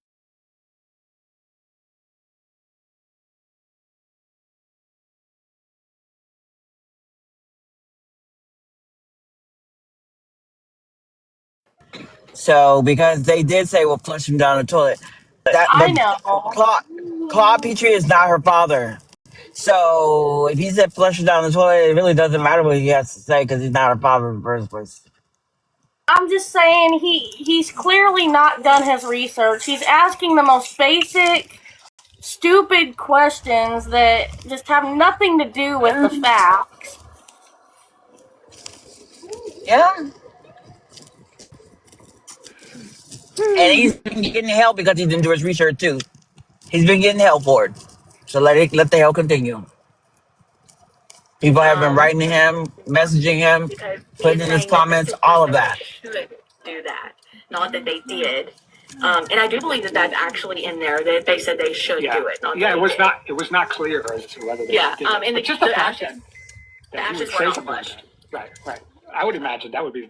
So because they did say we'll flush him down the toilet, I but know. Claude Petrie is not her father. So if he said flush it down the toilet, it really doesn't matter what he has to say because he's not her father in the first place. I'm just saying he's clearly not done his research. He's asking the most basic, stupid questions that just have nothing to do with the facts. Yeah. And he's been getting help because he didn't do his research too. He's been getting help for it. So let the hell continue. People have been writing to him, messaging him, Because putting he's in his saying that the comments, system all of that. should do that, not that they did. And I do believe that that's actually in there, that they said they should do it. Not Yeah, that it they was did. not. It was not clear as to whether they Yeah, did it. and But just the fact that the he ashes would were say not something like flushed. that. Right. I would imagine that would be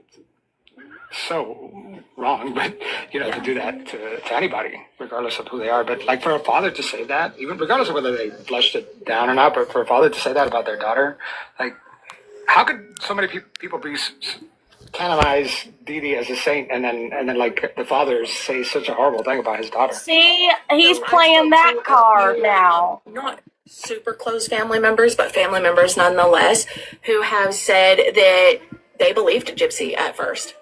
so wrong, but to do that to anybody, regardless of who they are. But like for a father to say that, even regardless of whether they flushed it down or not, but for a father to say that about their daughter, like how could so many people be canonize Dee Dee as a saint, and then like the fathers say such a horrible thing about his daughter? See, he's playing that card now. Not super close family members, but family members nonetheless, who have said that they believed Gypsy at first.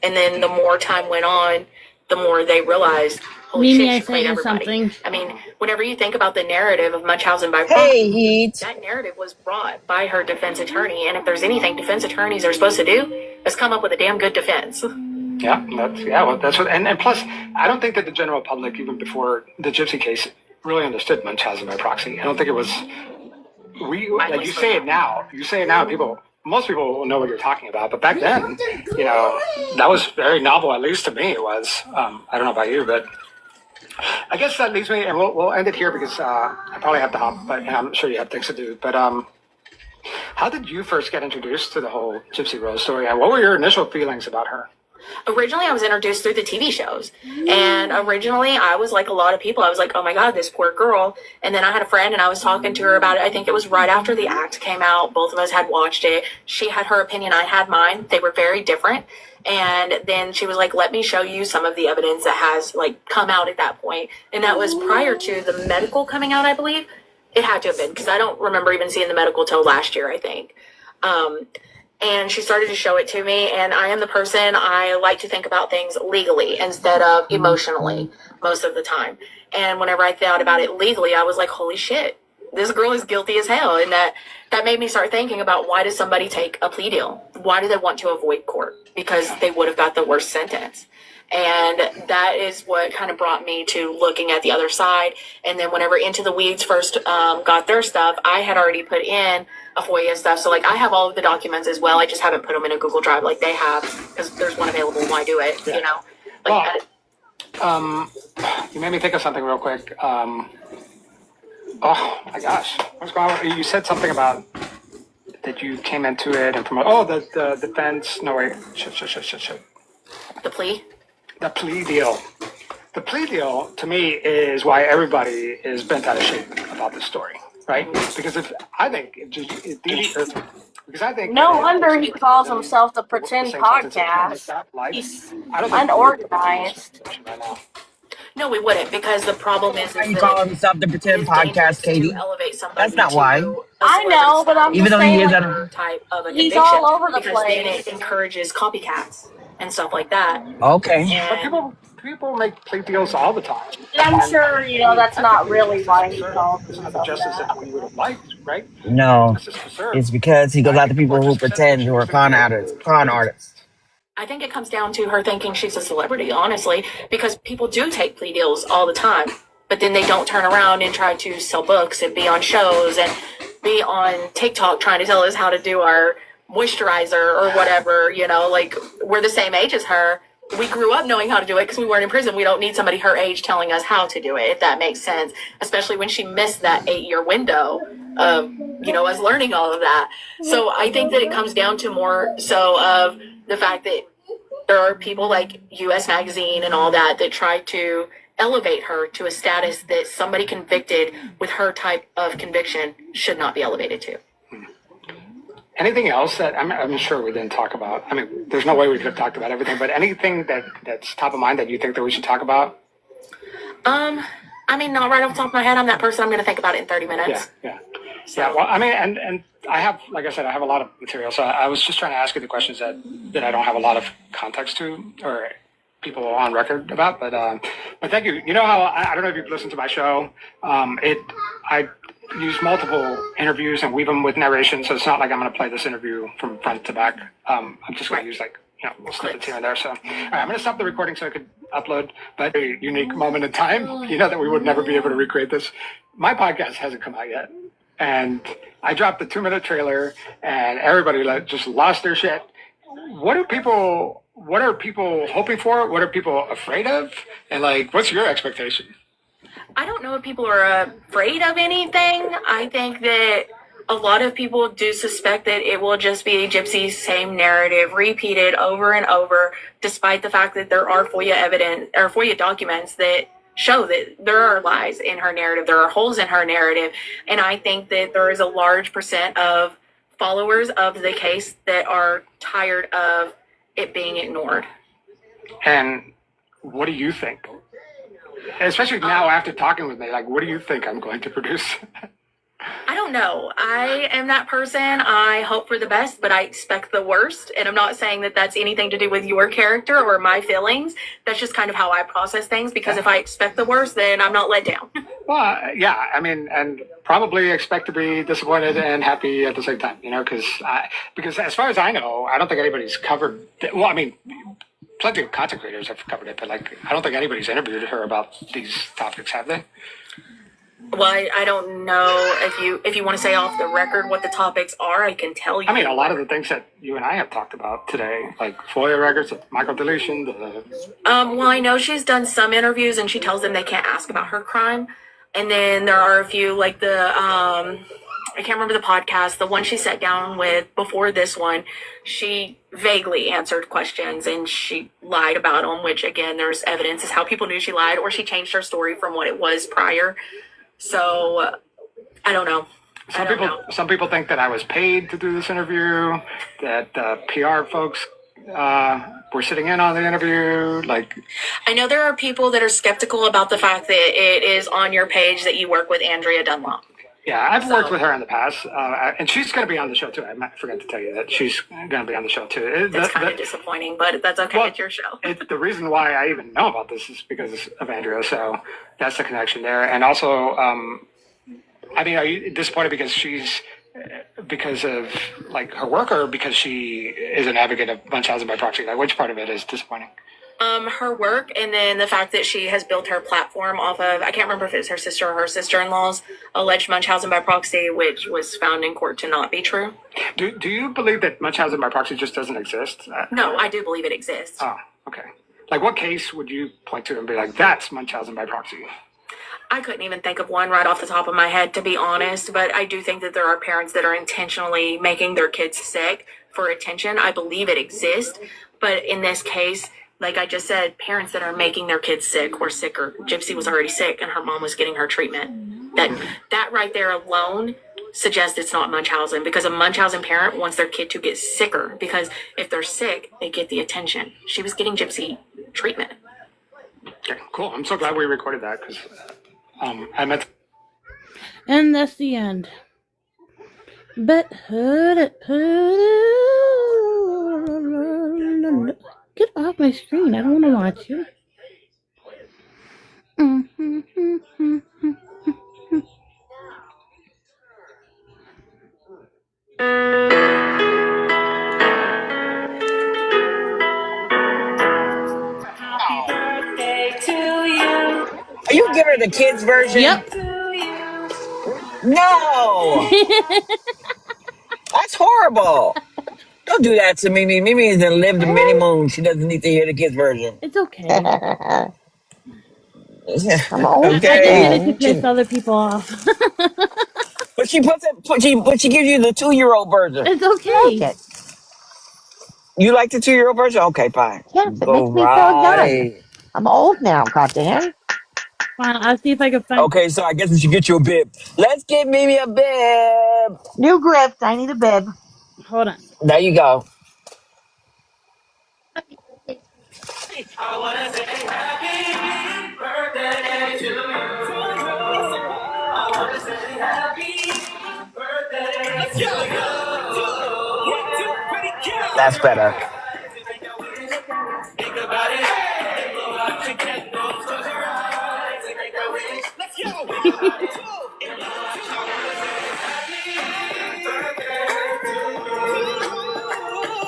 And then the more time went on, the more they realized, holy Mimi, shit, I she played sent you everybody. something. I mean, whenever you think about the narrative of Munchausen by Hey, proxy, Heat. that narrative was brought by her defense attorney. And if there's anything defense attorneys are supposed to do, is come up with a damn good defense. Yeah, that's what, and plus, I don't think that the general public, even before the Gypsy case, really understood Munchausen by proxy. I don't think it was. Like you say it now. Most people will know what you're talking about, but back then, that was very novel. At least to me, it was. I don't know about you, but I guess that leaves me, and we'll end it here because I probably have to hop, but and I'm sure you have things to do. But how did you first get introduced to the whole Gypsy Rose story, and what were your initial feelings about her? Originally, I was introduced through the TV shows. And originally, I was like a lot of people. I was like, oh my God, this poor girl. And then I had a friend and I was talking to her about it. I think it was right after the act came out. Both of us had watched it. She had her opinion. I had mine. They were very different. And then she was like, let me show you some of the evidence that has like come out at that point. And that was prior to the medical coming out, I believe. It had to have been because I don't remember even seeing the medical till last year, I think. And she started to show it to me, and I am the person, I like to think about things legally instead of emotionally most of the time. And whenever I thought about it legally, I was like, holy shit, this girl is guilty as hell. And that made me start thinking about, why does somebody take a plea deal? Why do they want to avoid court? Because they would have got the worst sentence. And that is what kind of brought me to looking at the other side. And then whenever Into the Weeds first got their stuff, I had already put in a FOIA and stuff. So like I have all of the documents as well. I just haven't put them in a Google Drive like they have because there's one available. Why do it? You made me think of something real quick. Oh my gosh, what's going on? You said something about that you came into it and promote. Oh, the defense. No wait, shit. The plea. The plea deal. The plea deal to me is why everybody is bent out of shape about this story, right? Because No wonder he calls himself the Pretend Podcast. He's unorganized. No, we wouldn't, because the problem is Why you call himself the Pretend Podcast, Katie? That's not why. I know, but I'm Even just though he saying, is like, type of a he's conviction, all over the because then place. it encourages copycats and stuff like that. Okay. But people make plea deals all the time. I'm sure, that's not really why he calls It's not himself the justice that. that we would have liked, right? No, Justice preserved. it's because he goes after people who pretend who are con artists. I think it comes down to her thinking she's a celebrity, honestly, because people do take plea deals all the time, but then they don't turn around and try to sell books and be on shows and be on TikTok trying to tell us how to do our moisturizer or whatever, like we're the same age as her. We grew up knowing how to do it because we weren't in prison. We don't need somebody her age telling us how to do it, if that makes sense, especially when she missed that 8-year window of, us learning all of that. So I think that it comes down to more so of the fact that there are people like US Magazine and all that try to elevate her to a status that somebody convicted with her type of conviction should not be elevated to. Anything else that I'm sure we didn't talk about? I mean, there's no way we could have talked about everything, but anything that's top of mind that you think that we should talk about? Not right off the top of my head. I'm that person. I'm going to think about it in 30 minutes. Yeah. Well, I mean, and I have, like I said, I have a lot of material, so I was just trying to ask you the questions that I don't have a lot of context to or people on record about, but thank you. You know how I don't know if you've listened to my show. I use multiple interviews and weave them with narration, so it's not like I'm going to play this interview from front to back. I'm just going to use little snippets here and there. So, all right, I'm going to stop the recording so I could upload. But a unique moment in time, that we would never be able to recreate this. My podcast hasn't come out yet, and I dropped the 2-minute trailer, and everybody just lost their shit. What do people what are people hoping for? What are people afraid of? And like, what's your expectation? I don't know if people are afraid of anything. I think that a lot of people do suspect that it will just be Gypsy's same narrative repeated over and over, despite the fact that there are FOIA evidence or FOIA documents that show that there are lies in her narrative. There are holes in her narrative. And I think that there is a large percent of followers of the case that are tired of it being ignored. And what do you think? Especially now after talking with me, like, what do you think I'm going to produce? I don't know. I am that person. I hope for the best, but I expect the worst. And I'm not saying that that's anything to do with your character or my feelings. That's just kind of how I process things, because if I expect the worst, then I'm not let down. Well, yeah, I mean, and probably expect to be disappointed and happy at the same time, you know, because as far as I know, I don't think anybody's covered. Well, I mean, plenty of content creators have covered it, but like, I don't think anybody's interviewed her about these topics, have they? Well, I don't know if you want to say off the record what the topics are. I can tell you. I mean, a lot of the things that you and I have talked about today, like FOIA records, microdeletion. Well, I know she's done some interviews and she tells them they can't ask about her crime. And then there are a few, like I can't remember the podcast, the one she sat down with before this one, she vaguely answered questions and she lied about them, which again, there's evidence is how people knew she lied, or she changed her story from what it was prior. So I don't know. Some people think that I was paid to do this interview, that PR folks were sitting in on the interview. Like, I know there are people that are skeptical about the fact that it is on your page that you work with Andrea Dunlop. Yeah, I've worked with her in the past, and she's going to be on the show too. I forgot to tell you that she's going to be on the show too. That's kind of disappointing, but that's okay. Well, it's your show. The reason why I even know about this is because of Andrea, so that's the connection there. And also, I mean, are you disappointed because of like her work, or because she is an advocate of Munchausen by proxy? Like, which part of it is disappointing? Her work, and then the fact that she has built her platform off of, I can't remember if it was her sister or her sister-in-law's alleged Munchausen by proxy, which was found in court to not be true. Do you believe that Munchausen by proxy just doesn't exist? No, I do believe it exists. Oh, okay. Like, what case would you point to and be like, that's Munchausen by proxy? I couldn't even think of one right off the top of my head, to be honest, but I do think that there are parents that are intentionally making their kids sick for attention. I believe it exists, but in this case, like I just said, parents that are making their kids sick or sicker. Gypsy was already sick and her mom was getting her treatment. That right there alone suggests it's not Munchausen, because a Munchausen parent wants their kid to get sicker, because if they're sick, they get the attention. She was getting Gypsy treatment. Okay, cool. I'm so glad we recorded that, because I meant. And that's the end. But get off my screen. I don't want to watch you. Happy birthday to you. Are you giving her the kids version? Yep. No! That's horrible. Don't do that to Mimi. Mimi hasn't lived many moons. She doesn't need to hear the kids version. It's okay. I'm old. Okay. I did it to piss other people off. But she gives you the 2-year-old version. It's okay. Like it. You like the 2-year-old version? Okay, fine. Yes, it Go makes me feel right. young. I'm old now, goddamn. Fine, I'll see if I can find. Okay, so I guess we should get you a bib. Let's get Mimi a bib. New grift. I need a bib. Hold on. There you go. I wanna say happy birthday to you. I wanna say happy birthday to you. That's better. Think about it. What you get, don't close your eyes and make a wish. Let's go.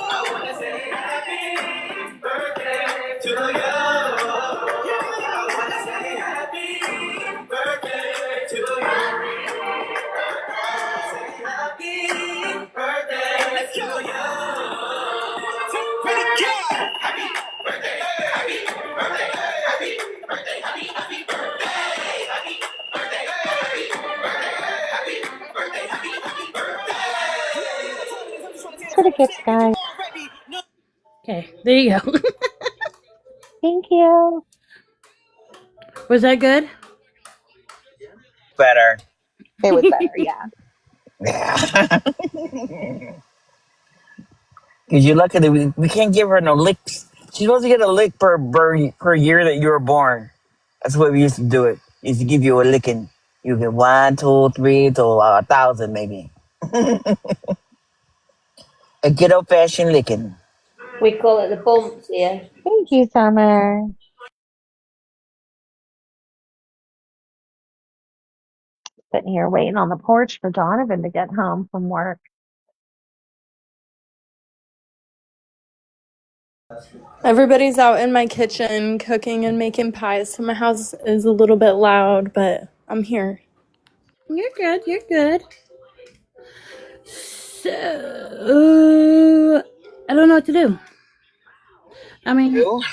I wanna say happy birthday to you. I wanna say happy birthday to you. Happy birthday to you. for the gifts, guys. Okay, there you go. Thank you. Was that good? Better. It was better, yeah. Yeah. Because you're lucky that we can't give her no licks. She's supposed to get a lick per year that you were born. That's what we used to do it. Used to give you a licking. You get 1, 2, 3 to 1,000 maybe. A good old fashioned licking. We call it the bumps here. Thank you, Summer. Sitting here waiting on the porch for Donovan to get home from work. Everybody's out in my kitchen cooking and making pies, so my house is a little bit loud, but I'm here. You're good. You're good. So, I don't know what to do. I mean, So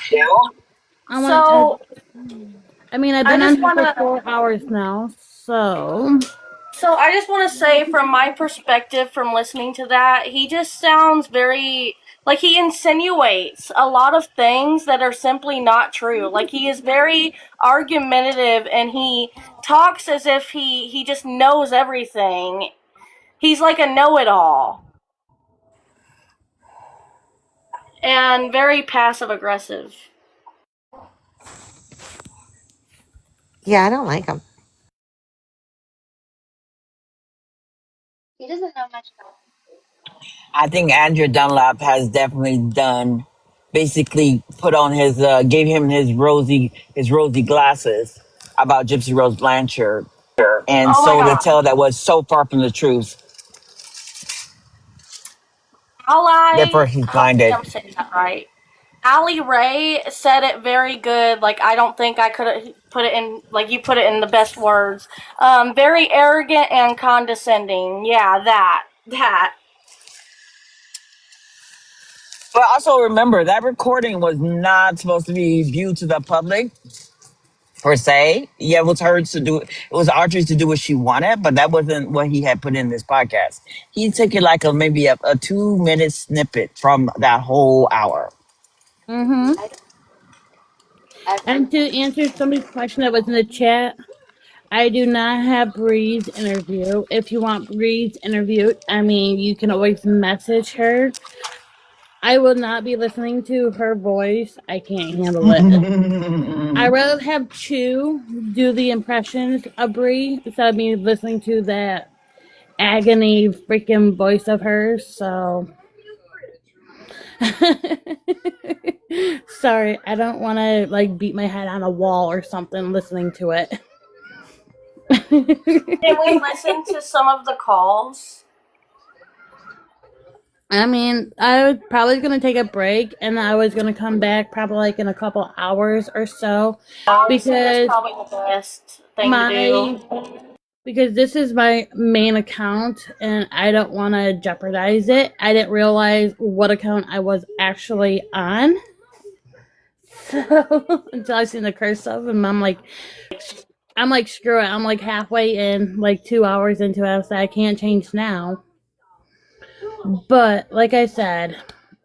I've been I on just here for wanna 4 hours now, so. So I just want to say, from my perspective, from listening to that, he just sounds very like he insinuates a lot of things that are simply not true. Like he is very argumentative, and he talks as if he just knows everything. He's like a know-it-all, and very passive aggressive. Yeah, I don't like him. He doesn't know much about I think Andrew Dunlap has definitely basically put on gave him his rosy glasses about Gypsy Rose Blanchard and Oh my sold a god. tale that was so far from the truth. Therefore, he's Hopefully blinded. I'm saying that right. Allie Ray said it very good. Like, I don't think I could have put it in, like, you put it in the best words. Very arrogant and condescending. Yeah, that. But also remember that recording was not supposed to be viewed to the public per se. Yeah, it was hers to do. It was Audrey's to do what she wanted, but that wasn't what he had put in this podcast. He took it like maybe a 2-minute snippet from that whole hour. Mm-hmm. And to answer somebody's question that was in the chat, I do not have Bree's interview. If you want Bree's interview, I mean, you can always message her. I will not be listening to her voice. I can't handle it. I rather have Chew do the impressions of Bree instead of me listening to that agony freaking voice of hers. So, sorry, I don't want to like beat my head on a wall or something listening to it. Can we listen to some of the calls? I mean, I was probably going to take a break and I was going to come back probably like in a couple hours or so. Honestly, that's probably the best thing to do. Because this is my main account and I don't want to jeopardize it. I didn't realize what account I was actually on. So, until I seen the cursive and I'm like, screw it. I'm like halfway in, like 2 hours into it. I was like, I can't change now. But like I said,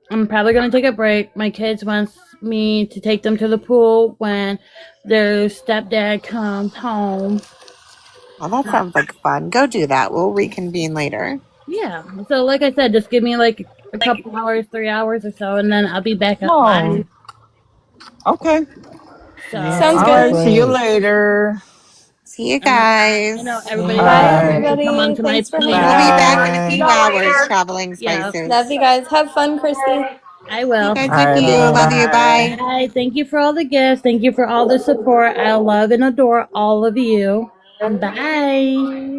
I'm probably going to take a break. My kids wants me to take them to the pool when their stepdad comes home. Well, that sounds like fun. Go do that. We'll reconvene later. Yeah. So like I said, just give me like a couple hours, 3 hours or so, and then I'll be back up live. Okay. So, Sounds all good. right. See you later. See you guys. I know everybody. Bye, everybody. Come onto my Thanks for plane. hanging We'll be out. back in a few hours, traveling spices. Love you guys. Have fun, Kristie. I will. You guys with you. Love you. Bye. Bye. Thank you for all the gifts. Thank you for all the support. I love and adore all of you. Bye.